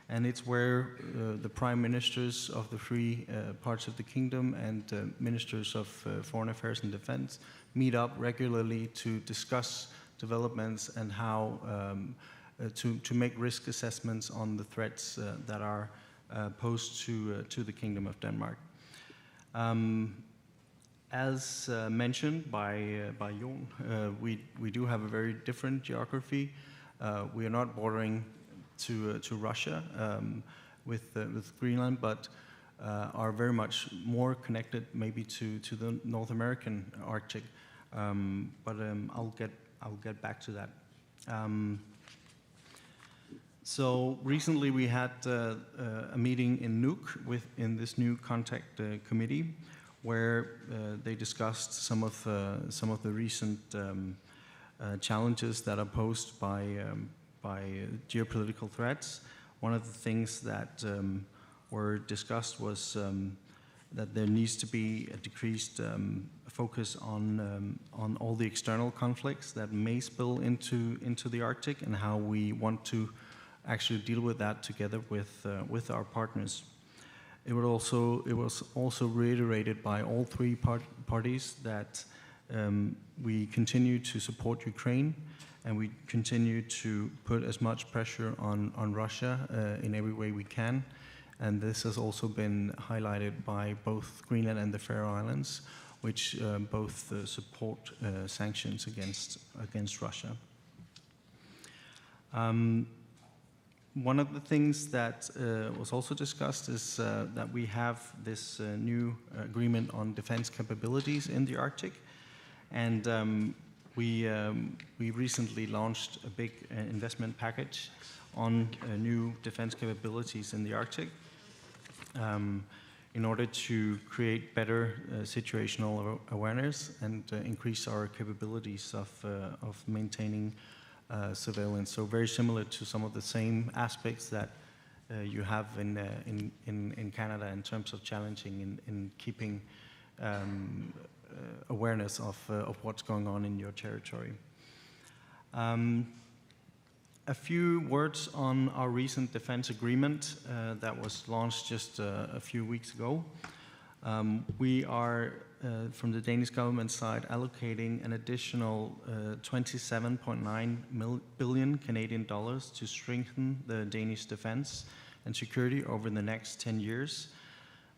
and it's where the prime ministers of the three parts of the kingdom and ministers of foreign affairs and defense meet up regularly to discuss developments and how to make risk assessments on the threats that are posed to the Kingdom of Denmark. As mentioned by Jon, we do have a very different geography. We are not bordering to Russia with Greenland, but are very much more connected maybe to the North American Arctic. But I'll get back to that. So recently we had a meeting in Nuuk in this new contact committee, where they discussed some of the recent challenges that are posed by geopolitical threats. One of the things that were discussed was that there needs to be a decreased focus on all the external conflicts that may spill into the Arctic, and how we want to actually deal with that together with our partners. It was also reiterated by all three parties that we continue to support Ukraine, and we continue to put as much pressure on Russia in every way we can. And this has also been highlighted by both Greenland and the Faroe Islands, which both support sanctions against Russia. One of the things that was also discussed is that we have this new agreement on defense capabilities in the Arctic. And we recently launched a big investment package on new defense capabilities in the Arctic in order to create better situational awareness and increase our capabilities of maintaining surveillance. So very similar to some of the same aspects that you have in Canada in terms of challenging in keeping awareness of what's going on in your territory. A few words on our recent defense agreement that was launched just a few weeks ago. We are, from the Danish government side, allocating an additional 27.9 billion Canadian dollars to strengthen the Danish defense and security over the next 10 years.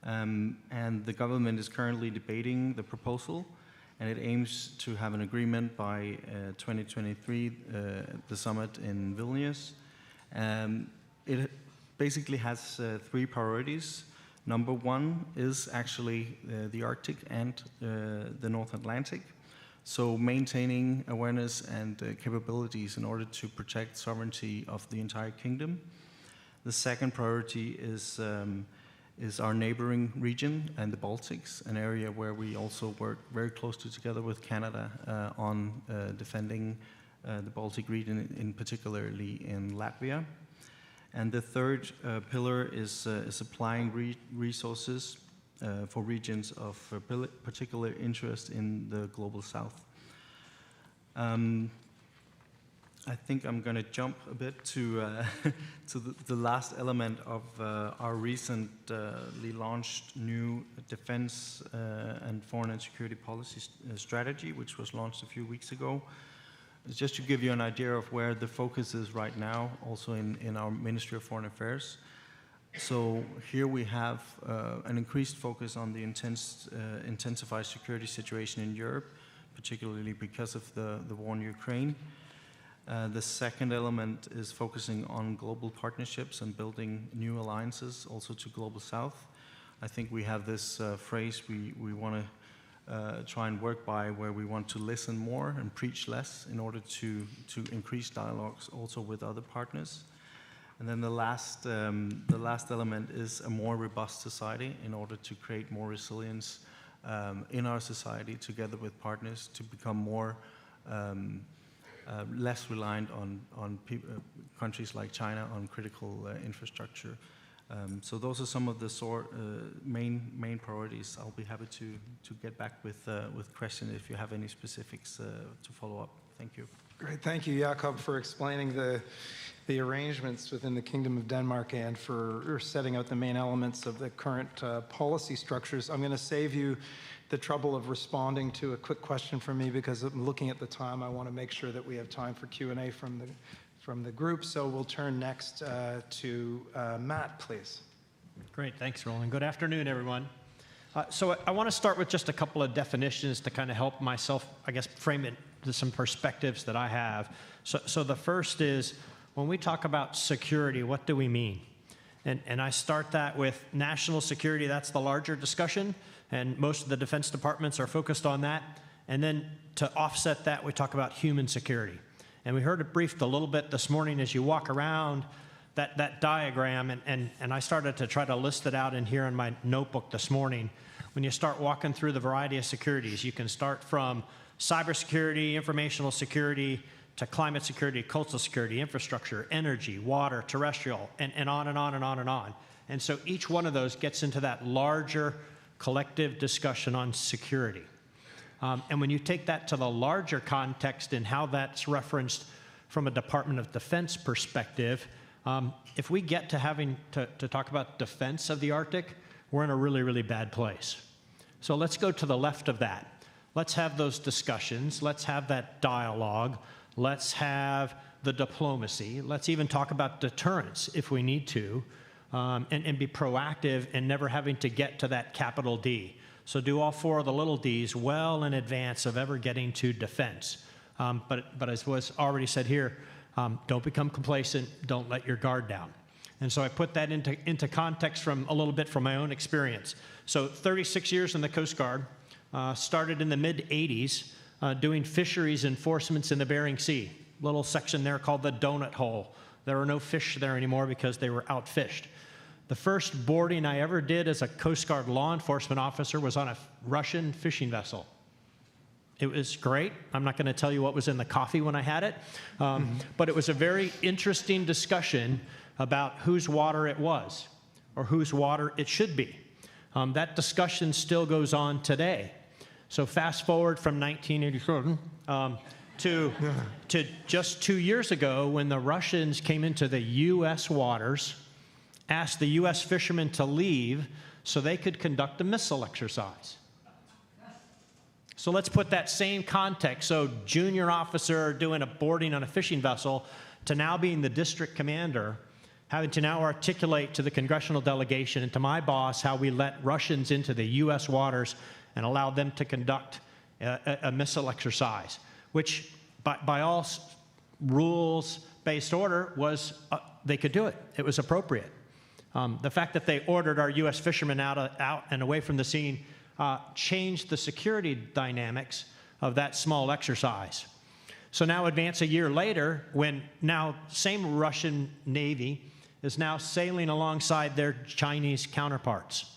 And the government is currently debating the proposal, and it aims to have an agreement by 2023, the summit in Vilnius. It basically has three priorities. Number one is actually the Arctic and the North Atlantic. So maintaining awareness and capabilities in order to protect sovereignty of the entire kingdom. The second priority is our neighboring region and the Baltics, an area where we also work very closely together with Canada on defending the Baltic region, in particularly in Latvia. And the third pillar is supplying resources for regions of particular interest in the global south. I think I'm going to jump a bit to the last element of our recently launched new defense and foreign and security policy strategy, which was launched a few weeks ago. Just to give you an idea of where the focus is right now, also in our Ministry of Foreign Affairs. So here we have an increased focus on the intensified security situation in Europe, particularly because of the war in Ukraine. The second element is focusing on global partnerships and building new alliances also to Global South. I think we have this phrase we want to try and work by, where we want to listen more and preach less in order to increase dialogues also with other partners. And then the last element is a more robust society in order to create more resilience in our society together with partners to become more less reliant on countries like China on critical infrastructure. So those are some of the main priorities. I'll be happy to get back with questions if you have any specifics to follow up. Thank you. Great, thank you, Jakob, for explaining the arrangements within the Kingdom of Denmark and for setting out the main elements of the current policy structures. I'm going to save you the trouble of responding to a quick question from me, because I'm looking at the time. I want to make sure that we have time for Q&A from the group. So we'll turn next to Matt, please. Great, thanks, Roland. Good afternoon, everyone. So I want to start with just a couple of definitions to kind of help myself, I guess, frame it to some perspectives that I have. So the first is, when we talk about security, what do we mean? And I start that with national security. That's the larger discussion, and most of the defense departments are focused on that. And then to offset that, we talk about human security. And we heard it briefed a little bit this morning. As you walk around that diagram, and I started to try to list it out in here in my notebook this morning. When you start walking through the variety of securities, you can start from cybersecurity, informational security, to climate security, coastal security, infrastructure, energy, water, terrestrial, and on and on and on and on. And so each one of those gets into that larger collective discussion on security. And when you take that to the larger context and how that's referenced from a Department of Defense perspective, if we get to having to talk about defense of the Arctic, we're in a really, really bad place. So let's go to the left of that. Let's have those discussions. Let's have that dialogue. Let's have the diplomacy. Let's even talk about deterrence if we need to, and be proactive and never having to get to that capital D. So do all 4 of the little Ds well in advance of ever getting to defense. But as was already said here, don't become complacent. Don't let your guard down. And so I put that into context from a little bit from my own experience. So 36 years in the Coast Guard, started in the mid-'80s doing fisheries enforcements in the Bering Sea. Little section there called the donut hole. There are no fish there anymore because they were outfished. The first boarding I ever did as a Coast Guard law enforcement officer was on a Russian fishing vessel. It was great. I'm not going to tell you what was in the coffee when I had it, but it was a very interesting discussion about whose water it was or whose water it should be. That discussion still goes on today. So fast forward from 1987 to just 2 years ago when the Russians came into the U.S. waters, asked the U.S. fishermen to leave so they could conduct a missile exercise. So let's put that same context. So junior officer doing a boarding on a fishing vessel to now being the district commander, having to now articulate to the congressional delegation and to my boss how we let Russians into the U.S. waters and allowed them to conduct a missile exercise, which by all rules-based order was they could do it. It was appropriate. The fact that they ordered our U.S. fishermen out and away from the scene changed the security dynamics of that small exercise. So now advance a year later, when now same Russian Navy is now sailing alongside their Chinese counterparts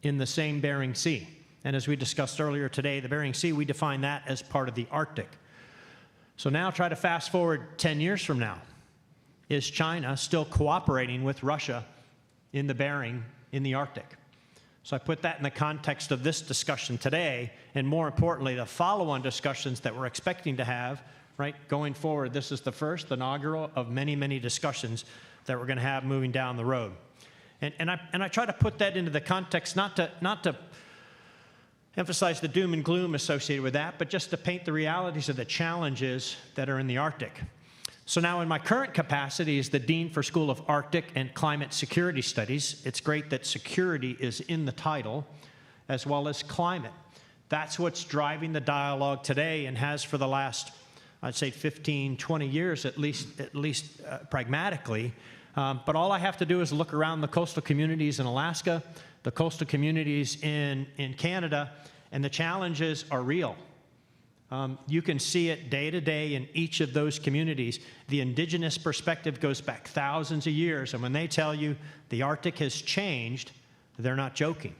in the same Bering Sea. And as we discussed earlier today, the Bering Sea, we define that as part of the Arctic. So now try to fast forward 10 years from now. Is China still cooperating with Russia in the Bering, in the Arctic? So I put that in the context of this discussion today, and more importantly, the follow-on discussions that we're expecting to have, right, going forward. This is the first inaugural of many, many discussions that we're going to have moving down the road. And I try to put that into the context, not to emphasize the doom and gloom associated with that, but just to paint the realities of the challenges that are in the Arctic. So now in my current capacity as the Dean for School of Arctic and Climate Security Studies, it's great that security is in the title, as well as climate. That's what's driving the dialogue today and has for the last, I'd say 15, 20 years, at least pragmatically. But all I have to do is look around the coastal communities in Alaska, the coastal communities in Canada, and the challenges are real. You can see it day to day in each of those communities. The indigenous perspective goes back thousands of years, and when they tell you the Arctic has changed, they're not joking.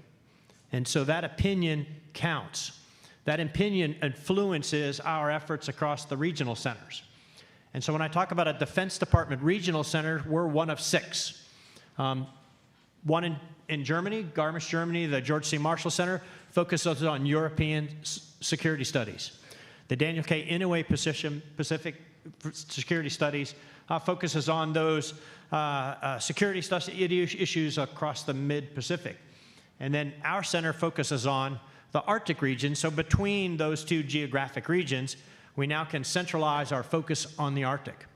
And so that opinion counts. That opinion influences our efforts across the regional centers. And so when I talk about a Defense Department regional center, we're one of 6. One in Germany, Garmisch, Germany, the George C. Marshall Center, focuses on European security studies. The Daniel K. Inouye Pacific Security Studies focuses on those security issues across the mid-Pacific. And then our center focuses on the Arctic region. So between those two geographic regions, we now can centralize our focus on the Arctic.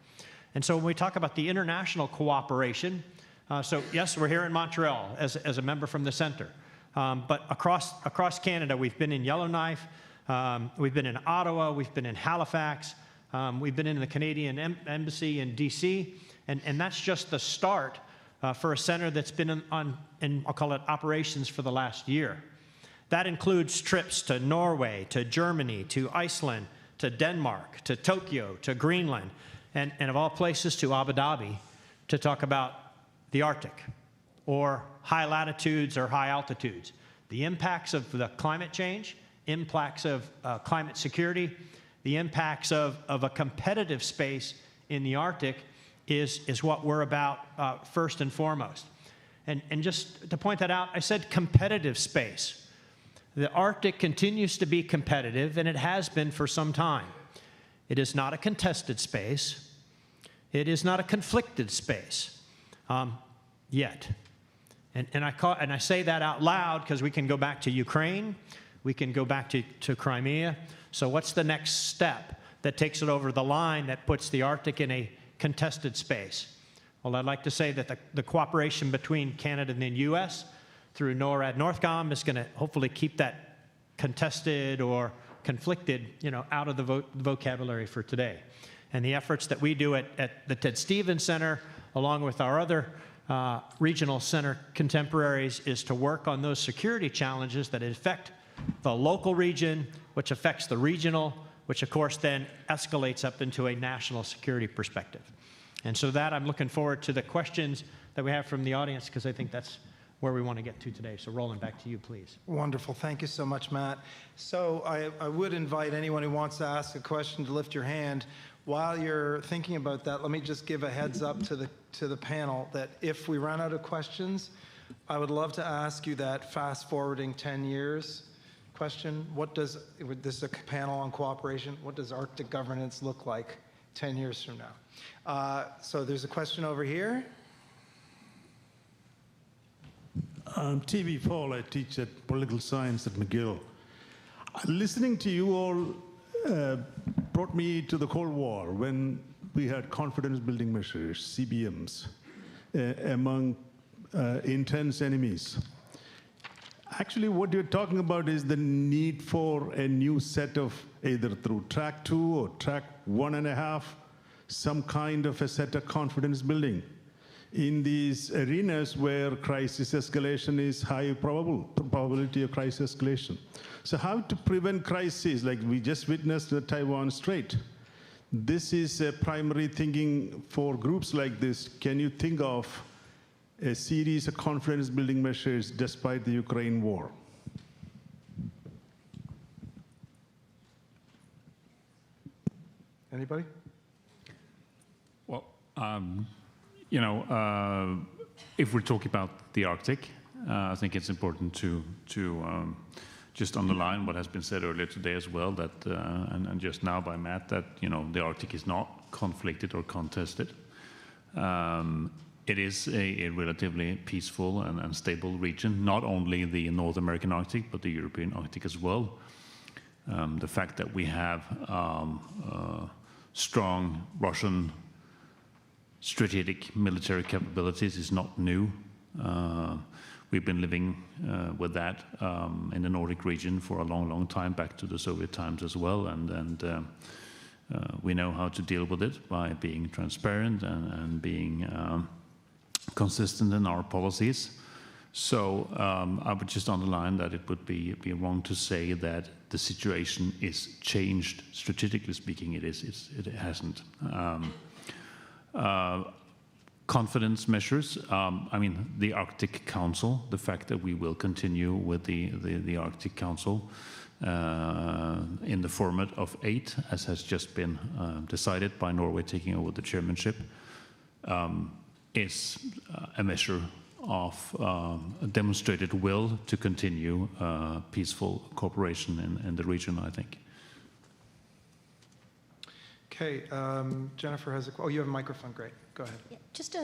And so when we talk about the international cooperation, so yes, we're here in Montreal as a member from the center. But across Canada, we've been in Yellowknife, we've been in Ottawa, we've been in Halifax, we've been in the Canadian Embassy in DC, and that's just the start for a center that's been in I'll call it operations for the last year. That includes trips to Norway, to Germany, to Iceland, to Denmark, to Tokyo, to Greenland, and of all places to Abu Dhabi, to talk about the Arctic or high latitudes or high altitudes. The impacts of the climate change, impacts of climate security, the impacts of a competitive space in the Arctic is what we're about first and foremost. And just to point that out, I said competitive space. The Arctic continues to be competitive, and it has been for some time. It is not a contested space. It is not a conflicted space yet. And I say that out loud because we can go back to Ukraine. We can go back to Crimea. So what's the next step that takes it over the line that puts the Arctic in a contested space? Well, I'd like to say that the cooperation between Canada and the U.S. through NORAD Northcom is going to hopefully keep that contested or conflicted, out of the vocabulary for today. And the efforts that we do at the Ted Stevens Center, along with our other regional center contemporaries, is to work on those security challenges that affect the local region, which affects the regional, which of course then escalates up into a national security perspective. And so that I'm looking forward to the questions that we have from the audience, because I think that's where we want to get to today. So Roland, back to you, please. Wonderful. Thank you so much, Matt. So I would invite anyone who wants to ask a question to lift your hand. While you're thinking about that, let me just give a heads up to the panel that if we run out of questions, I would love to ask you that fast-forwarding 10 years question. This is a panel on cooperation. What does Arctic governance look like 10 years from now? So there's a question over here. I'm TV Paul. I teach at political science at McGill. Listening to you all brought me to the Cold War, when we had confidence-building measures, CBMs, among intense enemies. Actually, what you're talking about is the need for a new set of, either through track 2 or track 1.5, some kind of a set of confidence building in these arenas where crisis escalation is high probability of crisis escalation. So how to prevent crises, like we just witnessed the Taiwan Strait. This is a primary thinking for groups like this. Can you think of a series of confidence building measures despite the Ukraine war? Anybody? Well, if we're talking about the Arctic, I think it's important to just underline what has been said earlier today as well, that and just now by Matt, that the Arctic is not conflicted or contested. It is a relatively peaceful and stable region, not only the North American Arctic, but the European Arctic as well. The fact that we have strong Russian strategic military capabilities is not new. We've been living with that in the Nordic region for a long, long time, back to the Soviet times as well, and we know how to deal with it by being transparent and being consistent in our policies. So I would just underline that it would be wrong to say that the situation is changed. Strategically speaking, it hasn't. Confidence measures, the Arctic Council, the fact that we will continue with the Arctic Council in the format of 8, as has just been decided by Norway taking over the chairmanship, is a measure of a demonstrated will to continue peaceful cooperation in the region, I think. Okay, Jennifer has a, you have a microphone, great, go ahead. Yeah, just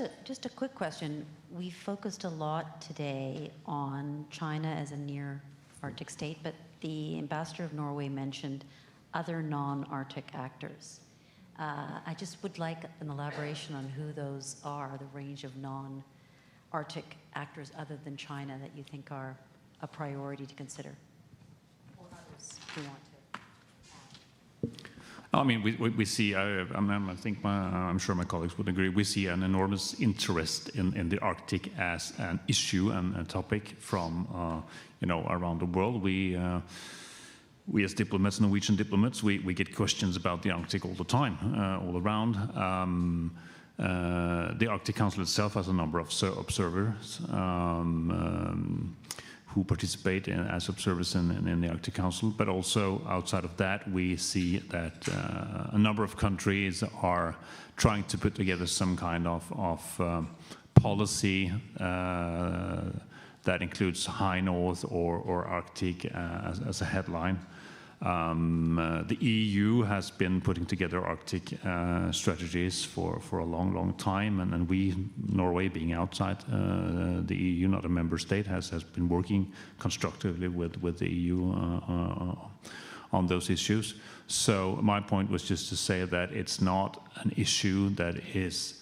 a quick question. We focused a lot today on China as a near Arctic state, but the ambassador of Norway mentioned other non-Arctic actors. I just would like an elaboration on who those are, the range of non-Arctic actors other than China that you think are a priority to consider, or others who want to. We see, I'm sure my colleagues would agree, we see an enormous interest in the Arctic as an issue and a topic from around the world. We as diplomats, Norwegian diplomats, we get questions about the Arctic all the time, all around. The Arctic Council itself has a number of observers who participate as observers in the Arctic Council, but also outside of that, we see that a number of countries are trying to put together some kind of policy that includes High North or Arctic as a headline. The EU has been putting together Arctic strategies for a long time, and we, Norway being outside the EU, not a member state, has been working constructively with the EU on those issues. So my point was just to say that it's not an issue that is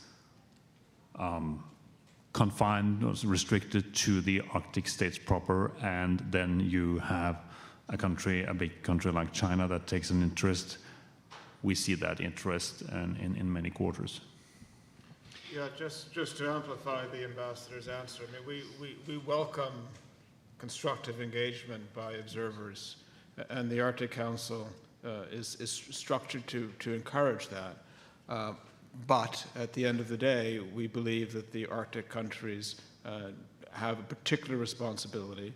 confined or restricted to the Arctic states proper, and then you have a big country like China that takes an interest. We see that interest in many quarters. Yeah, just to amplify the ambassador's answer, I mean, we welcome constructive engagement by observers, and the Arctic Council is structured to encourage that. But at the end of the day, we believe that the Arctic countries have a particular responsibility,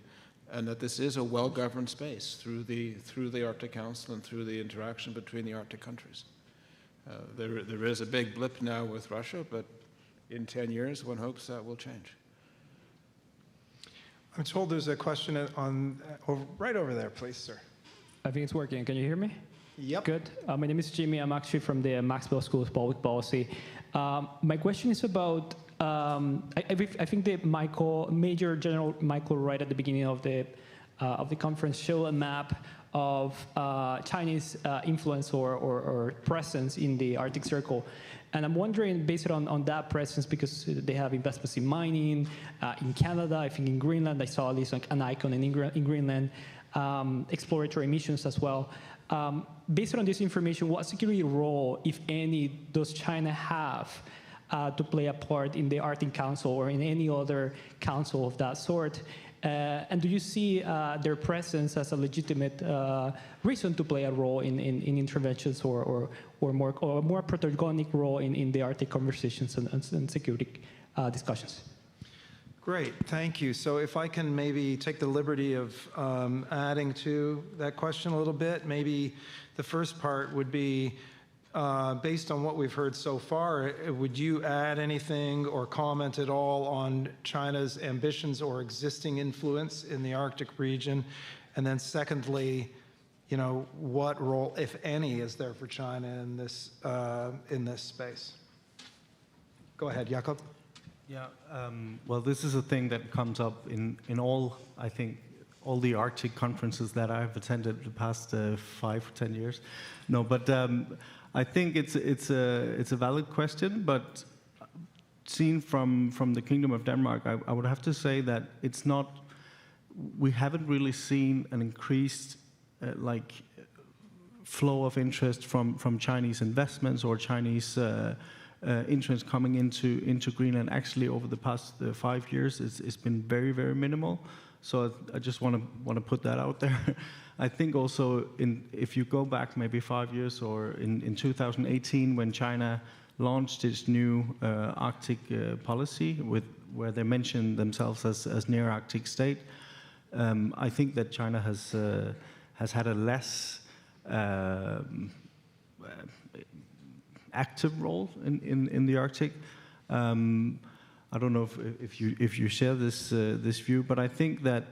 and that this is a well-governed space through the Arctic Council and through the interaction between the Arctic countries. There is a big blip now with Russia, but in 10 years, one hopes that will change. I'm told there's a question right over there, please, sir. I think it's working. Can you hear me? Yep. Good. My name is Jimmy. I'm actually from the McGill School of Public Policy. My question is about, I think the Major General Michael right at the beginning of the conference showed a map of Chinese influence or presence in the Arctic Circle. And I'm wondering, based on that presence, because they have investments in mining, in Canada, I think in Greenland, I saw at least an icon in Greenland, exploratory missions as well. Based on this information, what security role, if any, does China have to play a part in the Arctic Council or in any other council of that sort? And do you see their presence as a legitimate reason to play a role in interventions or more protagonic role in the Arctic conversations and security discussions? Great, thank you. So if I can maybe take the liberty of adding to that question a little bit, maybe the first part would be, based on what we've heard so far, would you add anything or comment at all on China's ambitions or existing influence in the Arctic region? And then secondly, what role, if any, is there for China in this space? Go ahead, Jakob. Yeah, well, this is a thing that comes up in all, I think, all the Arctic conferences that I've attended the past 5 or 10 years. No, but I think it's a valid question, but seen from the Kingdom of Denmark, I would have to say that it's not, we haven't really seen an increased flow of interest from Chinese investments or Chinese interest coming into Greenland. Actually, over the past 5 years, it's been very, very minimal. So I just want to put that out there. I think also if you go back maybe 5 years or in 2018 when China launched its new Arctic policy where they mentioned themselves as near Arctic state, I think that China has had a less active role in the Arctic. I don't know if you share this view, but I think that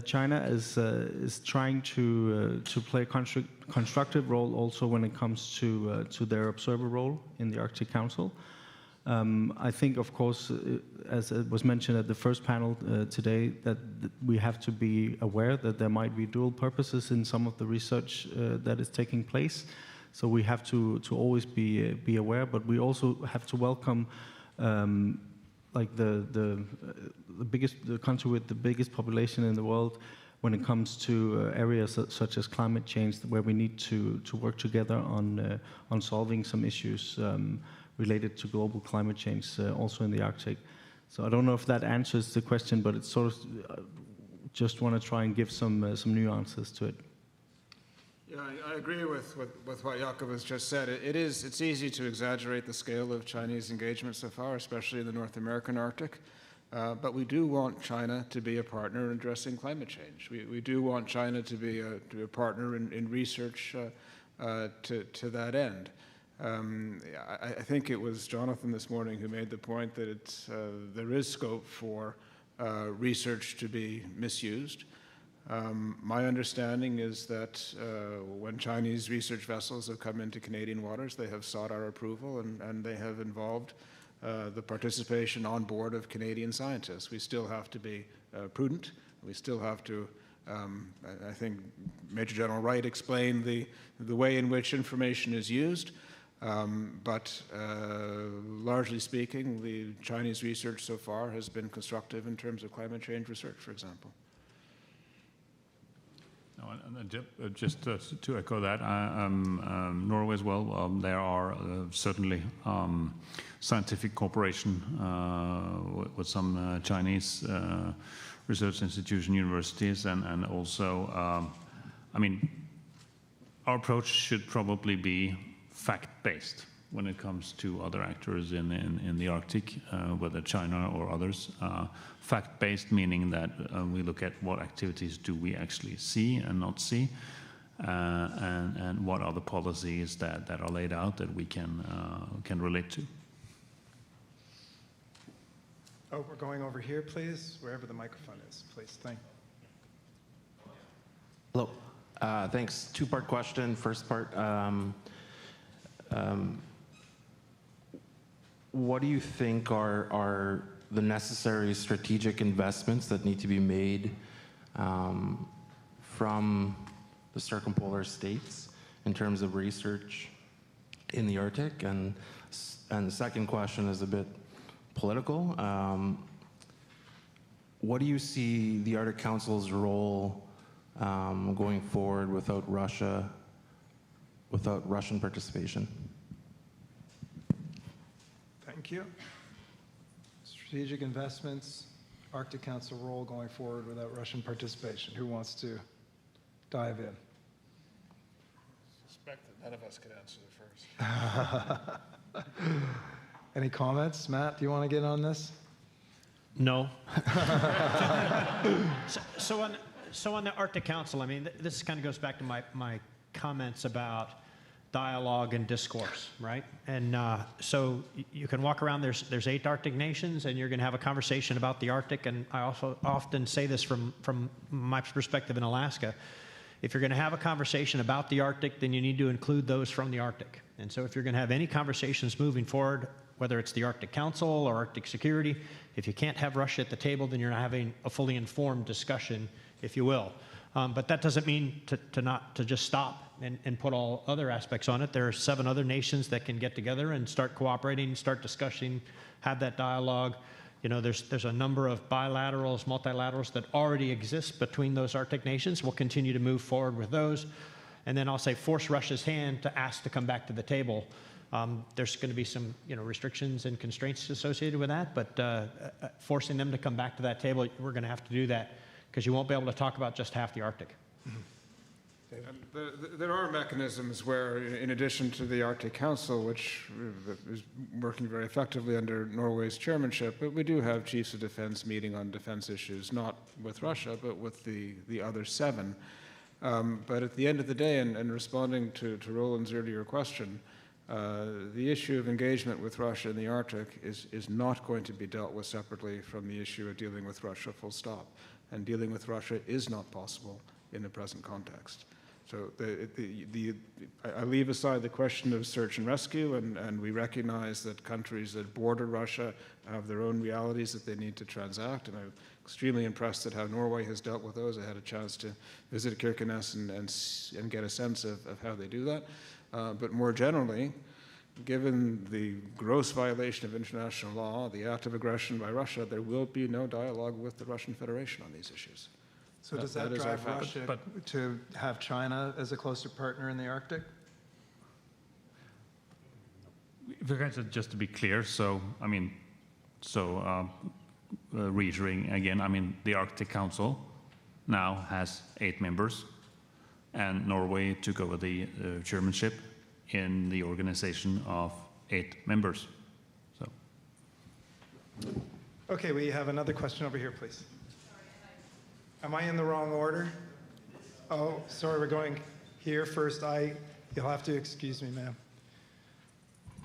China is trying to play a constructive role also when it comes to their observer role in the Arctic Council. I think, of course, as it was mentioned at the first panel today, that we have to be aware that there might be dual purposes in some of the research that is taking place. So we have to always be aware, but we also have to welcome the country with the biggest population in the world when it comes to areas such as climate change, where we need to work together on solving some issues related to global climate change, also in the Arctic. So I don't know if that answers the question, but it's sort of just want to try and give some nuances to it. Yeah, Yeah, I agree with what Jakob has just said. It's easy to exaggerate the scale of Chinese engagement so far, especially in the North American Arctic. But we do want China to be a partner in addressing climate change. We do want China to be a partner in research to that end. I think it was Jonathan this morning who made the point that there is scope for research to be misused. My understanding is that when Chinese research vessels have come into Canadian waters, they have sought our approval and they have involved the participation on board of Canadian scientists. We still have to be prudent. We still have to, I think Major General Wright explained the way in which information is used. But largely speaking, the Chinese research so far has been constructive in terms of climate change research, for example. Just to echo that, Norway as well, there are certainly scientific cooperation with some Chinese research institutions, universities, and also, I mean, our approach should probably be fact-based when it comes to other actors in the Arctic, whether China or others. Fact-based meaning that we look at what activities do we actually see and not see, and what are the policies that are laid out that we can relate to. Oh, we're going over here, please, wherever the microphone is, please. Thank you. Hello. Thanks. Two-part question. First part. What do you think are the necessary strategic investments that need to be made from the circumpolar states in terms of research in the Arctic? And the second question is a bit political. What do you see the Arctic Council's role going forward without Russian participation? Thank you. Strategic investments, Arctic Council role going forward without Russian participation. Who wants to dive in? I suspect that none of us could answer the first. Any comments? Matt, do you want to get on this? No. So on the Arctic Council, I mean, this kind of goes back to my comments about dialogue and discourse, right? And so you can walk around, there's 8 Arctic nations, and you're going to have a conversation about the Arctic. And I also often say this from my perspective in Alaska. If you're going to have a conversation about the Arctic, then you need to include those from the Arctic. And so if you're going to have any conversations moving forward, whether it's the Arctic Council or Arctic security, if you can't have Russia at the table, then you're not having a fully informed discussion, if you will. But that doesn't mean to just stop and put all other aspects on it. There are 7 other nations that can get together and start cooperating, start discussing, have that dialogue. You know, there's a number of bilaterals, multilaterals that already exist between those Arctic nations. We'll continue to move forward with those. And then I'll say force Russia's hand to ask to come back to the table. There's going to be some, restrictions and constraints associated with that, but forcing them to come back to that table, we're going to have to do that because you won't be able to talk about just half the Arctic. There are mechanisms where, in addition to the Arctic Council, which is working very effectively under Norway's chairmanship, but we do have chiefs of defense meeting on defense issues, not with Russia, but with the other 7. But at the end of the day, and responding to Roland's earlier question, the issue of engagement with Russia in the Arctic is not going to be dealt with separately from the issue of dealing with Russia, full stop. And dealing with Russia is not possible in the present context. So I leave aside the question of search and rescue, and we recognize that countries that border Russia have their own realities that they need to transact, and I'm extremely impressed at how Norway has dealt with those. I had a chance to visit Kirkenes and get a sense of how they do that. But more generally, given the gross violation of international law, the act of aggression by Russia, there will be no dialogue with the Russian Federation on these issues. So does that drive Russia to have China as a closer partner in the Arctic? Just to be clear, reiterating again, the Arctic Council now has 8 members. and Norway took over the chairmanship in the organization of 8 members. So. Okay, we have another question over here, please. Am I in the wrong order? Oh, sorry, we're going here first. You'll have to excuse me, ma'am.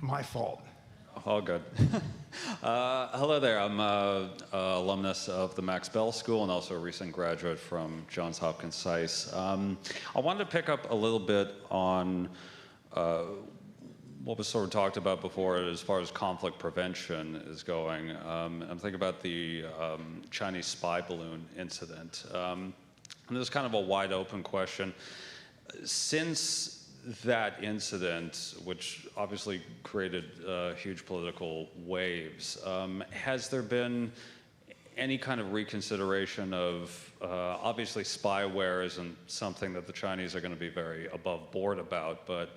My fault. All good. Hello there. I'm an alumnus of the Max Bell School and also a recent graduate from Johns Hopkins SAIS. I wanted to pick up a little bit on what was sort of talked about before as far as conflict prevention is going. I'm thinking about the Chinese spy balloon incident. And this is kind of a wide open question. Since that incident, which obviously created huge political waves, has there been any kind of reconsideration of, obviously spyware isn't something that the Chinese are going to be very above board about, but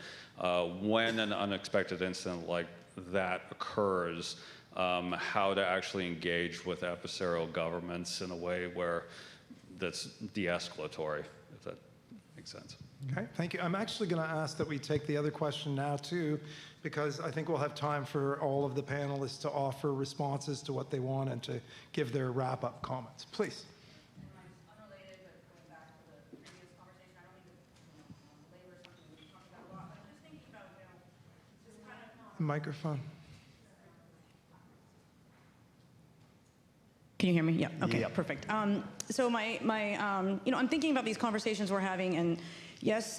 when an unexpected incident like that occurs, how to actually engage with adversarial governments in a way where that's de-escalatory, if that makes sense. Okay, thank you. I'm actually going to ask that we take the other question now too, because I think we'll have time for all of the panelists to offer responses to what they want and to give their wrap-up comments. Please. Microphone. Can you hear me? Yeah. Okay. Yeah. Perfect. So I'm thinking about these conversations we're having, and yes,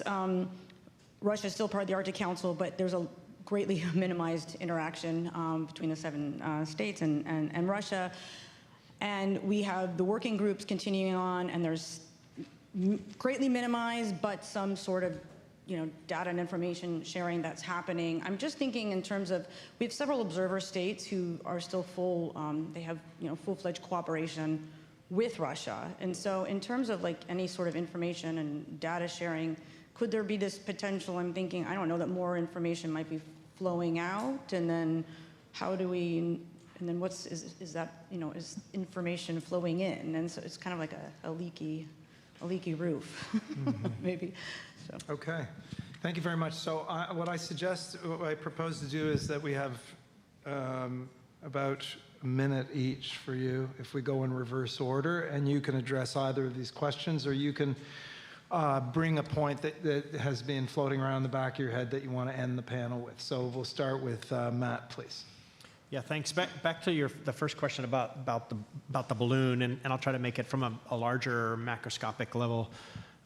Russia is still part of the Arctic Council, but there's a greatly minimized interaction between the 7 states and Russia, and we have the working groups continuing on, and there's greatly minimized, but some sort of data and information sharing that's happening. I'm just thinking in terms of, we have several observer states who are still they have full-fledged cooperation with Russia. And so in terms of any sort of information and data sharing, could there be this potential, I'm thinking, I don't know, that more information might be flowing out, and then how do we, and then is that, is information flowing in? And so it's kind of like a leaky roof, maybe. So. Okay, thank you very much. So what I propose to do is that we have about a minute each for you, if we go in reverse order, and you can address either of these questions, or you can bring a point that has been floating around the back of your head that you want to end the panel with. So we'll start with Matt, please. Yeah, thanks. Back to the first question about the balloon, and I'll try to make it from a larger macroscopic level.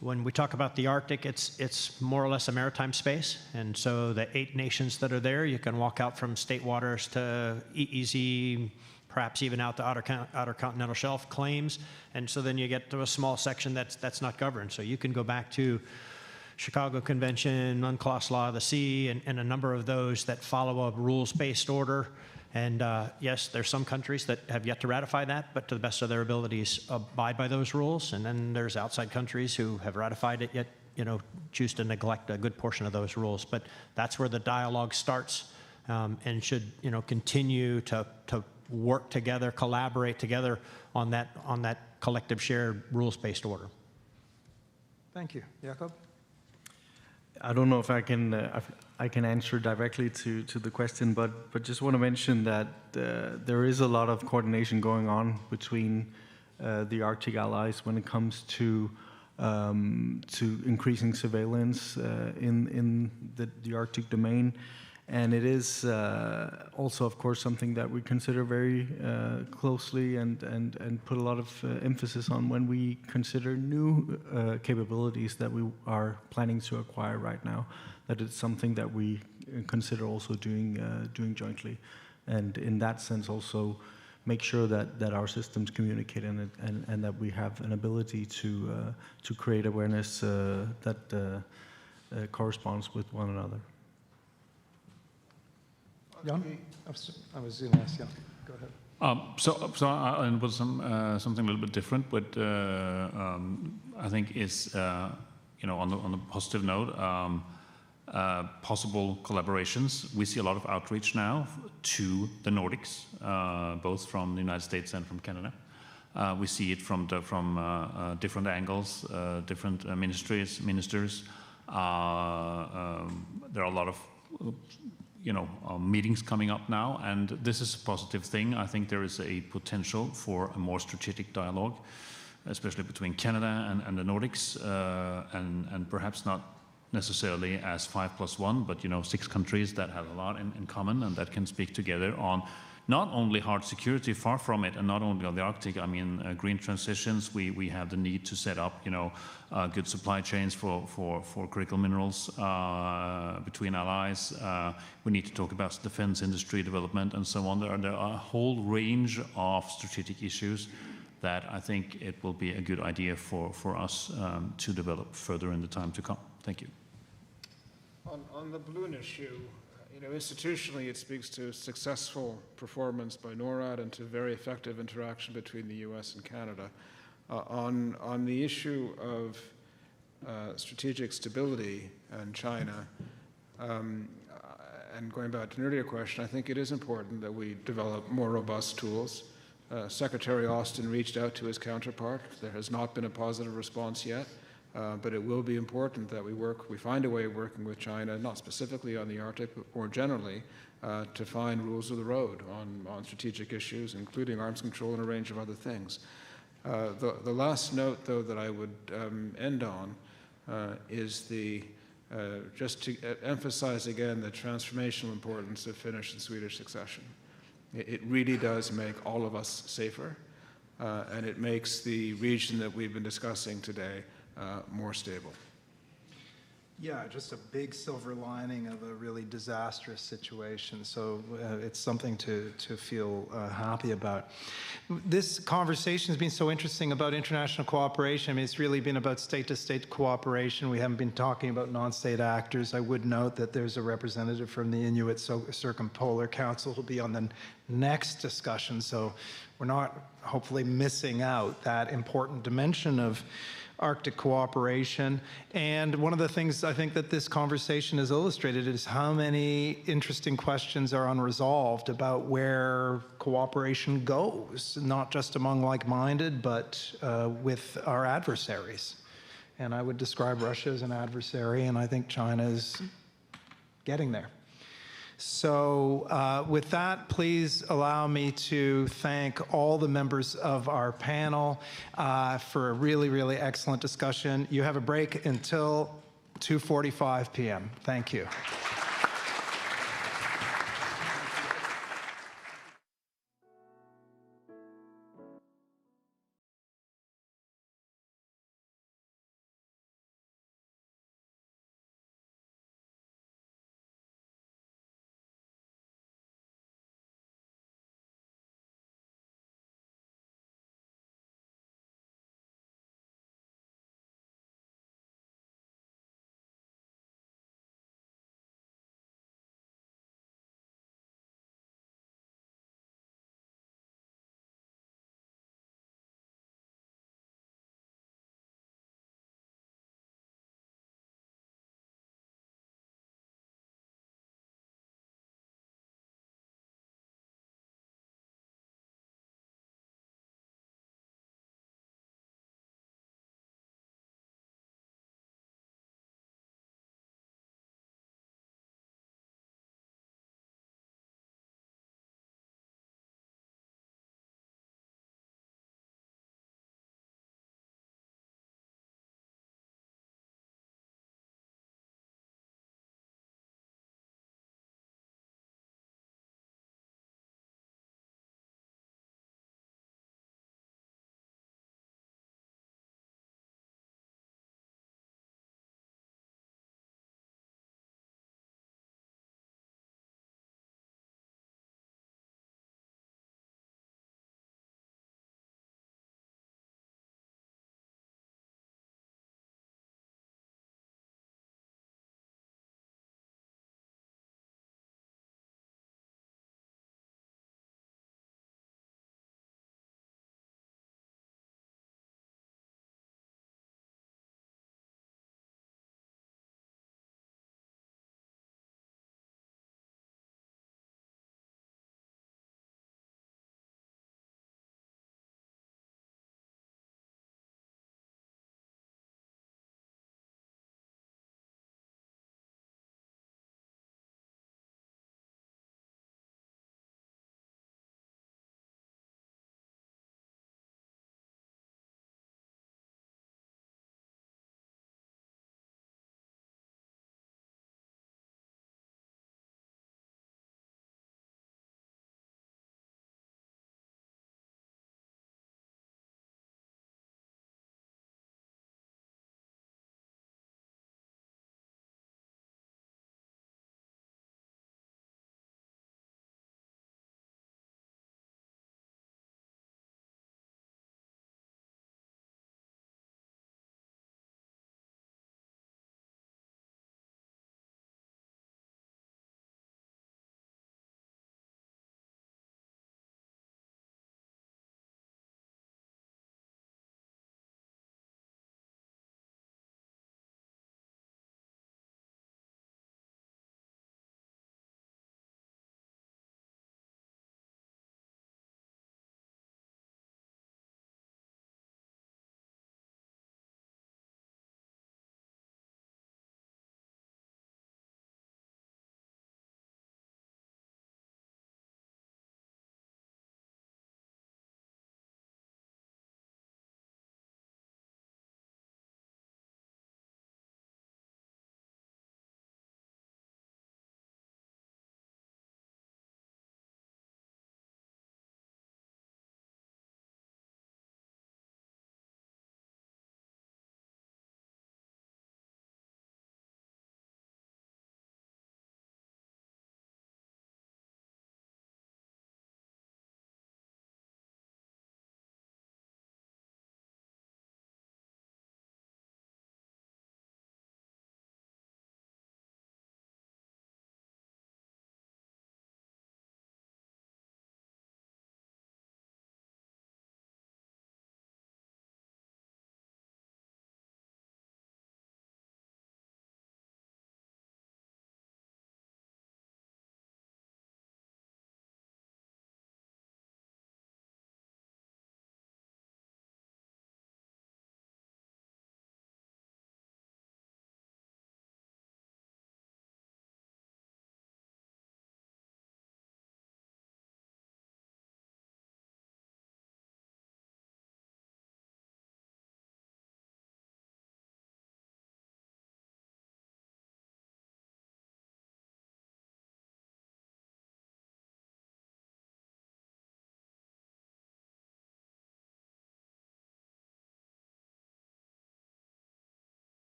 When we talk about the Arctic, it's more or less a maritime space, and so the 8 nations that are there, you can walk out from state waters to EEZ, perhaps even out to outer continental shelf claims, and so then you get to a small section that's not governed. So you can go back to Chicago Convention, UNCLOS Law of the Sea, and a number of those that follow a rules-based order. And yes, there's some countries that have yet to ratify that, but to the best of their abilities abide by those rules. And then there's outside countries who have ratified it yet, choose to neglect a good portion of those rules. But that's where the dialogue starts, and should, continue to work together, collaborate together on that collective shared rules-based order. Thank you. Jakob? I don't know if I can answer directly to the question, but just want to mention that there is a lot of coordination going on between the Arctic allies when it comes to increasing surveillance in the Arctic domain. And it is also, of course, something that we consider very closely and put a lot of emphasis on when we consider new capabilities that we are planning to acquire right now. That it's something that we consider also doing jointly, and in that sense also make sure that our systems communicate and that we have an ability to create awareness that corresponds with one another. Jan? I was going to ask Jan. Go ahead. So I'll end with something a little bit different, but I think is on the positive note, possible collaborations. We see a lot of outreach now to the Nordics, both from the United States and from Canada. We see it from different angles, different ministers. There are a lot of meetings coming up now, and this is a positive thing. I think there is a potential for a more strategic dialogue, especially between Canada and the Nordics, and perhaps not necessarily as 5+1, but 6 countries that have a lot in common and that can speak together on not only hard security, far from it, and not only on the Arctic. I mean, green transitions. We have the need to set up, good supply chains for critical minerals between allies. We need to talk about defense industry development and so on. There are a whole range of strategic issues that I think it will be a good idea for us to develop further in the time to come. Thank you. On the balloon issue, institutionally, it speaks to successful performance by NORAD and to very effective interaction between the U.S. and Canada. On the issue of strategic stability and China, and going back to an earlier question, I think it is important that we develop more robust tools. Secretary Austin reached out to his counterpart. There has not been a positive response yet. But it will be important that we find a way of working with China, not specifically on the Arctic, but more generally, to find rules of the road on strategic issues, including arms control and a range of other things. The last note, though, that I would end on is just to emphasize again the transformational importance of Finnish and Swedish succession. It really does make all of us safer, and it makes the region that we've been discussing today more stable. Yeah, just a big silver lining of a really disastrous situation. So it's something to feel happy about. This conversation has been so interesting about international cooperation. I mean, it's really been about state-to-state cooperation. We haven't been talking about non-state actors. I would note that there's a representative from the Inuit Circumpolar Council who'll be on the next discussion. So we're not hopefully missing out that important dimension of Arctic cooperation. And one of the things I think that this conversation has illustrated is how many interesting questions are unresolved about where cooperation goes, not just among like-minded, but with our adversaries. And I would describe Russia as an adversary, and I think China is getting there. So with that, please allow me to thank all the members of our panel for a really, really excellent discussion. You have a break until 2:45 p.m. Thank you.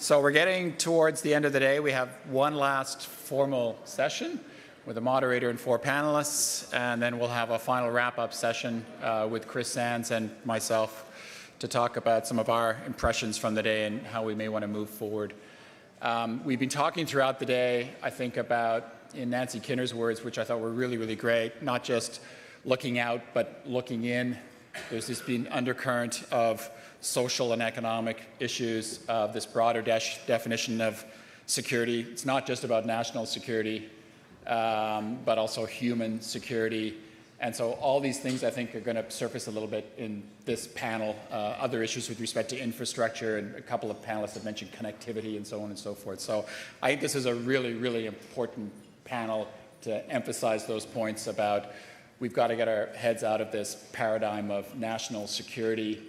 So we're getting towards the end of the day. We have one last formal session with a moderator and 4 panelists, and then we'll have a final wrap-up session with Chris Sands and myself to talk about some of our impressions from the day and how we may want to move forward. We've been talking throughout the day, I think, about, in Nancy Kinner's words, which I thought were really, really great, not just looking out, but looking in. There's this been undercurrent of social and economic issues of this broader definition of security. It's not just about national security, but also human security. And so all these things, I think, are going to surface a little bit in this panel. Other issues with respect to infrastructure, and a couple of panelists have mentioned connectivity and so on and so forth. So I think this is a really, really important panel to emphasize those points about we've got to get our heads out of this paradigm of national security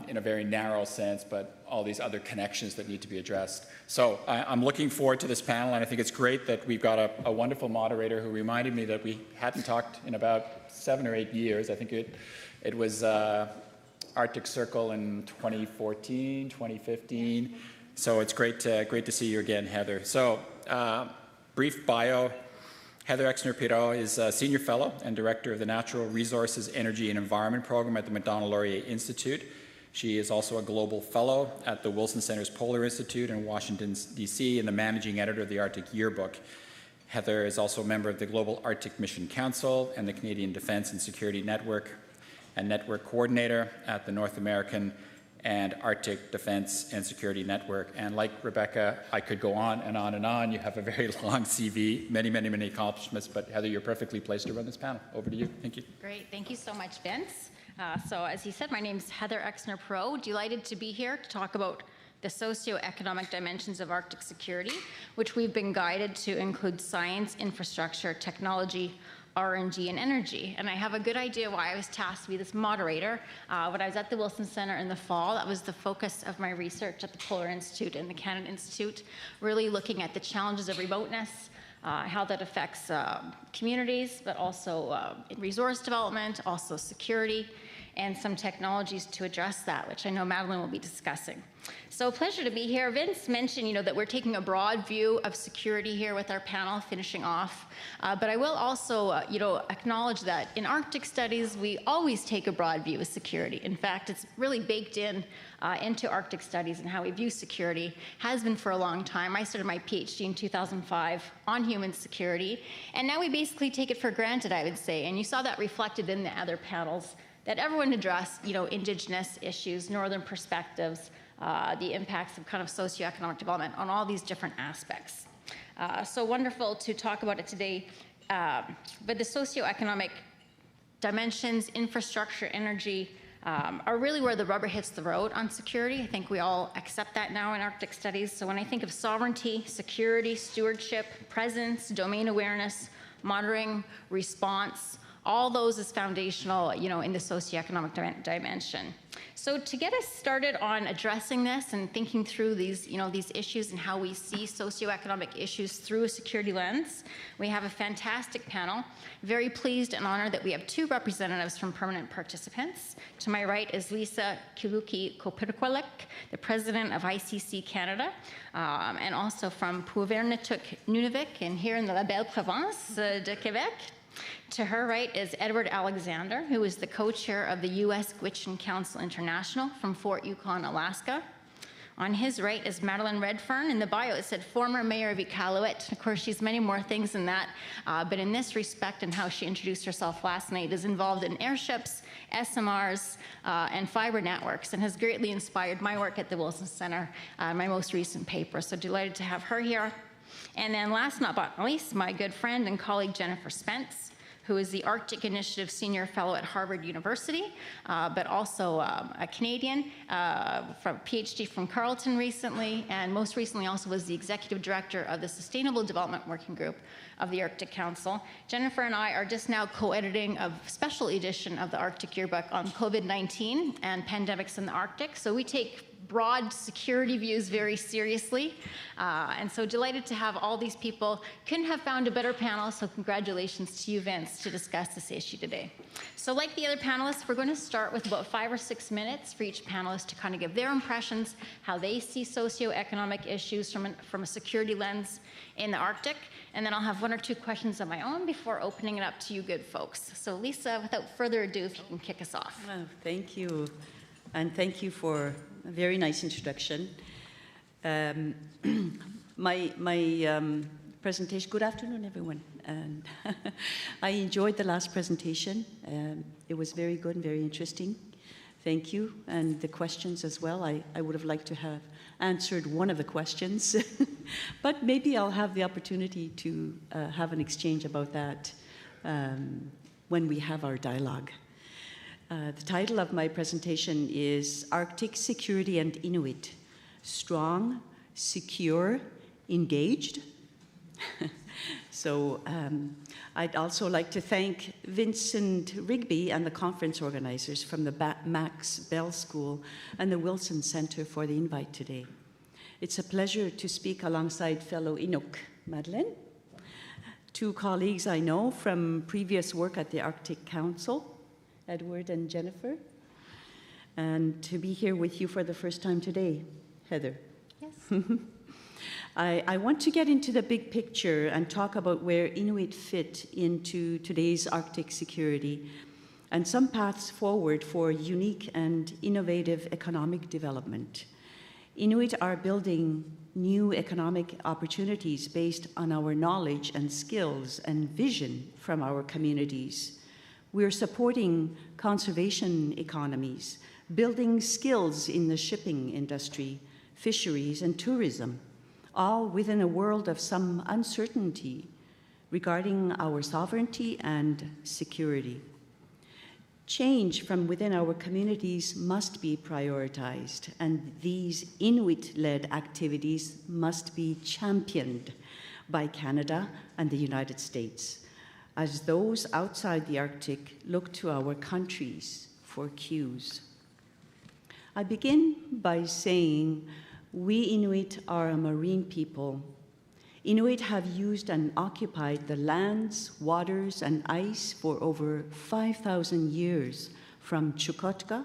in a very narrow sense, but all these other connections that need to be addressed. So I'm looking forward to this panel, and I think it's great that we've got a wonderful moderator who reminded me that we hadn't talked in about 7 or 8 years. I think it was Arctic Circle in 2014, 2015. So it's great to see you again, Heather. So brief bio. Heather Exner-Pirot is a Senior Fellow and Director of the Natural Resources, Energy and Environment Program at the Macdonald-Laurier Institute. She is also a Global Fellow at the Wilson Center's Polar Institute in Washington, D.C., and the Managing Editor of the Arctic Yearbook. Heather is also a member of the Global Arctic Mission Council and the Canadian Defense and Security Network, and Network Coordinator at the North American and Arctic Defense and Security Network. And like Rebecca, I could go on and on and on. You have a very long CV, many, many, many accomplishments, but Heather, you're perfectly placed to run this panel. Over to you. Thank you. Great. Thank you so much, Vince. So as he said, my name's Heather Exner-Pirot. Delighted to be here to talk about the socioeconomic dimensions of Arctic security, which we've been guided to include science, infrastructure, technology, RNG, and energy. And I have a good idea why I was tasked to be this moderator. When I was at the Wilson Center in the fall, that was the focus of my research at the Polar Institute and the Canada Institute, really looking at the challenges of remoteness, how that affects communities, but also resource development, also security, and some technologies to address that, which I know Madeline will be discussing. So a pleasure to be here. Vince mentioned, that we're taking a broad view of security here with our panel, finishing off. But I will also, acknowledge that in Arctic studies, we always take a broad view of security. In fact, it's really baked in into Arctic studies and how we view security, has been for a long time. I started my PhD in 2005 on human security, and now we basically take it for granted, I would say. And you saw that reflected in the other panels, that everyone addressed, Indigenous issues, northern perspectives, the impacts of kind of socioeconomic development on all these different aspects. So wonderful to talk about it today. But the socioeconomic dimensions, infrastructure, energy, are really where the rubber hits the road on security. I think we all accept that now in Arctic studies. So when I think of sovereignty, security, stewardship, presence, domain awareness, monitoring, response, all those is foundational, in the socioeconomic dimension. So to get us started on addressing this and thinking through these, these issues and how we see socioeconomic issues through a security lens, we have a fantastic panel. Very pleased and honored that we have 2 representatives from permanent participants. To my right is Lisa Kiluki-Kopirkwalik, the president of ICC Canada, and also from Puvernituk-Nunavik, and here in the La Belle Province de Quebec. To her right is Edward Alexander, who is the co-chair of the U.S. Gwich'in Council International from Fort Yukon, Alaska. On his right is Madeline Redfern. In the bio, it said former mayor of Iqaluit. Of course, she's many more things than that, but in this respect and how she introduced herself last night, is involved in airships, SMRs, and fiber networks, and has greatly inspired my work at the Wilson Center, my most recent paper. So delighted to have her here. And then last but not least, my good friend and colleague Jennifer Spence, who is the Arctic Initiative Senior Fellow at Harvard University, but also a Canadian, from PhD from Carleton recently, and most recently also was the Executive Director of the Sustainable Development Working Group of the Arctic Council. Jennifer and I are just now co-editing a special edition of the Arctic Yearbook on COVID-19 and pandemics in the Arctic. So we take broad security views very seriously. And so delighted to have all these people. Couldn't have found a better panel, so congratulations to you, Vince, to discuss this issue today. So like the other panelists, we're going to start with about 5 or 6 minutes for each panelist to kind of give their impressions, how they see socioeconomic issues from a security lens in the Arctic. And then I'll have 1 or 2 questions of my own before opening it up to you good folks. So Lisa, without further ado, if you can kick us off. Well, thank you. And thank you for a very nice introduction. My presentation, good afternoon, everyone. And I enjoyed the last presentation. It was very good and very interesting. Thank you. And the questions as well. I would have liked to have answered one of the questions, but maybe I'll have the opportunity to have an exchange about that when we have our dialogue. The title of my presentation is Arctic Security and Inuit, Strong, Secure, Engaged. So I'd also like to thank Vincent Rigby and the conference organizers from the Max Bell School and the Wilson Center for the invite today. It's a pleasure to speak alongside fellow Inuk, Madeleine, 2 colleagues I know from previous work at the Arctic Council, Edward and Jennifer, and to be here with you for the first time today, Heather. Yes. I want to get into the big picture and talk about where Inuit fit into today's Arctic security and some paths forward for unique and innovative economic development. Inuit are building new economic opportunities based on our knowledge and skills and vision from our communities. We're supporting conservation economies, building skills in the shipping industry, fisheries, and tourism, all within a world of some uncertainty regarding our sovereignty and security. Change from within our communities must be prioritized, and these Inuit-led activities must be championed by Canada and the United States, as those outside the Arctic look to our countries for cues. I begin by saying we Inuit are a marine people. Inuit have used and occupied the lands, waters, and ice for over 5,000 years, from Chukotka,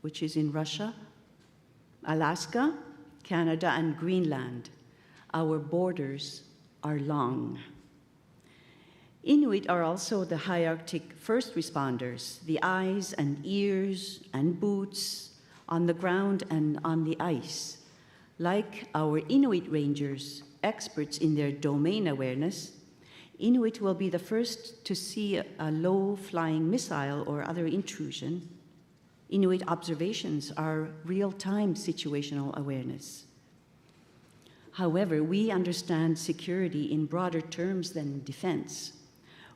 which is in Russia, Alaska, Canada, and Greenland. Our borders are long. Inuit are also the high Arctic first responders, the eyes and ears and boots on the ground and on the ice. Like our Inuit rangers, experts in their domain awareness, Inuit will be the first to see a low-flying missile or other intrusion. Inuit observations are real-time situational awareness. However, we understand security in broader terms than defense.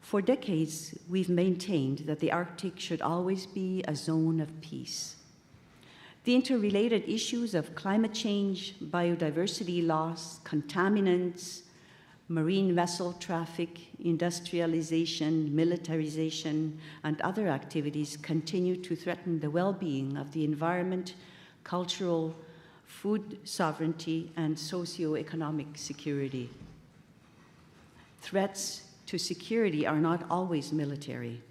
For decades, we've maintained that the Arctic should always be a zone of peace. The interrelated issues of climate change, biodiversity loss, contaminants, marine vessel traffic, industrialization, militarization, and other activities continue to threaten the well-being of the environment, cultural, food sovereignty, and socioeconomic security. Threats to security are not always military.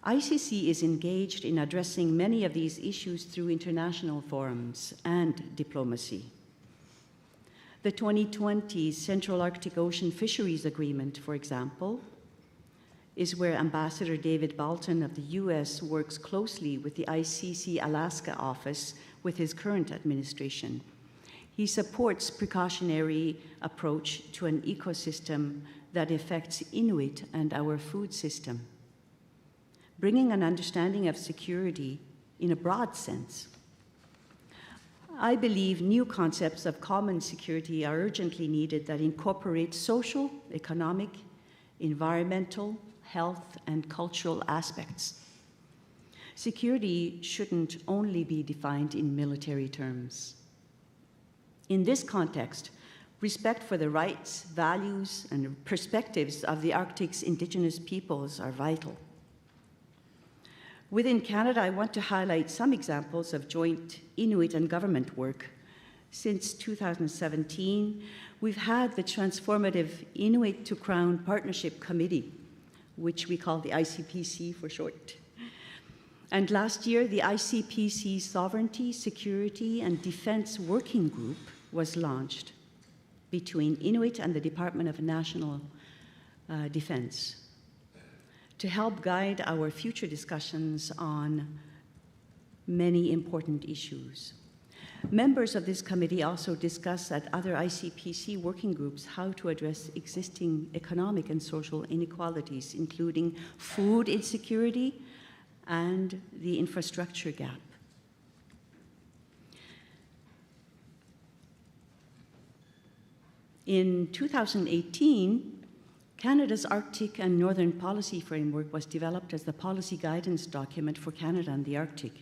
ICC is engaged in addressing many of these issues through international forums and diplomacy. The 2020 Central Arctic Ocean Fisheries Agreement, for example, is where Ambassador David Balton of the US works closely with the ICC Alaska office with his current administration. He supports precautionary approach to an ecosystem that affects Inuit and our food system, bringing an understanding of security in a broad sense. I believe new concepts of common security are urgently needed that incorporate social, economic, environmental, health, and cultural aspects. Security shouldn't only be defined in military terms. In this context, respect for the rights, values, and perspectives of the Arctic's indigenous peoples are vital. Within Canada, I want to highlight some examples of joint Inuit and government work. Since 2017, we've had the transformative Inuit to Crown Partnership Committee, which we call the ICPC for short. And last year, the ICPC Sovereignty, Security, and Defense Working Group was launched between Inuit and the Department of National Defense to help guide our future discussions on many important issues. Members of this committee also discuss at other ICPC working groups how to address existing economic and social inequalities, including food insecurity and the infrastructure gap. In 2018, Canada's Arctic and Northern Policy Framework was developed as the policy guidance document for Canada and the Arctic.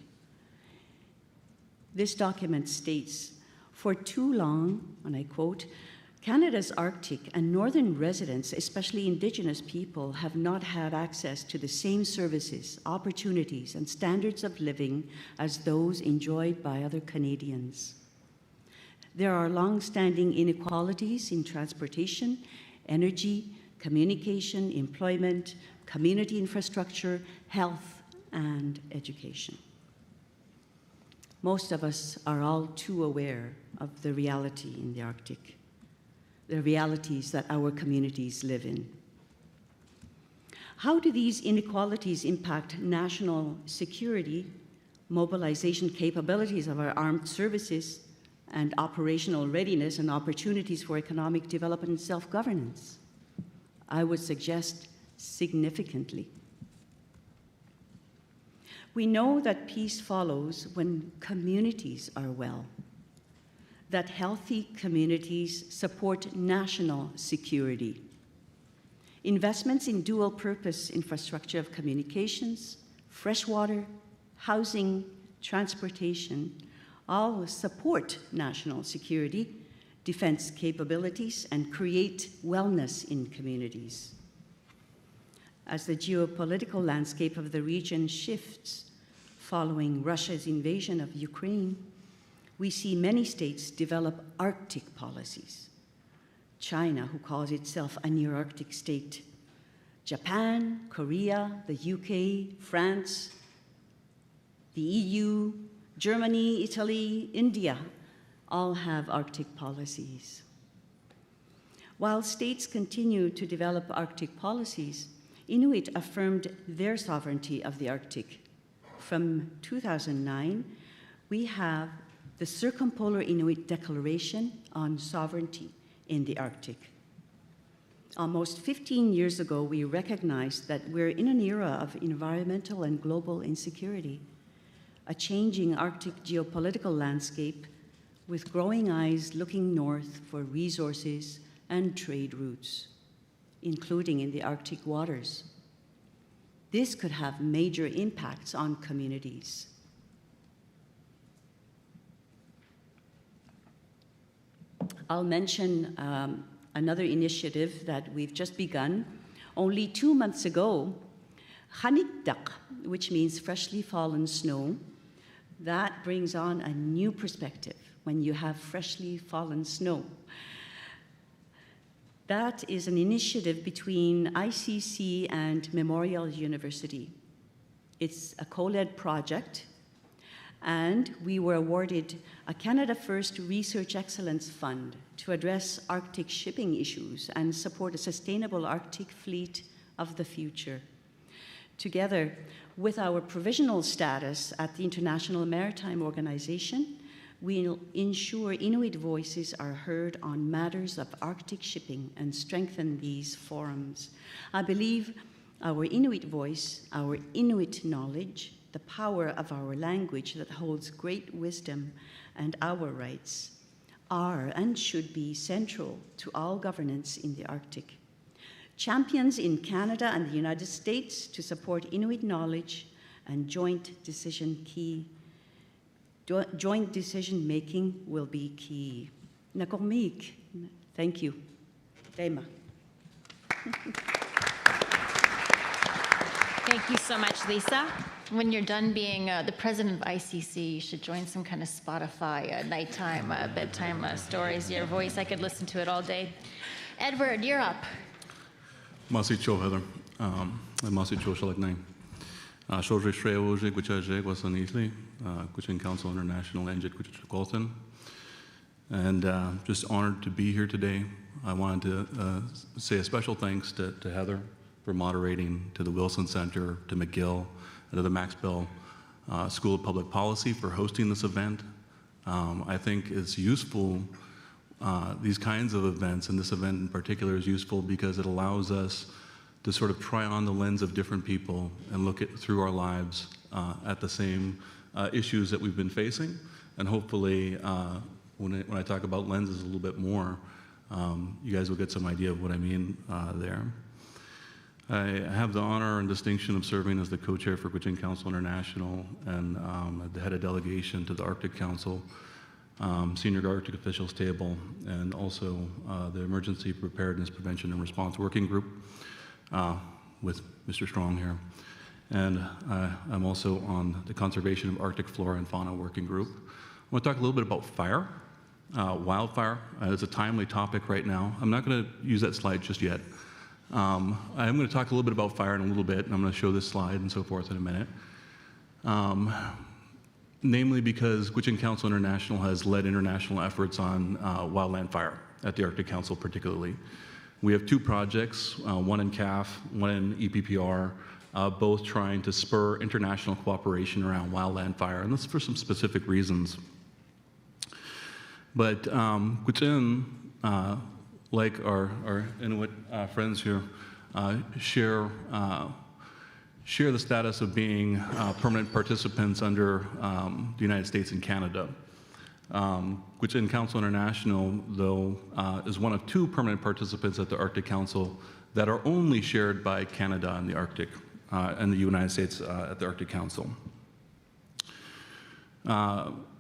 This document states, "For too long," and I quote, "Canada's Arctic and Northern residents, especially Indigenous people, have not had access to the same services, opportunities, and standards of living as those enjoyed by other Canadians. There are long-standing inequalities in transportation, energy, communication, employment, community infrastructure, health, and education." Most of us are all too aware of the reality in the Arctic, the realities that our communities live in. How do these inequalities impact national security, mobilization capabilities of our armed services, and operational readiness and opportunities for economic development and self-governance? I would suggest significantly. We know that peace follows when communities are well, that healthy communities support national security. Investments in dual-purpose infrastructure of communications, freshwater, housing, transportation, all support national security, defense capabilities, and create wellness in communities. As the geopolitical landscape of the region shifts following Russia's invasion of Ukraine, we see many states develop Arctic policies. China, who calls itself a near-Arctic state, Japan, Korea, the UK, France, the EU, Germany, Italy, India, all have Arctic policies. While states continue to develop Arctic policies, Inuit affirmed their sovereignty of the Arctic. From 2009, we have the Circumpolar Inuit Declaration on Sovereignty in the Arctic. Almost 15 years ago, we recognized that we're in an era of environmental and global insecurity, a changing Arctic geopolitical landscape with growing eyes looking north for resources and trade routes, including in the Arctic waters. This could have major impacts on communities. I'll mention another initiative that we've just begun. Only 2 months ago, Hanikdak, which means freshly fallen snow, that brings on a new perspective when you have freshly fallen snow. That is an initiative between ICC and Memorial University. It's a co-led project, and we were awarded a Canada First Research Excellence Fund to address Arctic shipping issues and support a sustainable Arctic fleet of the future. Together with our provisional status at the International Maritime Organization, we'll ensure Inuit voices are heard on matters of Arctic shipping and strengthen these forums. I believe our Inuit voice, our Inuit knowledge, the power of our language that holds great wisdom, and our rights are and should be central to all governance in the Arctic. Champions in Canada and the United States to support Inuit knowledge and joint decision-making will be key. Nakormik, thank you. Tema. Thank you so much, Lisa. When you're done being the president of ICC, you should join some kind of Spotify nighttime, bedtime stories. Your voice, I could listen to it all day. Edward, you're up. Merci, Heather. Merci, Shalaknai. Shojri Shrewoji, Guchajeg was on Easley, Guchin Council International, and Jit Guchit. And just honored to be here today. I wanted to say a special thanks to Heather for moderating, to the Wilson Center, to McGill, and to the McGill School of Public Policy for hosting this event. I think it's useful, these kinds of events, and this event in particular is useful because it allows us to sort of try on the lens of different people and look through our lives at the same issues that we've been facing. And hopefully, when I talk about lenses a little bit more, you guys will get some idea of what I mean there. I have the honor and distinction of serving as the co-chair for Guchin Council International and the head of delegation to the Arctic Council, Senior Arctic Officials Table, and also the Emergency Preparedness, Prevention, and Response Working Group with Mr. Strong here. And I'm also on the Conservation of Arctic Flora and Fauna Working Group. I want to talk a little bit about fire, wildfire. It's a timely topic right now. I'm not going to use that slide just yet. I'm going to talk a little bit about fire in a little bit, and I'm going to show this slide and so forth in a minute. Namely because Guchin Council International has led international efforts on wildland fire at the Arctic Council particularly. We have two projects, one in CAF, one in EPPR, both trying to spur international cooperation around wildland fire, and that's for some specific reasons. But Guchin, like our Inuit friends here, share the status of being permanent participants under the United States and Canada. Guchin Council International, though, is one of two permanent participants at the Arctic Council that are only shared by Canada and the Arctic, and the United States at the Arctic Council.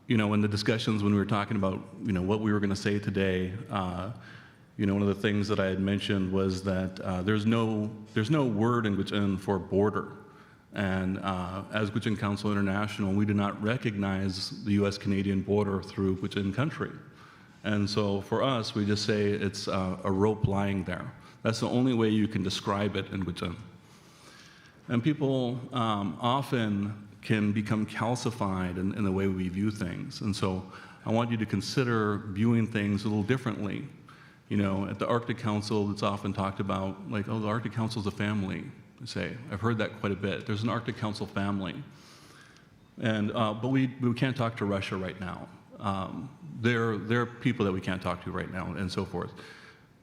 You know, in the discussions when we were talking about, you know, what we were going to say today, you know, one of the things that I had mentioned was that there's no word in Guchin for border. And as Guchin Council International, we do not recognize the U.S.-Canadian border through Guchin country. And so for us, we just say it's a rope lying there. That's the only way you can describe it in Guchin. And people often can become calcified in the way we view things. And so I want you to consider viewing things a little differently. You know, at the Arctic Council, it's often talked about, like, oh, the Arctic Council's a family, say. I've heard that quite a bit. There's an Arctic Council family. And, but we can't talk to Russia right now. There are people that we can't talk to right now, and so forth.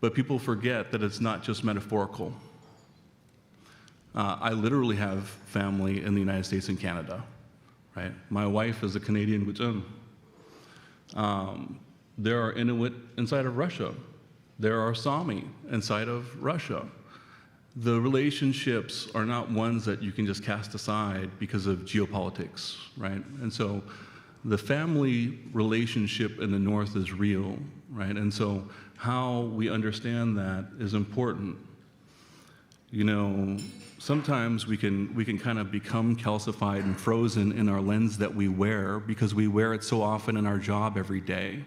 But people forget that it's not just metaphorical. I literally have family in the United States and Canada, right? My wife is a Canadian Guchin. There are Inuit inside of Russia. There are Sami inside of Russia. The relationships are not ones that you can just cast aside because of geopolitics, right? And so the family relationship in the North is real, right? And so how we understand that is important. You know, sometimes we can kind of become calcified and frozen in our lens that we wear because we wear it so often in our job every day.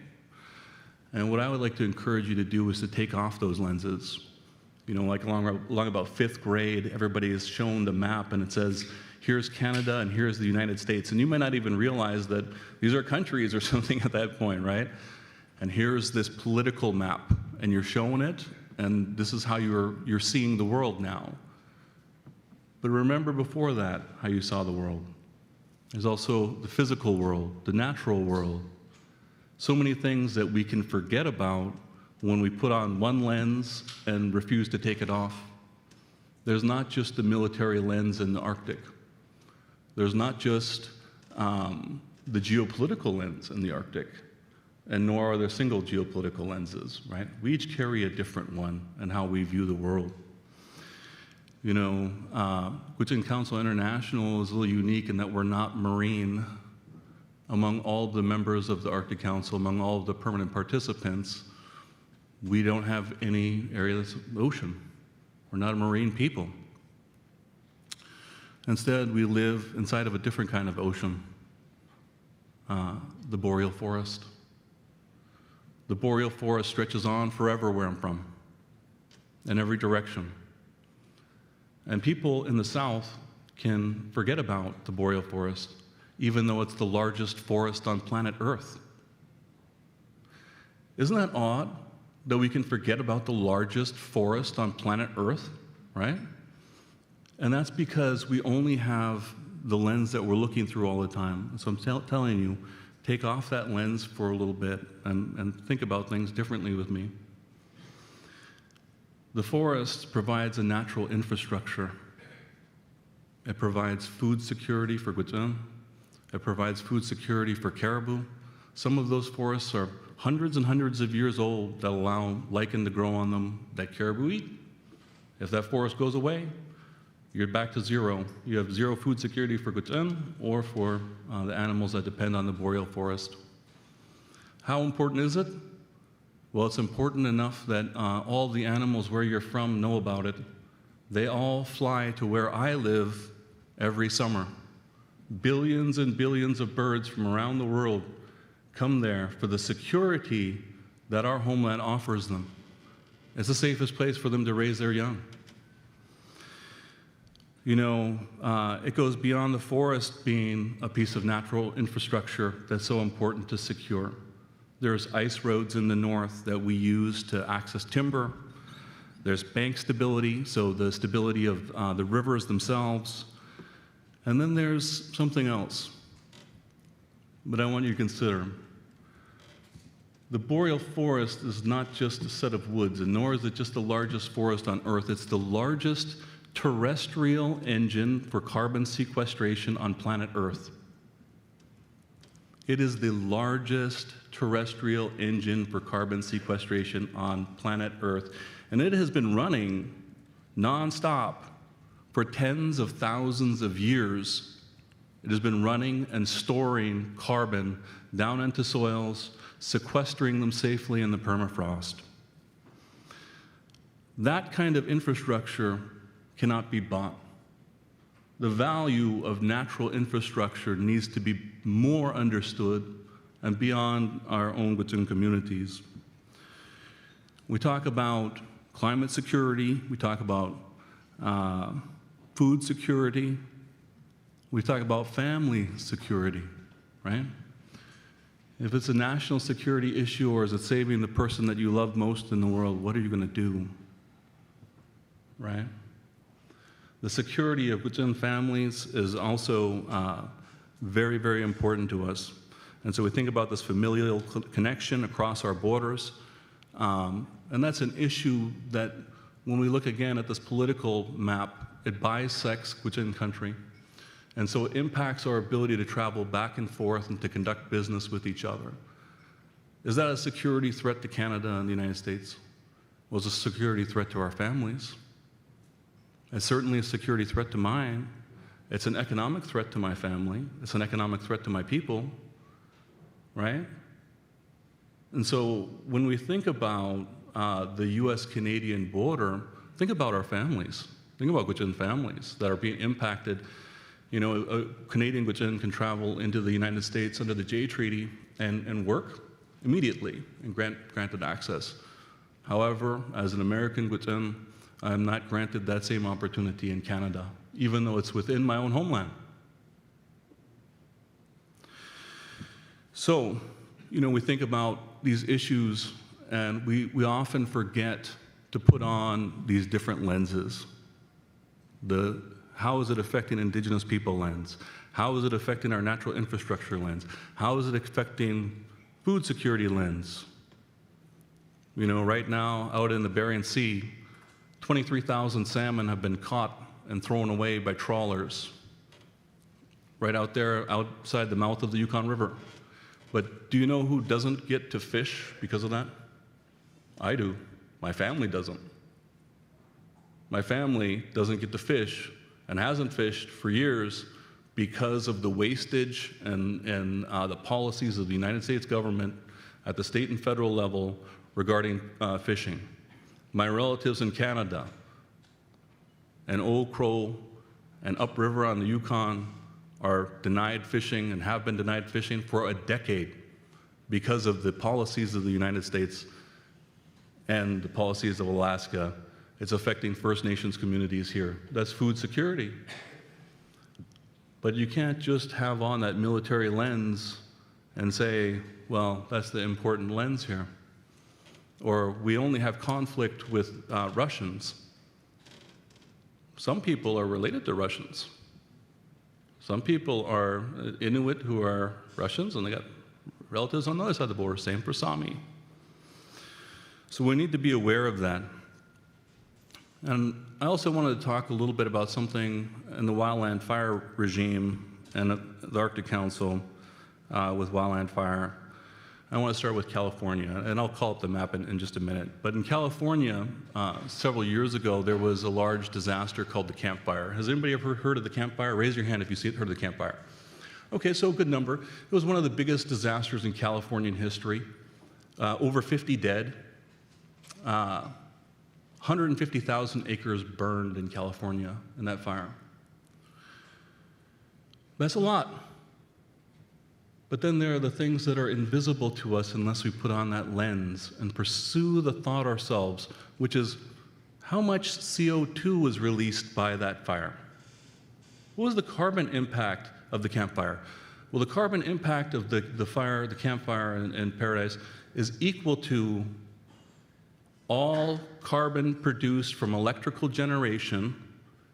And what I would like to encourage you to do is to take off those lenses. You know, like along about 5th grade, everybody is shown the map and it says, here's Canada and here's the United States. And you might not even realize that these are countries or something at that point, right? And here's this political map and you're showing it and this is how you're seeing the world now. But remember before that, how you saw the world. There's also the physical world, the natural world. So many things that we can forget about when we put on one lens and refuse to take it off. There's not just the military lens in the Arctic. There's not just the geopolitical lens in the Arctic, and nor are there single geopolitical lenses, right? We each carry a different one in how we view the world. You know, Guchin Council International is a little unique in that we're not marine. Among all the members of the Arctic Council, among all of the permanent participants, we don't have any area that's ocean. We're not a marine people. Instead, we live inside of a different kind of ocean, the boreal forest. The boreal forest stretches on forever where I'm from, in every direction. And people in the south can forget about the boreal forest, even though it's the largest forest on planet Earth. Isn't that odd that we can forget about the largest forest on planet Earth, right? And that's because we only have the lens that we're looking through all the time. So I'm telling you, take off that lens for a little bit and think about things differently with me. The forest provides a natural infrastructure. It provides food security for Gwich'in. It provides food security for caribou. Some of those forests are hundreds and hundreds of years old that allow lichen to grow on them that caribou eat. If that forest goes away, you're back to zero. You have zero food security for Gwich'in or for the animals that depend on the boreal forest. How important is it? Well, it's important enough that all the animals where you're from know about it. They all fly to where I live every summer. Billions and billions of birds from around the world come there for the security that our homeland offers them. It's the safest place for them to raise their young. You know, it goes beyond the forest being a piece of natural infrastructure that's so important to secure. There's ice roads in the north that we use to access timber. There's bank stability, so the stability of the rivers themselves. And then there's something else that I want you to consider. The boreal forest is not just a set of woods, and nor is it just the largest forest on Earth. It's the largest terrestrial engine for carbon sequestration on planet Earth. It is the largest terrestrial engine for carbon sequestration on planet Earth. And it has been running nonstop for tens of thousands of years. It has been running and storing carbon down into soils, sequestering them safely in the permafrost. That kind of infrastructure cannot be bought. The value of natural infrastructure needs to be more understood and beyond our own Gwich'in communities. We talk about climate security, we talk about food security, we talk about family security, right? If it's a national security issue or is it saving the person that you love most in the world, what are you going to do, right? The security of Gwich'in families is also very, very important to us. And so we think about this familial connection across our borders. And that's an issue that when we look again at this political map, it bisects Gwich'in country. And so it impacts our ability to travel back and forth and to conduct business with each other. Is that a security threat to Canada and the United States? Well, it's a security threat to our families. It's certainly a security threat to mine. It's an economic threat to my family. It's an economic threat to my people, right? And so when we think about the US-Canadian border, think about our families. Think about Gwich'in families that are being impacted. You know, a Canadian Gwich'in can travel into the United States under the Jay Treaty and work immediately and granted access. However, as an American Gwich'in, I'm not granted that same opportunity in Canada, even though it's within my own homeland. So, you know, we think about these issues and we often forget to put on these different lenses. How is it affecting Indigenous people lens? How is it affecting our natural infrastructure lens? How is it affecting food security lens? You know, right now, out in the Bering Sea, 23,000 salmon have been caught and thrown away by trawlers right out there outside the mouth of the Yukon River. But do you know who doesn't get to fish because of that? I do. My family doesn't. My family doesn't get to fish and hasn't fished for years because of the wastage and the policies of the United States government at the state and federal level regarding fishing. My relatives in Canada and Old Crow and upriver on the Yukon are denied fishing and have been denied fishing for a decade because of the policies of the United States and the policies of Alaska. It's affecting First Nations communities here. That's food security. But you can't just have on that military lens and say, well, that's the important lens here. Or we only have conflict with Russians. Some people are related to Russians. Some people are Inuit who are Russians, and they got relatives on the other side of the border. Same for Sami. So we need to be aware of that. And I also wanted to talk a little bit about something in the wildland fire regime and the Arctic Council with wildland fire. I want to start with California, and I'll call up the map in just a minute. But in California, several years ago, there was a large disaster called the Camp Fire. Has anybody ever heard of the Camp Fire? Raise your hand if you've heard of the Camp Fire. Okay, so a good number. It was one of the biggest disasters in Californian history. Over 50 dead. 150,000 acres burned in California in that fire. That's a lot. But then there are the things that are invisible to us unless we put on that lens and pursue the thought ourselves, which is how much CO2 was released by that fire? What was the carbon impact of the campfire? Well, the carbon impact of the fire, the campfire in Paradise, is equal to all carbon produced from electrical generation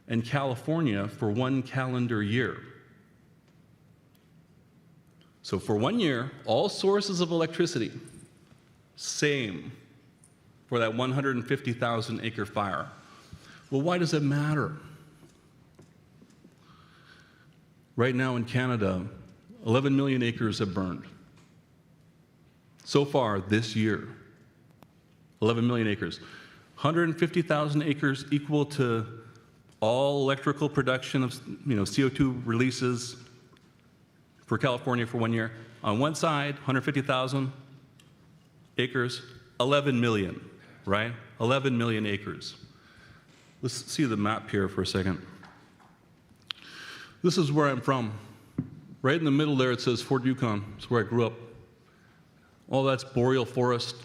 in California for 1 calendar year. So for 1 year, all sources of electricity, same for that 150,000 acre fire. Well, why does it matter? Right now in Canada, 11 million acres have burned. So far this year, 11 million acres. 150,000 acres equal to all electrical production of CO2 releases for California for 1 year. On one side, 150,000 acres, 11 million, right? 11 million acres. Let's see the map here for a second. This is where I'm from. Right in the middle there, it says Fort Yukon. It's where I grew up. All that's boreal forest.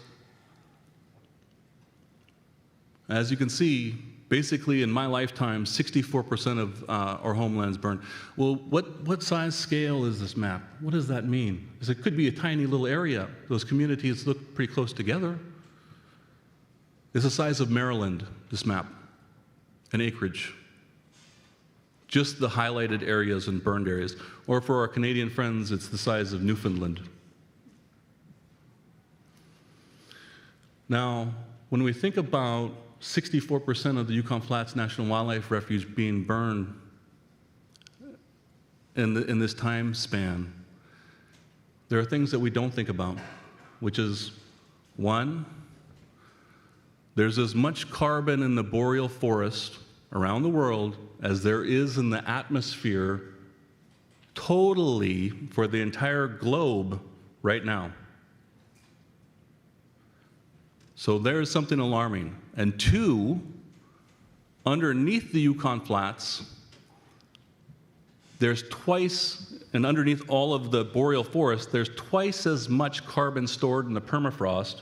As you can see, basically in my lifetime, 64% of our homelands burned. Well, what size scale is this map? What does that mean? Because it could be a tiny little area. Those communities look pretty close together. It's the size of Maryland, this map, an acreage. Just the highlighted areas and burned areas. Or for our Canadian friends, it's the size of Newfoundland. Now, when we think about 64% of the Yukon Flats National Wildlife Refuge being burned in this time span, there are things that we don't think about, which is, one, there's as much carbon in the boreal forest around the world as there is in the atmosphere totally for the entire globe right now. So there's something alarming. And two, underneath the Yukon Flats, there's twice, and underneath all of the boreal forest, there's twice as much carbon stored in the permafrost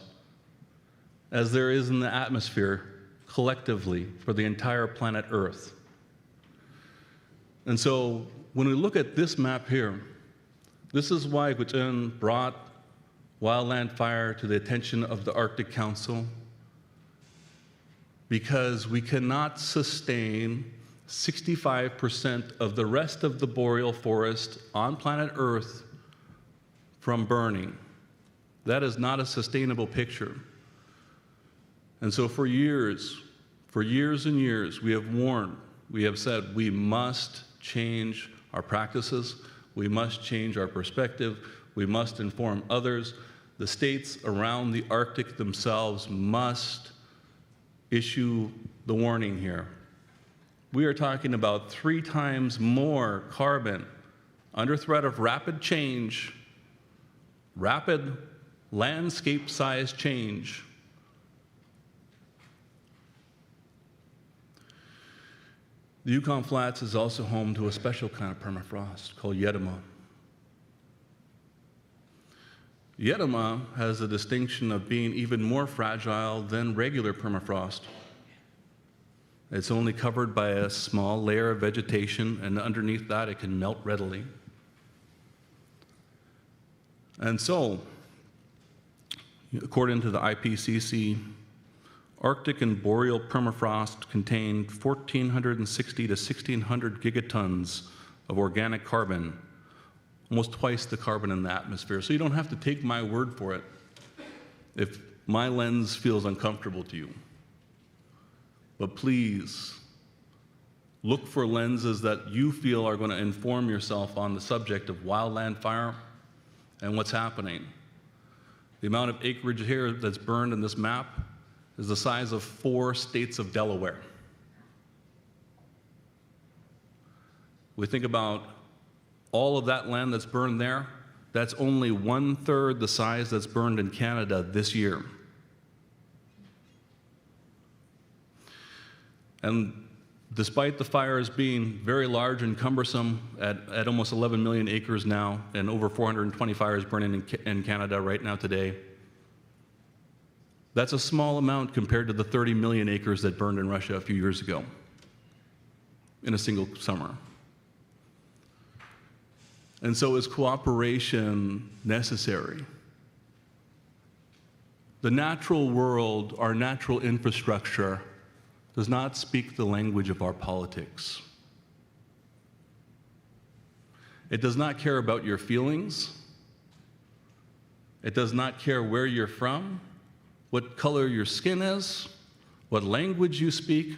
as there is in the atmosphere collectively for the entire planet Earth. And so when we look at this map here, this is why Guchen brought wildland fire to the attention of the Arctic Council, because we cannot sustain 65% of the rest of the boreal forest on planet Earth from burning. That is not a sustainable picture. And so for years and years, we have warned, we have said we must change our practices, we must change our perspective, we must inform others. The states around the Arctic themselves must issue the warning here. We are talking about 3 times more carbon under threat of rapid change, rapid landscape size change. The Yukon Flats is also home to a special kind of permafrost called Yedema. Yedema has the distinction of being even more fragile than regular permafrost. It's only covered by a small layer of vegetation, and underneath that it can melt readily. And so, according to the IPCC, Arctic and boreal permafrost contained 1,460 to 1,600 gigatons of organic carbon, almost twice the carbon in the atmosphere. So you don't have to take my word for it if my lens feels uncomfortable to you. But please, look for lenses that you feel are going to inform yourself on the subject of wildland fire and what's happening. The amount of acreage here that's burned in this map is the size of 4 states of Delaware. We think about all of that land that's burned there, that's only 1/3 the size that's burned in Canada this year. And despite the fires being very large and cumbersome at almost 11 million acres now, and over 420 fires burning in Canada right now today, that's a small amount compared to the 30 million acres that burned in Russia a few years ago in a single summer. And so is cooperation necessary? The natural world, our natural infrastructure, does not speak the language of our politics. It does not care about your feelings. It does not care where you're from, what color your skin is, what language you speak,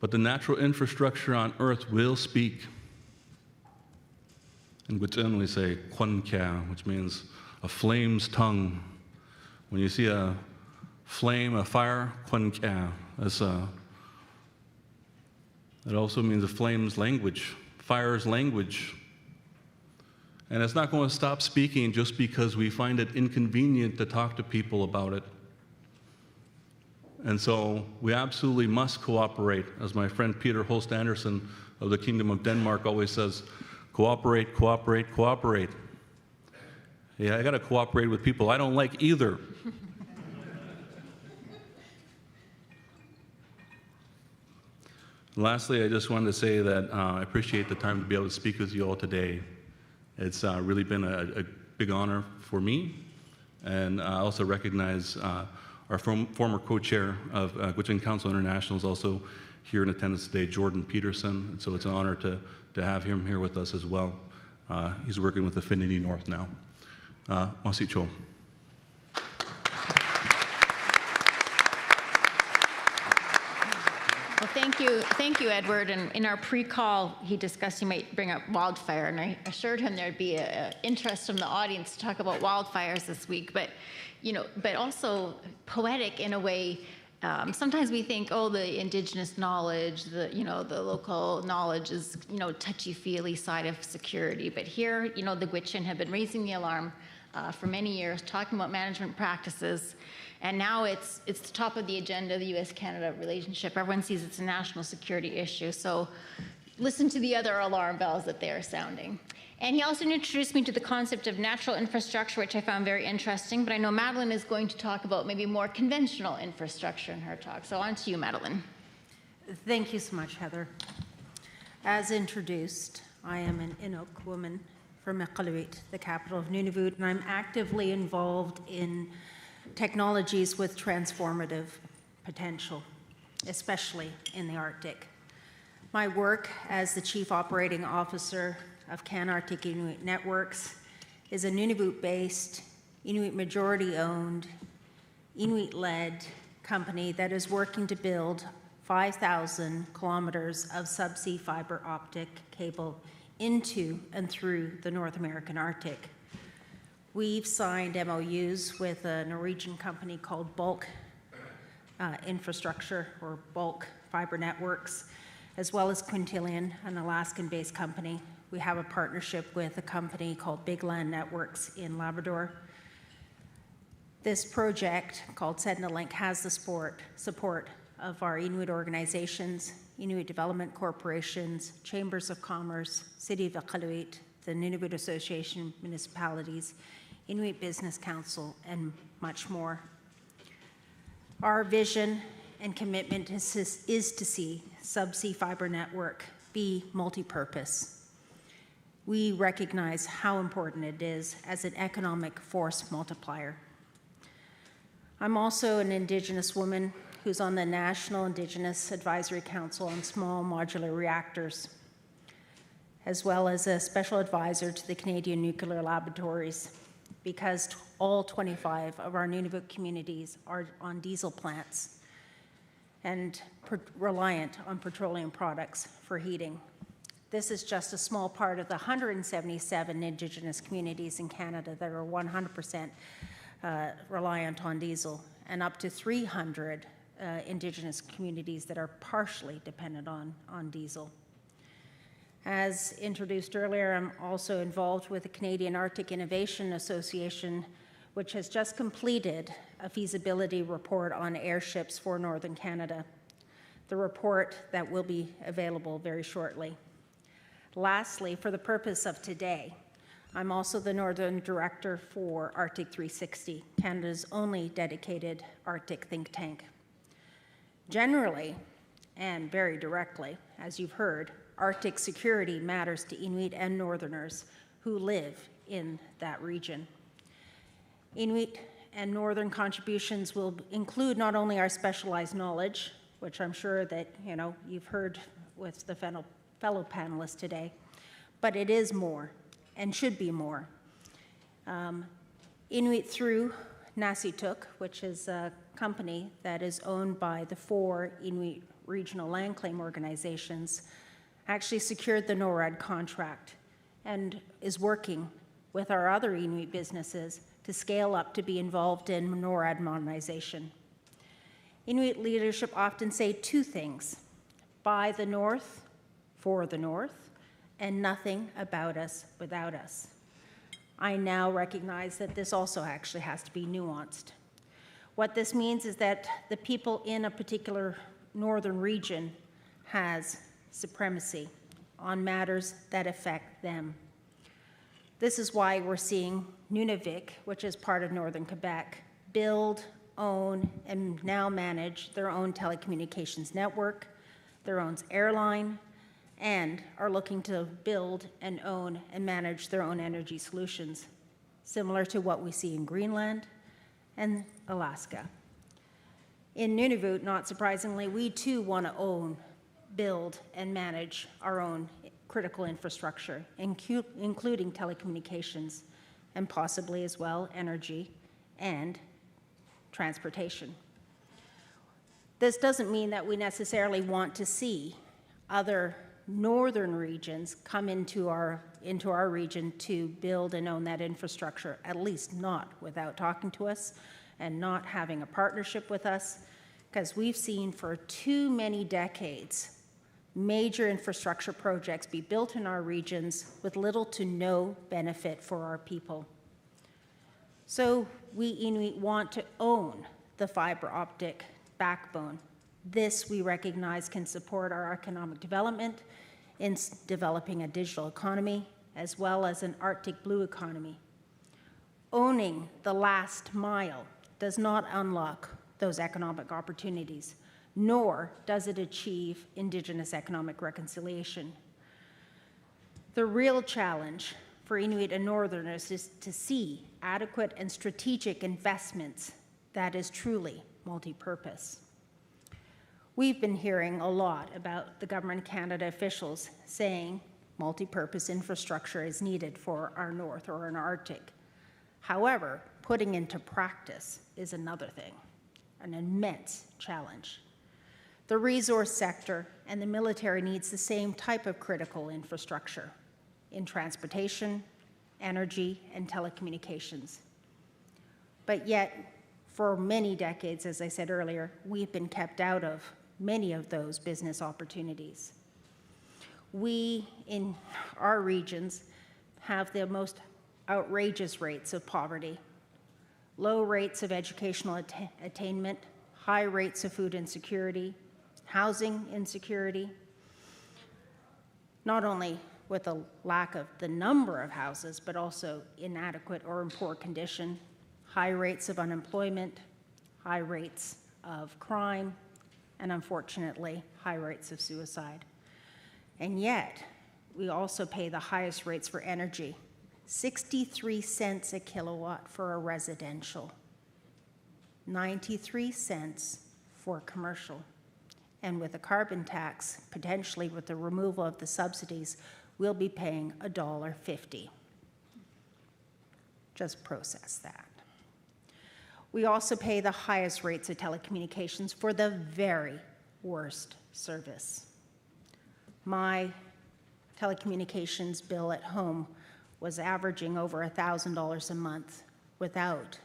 but the natural infrastructure on Earth will speak. In Gwich'in we say "Kwan Kya," which means a flame's tongue. When you see a flame, a fire, Kwan Kya. It also means a flame's language, fire's language. And it's not going to stop speaking just because we find it inconvenient to talk to people about it. And so we absolutely must cooperate. As my friend Peter Holst Andersen of the Kingdom of Denmark always says, cooperate, cooperate, cooperate. Yeah, I got to cooperate with people I don't like either. Lastly, I just wanted to say that I appreciate the time to be able to speak with you all today. It's really been a big honor for me, and I also recognize our former co-chair of Gwich'in Council International is also here in attendance today, Jordan Peterson, and so it's an honor to have him here with us as well. He's working with Affinity North now. Masi Cho. Well, thank you, Edward. And in our pre-call, he discussed he might bring up wildfire, and I assured him there'd be an interest from the audience to talk about wildfires this week. But, but also poetic in a way. Sometimes we think, oh, the indigenous knowledge, the local knowledge is, touchy-feely side of security. But here, the Gwich'in have been raising the alarm for many years, talking about management practices. And now it's the top of the agenda of the U.S.-Canada relationship. Everyone sees it's a national security issue. So listen to the other alarm bells that they are sounding. And he also introduced me to the concept of natural infrastructure, which I found very interesting. But I know Madeline is going to talk about maybe more conventional infrastructure in her talk. So on to you, Madeline. Thank you so much, Heather. As introduced, I am an Inuk woman from Iqaluit, the capital of Nunavut, and I'm actively involved in technologies with transformative potential, especially in the Arctic. My work as the Chief Operating Officer of Can-Arctic Inuit Networks is a Nunavut-based, Inuit majority-owned, Inuit-led company that is working to build 5,000 kilometers of subsea fiber optic cable into and through the North American Arctic. We've signed MOUs with a Norwegian company called Bulk Infrastructure, or Bulk Fiber Networks, as well as Quintillion, an Alaskan-based company. We have a partnership with a company called Big Land Networks in Labrador. This project, called Sentinel Link, has the support of our Inuit organizations, Inuit Development Corporations, Chambers of Commerce, City of Iqaluit, the Nunavut Association of Municipalities, Inuit Business Council, and much more. Our vision and commitment is to see subsea fiber network be multi-purpose. We recognize how important it is as an economic force multiplier. I'm also an Indigenous woman who's on the National Indigenous Advisory Council on Small Modular Reactors, as well as a special advisor to the Canadian Nuclear Laboratories, because all 25 of our Nunavut communities are on diesel plants and reliant on petroleum products for heating. This is just a small part of the 177 Indigenous communities in Canada that are 100% reliant on diesel, and up to 300 Indigenous communities that are partially dependent on diesel. As introduced earlier, I'm also involved with the Canadian Arctic Innovation Association, which has just completed a feasibility report on airships for Northern Canada. The report that will be available very shortly. Lastly, for the purpose of today, I'm also the Northern Director for Arctic 360, Canada's only dedicated Arctic think tank. Generally, and very directly, as you've heard, Arctic security matters to Inuit and Northerners who live in that region. Inuit and Northern contributions will include not only our specialized knowledge, which I'm sure that you've heard with the fellow panelists today, but it is more and should be more. Inuit through Naasituk, which is a company that is owned by the 4 Inuit regional land claim organizations, actually secured the NORAD contract and is working with our other Inuit businesses to scale up to be involved in NORAD modernization. Inuit leadership often say 2 things: by the North, for the North, and nothing about us without us. I now recognize that this also actually has to be nuanced. What this means is that the people in a particular northern region has supremacy on matters that affect them. This is why we're seeing Nunavik, which is part of northern Quebec, build, own, and now manage their own telecommunications network, their own airline, and are looking to build and own and manage their own energy solutions, similar to what we see in Greenland and Alaska. In Nunavut, not surprisingly, we too want to own, build, and manage our own critical infrastructure, including telecommunications, and possibly as well energy and transportation. This doesn't mean that we necessarily want to see other northern regions come into our region to build and own that infrastructure, at least not without talking to us and not having a partnership with us, because we've seen for too many decades major infrastructure projects be built in our regions with little to no benefit for our people. So we Inuit want to own the fiber optic backbone. This, we recognize, can support our economic development in developing a digital economy, as well as an Arctic blue economy. Owning the last mile does not unlock those economic opportunities, nor does it achieve Indigenous economic reconciliation. The real challenge for Inuit and Northerners is to see adequate and strategic investments that is truly multi-purpose. We've been hearing a lot about the Government of Canada officials saying multi-purpose infrastructure is needed for our North or an Arctic. However, putting into practice is another thing, an immense challenge. The resource sector and the military needs the same type of critical infrastructure in transportation, energy, and telecommunications. But yet, for many decades, as I said earlier, we've been kept out of many of those business opportunities. We, in our regions, have the most outrageous rates of poverty, low rates of educational attainment, high rates of food insecurity, housing insecurity, not only with a lack of the number of houses, but also inadequate or in poor condition, high rates of unemployment, high rates of crime, and unfortunately, high rates of suicide. And yet, we also pay the highest rates for energy, 63 cents a kilowatt for a residential, 93 cents for commercial. And with a carbon tax, potentially with the removal of the subsidies, we'll be paying $1.50. Just process that. We also pay the highest rates of telecommunications for the very worst service. My telecommunications bill at home was averaging over $1,000 a month without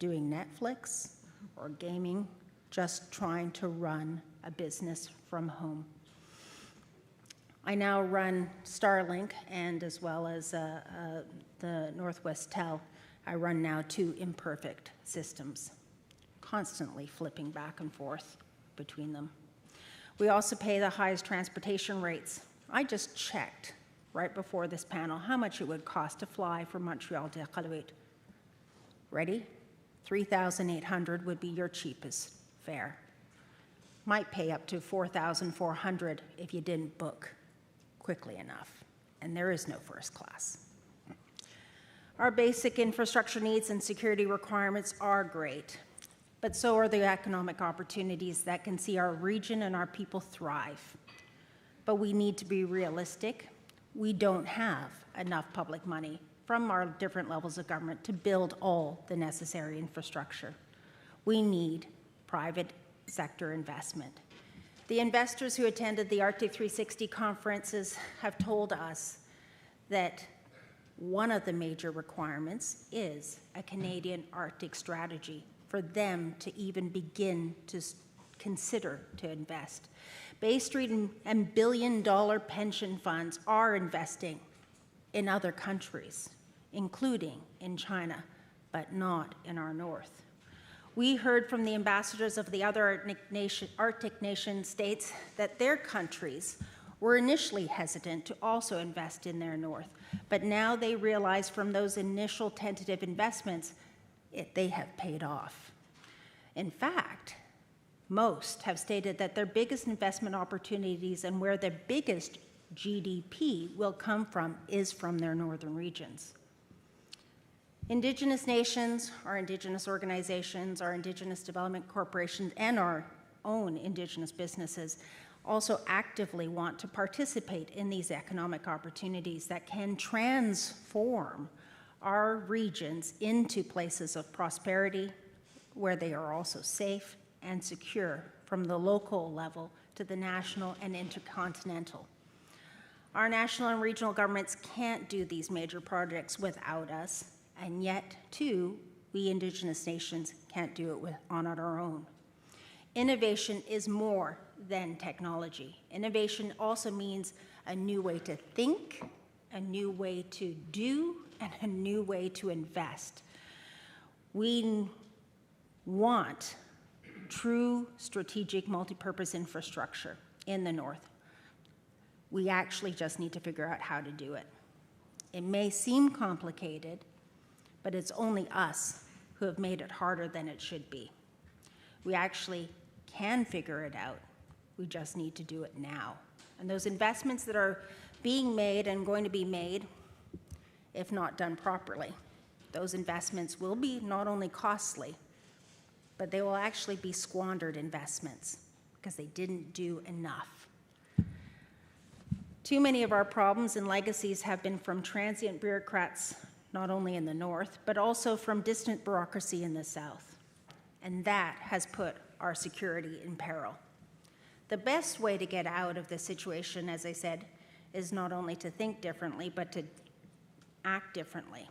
doing Netflix or gaming, just trying to run a business from home. I now run Starlink, and as well as the Northwest Tel, I run now 2 imperfect systems, constantly flipping back and forth between them. We also pay the highest transportation rates. I just checked right before this panel how much it would cost to fly from Montreal to Iqaluit. Ready? $3,800 would be your cheapest fare. Might pay up to $4,400 if you didn't book quickly enough, and there is no first class. Our basic infrastructure needs and security requirements are great, but so are the economic opportunities that can see our region and our people thrive. But we need to be realistic. We don't have enough public money from our different levels of government to build all the necessary infrastructure. We need private sector investment. The investors who attended the Arctic 360 conferences have told us that one of the major requirements is a Canadian Arctic strategy for them to even begin to consider to invest. Bay Street and billion-dollar pension funds are investing in other countries, including in China, but not in our north. We heard from the ambassadors of the other Arctic nation states that their countries were initially hesitant to also invest in their north, but now they realize from those initial tentative investments, they have paid off. In fact, most have stated that their biggest investment opportunities and where their biggest GDP will come from is from their northern regions. Indigenous nations, our Indigenous organizations, our Indigenous development corporations, and our own Indigenous businesses also actively want to participate in these economic opportunities that can transform our regions into places of prosperity where they are also safe and secure from the local level to the national and intercontinental. Our national and regional governments can't do these major projects without us, and yet, too, we Indigenous nations can't do it on our own. Innovation is more than technology. Innovation also means a new way to think, a new way to do, and a new way to invest. We want true strategic multipurpose infrastructure in the north. We actually just need to figure out how to do it. It may seem complicated, but it's only us who have made it harder than it should be. We actually can figure it out. We just need to do it now. And those investments that are being made and going to be made, if not done properly, those investments will be not only costly, but they will actually be squandered investments because they didn't do enough. Too many of our problems and legacies have been from transient bureaucrats, not only in the north, but also from distant bureaucracy in the south. And that has put our security in peril. The best way to get out of this situation, as I said, is not only to think differently, but to act differently.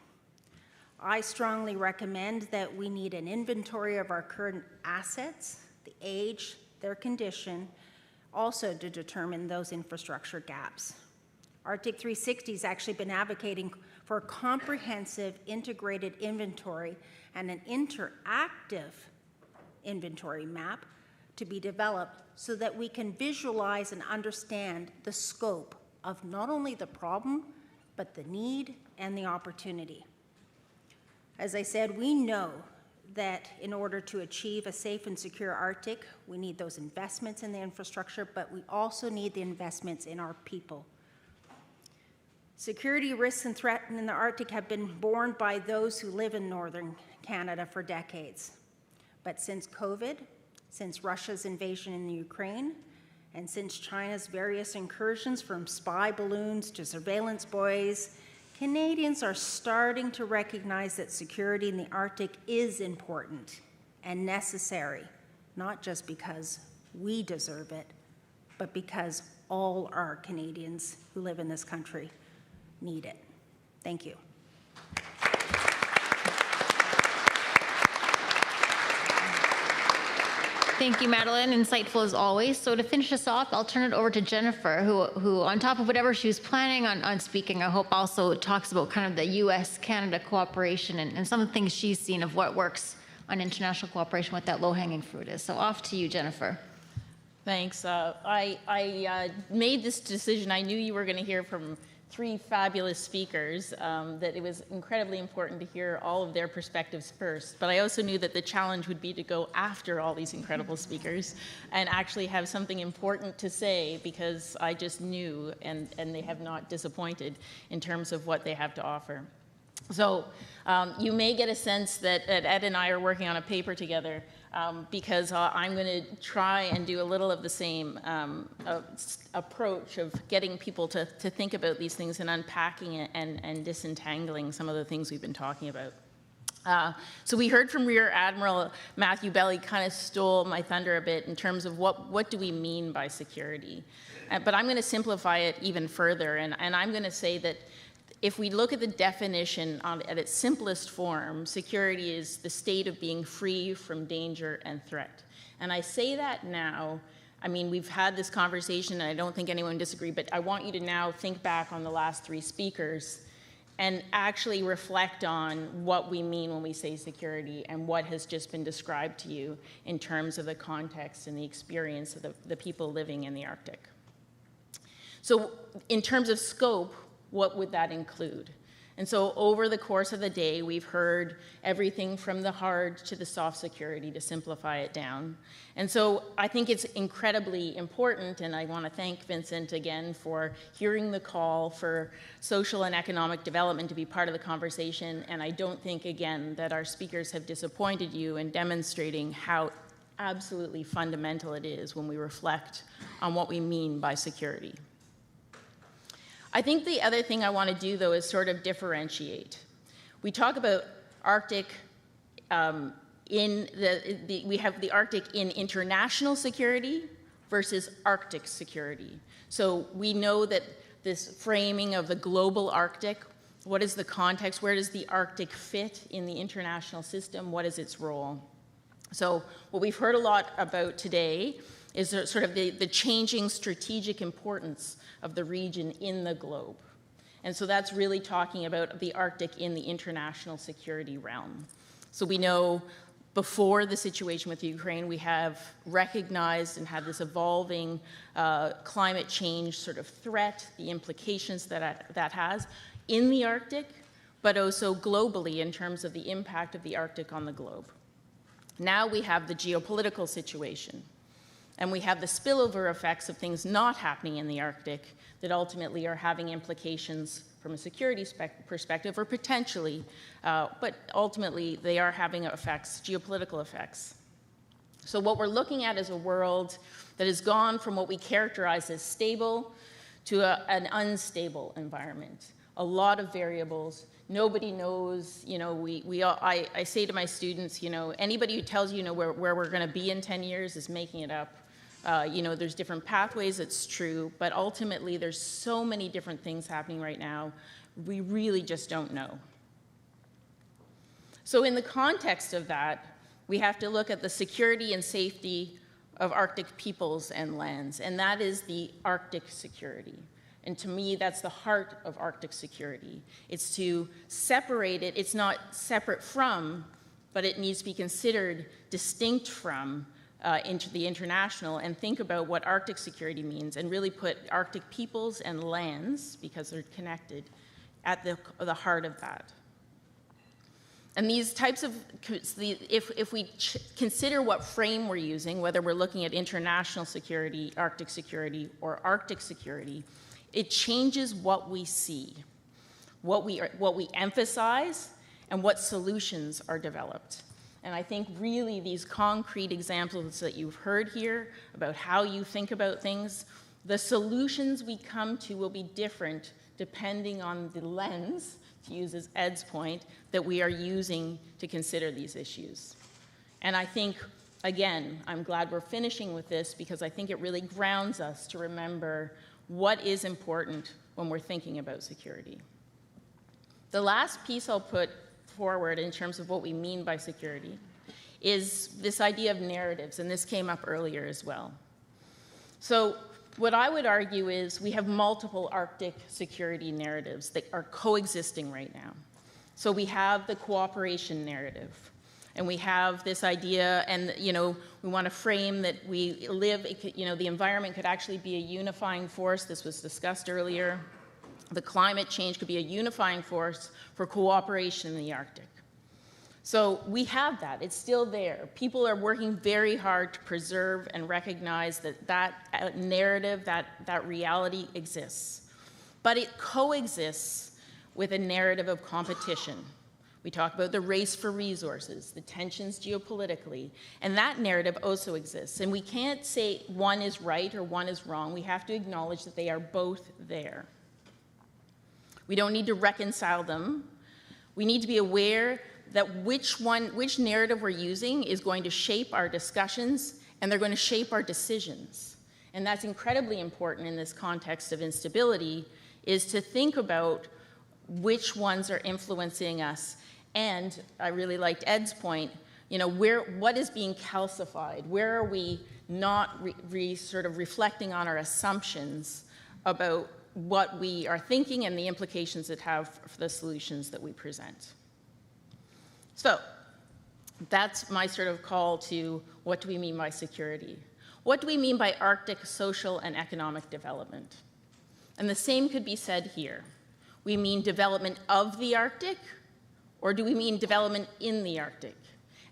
I strongly recommend that we need an inventory of our current assets, the age, their condition, also to determine those infrastructure gaps. Arctic 360 has actually been advocating for a comprehensive integrated inventory and an interactive inventory map to be developed so that we can visualize and understand the scope of not only the problem, but the need and the opportunity. As I said, we know that in order to achieve a safe and secure Arctic, we need those investments in the infrastructure, but we also need the investments in our people. Security risks and threats in the Arctic have been borne by those who live in northern Canada for decades. But since COVID, since Russia's invasion in the Ukraine, and since China's various incursions from spy balloons to surveillance buoys, Canadians are starting to recognize that security in the Arctic is important and necessary, not just because we deserve it, but because all our Canadians who live in this country need it. Thank you. Thank you, Madeline. Insightful as always. So to finish us off, I'll turn it over to Jennifer, who on top of whatever she was planning on speaking, I hope also talks about kind of the U.S.-Canada cooperation and some of the things she's seen of what works on international cooperation, what that low-hanging fruit is. So off to you, Jennifer. Thanks. I made this decision. I knew you were going to hear from three fabulous speakers, that it was incredibly important to hear all of their perspectives first. But I also knew that the challenge would be to go after all these incredible speakers and actually have something important to say, because I just knew, and they have not disappointed in terms of what they have to offer. So you may get a sense that Ed and I are working on a paper together, because I'm going to try and do a little of the same approach of getting people to think about these things and unpacking it and disentangling some of the things we've been talking about. So we heard from Rear Admiral Matthew Belly kind of stole my thunder a bit in terms of what do we mean by security. But I'm going to simplify it even further, and I'm going to say that if we look at the definition at its simplest form, security is the state of being free from danger and threat. And I say that now, I mean, we've had this conversation and I don't think anyone disagrees, but I want you to now think back on the last three speakers and actually reflect on what we mean when we say security and what has just been described to you in terms of the context and the experience of the people living in the Arctic. So in terms of scope, what would that include? And so over the course of the day, we've heard everything from the hard to the soft security, to simplify it down. And so I think it's incredibly important, and I want to thank Vincent again for hearing the call for social and economic development to be part of the conversation. And I don't think, again, that our speakers have disappointed you in demonstrating how absolutely fundamental it is when we reflect on what we mean by security. I think the other thing I want to do, though, is sort of differentiate. We talk about Arctic we have the Arctic in international security versus Arctic security. So we know that this framing of the global Arctic, what is the context? Where does the Arctic fit in the international system? What is its role? So what we've heard a lot about today is sort of the changing strategic importance of the region in the globe. And so that's really talking about the Arctic in the international security realm. So we know before the situation with Ukraine, we have recognized and had this evolving climate change sort of threat, the implications that has in the Arctic, but also globally in terms of the impact of the Arctic on the globe. Now we have the geopolitical situation. And we have the spillover effects of things not happening in the Arctic that ultimately are having implications from a security perspective, or potentially, but ultimately they are having effects, geopolitical effects. So what we're looking at is a world that has gone from what we characterize as stable to an unstable environment. A lot of variables. Nobody knows, you know, I say to my students, you know, anybody who tells you, where we're going to be in 10 years is making it up. You know, there's different pathways, it's true, but ultimately there's so many different things happening right now, we really just don't know. So in the context of that, we have to look at the security and safety of Arctic peoples and lands, and that is the Arctic security. And to me, that's the heart of Arctic security. It's to separate it, it's not separate from but it needs to be considered distinct from the international, and think about what Arctic security means, and really put Arctic peoples and lands, because they're connected, at the heart of that. And these types of, if we consider what frame we're using, whether we're looking at international security, Arctic security, or Arctic security, it changes what we see, what we emphasize, and what solutions are developed. And I think really these concrete examples that you've heard here about how you think about things, the solutions we come to will be different depending on the lens, to use as Ed's point, that we are using to consider these issues. And I think, again, I'm glad we're finishing with this, because I think it really grounds us to remember what is important when we're thinking about security. The last piece I'll put forward in terms of what we mean by security is this idea of narratives, and this came up earlier as well. So what I would argue is we have multiple Arctic security narratives that are coexisting right now. So we have the cooperation narrative, and we have this idea, and we want to frame that we live, the environment could actually be a unifying force. This was discussed earlier. The climate change could be a unifying force for cooperation in the Arctic. So we have that. It's still there. People are working very hard to preserve and recognize that narrative, that reality exists. But it coexists with a narrative of competition. We talk about the race for resources, the tensions geopolitically, and that narrative also exists. And we can't say one is right or one is wrong. We have to acknowledge that they are both there. We don't need to reconcile them. We need to be aware that which narrative we're using is going to shape our discussions, and they're going to shape our decisions. And that's incredibly important in this context of instability, is to think about which ones are influencing us. And I really liked Ed's point, what is being calcified? Where are we not sort of reflecting on our assumptions about what we are thinking and the implications it have for the solutions that we present. So that's my sort of call to what do we mean by security? What do we mean by Arctic social and economic development? And the same could be said here. We mean development of the Arctic, or do we mean development in the Arctic?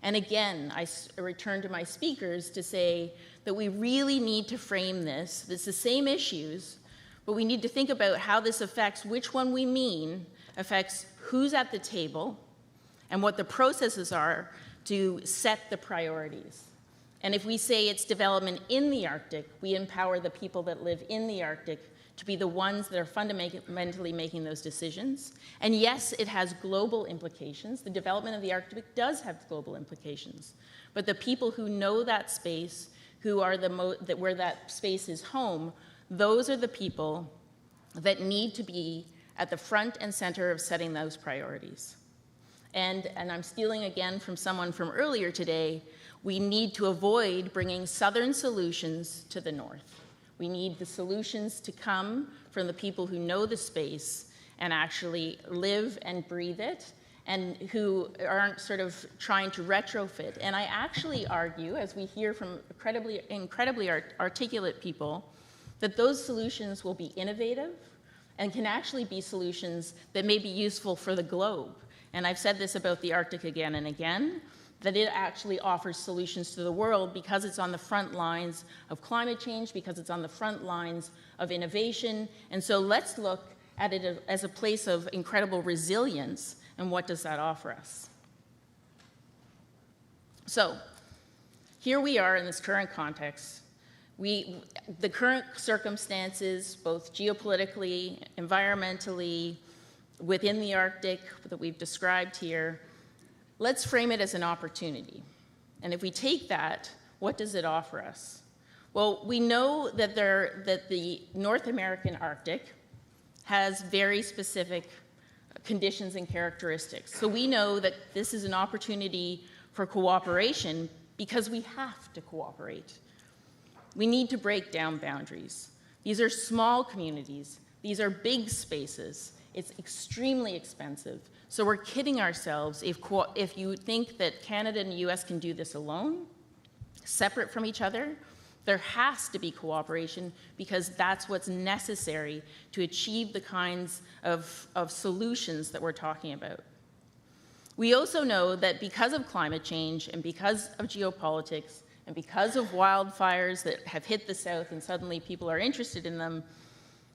And again, I return to my speakers to say that we really need to frame this. It's the same issues, but we need to think about how this affects which one we mean, affects who's at the table, and what the processes are to set the priorities. And if we say it's development in the Arctic, we empower the people that live in the Arctic to be the ones that are fundamentally making those decisions. And yes, it has global implications. The development of the Arctic does have global implications. But the people who know that space, who are where that space is home, those are the people that need to be at the front and center of setting those priorities. And I'm stealing again from someone from earlier today, we need to avoid bringing southern solutions to the north. We need the solutions to come from the people who know the space and actually live and breathe it, and who aren't sort of trying to retrofit. And I actually argue, as we hear from incredibly articulate people, that those solutions will be innovative and can actually be solutions that may be useful for the globe. And I've said this about the Arctic again and again, that it actually offers solutions to the world because it's on the front lines of climate change, because it's on the front lines of innovation. And so let's look at it as a place of incredible resilience, and what does that offer us? So here we are in this current context. The current circumstances, both geopolitically, environmentally, within the Arctic that we've described here, let's frame it as an opportunity. And if we take that, what does it offer us? Well, we know that the North American Arctic has very specific conditions and characteristics. So we know that this is an opportunity for cooperation because we have to cooperate. We need to break down boundaries. These are small communities. These are big spaces. It's extremely expensive. So we're kidding ourselves if you think that Canada and the US can do this alone, separate from each other. There has to be cooperation because that's what's necessary to achieve the kinds of solutions that we're talking about. We also know that because of climate change and because of geopolitics and because of wildfires that have hit the South and suddenly people are interested in them,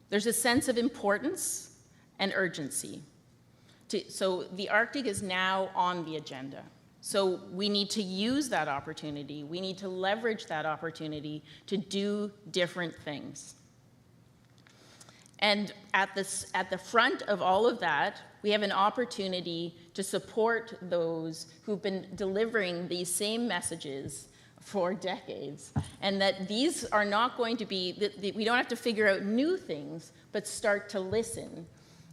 there's a sense of importance and urgency. So the Arctic is now on the agenda. So we need to use that opportunity. We need to leverage that opportunity to do different things. And at the front of all of that, we have an opportunity to support those who've been delivering these same messages for decades, and that these are not going to be, we don't have to figure out new things, but start to listen.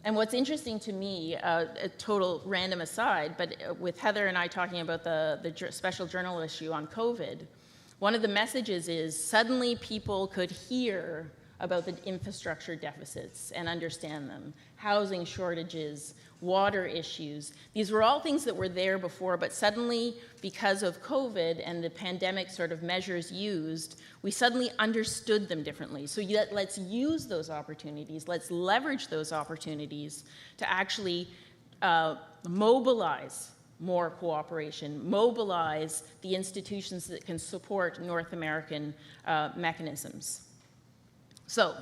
And what's interesting to me, a total random aside, but with Heather and I talking about the special journal issue on COVID, one of the messages is suddenly people could hear about the infrastructure deficits and understand them, housing shortages, water issues. These were all things that were there before, but suddenly, because of COVID and the pandemic sort of measures used, we suddenly understood them differently. So let's use those opportunities, let's leverage those opportunities to actually mobilize more cooperation, mobilize the institutions that can support North American mechanisms. So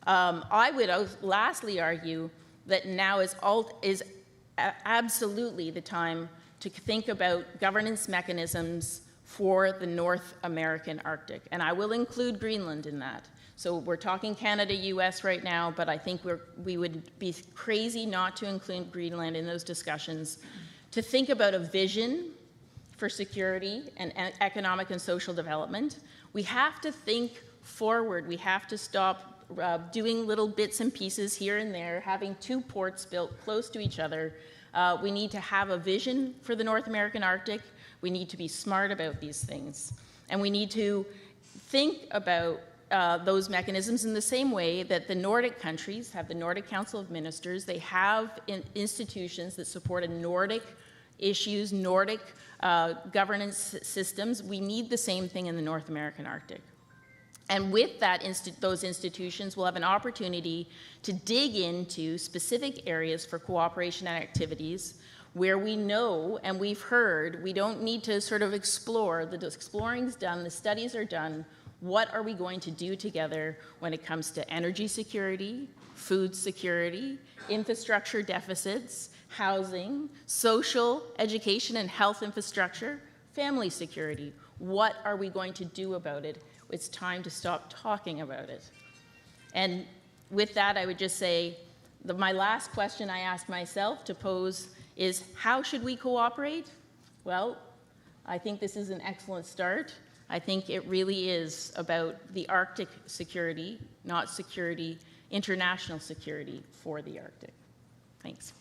I would lastly argue that now is absolutely the time to think about governance mechanisms for the North American Arctic. And I will include Greenland in that. So we're talking Canada, US right now, but I think we would be crazy not to include Greenland in those discussions, to think about a vision for security and economic and social development. We have to think forward. We have to stop doing little bits and pieces here and there, having two ports built close to each other. We need to have a vision for the North American Arctic. We need to be smart about these things. And we need to think about those mechanisms in the same way that the Nordic countries have the Nordic Council of Ministers. They have institutions that support a Nordic issues, Nordic governance systems. We need the same thing in the North American Arctic. And with that, those institutions will have an opportunity to dig into specific areas for cooperation and activities where we know and we've heard we don't need to sort of explore. The exploring's done, the studies are done. What are we going to do together when it comes to energy security, food security, infrastructure deficits, housing, social, education and health infrastructure, family security? What are we going to do about it? It's time to stop talking about it. And with that, I would just say, my last question I ask myself to pose is, how should we cooperate? Well, I think this is an excellent start. I think it really is about the Arctic security, not security, international security for the Arctic. Thanks.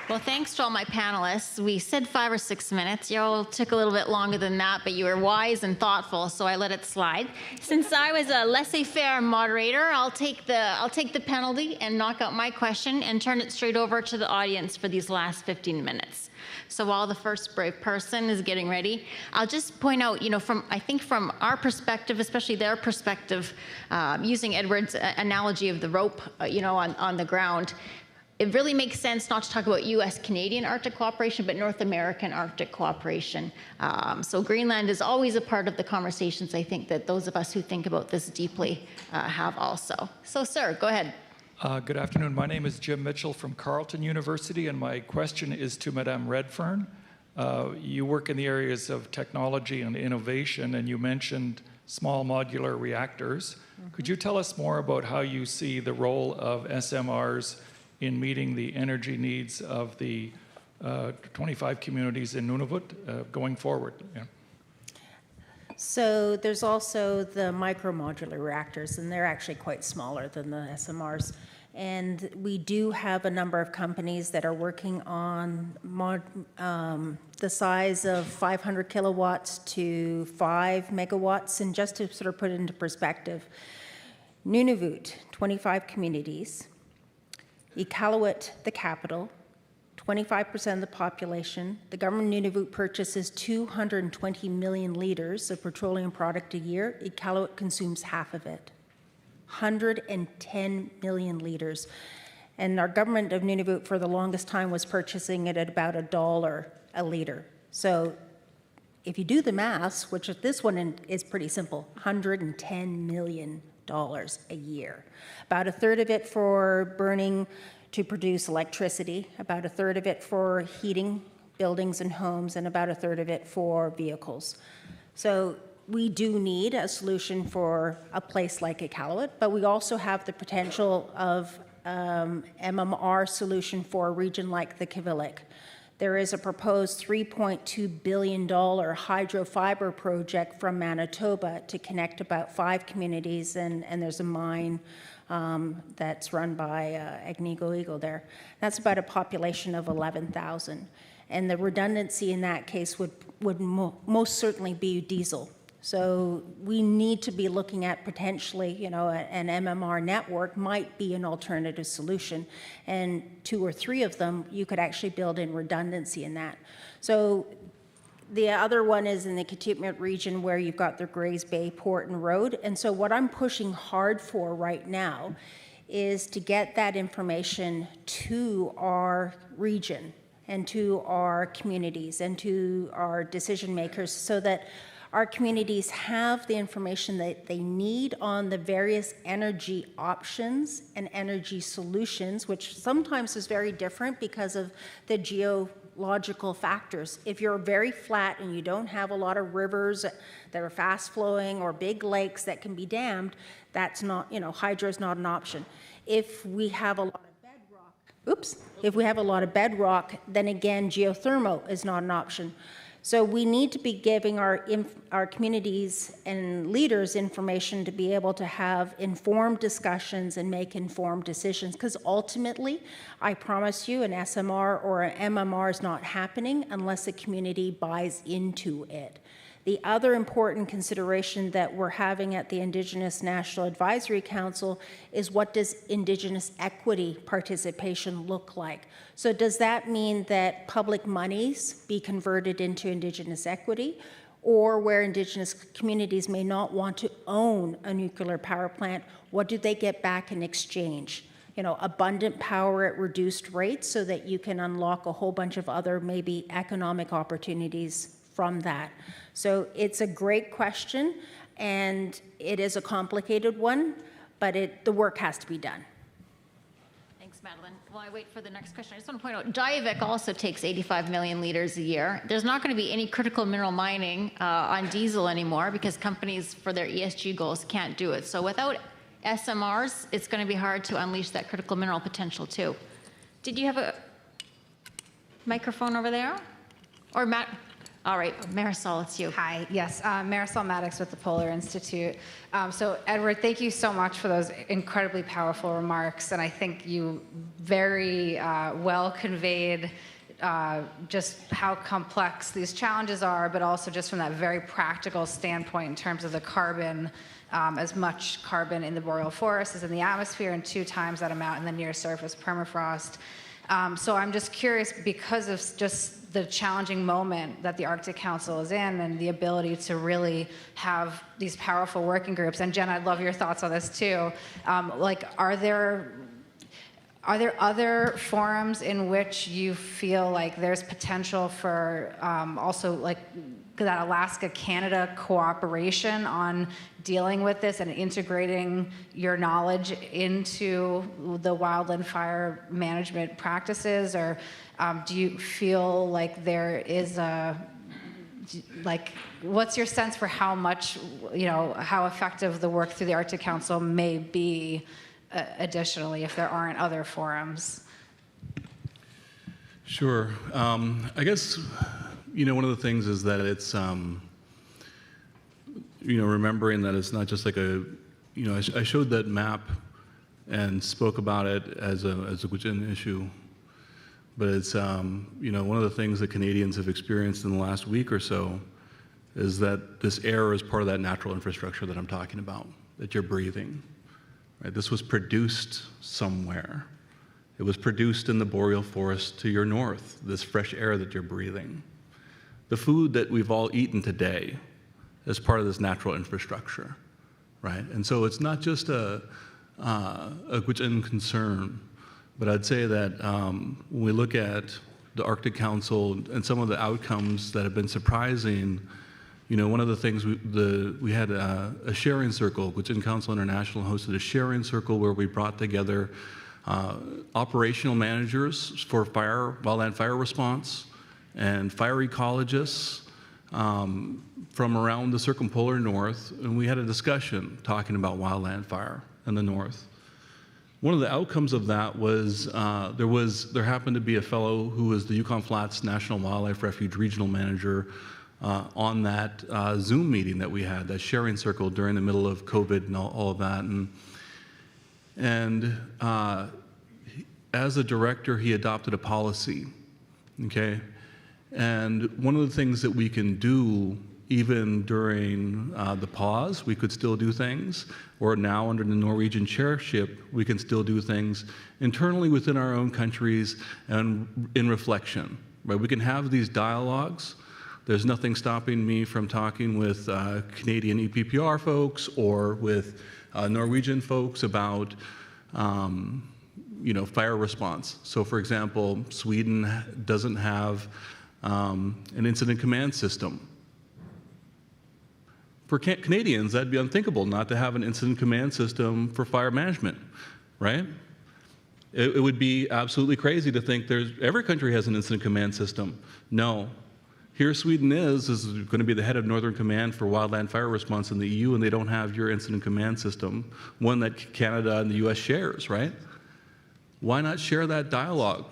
Well, thanks to all my panelists. We said 5 or 6 minutes. You all took a little bit longer than that, but you were wise and thoughtful, so I let it slide. Since I was a laissez-faire moderator, I'll take the penalty and knock out my question and turn it straight over to the audience for these last 15 minutes. So while the first brave person is getting ready, I'll just point out, I think from our perspective, especially their perspective, using Edward's analogy of the rope, on the ground, it really makes sense not to talk about US-Canadian Arctic cooperation, but North American Arctic cooperation. So Greenland is always a part of the conversations, I think, that those of us who think about this deeply have also. So, sir, go ahead. Good afternoon. My name is Jim Mitchell from Carleton University, and my question is to Madame Redfern. You work in the areas of technology and innovation, and you mentioned small modular reactors. Mm-hmm. Could you tell us more about how you see the role of SMRs in meeting the energy needs of the 25 communities in Nunavut going forward? Yeah. So there's also the micro-modular reactors, and they're actually quite smaller than the SMRs. And we do have a number of companies that are working on the size of 500 kilowatts to 5 megawatts. And just to sort of put it into perspective, Nunavut, 25 communities, Iqaluit, the capital, 25% of the population. The government of Nunavut purchases 220 million liters of petroleum product a year. Iqaluit consumes half of it. 110 million liters. And our government of Nunavut for the longest time was purchasing it at about $1 a liter. So if you do the math, which this one is pretty simple, $110 million a year. About a third of it for burning to produce electricity, about a third of it for heating buildings and homes, and about a third of it for vehicles. So we do need a solution for a place like Iqaluit, but we also have the potential of MMR solution for a region like the Kivalliq. There is a proposed $3.2 billion hydrofiber project from Manitoba to connect about 5 communities, and there's a mine that's run by Agnico Eagle there. That's about a population of 11,000. And the redundancy in that case would most certainly be diesel. So we need to be looking at potentially, an MMR network might be an alternative solution. And 2 or 3 of them, you could actually build in redundancy in that. So the other one is in the Kitikmeot region where you've got the Grays Bay Port and Road. And so what I'm pushing hard for right now is to get that information to our region and to our communities and to our decision makers so that our communities have the information that they need on the various energy options and energy solutions, which sometimes is very different because of the geological factors. If you're very flat and you don't have a lot of rivers that are fast flowing or big lakes that can be dammed, that's not, hydro is not an option. If we have a lot of bedrock, then again, geothermal is not an option. So we need to be giving our communities and leaders information to be able to have informed discussions and make informed decisions, because ultimately, I promise you, an SMR or an MMR is not happening unless the community buys into it. The other important consideration that we're having at the Indigenous National Advisory Council is, what does Indigenous equity participation look like? So does that mean that public monies be converted into Indigenous equity, or where Indigenous communities may not want to own a nuclear power plant, what do they get back in exchange? Abundant power at reduced rates so that you can unlock a whole bunch of other maybe economic opportunities from that. So it's a great question, and it is a complicated one, but the work has to be done. Thanks, Madeline. While I wait for the next question, I just want to point out, Diavik also takes 85 million liters a year. There's not going to be any critical mineral mining on diesel anymore because companies, for their ESG goals, can't do it. So without SMRs, it's going to be hard to unleash that critical mineral potential too. Did you have a microphone over there? Or Matt? All right, Marisol, it's you. Hi, yes, Marisol Maddox with the Polar Institute. So Edward, thank you so much for those incredibly powerful remarks, and I think you very well conveyed just how complex these challenges are, but also just from that very practical standpoint in terms of the carbon, as much carbon in the boreal forest as in the atmosphere, and 2 times that amount in the near surface permafrost. So I'm just curious, because of just the challenging moment that the Arctic Council is in and the ability to really have these powerful working groups, and Jen, I'd love your thoughts on this too, are there other forums in which you feel like there's potential for also like that Alaska-Canada cooperation on dealing with this and integrating your knowledge into the wildland fire management practices? Or do you feel like there is what's your sense for how much, how effective the work through the Arctic Council may be additionally if there aren't other forums? Sure. I guess, one of the things is that it's, remembering that it's not just like I showed that map and spoke about it as a Gwich'in issue. But it's, you know, one of the things that Canadians have experienced in the last week or so is that this air is part of that natural infrastructure that I'm talking about, that you're breathing. Right? This was produced somewhere. It was produced in the boreal forest to your north, this fresh air that you're breathing. The food that we've all eaten today is part of this natural infrastructure, right? And so it's not just a Gwich'in concern, but I'd say that when we look at the Arctic Council and some of the outcomes that have been surprising, you know, one of the things we had a sharing circle. Gwich'in Council International hosted a sharing circle where we brought together operational managers for wildland fire response and fire ecologists from around the circumpolar north, and we had a discussion talking about wildland fire in the north. One of the outcomes of that was there happened to be a fellow who was the Yukon Flats National Wildlife Refuge regional manager on that Zoom meeting that we had, that sharing circle during the middle of COVID and all of that. And as a director, he adopted a policy, okay? And one of the things that we can do, even during the pause, we could still do things, or now under the Norwegian chairship, we can still do things internally within our own countries and in reflection, right? We can have these dialogues. There's nothing stopping me from talking with Canadian EPPR folks or with Norwegian folks about you know, fire response. So for example, Sweden doesn't have an incident command system. For Canadians, that'd be unthinkable not to have an incident command system for fire management, right? It would be absolutely crazy to think every country has an incident command system. No. Here Sweden is going to be the head of Northern Command for wildland fire response in the EU, and they don't have your incident command system, one that Canada and the US shares, right? Why not share that dialogue?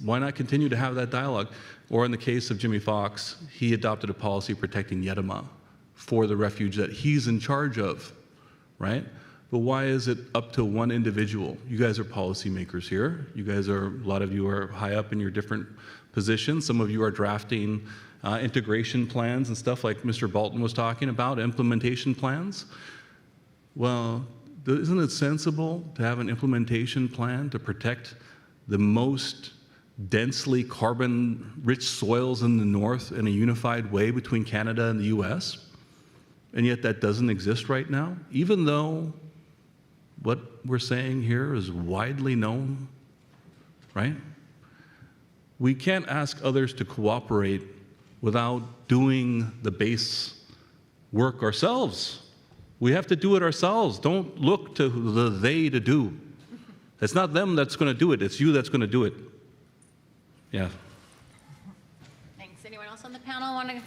Why not continue to have that dialogue? Or in the case of Jimmy Fox, he adopted a policy protecting Yetama for the refuge that he's in charge of, right? But why is it up to one individual? You guys are policymakers here. You guys are, a lot of you are high up in your different positions. Some of you are drafting integration plans and stuff like Mr. Bolton was talking about, implementation plans. Well, isn't it sensible to have an implementation plan to protect the most densely carbon-rich soils in the north in a unified way between Canada and the US? And yet that doesn't exist right now, even though what we're saying here is widely known, right? We can't ask others to cooperate without doing the base work ourselves. We have to do it ourselves. Don't look to the they to do. It's not them that's going to do it. It's you that's going to do it. Yeah. Thanks. Anyone else on the panel want to?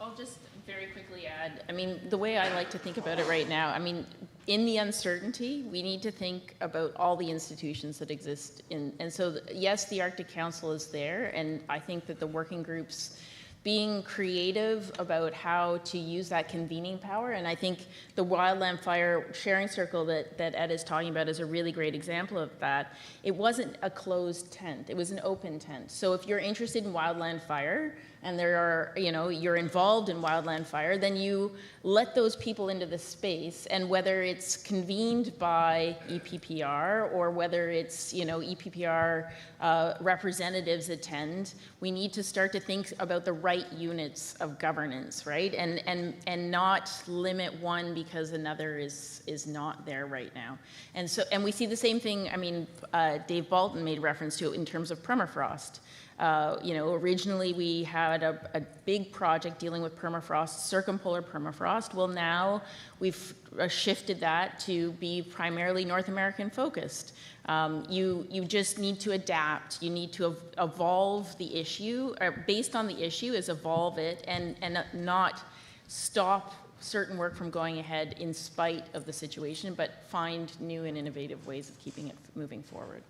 I'll just very quickly add, I mean, the way I like to think about it right now, I mean, in the uncertainty, we need to think about all the institutions that exist and so yes, the Arctic Council is there, and I think that the working groups being creative about how to use that convening power, and I think the Wildland Fire Sharing Circle that Ed is talking about is a really great example of that. It wasn't a closed tent, it was an open tent. So if you're interested in wildland fire, and there are, you know, you're involved in wildland fire, then you let those people into the space, and whether it's convened by EPPR or whether it's, you know, EPPR representatives attend, we need to start to think about the right units of governance, right? And not limit one because another is not there right now. And so, and we see the same thing, I mean, Dave Bolton made reference to it in terms of permafrost. You know, originally we had a big project dealing with permafrost, circumpolar permafrost. Well, now we've shifted that to be primarily North American focused. You just need to adapt. You need to evolve the issue, or based on the issue is evolve it and not stop certain work from going ahead in spite of the situation, but find new and innovative ways of keeping it moving forward.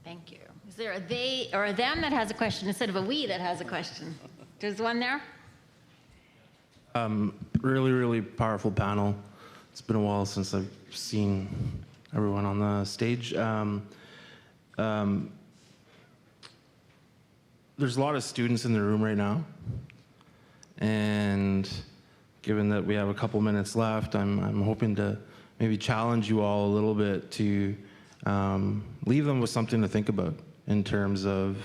Thank you. Is there a they or a them that has a question instead of a we that has a question? There's one there. Really, really powerful panel. It's been a while since I've seen everyone on the stage. There's a lot of students in the room right now, and given that we have a couple minutes left, I'm hoping to maybe challenge you all a little bit to leave them with something to think about in terms of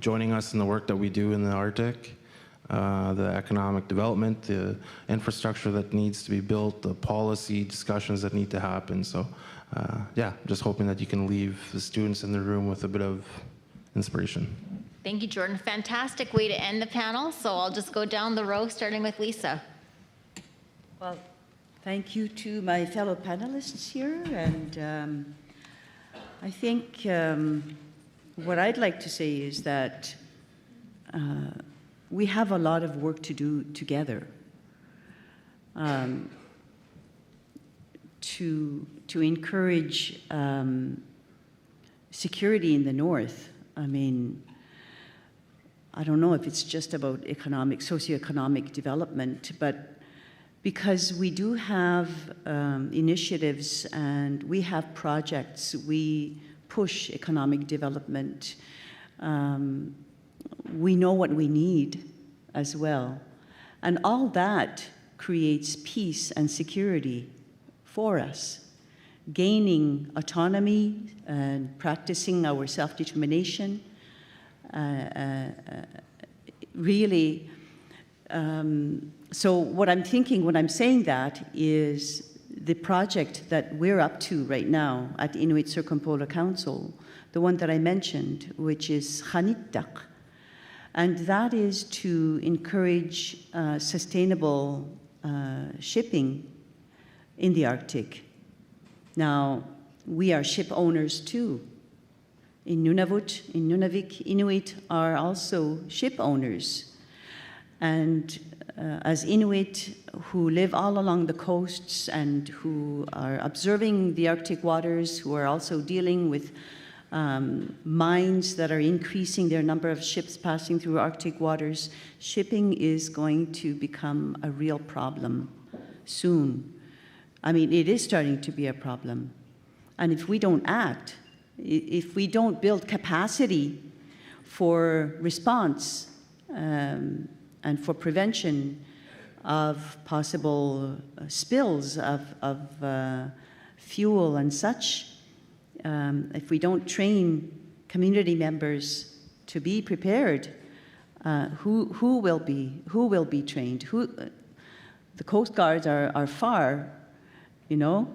joining us in the work that we do in the Arctic, the economic development, the infrastructure that needs to be built, the policy discussions that need to happen. So yeah, just hoping that you can leave the students in the room with a bit of inspiration. Thank you, Jordan. Fantastic way to end the panel. So I'll just go down the row, starting with Lisa. Well, thank you to my fellow panelists here. And I think what I'd like to say is that we have a lot of work to do together to encourage security in the North. I mean, I don't know if it's just about socioeconomic development, but because we do have initiatives and we have projects, we push economic development. We know what we need as well. And all that creates peace and security for us, gaining autonomy and practicing our self-determination. Really, so what I'm thinking when I'm saying that is the project that we're up to right now at Inuit Circumpolar Council, the one that I mentioned, which is Hanittak, and that is to encourage sustainable shipping in the Arctic. Now, we are ship owners too. In Nunavut, in Nunavik, Inuit are also ship owners. And as Inuit who live all along the coasts and who are observing the Arctic waters, who are also dealing with mines that are increasing their number of ships passing through Arctic waters, shipping is going to become a real problem soon. I mean, it is starting to be a problem. And if we don't act, if we don't build capacity for response and for prevention of possible spills of fuel and such, if we don't train community members to be prepared, who will be trained? The Coast Guards are far, you know.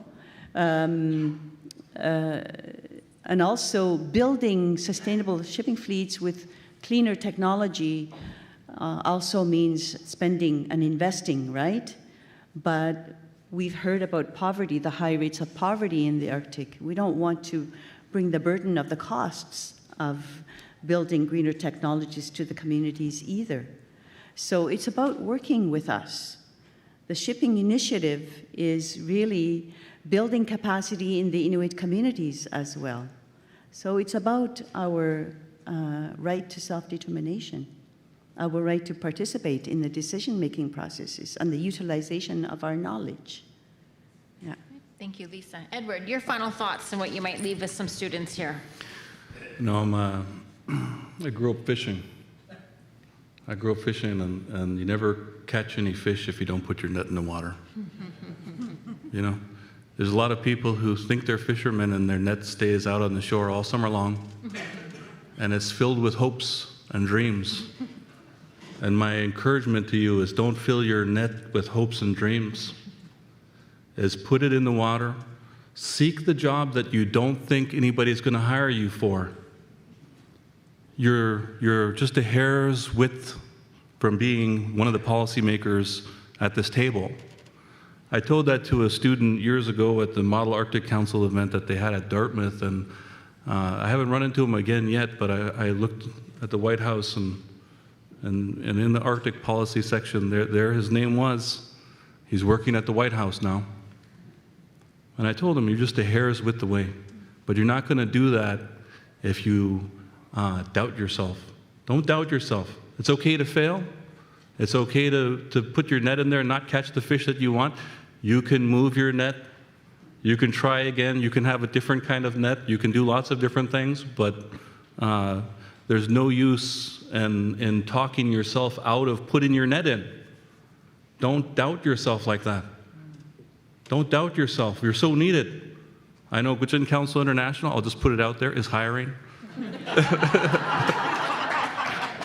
And also building sustainable shipping fleets with cleaner technology also means spending and investing, right? But we've heard about poverty, the high rates of poverty in the Arctic. We don't want to bring the burden of the costs of building greener technologies to the communities either. So it's about working with us. The shipping initiative is really building capacity in the Inuit communities as well. So it's about our right to self-determination, our right to participate in the decision-making processes and the utilization of our knowledge. Yeah. Thank you, Lisa. Edward, your final thoughts and what you might leave with some students here. You know, I grew up fishing. I grew up fishing, and you never catch any fish if you don't put your net in the water. You know? There's a lot of people who think they're fishermen and their net stays out on the shore all summer long. And it's filled with hopes and dreams. And my encouragement to you is don't fill your net with hopes and dreams. Is put it in the water. Seek the job that you don't think anybody's going to hire you for. You're just a hair's width from being one of the policymakers at this table. I told that to a student years ago at the Model Arctic Council event that they had at Dartmouth, and I haven't run into him again yet, but I looked at the White House, and in the Arctic policy section, there his name was. He's working at the White House now. And I told him, you're just a hair's width away, but you're not going to do that if you doubt yourself. Don't doubt yourself. It's okay to fail. It's okay to put your net in there and not catch the fish that you want. You can move your net You can try again. You can have a different kind of net. You can do lots of different things, but there's no use in talking yourself out of putting your net in. Don't doubt yourself like that. Don't doubt yourself. You're so needed. I know Gwich'in Council International, I'll just put it out there, is hiring.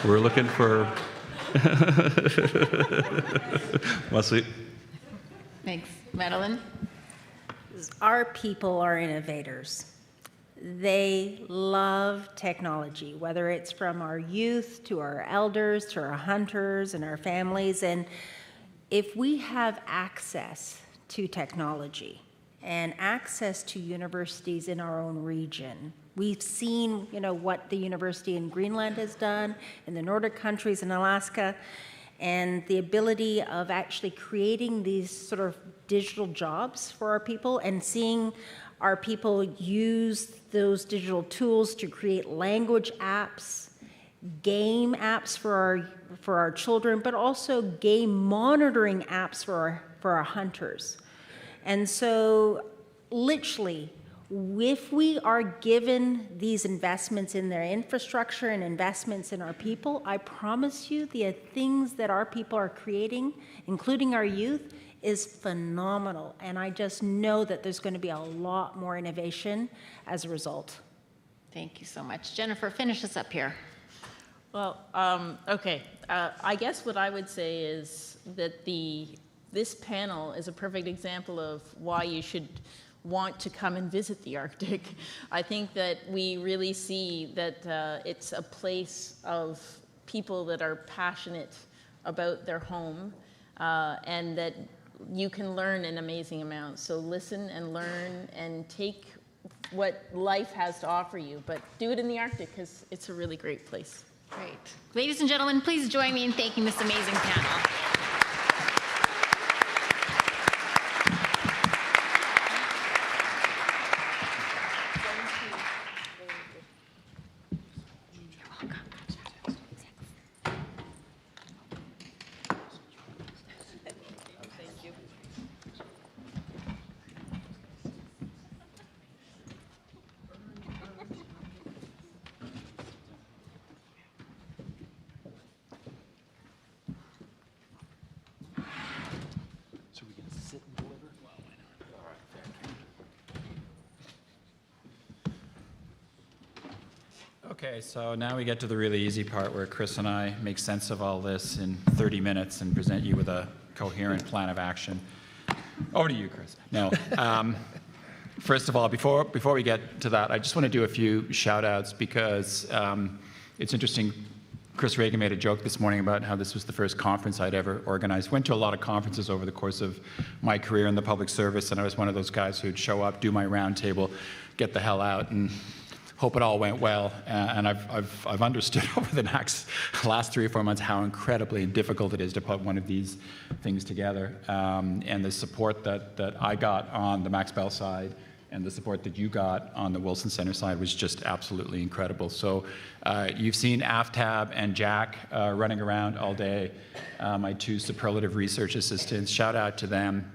We're looking for... Merci. Thanks. Madeline? Our people are innovators. They love technology, whether it's from our youth to our elders to our hunters and our families. And if we have access to technology and access to universities in our own region, we've seen, what the university in Greenland has done, in the Nordic countries in Alaska, and the ability of actually creating these sort of digital jobs for our people and seeing our people use those digital tools to create language apps, game apps for our children, but also game monitoring apps for our hunters. And so literally, if we are given these investments in their infrastructure and investments in our people, I promise you the things that our people are creating, including our youth, is phenomenal. And I just know that there's going to be a lot more innovation as a result. Thank you so much. Jennifer, finish us up here. Well, okay. I guess what I would say is that this panel is a perfect example of why you should want to come and visit the Arctic. I think that we really see that it's a place of people that are passionate about their home and that you can learn an amazing amount. So listen and learn and take what life has to offer you, but do it in the Arctic because it's a really great place. Great. Ladies and gentlemen, please join me in thanking this amazing panel. Okay, so now we get to the really easy part where Chris and I make sense of all this in 30 minutes and present you with a coherent plan of action. Over to you, Chris. No. First of all, before we get to that, I just want to do a few shout-outs because it's interesting. Chris Reagan made a joke this morning about how this was the first conference I'd ever organized. Went to a lot of conferences over the course of my career in the public service, and I was one of those guys who'd show up, do my round table, get the hell out, and hope it all went well. And I've understood over the last 3 or 4 months how incredibly difficult it is to put one of these things together. And the support that I got on the Max Bell side and the support that you got on the Wilson Center side was just absolutely incredible. So you've seen Aftab and Jack running around all day, my 2 superlative research assistants. Shout out to them.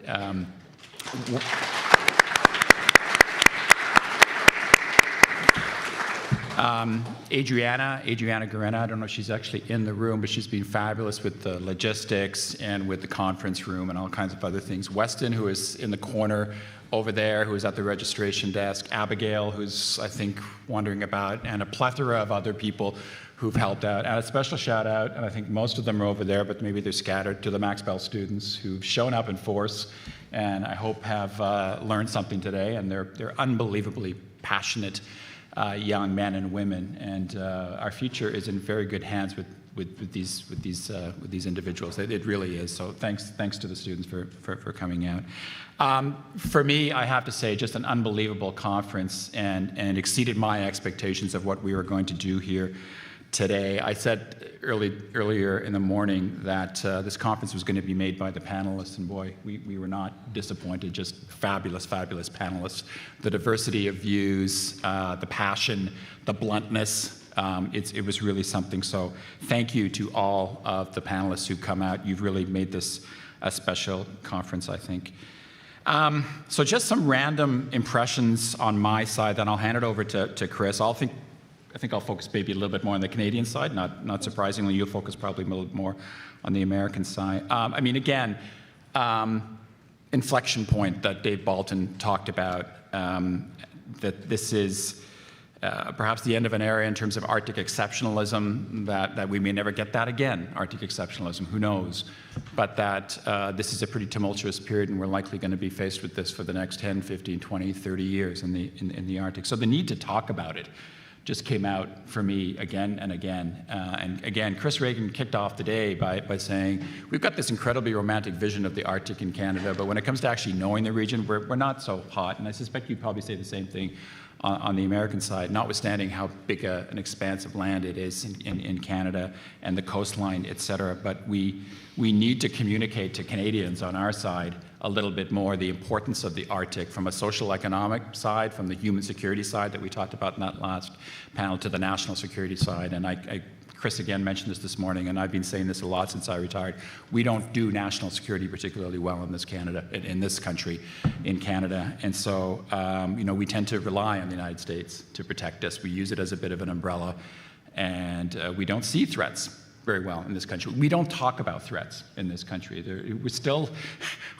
Adriana Guerrena, I don't know if she's actually in the room, but she's been fabulous with the logistics and with the conference room and all kinds of other things. Weston, who is in the corner over there, who is at the registration desk. Abigail, who's, I think, wandering about, and a plethora of other people who've helped out. And a special shout out, and I think most of them are over there, but maybe they're scattered, to the Max Bell students who've shown up in force and I hope have learned something today. And they're unbelievably passionate young men and women, and our future is in very good hands with these individuals. It really is. So thanks to the students for coming out. For me, I have to say, just an unbelievable conference, and exceeded my expectations of what we were going to do here today. I said earlier in the morning that this conference was going to be made by the panelists, and boy, we were not disappointed. Just fabulous panelists. The diversity of views, the passion, the bluntness, it was really something. So thank you to all of the panelists who come out. You've really made this a special conference, I think. So just some random impressions on my side, then I'll hand it over to Chris. I think I'll focus maybe a little bit more on the Canadian side. Not surprisingly, you'll focus probably a little more on the American side. I mean, again, inflection point that Dave Balton talked about, that this is perhaps the end of an era in terms of Arctic exceptionalism, that we may never get that again, Arctic exceptionalism, who knows, but that this is a pretty tumultuous period and we're likely going to be faced with this for the next 10, 15, 20, 30 years in the Arctic. So the need to talk about it just came out for me again and again. And again, Chris Reagan kicked off the day by saying, we've got this incredibly romantic vision of the Arctic in Canada, but when it comes to actually knowing the region, we're not so hot. And I suspect you'd probably say the same thing on the American side, notwithstanding how big an expanse of land it is in Canada and the coastline, et cetera. But we need to communicate to Canadians on our side a little bit more the importance of the Arctic from a social economic side, from the human security side that we talked about in that last panel, to the national security side. And Chris again mentioned this morning, and I've been saying this a lot since I retired. We don't do national security particularly well in this country, in Canada. And so, we tend to rely on the United States to protect us. We use it as a bit of an umbrella, and we don't see threats very well in this country. We don't talk about threats in this country.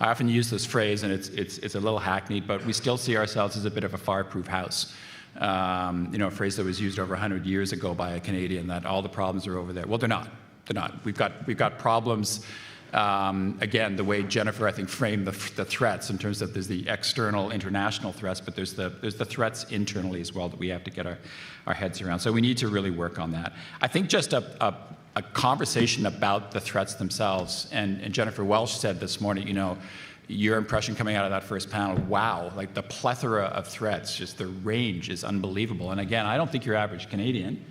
I often use this phrase, and it's a little hackneyed, but we still see ourselves as a bit of a fireproof house. A phrase that was used over 100 years ago by a Canadian, that all the problems are over there. Well, they're not. They're not. We've got problems. Again, the way Jennifer, I think, framed the threats in terms of there's the external international threats, but there's the threats internally as well that we have to get our heads around. So we need to really work on that. I think just a conversation about the threats themselves, and Jennifer Welsh said this morning, your impression coming out of that first panel, wow, like the plethora of threats, just the range is unbelievable. And again, I don't think your average Canadian,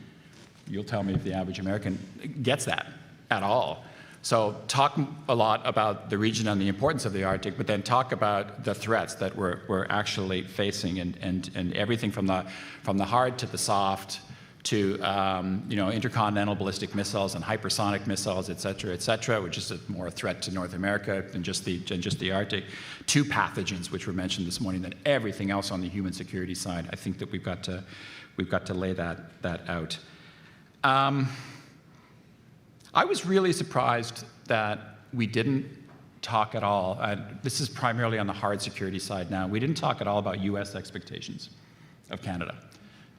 you'll tell me if the average American gets that at all. So talk a lot about the region and the importance of the Arctic, but then talk about the threats that we're actually facing, and everything from the hard to the soft, to intercontinental ballistic missiles and hypersonic missiles, et cetera, which is more a threat to North America than just the Arctic, to pathogens, which were mentioned this morning, than everything else on the human security side. I think that we've got to lay that out. I was really surprised that we didn't talk at all. This is primarily on the hard security side now. We didn't talk at all about U.S. expectations of Canada.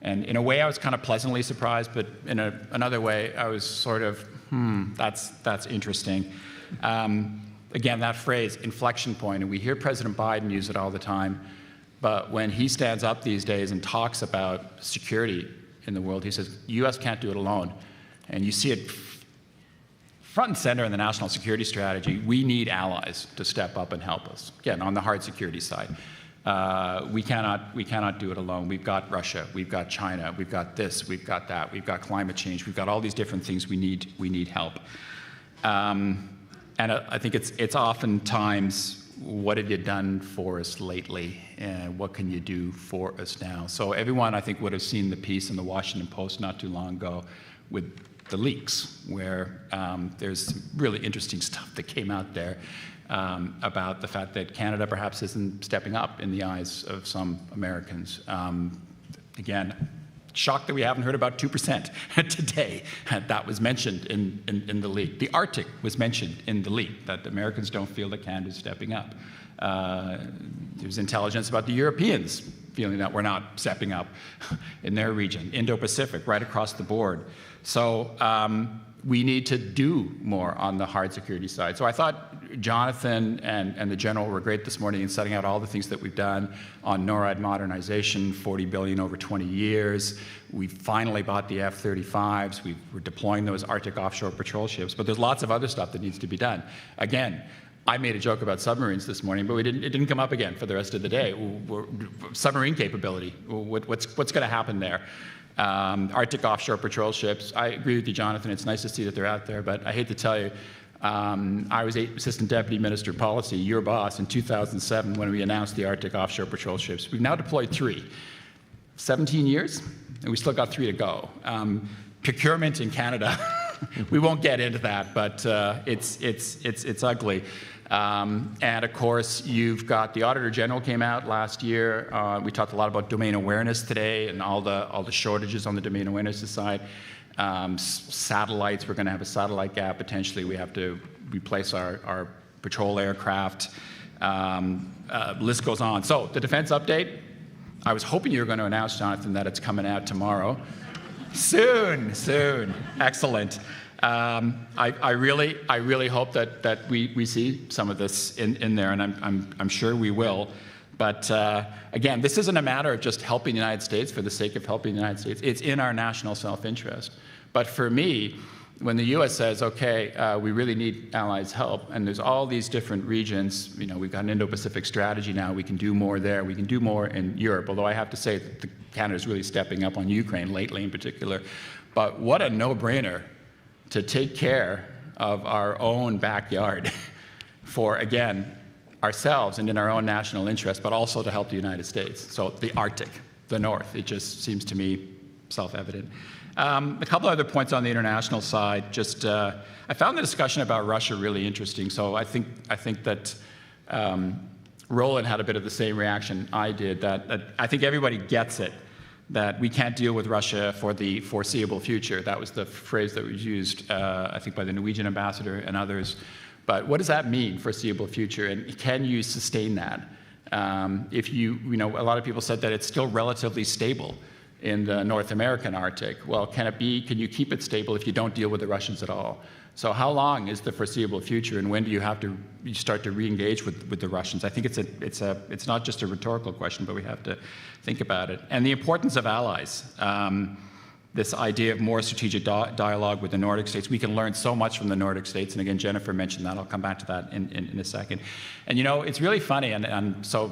And in a way, I was kind of pleasantly surprised, but in another way, I was sort of, that's interesting. Again, that phrase, inflection point, and we hear President Biden use it all the time, but when he stands up these days and talks about security in the world, he says, the U.S. can't do it alone. And you see it front and center in the national security strategy. We need allies to step up and help us, again, on the hard security side. We cannot do it alone. We've got Russia, we've got China, we've got this, we've got that, we've got climate change, we've got all these different things we need help. And I think it's oftentimes, what have you done for us lately, and what can you do for us now? So everyone, I think, would have seen the piece in the Washington Post not too long ago with the leaks, where there's some really interesting stuff that came out there about the fact that Canada perhaps isn't stepping up in the eyes of some Americans. Again, shocked that we haven't heard about 2% today. That was mentioned in the leak. The Arctic was mentioned in the leak, that the Americans don't feel that Canada's stepping up. There's intelligence about the Europeans feeling that we're not stepping up in their region, Indo-Pacific, right across the board. So we need to do more on the hard security side. So I thought Jonathan and the General were great this morning in setting out all the things that we've done on NORAD modernization, $40 billion over 20 years. We finally bought the F-35s. We're deploying those Arctic offshore patrol ships, but there's lots of other stuff that needs to be done. Again, I made a joke about submarines this morning, but it didn't come up again for the rest of the day. Submarine capability, what's going to happen there? Arctic offshore patrol ships, I agree with you, Jonathan. It's nice to see that they're out there, but I hate to tell you, I was Assistant Deputy Minister of Policy, your boss, in 2007 when we announced the Arctic offshore patrol ships. We've now deployed 3. 17 years, and we still got 3 to go. Procurement in Canada we won't get into that, but it's ugly. And of course, you've got the Auditor General came out last year. We talked a lot about domain awareness today and all the shortages on the domain awareness side. Satellites, we're going to have a satellite gap potentially. We have to replace our patrol aircraft. List goes on. So the defense update, I was hoping you were going to announce, Jonathan, that it's coming out tomorrow. Soon. Excellent. I really hope that we see some of this in there, and I'm sure we will. But again, this isn't a matter of just helping the United States for the sake of helping the United States. It's in our national self-interest. But for me, when the U.S. says, okay, we really need allies' help, and there's all these different regions, we've got an Indo-Pacific strategy now, we can do more there, we can do more in Europe, although I have to say that Canada's really stepping up on Ukraine lately in particular. But what a no-brainer to take care of our own backyard for, again, ourselves and in our own national interest, but also to help the United States. So the Arctic, the North, it just seems to me self-evident. A couple other points on the international side. I found the discussion about Russia really interesting. So I think that Roland had a bit of the same reaction I did. That I think everybody gets it, that we can't deal with Russia for the foreseeable future. That was the phrase that was used, I think, by the Norwegian ambassador and others. But what does that mean, foreseeable future? And can you sustain that? If a lot of people said that it's still relatively stable in the North American Arctic. Well, can you keep it stable if you don't deal with the Russians at all? So how long is the foreseeable future, and when do you start to re-engage with the Russians? I think it's not just a rhetorical question, but we have to think about it. And the importance of allies. This idea of more strategic dialogue with the Nordic states. We can learn so much from the Nordic states, and again, Jennifer mentioned that. I'll come back to that in a second. And it's really funny, and so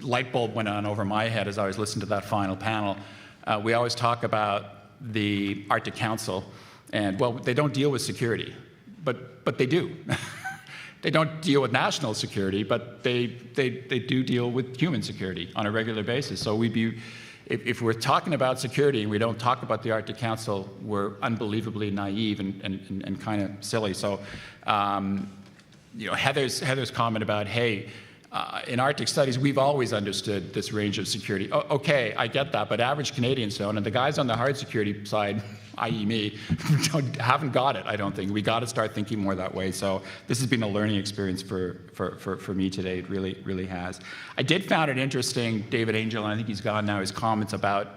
light bulb went on over my head as I was listening to that final panel. We always talk about the Arctic Council, and well, they don't deal with security, but they do. They don't deal with national security, but they do deal with human security on a regular basis. So if we're talking about security and we don't talk about the Arctic Council, we're unbelievably naive and kind of silly. So Heather's comment about, hey, in Arctic studies, we've always understood this range of security. Okay, I get that, but average Canadians don't, and the guys on the hard security side, i.e. me, haven't got it, I don't think. We got to start thinking more that way. So this has been a learning experience for me today. It really has. I did find it interesting, David Angel, and I think he's gone now, his comments about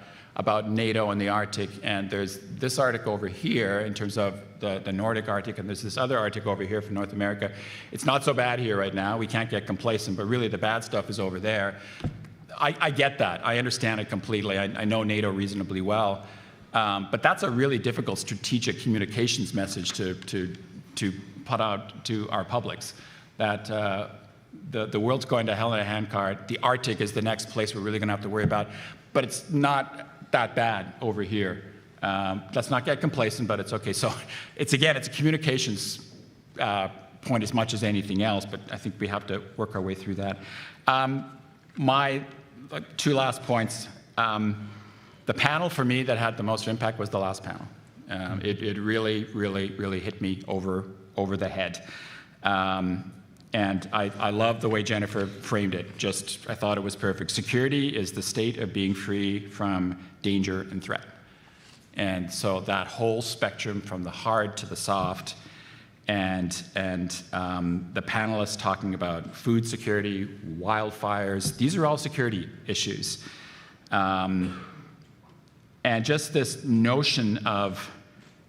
NATO and the Arctic, and there's this article over here in terms of the Nordic Arctic, and there's this other Arctic over here for North America. It's not so bad here right now. We can't get complacent, but really the bad stuff is over there. I get that. I understand it completely. I know NATO reasonably well. But that's a really difficult strategic communications message to put out to our publics, that the world's going to hell in a handcart. The Arctic is the next place we're really going to have to worry about. But it's not that bad over here. Let's not get complacent, but it's okay. So it's a communications point as much as anything else, but I think we have to work our way through that. My two last points. The panel for me that had the most impact was the last panel. It really hit me over the head. And I love the way Jennifer framed it. I thought it was perfect. Security is the state of being free from danger and threat. And so that whole spectrum from the hard to the soft, and the panelists talking about food security, wildfires, these are all security issues. And just this notion of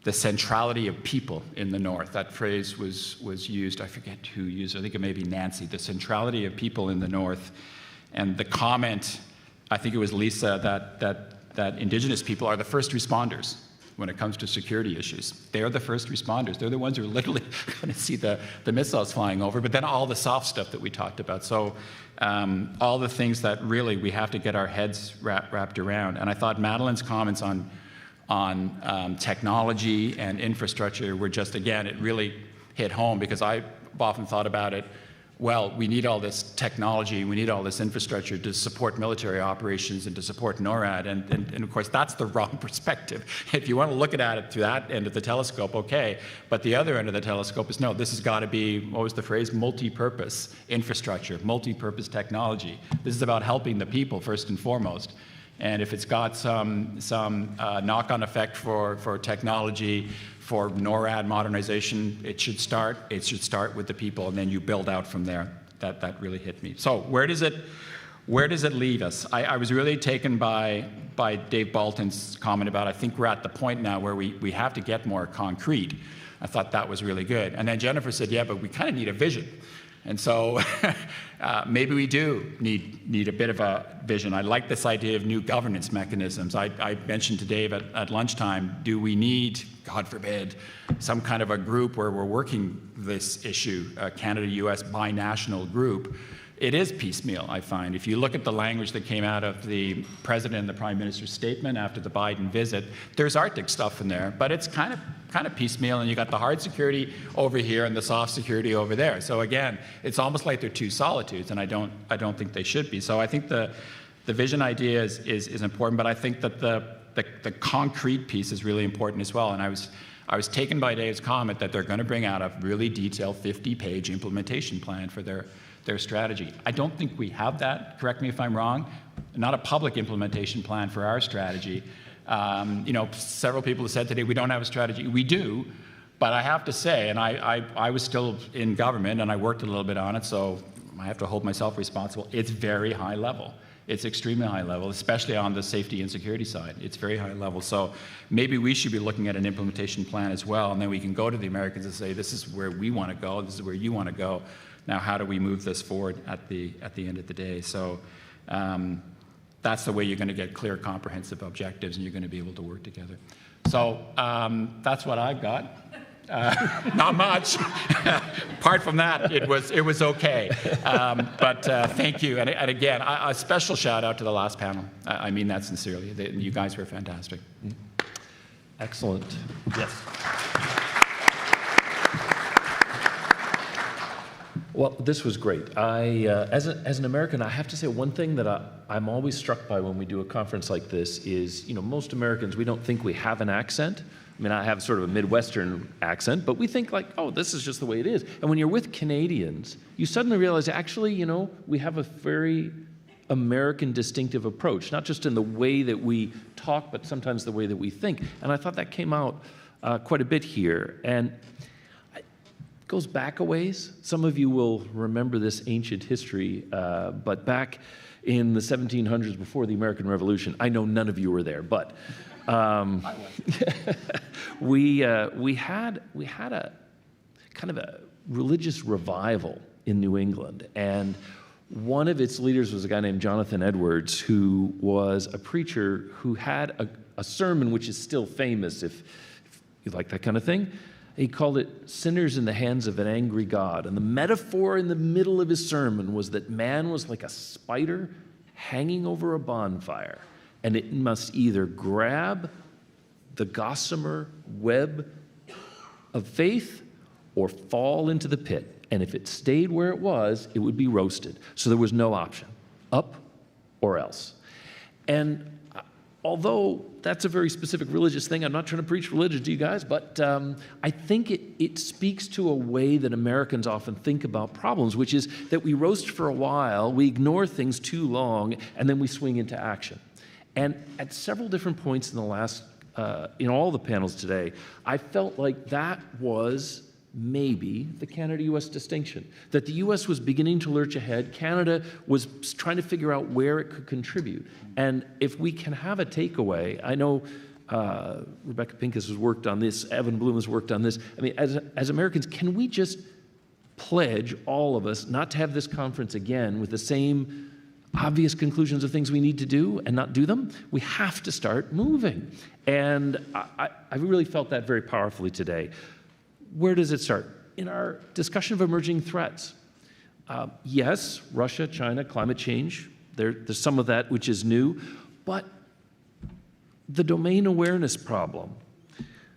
the centrality of people in the North. That phrase was used, I forget who used it, I think it may be Nancy, the centrality of people in the North. And the comment, I think it was Lisa, that Indigenous people are the first responders when it comes to security issues. They're the first responders. They're the ones who are literally going to see the missiles flying over, but then all the soft stuff that we talked about. So all the things that really we have to get our heads wrapped around. And I thought Madeline's comments on technology and infrastructure were just, again, it really hit home, because I've often thought about it. well, we need all this technology, we need all this infrastructure to support military operations and to support NORAD, and of course that's the wrong perspective. If you want to look at it through that end of the telescope, okay, but the other end of the telescope is no, this has got to be, what was the phrase, multi-purpose infrastructure, multi-purpose technology. This is about helping the people first and foremost. And if it's got some knock-on effect for technology, for NORAD modernization, it should start with the people, and then you build out from there. That really hit me. So where does it leave us? I was really taken by Dave Balton's comment about, I think we're at the point now where we have to get more concrete. I thought that was really good. And then Jennifer said, yeah, but we kind of need a vision. And so maybe we do need a bit of a vision. I like this idea of new governance mechanisms. I mentioned to Dave at lunchtime, do we need, God forbid, some kind of a group where we're working this issue, a Canada-US binational group? It is piecemeal, I find. If you look at the language that came out of the President and the Prime Minister's statement after the Biden visit, there's Arctic stuff in there, but it's kind of piecemeal, and you got the hard security over here and the soft security over there. So again, it's almost like they're two solitudes, and I don't think they should be. So I think the vision idea is important, but I think that the concrete piece is really important as well. And I was taken by Dave's comment that they're going to bring out a really detailed 50-page implementation plan for their strategy. I don't think we have that, correct me if I'm wrong, not a public implementation plan for our strategy. Several people have said today we don't have a strategy. We do, but I have to say, and I was still in government and I worked a little bit on it, so I have to hold myself responsible. It's very high level. It's extremely high level, especially on the safety and security side. It's very high level. So maybe we should be looking at an implementation plan as well, and then we can go to the Americans and say, this is where we want to go, this is where you want to go. Now, how do we move this forward at the end of the day? So that's the way you're going to get clear, comprehensive objectives, and you're going to be able to work together. So that's what I've got. Not much. Apart from that, it was okay. But thank you. And again, a special shout out to the last panel. I mean that sincerely. You guys were fantastic. Excellent. Yes. Well, this was great. As an American, I have to say one thing that I'm always struck by when we do a conference like this is, most Americans, we don't think we have an accent. I mean, I have sort of a Midwestern accent, but we think like, oh, this is just the way it is. And when you're with Canadians, you suddenly realize, actually, we have a very American distinctive approach, not just in the way that we talk, but sometimes the way that we think. And I thought that came out quite a bit here. And goes back a ways. Some of you will remember this ancient history, but back in the 1700s, before the American Revolution, I know none of you were there, but we had a kind of a religious revival in New England, and one of its leaders was a guy named Jonathan Edwards, who was a preacher who had a sermon which is still famous if you like that kind of thing. He called it Sinners in the Hands of an Angry God. And the metaphor in the middle of his sermon was that man was like a spider hanging over a bonfire, and it must either grab the gossamer web of faith or fall into the pit. And if it stayed where it was, it would be roasted. So there was no option, up or else. And although that's a very specific religious thing, I'm not trying to preach religion to you guys, but I think it speaks to a way that Americans often think about problems, which is that we roast for a while, we ignore things too long, and then we swing into action. And at several different points in the last, in all the panels today, I felt like that was maybe the Canada-US distinction, that the US was beginning to lurch ahead, Canada was trying to figure out where it could contribute. And if we can have a takeaway, I know Rebecca Pincus has worked on this, Evan Bloom has worked on this. I mean, as Americans, can we just pledge, all of us, not to have this conference again with the same obvious conclusions of things we need to do and not do them? We have to start moving. And I really felt that very powerfully today. Where does it start? In our discussion of emerging threats. Yes, Russia, China, climate change, there's some of that which is new, but the domain awareness problem,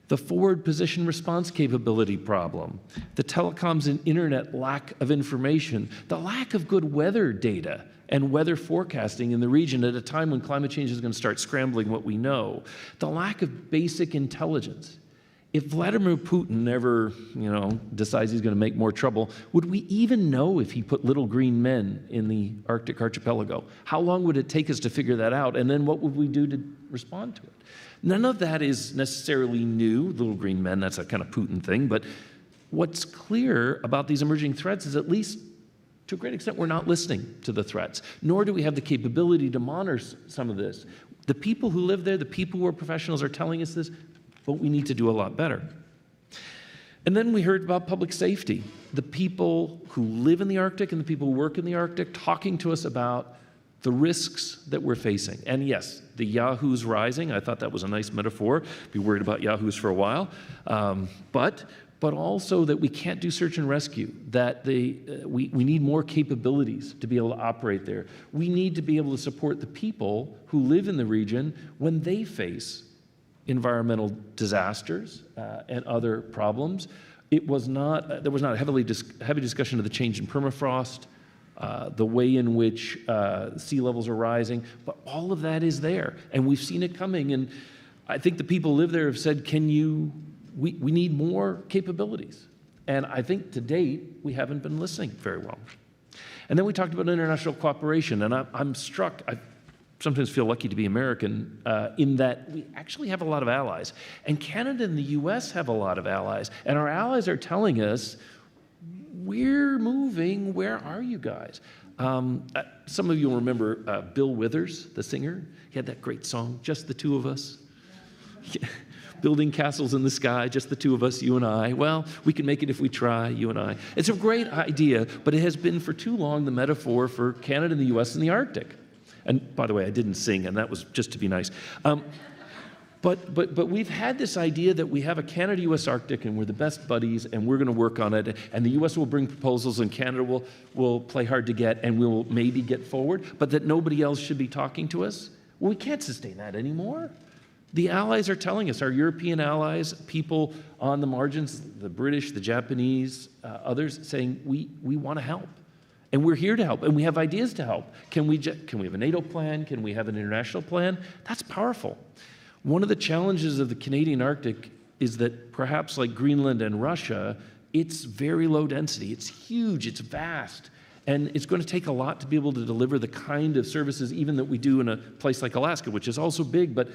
the forward position response capability problem, the telecoms and internet lack of information, the lack of good weather data and weather forecasting in the region at a time when climate change is going to start scrambling what we know, the lack of basic intelligence. If Vladimir Putin ever, decides he's going to make more trouble, would we even know if he put little green men in the Arctic archipelago? How long would it take us to figure that out? And then what would we do to respond to it? None of that is necessarily new. Little green men, that's a kind of Putin thing. But what's clear about these emerging threats is, at least to a great extent, we're not listening to the threats, nor do we have the capability to monitor some of this. The people who live there, the people who are professionals are telling us this, but we need to do a lot better. And then we heard about public safety. The people who live in the Arctic and the people who work in the Arctic talking to us about the risks that we're facing. And yes, the yahoos rising, I thought that was a nice metaphor. Be worried about yahoos for a while. But also that we can't do search and rescue, that we need more capabilities to be able to operate there. We need to be able to support the people who live in the region when they face environmental disasters and other problems. There was not a heavy discussion of the change in permafrost, the way in which sea levels are rising, but all of that is there, and we've seen it coming. And I think the people who live there have said, we need more capabilities. And I think to date, we haven't been listening very well. And then we talked about international cooperation, and I'm struck, I sometimes feel lucky to be American, in that we actually have a lot of allies. And Canada and the US have a lot of allies. And our allies are telling us, we're moving, where are you guys? Some of you will remember Bill Withers, the singer. He had that great song, Just the Two of Us. Building castles in the sky, just the two of us, you and I. Well, we can make it if we try, you and I. It's a great idea, but it has been for too long the metaphor for Canada and the US and the Arctic. And by the way, I didn't sing, and that was just to be nice. But we've had this idea that we have a Canada-US Arctic, and we're the best buddies, and we're going to work on it, and the US will bring proposals, and Canada will play hard to get, and we'll maybe get forward, but that nobody else should be talking to us. Well, we can't sustain that anymore. The allies are telling us, our European allies, people on the margins, the British, the Japanese, others, saying we want to help. And we're here to help, and we have ideas to help. Can we have a NATO plan? Can we have an international plan? That's powerful. One of the challenges of the Canadian Arctic is that perhaps like Greenland and Russia, it's very low density. It's huge, it's vast, and it's going to take a lot to be able to deliver the kind of services even that we do in a place like Alaska, which is also big, but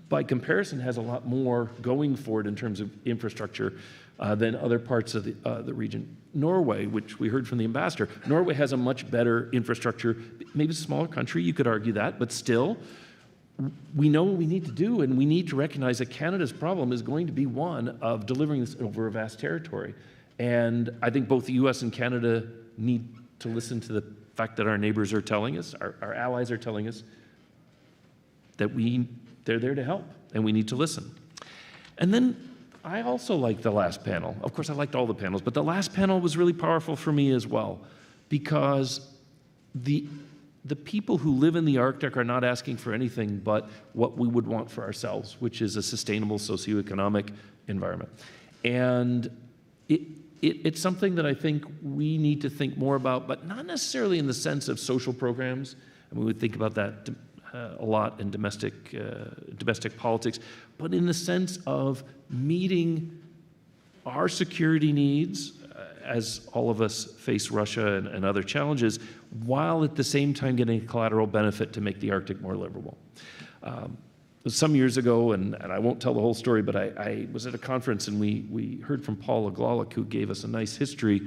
by comparison has a lot more going for it in terms of infrastructure than other parts of the region. Norway, which we heard from the ambassador, Norway has a much better infrastructure. Maybe it's a smaller country, you could argue that, but still, we know what we need to do, and we need to recognize that Canada's problem is going to be one of delivering this over a vast territory. And I think both the US and Canada need to listen to the fact that our neighbors are telling us, our allies are telling us, that they're there to help, and we need to listen. And then I also liked the last panel. Of course, I liked all the panels, but the last panel was really powerful for me as well, because the people who live in the Arctic are not asking for anything but what we would want for ourselves, which is a sustainable socioeconomic environment. And it's something that I think we need to think more about, but not necessarily in the sense of social programs. I mean, we think about that a lot in domestic politics, but in the sense of meeting our security needs as all of us face Russia and other challenges, while at the same time getting a collateral benefit to make the Arctic more livable. Some years ago, and I won't tell the whole story, but I was at a conference and we heard from Paul Aglalik, who gave us a nice history,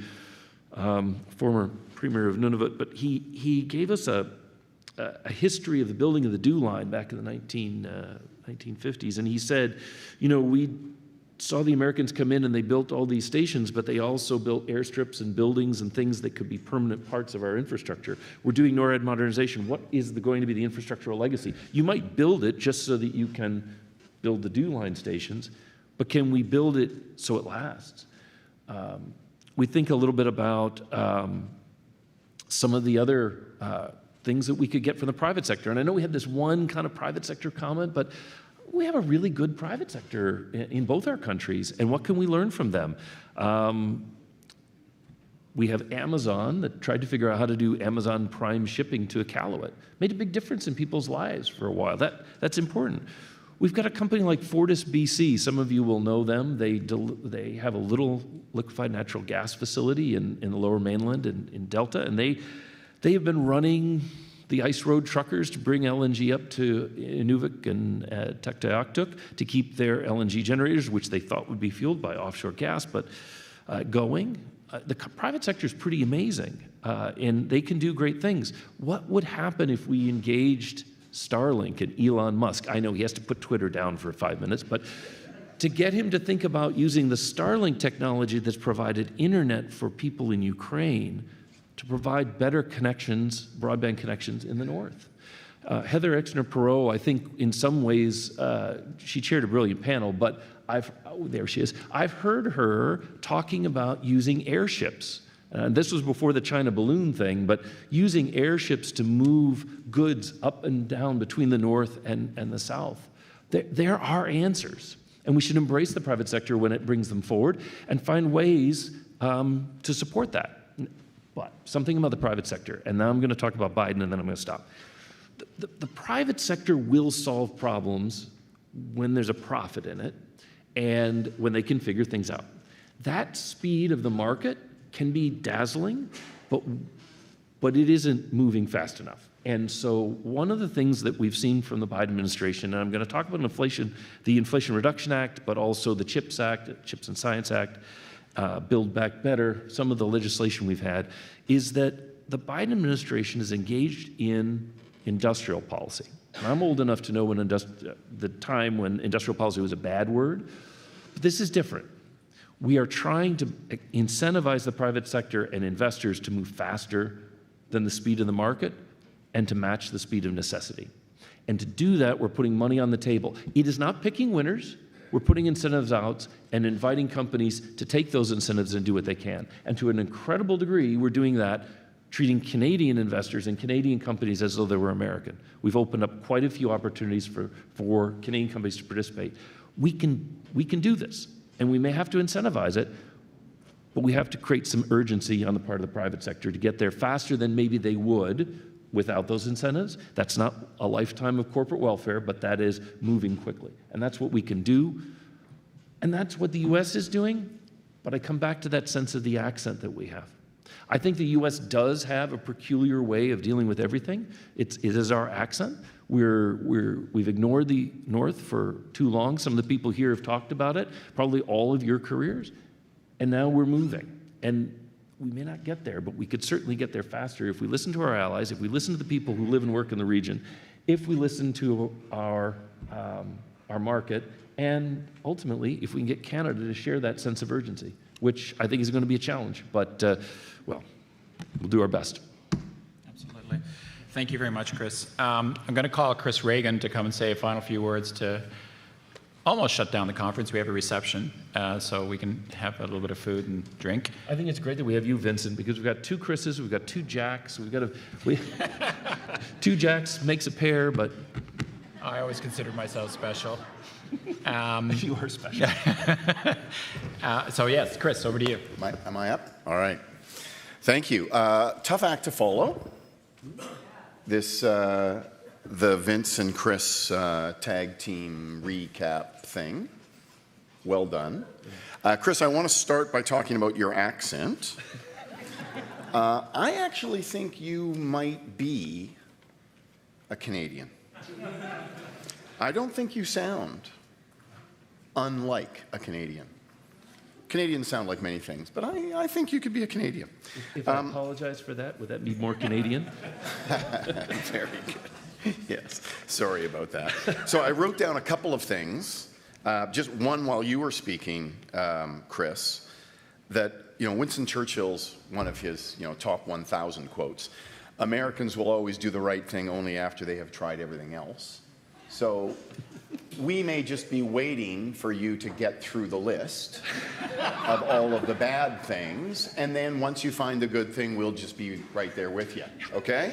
former Premier of Nunavut, but he gave us a history of the building of the Dew Line back in the 1950s, and he said, we saw the Americans come in and they built all these stations, but they also built airstrips and buildings and things that could be permanent parts of our infrastructure. We're doing NORAD modernization. What is going to be the infrastructural legacy? You might build it just so that you can build the Dew Line stations, but can we build it so it lasts? We think a little bit about some of the other things that we could get from the private sector. And I know we had this one kind of private sector comment, but we have a really good private sector in both our countries, and what can we learn from them? We have Amazon that tried to figure out how to do Amazon Prime shipping to Iqaluit. Made a big difference in people's lives for a while. That's important. We've got a company like Fortis BC. Some of you will know them. They have a little liquefied natural gas facility in the Lower Mainland in Delta, and they have been running the ice road truckers to bring LNG up to Inuvik and Tuktoyaktuk to keep their LNG generators, which they thought would be fueled by offshore gas, but going. The private sector is pretty amazing, and they can do great things. What would happen if we engaged Starlink and Elon Musk? I know he has to put Twitter down for 5 minutes, but to get him to think about using the Starlink technology that's provided internet for people in Ukraine to provide better connections, broadband connections in the north. Heather Exner-Perot, I think in some ways, she chaired a brilliant panel, but there she is. I've heard her talking about using airships. This was before the China balloon thing, but using airships to move goods up and down between the north and the south. There are answers, and we should embrace the private sector when it brings them forward and find ways to support that. But something about the private sector, and now I'm going to talk about Biden, and then I'm going to stop. The private sector will solve problems when there's a profit in it and when they can figure things out. That speed of the market can be dazzling, but it isn't moving fast enough. And so one of the things that we've seen from the Biden administration, and I'm going to talk about inflation, the Inflation Reduction Act, but also the CHIPS Act, CHIPS and Science Act, Build Back Better, some of the legislation we've had, is that the Biden administration is engaged in industrial policy. And I'm old enough to know when the time when industrial policy was a bad word, but this is different. We are trying to incentivize the private sector and investors to move faster than the speed of the market and to match the speed of necessity. And to do that, we're putting money on the table. It is not picking winners. We're putting incentives out and inviting companies to take those incentives and do what they can. And to an incredible degree, we're doing that, treating Canadian investors and Canadian companies as though they were American. We've opened up quite a few opportunities for Canadian companies to participate. We can do this, and we may have to incentivize it, but we have to create some urgency on the part of the private sector to get there faster than maybe they would without those incentives. That's not a lifetime of corporate welfare, but that is moving quickly. And that's what we can do, and that's what the US is doing, but I come back to that sense of the accent that we have. I think the US does have a peculiar way of dealing with everything. It is our accent. We've ignored the North for too long. Some of the people here have talked about it, probably all of your careers, and now we're moving. And we may not get there, but we could certainly get there faster if we listen to our allies, if we listen to the people who live and work in the region, if we listen to our market, and ultimately, if we can get Canada to share that sense of urgency, which I think is going to be a challenge, but well, we'll do our best. Absolutely. Thank you very much, Chris. I'm going to call Chris Reagan to come and say a final few words to almost shut down the conference. We have a reception, so we can have a little bit of food and drink. I think it's great that we have you, Vincent, because we've got two Chris's, we've got two Jacks, two Jacks makes a pair, but I always consider myself special. You are special. So yes, Chris, over to you. Am I up? All right. Thank you. Tough act to follow. This, the Vince and Chris tag team recap thing. Well done. Chris, I want to start by talking about your accent. I actually think you might be a Canadian. I don't think you sound unlike a Canadian. Canadians sound like many things, but I think you could be a Canadian. If I apologize for that, would that be more Canadian? Very good. Yes, sorry about that. So I wrote down a couple of things, just one while you were speaking, Chris, that, Winston Churchill's one of his, top 1,000 quotes. Americans will always do the right thing only after they have tried everything else. So we may just be waiting for you to get through the list of all of the bad things, and then once you find the good thing, we'll just be right there with you, okay?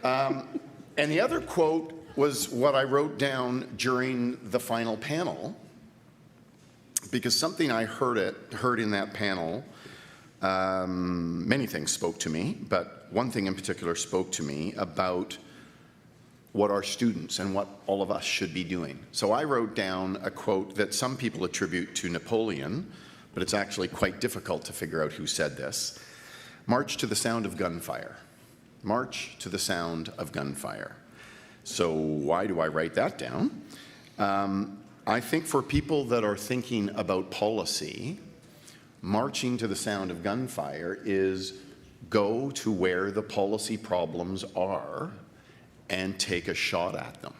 And the other quote was what I wrote down during the final panel, because something I heard in that panel, many things spoke to me, but one thing in particular spoke to me about what our students and what all of us should be doing. So I wrote down a quote that some people attribute to Napoleon, but it's actually quite difficult to figure out who said this. March to the sound of gunfire. March to the sound of gunfire. So why do I write that down? I think for people that are thinking about policy, marching to the sound of gunfire is go to where the policy problems are and take a shot at them.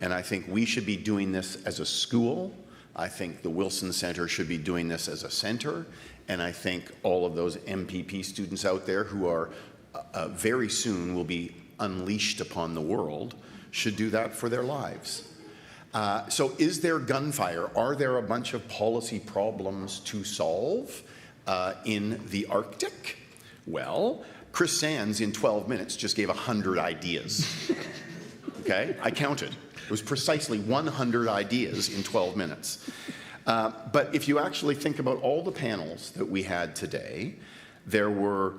And I think we should be doing this as a school. I think the Wilson Center should be doing this as a center. And I think all of those MPP students out there who are very soon will be unleashed upon the world should do that for their lives. So is there gunfire? Are there a bunch of policy problems to solve in the Arctic? Well, Chris Sands in 12 minutes just gave 100 ideas. Okay, I counted. It was precisely 100 ideas in 12 minutes. But if you actually think about all the panels that we had today, there were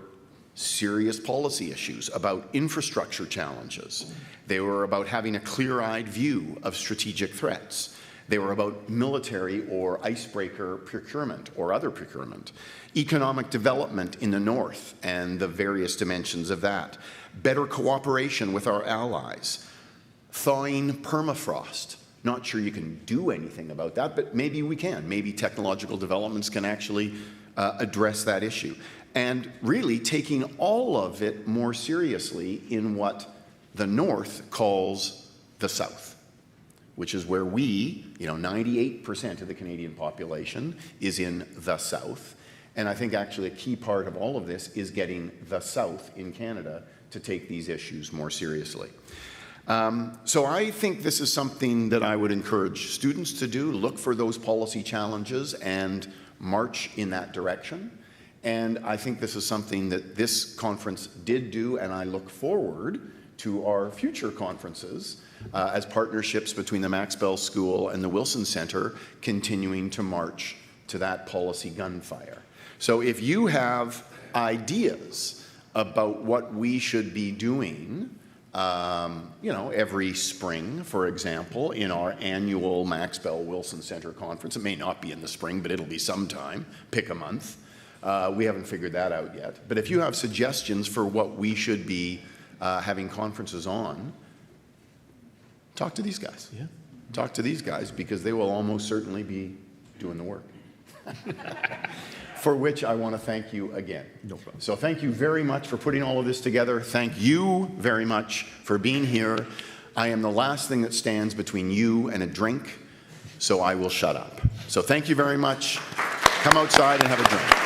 serious policy issues about infrastructure challenges. They were about having a clear-eyed view of strategic threats. They were about military or icebreaker procurement or other procurement, economic development in the north and the various dimensions of that, better cooperation with our allies, thawing permafrost. Not sure you can do anything about that, but maybe we can. Maybe technological developments can actually address that issue. And really taking all of it more seriously in what the North calls the South, which is where we, 98% of the Canadian population is in the South. And I think actually a key part of all of this is getting the South in Canada to take these issues more seriously. So I think this is something that I would encourage students to do, look for those policy challenges and march in that direction. And I think this is something that this conference did do, and I look forward to our future conferences as partnerships between the Max Bell School and the Wilson Center continuing to march to that policy gunfire. So if you have ideas about what we should be doing, every spring, for example, in our annual Max Bell Wilson Center conference, it may not be in the spring, but it'll be sometime, pick a month. We haven't figured that out yet. But if you have suggestions for what we should be having conferences on, talk to these guys. Yeah. Talk to these guys because they will almost certainly be doing the work. For which I want to thank you again. No problem. So thank you very much for putting all of this together. Thank you very much for being here. I am the last thing that stands between you and a drink, so I will shut up. So thank you very much. Come outside and have a drink.